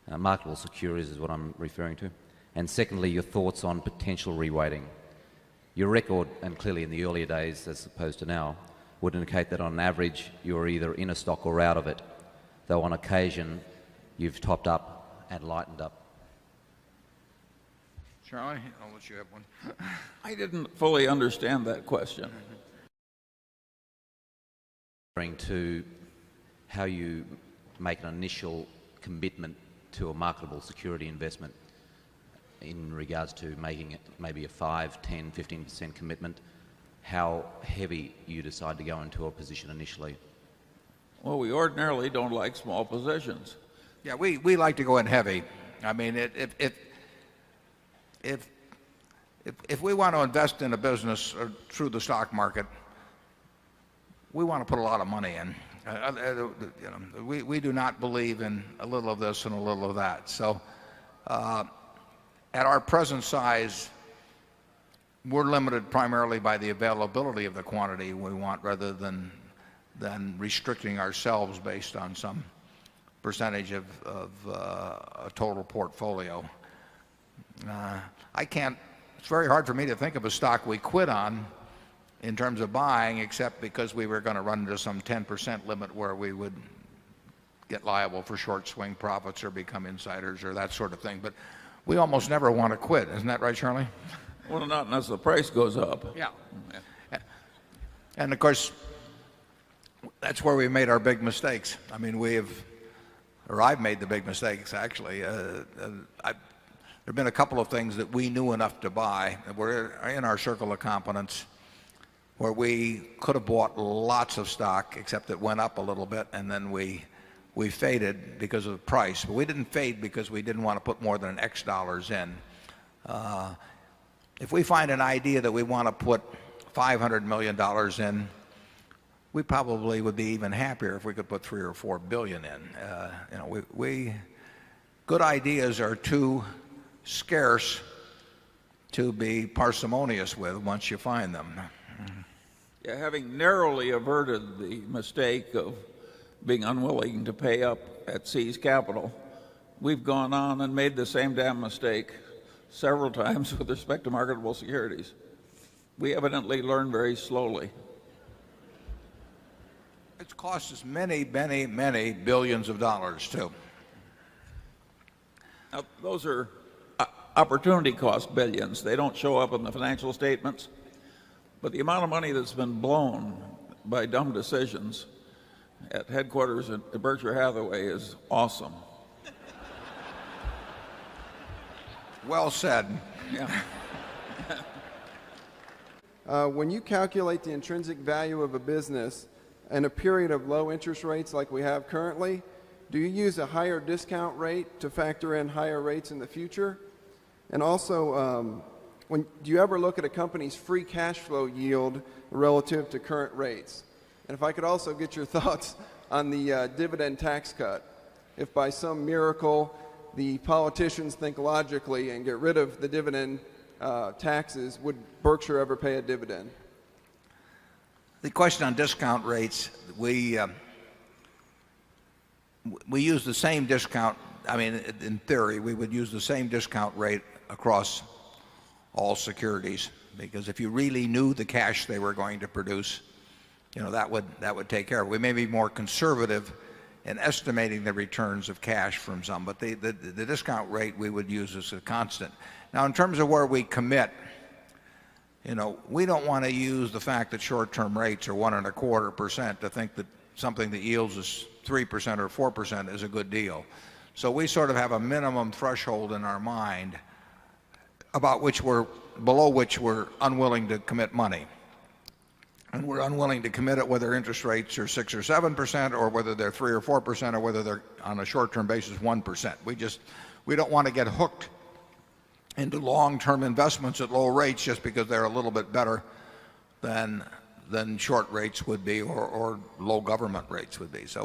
Marketable securities is what I'm referring to. And secondly, your thoughts on potential reweighting. Your record, and clearly in the earlier days as opposed to now, would indicate that on average you're either in a stock or out of it, though on occasion you've topped up and lightened up. Charlie, I'll let you have one. I didn't fully understand that question. Referring to how you make an initial commitment to a marketable security investment in regards to making it maybe a 5, 10, 15% commitment, how heavy you decide to go into a position initially. Well, we ordinarily don't like small positions. Yeah, we like to go in heavy. I mean, if we want to invest in a business or through the stock market, we want to put a lot of money in. We do not believe in a little of this and a little of that. So at our present size, we're limited primarily by the availability of the quantity we want rather than restricting ourselves based on some percentage of a total portfolio. It's very hard for me to think of a stock we quit on in terms of buying, except because we were going to run into some 10% limit where we would get liable for short swing profits or become insiders or that sort of thing. But we almost never want to quit. Isn't that right, Charlie? Well, not unless the price goes up. Yeah. And of course, that's where we made our big mistakes. I mean, I've made the big mistakes, actually. There have been a couple of things that we knew enough to buy that were in our circle of competence where we could have bought lots of stock, except it went up a little bit, and then we faded because of the price. But we didn't fade because we didn't want to put more than X dollars in. If we find an idea that we want to put $500 million in, we probably would be even happier if we could put 3 or 4 billion in. Good ideas are too scarce to be parsimonious with once you find them. Yeah, having narrowly averted the mistake of being unwilling to pay up at Seas Capital, we've gone on and made the same damn mistake several times with respect to marketable securities. We evidently learn very slowly. It's cost us many, many, many billions of dollars, too. Now, those are opportunity cost billions. They don't show up in the financial statements. But the amount of money that's been blown by dumb decisions at headquarters at Berkshire Hathaway is awesome. Well said. Yeah. When you calculate the intrinsic value of a business in a period of low interest rates like we have currently, do you use a higher discount rate to factor in higher rates in the future? And also, do you ever look at a company's free cash flow yield relative to current rates? And if I could also get your thoughts on the dividend tax cut. If by some miracle the politicians think logically and get rid of the dividend taxes, would Berkshire ever pay a dividend? The question on discount rates, we use the same discount. I mean, in theory, we would use the same discount rate across all securities, because if you really knew the cash they were going to produce, that would take care of it. We may be more conservative in estimating the returns of cash from some, but the discount rate we would use as a constant. Now, in terms of where we commit, we don't want to use the fact that short-term rates are 1.25% to think that something that yields us 3% or 4% is a good deal. So we sort of have a minimum threshold in our mind below which we're unwilling to commit money. And we're unwilling to commit it whether interest rates are 6 or 7% or whether they're 3 or 4% or whether they're on a short-term basis 1%. We don't want to get hooked into long-term investments at low rates just because they're a little bit better than short rates would be or low government rates would be. So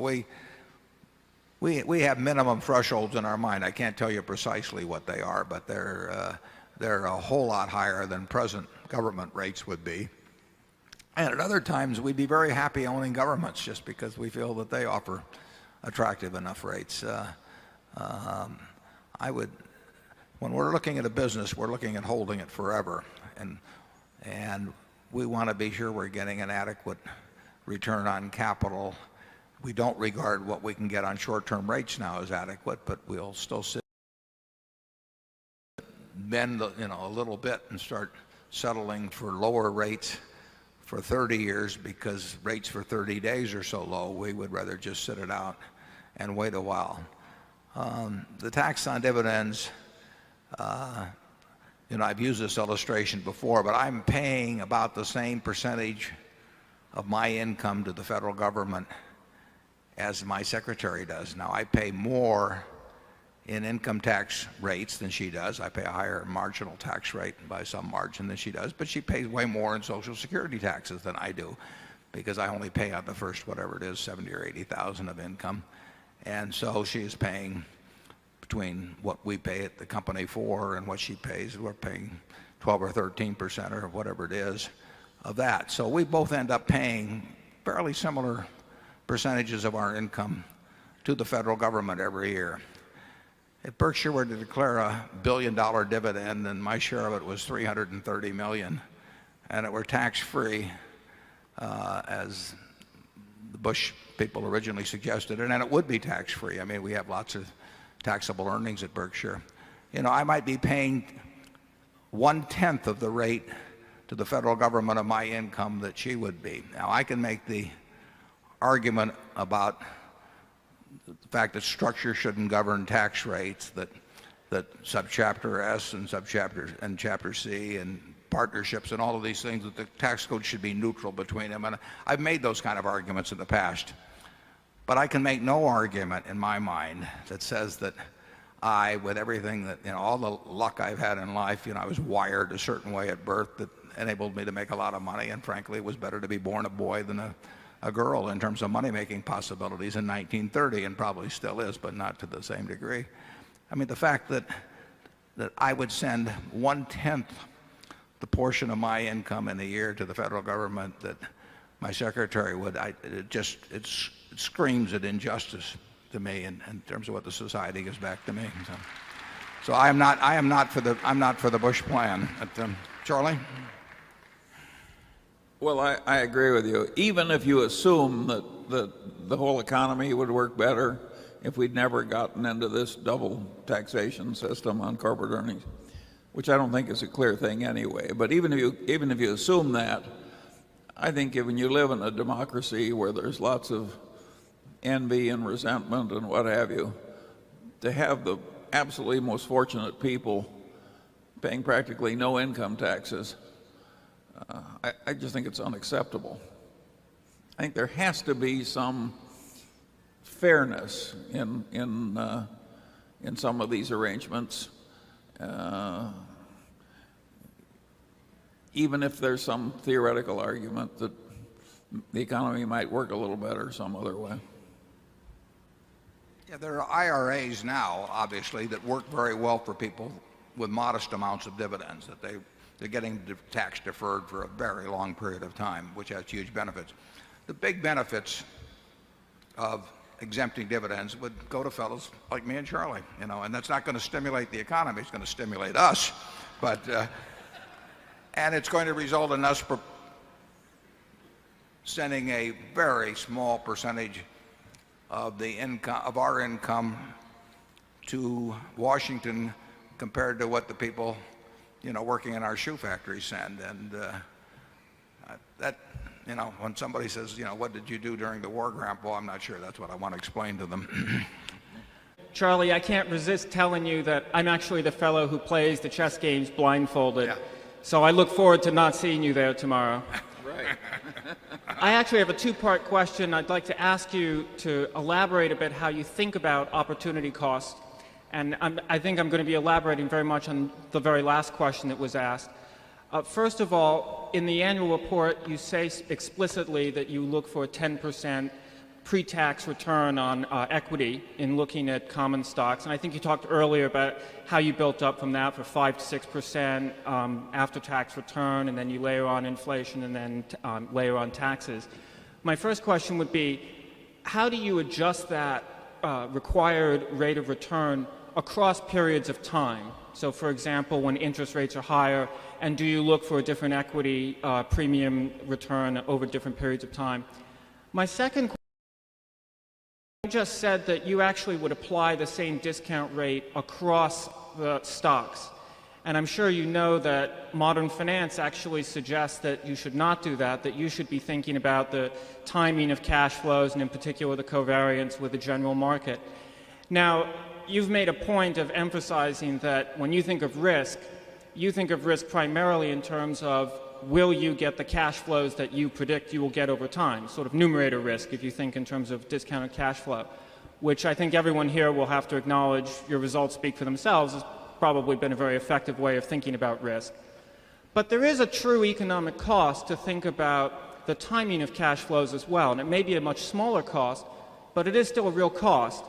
we have minimum thresholds in our mind. I can't tell you precisely what they are, but they're a whole lot higher than present government rates would be. And at other times, we'd be very happy owning governments just because we feel that they offer attractive enough rates. When we're looking at a business, we're looking at holding it forever. And we want to be sure we're getting an adequate return on capital. We don't regard what we can get on short-term rates now as adequate, but we'll still bend a little bit and start settling for lower rates for 30 years because rates for 30 days are so low. We would rather just sit it out and wait a while. The tax on dividends, I've used this illustration before, but I'm paying about the same percentage of my income to the federal government as my secretary does. Now, I pay more in income tax rates than she does. I pay a higher marginal tax rate by some margin than she does, but she pays way more in Social Security taxes than I do because I only pay out the first, whatever it is, 70 or 80,000 of income. And so she is paying between what we pay at the company for and what she pays. We're paying 12 or 13% or whatever it is of that. So we both end up paying fairly similar percentages of our income to the federal government every year. If Berkshire were to declare a $1 billion dividend and my share of it was $330 million and it were tax-free, as the Bush people originally suggested, and it would be tax-free. I mean, we have lots of taxable earnings at Berkshire. You know, I might be paying 1/10 of the rate to the federal government of my income that she would be. Now, I can make the argument about the fact that structure shouldn't govern tax rates, that subchapter S and chapter C and partnerships and all of these things, that the tax code should be neutral between them. And I've made those kind of arguments in the past. But I can make no argument in my mind that says that I, with everything that, all the luck I've had in life, I was wired a certain way at birth that enabled me to make a lot of money. And frankly, it was better to be born a boy than a girl in terms of money-making possibilities in 1930, and probably still is, but not to the same degree. I mean, the fact that I would send 1/10 the portion of my income in a year to the federal government that my secretary would, it screams at injustice to me in terms of what the society gives back to me. So I am not for the Bush plan. Charlie? Well, I agree with you. Even if you assume that the whole economy would work better if we'd never gotten into this double taxation system on corporate earnings, which I don't think is a clear thing anyway. But even if you assume that, I think when you live in a democracy where there's lots of envy and resentment and what have you, to have the absolutely most fortunate people paying practically no income taxes, I just think it's unacceptable. I think there has to be some fairness in some of these arrangements, even if there's some theoretical argument that the economy might work a little better some other way. Yeah, there are IRAs now, obviously, that work very well for people with modest amounts of dividends, that they're getting tax deferred for a very long period of time, which has huge benefits. The big benefits of exempting dividends would go to fellows like me and Charlie, and that's not going to stimulate the economy. It's going to stimulate us, and it's going to result in us sending a very small percentage of our income to Washington compared to what the people working in our shoe factory send. And that, when somebody says, what did you do during the war, Grandpa? I'm not sure that's what I want to explain to them. Charlie, I can't resist telling you that I'm actually the fellow who plays the chess games blindfolded. Yeah. So I look forward to not seeing you there tomorrow. Right. I actually have a two-part question. I'd like to ask you to elaborate a bit how you think about opportunity cost. And I think I'm going to be elaborating very much on the very last question that was asked. First of all, in the annual report, you say explicitly that you look for a 10% pre-tax return on equity in looking at common stocks. And I think you talked earlier about how you built up from that for 5 to 6% after-tax return, and then you layer on inflation and then layer on taxes. My first question would be, how do you adjust that required rate of return across periods of time? So, for example, when interest rates are higher, and do you look for a different equity premium return over different periods of time? My second question, you just said that you actually would apply the same discount rate across the stocks. And I'm sure you know that modern finance actually suggests that you should not do that you should be thinking about the timing of cash flows, and in particular the covariance with the general market. Now, you've made a point of emphasizing that when you think of risk primarily in terms of will you get the cash flows that you predict you will get over time, sort of numerator risk if you think in terms of discounted cash flow, which I think everyone here will have to acknowledge your results speak for themselves has probably been a very effective way of thinking about risk. But there is a true economic cost to think about the timing of cash flows as well. And it may be a much smaller cost, but it is still a real cost.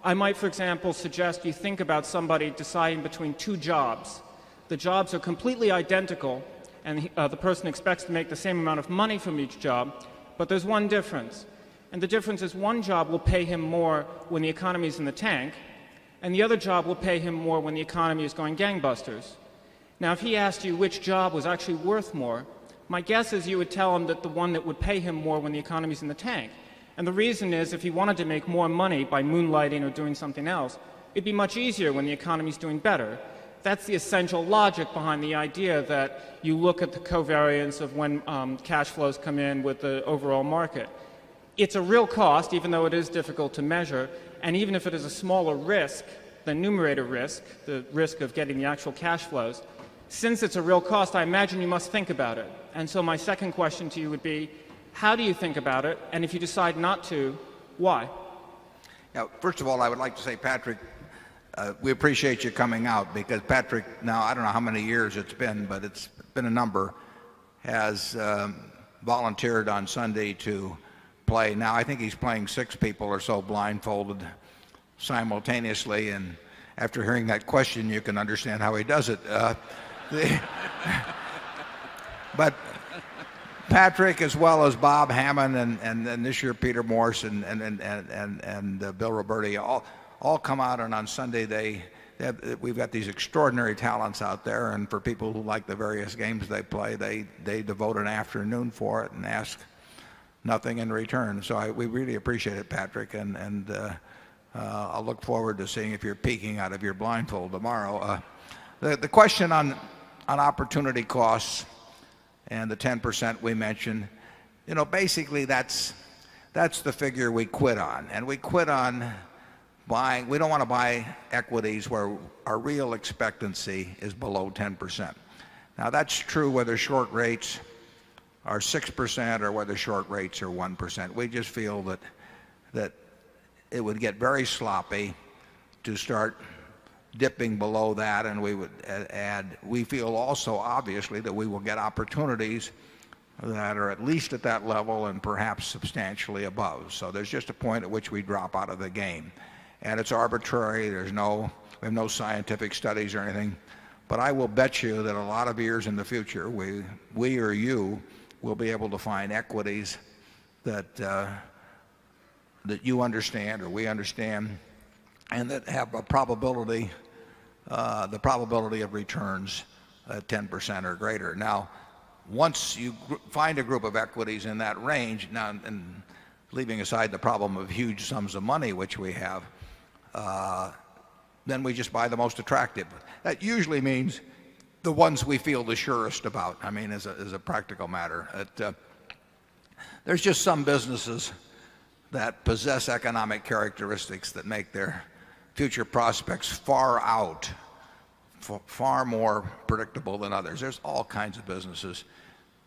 I might, for example, suggest you think about somebody deciding between two jobs. The jobs are completely identical, and the person expects to make the same amount of money from each job, but there's one difference. And the difference is one job will pay him more when the economy is in the tank, and the other job will pay him more when the economy is going gangbusters. Now, if he asked you which job was actually worth more, my guess is you would tell him that the one that would pay him more when the economy is in the tank. And the reason is, if he wanted to make more money by moonlighting or doing something else, it'd be much easier when the economy is doing better. That's the essential logic behind the idea that you look at the covariance of when cash flows come in with the overall market. It's a real cost, even though it is difficult to measure, and even if it is a smaller risk, the numerator risk, the risk of getting the actual cash flows, since it's a real cost, I imagine you must think about it. And so my second question to you would be, how do you think about it? And if you decide not to, why? Now, first of all, I would like to say, Patrick, we appreciate you coming out, because Patrick, now I don't know how many years it's been, but it's been a number, has volunteered on Sunday to play. Now I think he's playing 6 people or so blindfolded simultaneously, and after hearing that question, you can understand how he does it. But Patrick, as well as Bob Hammond and this year Peter Morse and Bill Roberti, all come out, and on Sunday we've got these extraordinary talents out there, and for people who like the various games they play, they devote an afternoon for it and ask nothing in return. So we really appreciate it, Patrick, and I'll look forward to seeing if you're peeking out of your blindfold tomorrow. The question on opportunity costs and the 10% we mentioned, basically that's the figure we quit on. And we quit on buying. We don't want to buy equities where our real expectancy is below 10%. Now that's true whether short rates are 6% or whether short rates are 1%. We just feel that it would get very sloppy to start dipping below that, and we would add. We feel also, obviously, that we will get opportunities that are at least at that level and perhaps substantially above. So there's just a point at which we drop out of the game, and it's arbitrary. We have no scientific studies or anything, but I will bet you that a lot of years in the future, we or you will be able to find equities that you understand or we understand, and that have a probability, the probability of returns at 10% or greater. Now, once you find a group of equities in that range, now, and leaving aside the problem of huge sums of money which we have, then we just buy the most attractive. That usually means the ones we feel the surest about. I mean, as a practical matter, there's just some businesses that possess economic characteristics that make their future prospects far more predictable than others. There's all kinds of businesses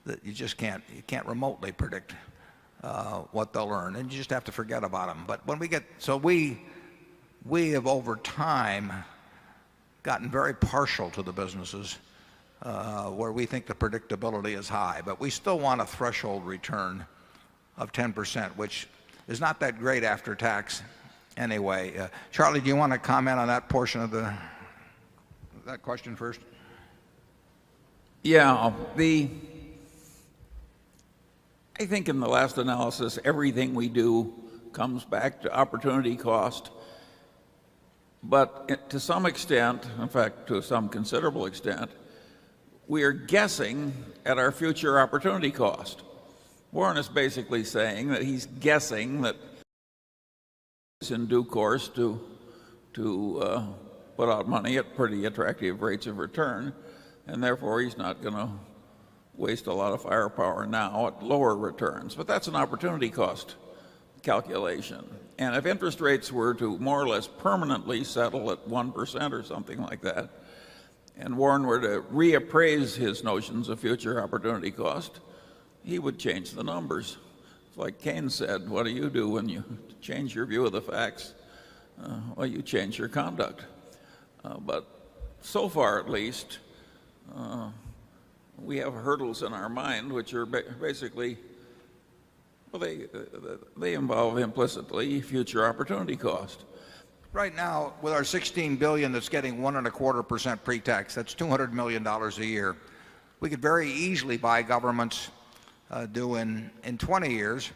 that you can't remotely predict what they'll earn, and you just have to forget about them. But when we have over time gotten very partial to the businesses where we think the predictability is high, but we still want a threshold return of 10%, which is not that great after tax anyway. Charlie, do you want to comment on that portion of that question first? Yeah, I think in the last analysis, everything we do comes back to opportunity cost. But to some extent, in fact, to some considerable extent, we are guessing at our future opportunity cost. Warren is basically saying that he's guessing that in due course to put out money at pretty attractive rates of return, and therefore he's not going to waste a lot of firepower now at lower returns. But that's an opportunity cost calculation. And if interest rates were to more or less permanently settle at 1% or something like that, and Warren were to reappraise his notions of future opportunity cost, he would change the numbers. It's like Keynes said, what do you do when you change your view of the facts? Well, you change your conduct. But so far, at least, we have hurdles in our mind which are basically Well, they involve implicitly future opportunity cost. Right now, with our $16 billion that's getting 1.25% pre-tax, that's $200 million a year. We could very easily buy governments due in 20 years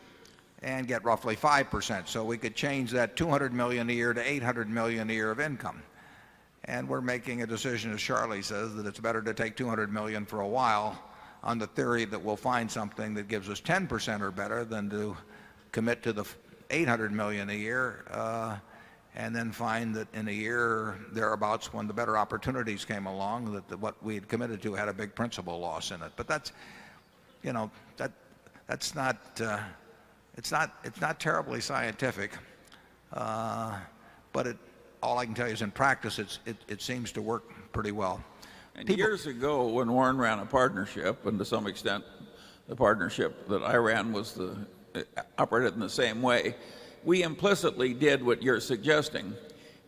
and get roughly 5%. So we could change that $200 million a year to $800 million a year of income. And we're making a decision, as Charlie says, that it's better to take $200 million for a while on the theory that we'll find something that gives us 10% or better than to commit to the $800 million a year and then find that in a year thereabouts when the better opportunities came along that what we had committed to had a big principal loss in it. But that's, you know, that's not it's not terribly scientific, but all I can tell you is in practice it seems to work pretty well. And years ago, when Warren ran a partnership, and to some extent the partnership that I ran was operated in the same way, we implicitly did what you're suggesting,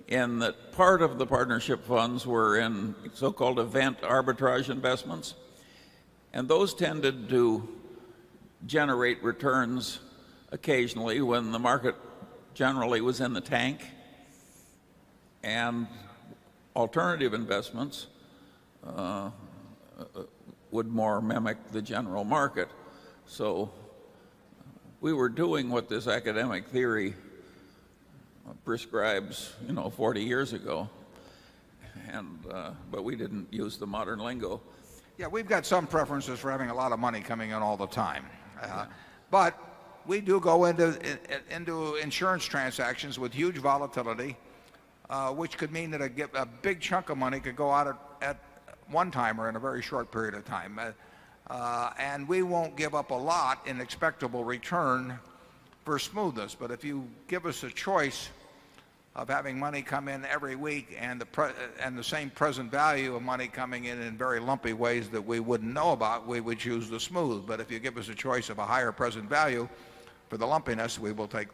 in that part of the partnership funds were in so-called event arbitrage investments, and those tended to generate returns occasionally when the market generally was in the tank, and alternative investments would more mimic the general market. So we were doing what this academic theory prescribes, 40 years ago, but we didn't use the modern lingo. Yeah, we've got some preferences for having a lot of money coming in all the time, but we do go into insurance transactions with huge volatility, which could mean that a big chunk of money could go out at one time or in a very short period of time. And we won't give up a lot in expectable return for smoothness. But if you give us a choice of having money come in every week and the same present value of money coming in very lumpy ways that we wouldn't know about, we would choose the smooth. But if you give us a choice of a higher present value for the lumpiness, we will take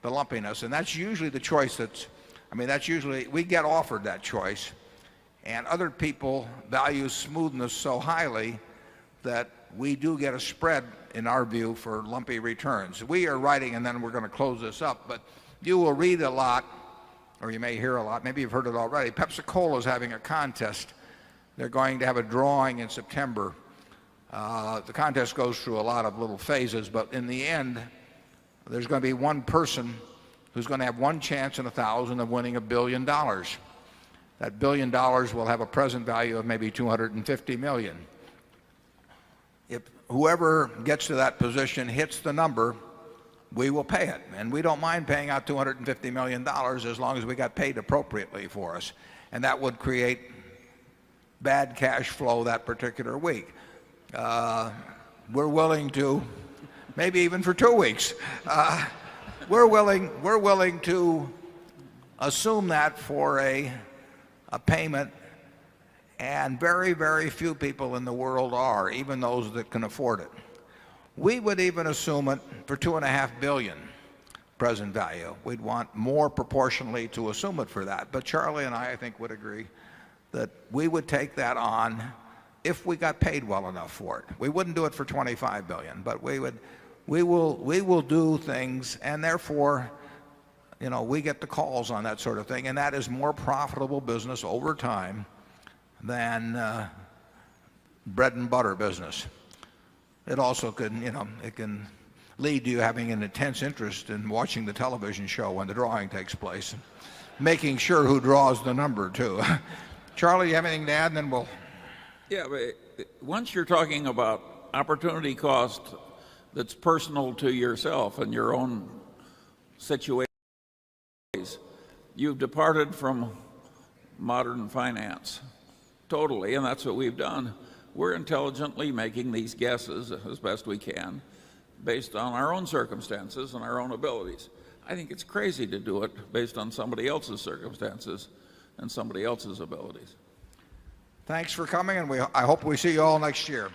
the lumpiness. And that's usually the choice that's usually, we get offered that choice. And other people value smoothness so highly that we do get a spread, in our view, for lumpy returns. We are writing, and then we're going to close this up, but you will read a lot, or you may hear a lot, maybe you've heard it already. Pepsi-Cola is having a contest. They're going to have a drawing in September. The contest goes through a lot of little phases, but in the end, there's going to be one person who's going to have one chance in 1,000 of winning $1 billion. That $1 billion will have a present value of maybe $250 million. If whoever gets to that position hits the number, we will pay it. And we don't mind paying out $250 million as long as we got paid appropriately for us. And that would create bad cash flow that particular week. We're willing to, maybe even for 2 weeks, we're willing to assume that for a payment, and very, very few people in the world are, even those that can afford it. We would even assume it for $2.5 billion present value. We'd want more proportionally to assume it for that. But Charlie and I think, would agree that we would take that on if we got paid well enough for it. We wouldn't do it for $25 billion, but we will do things, and therefore, we get the calls on that sort of thing, and that is more profitable business over time than bread and butter business. It also can, it can lead to you having an intense interest in watching the television show when the drawing takes place, and making sure who draws the number too. Charlie, you have anything to add, and then we'll... Yeah, but once you're talking about opportunity cost that's personal to yourself and your own situation, you've departed from modern finance totally, and that's what we've done. We're intelligently making these guesses as best we can based on our own circumstances and our own abilities. I think it's crazy to do it based on somebody else's circumstances and somebody else's abilities. Thanks for coming, and I hope we see you all next year.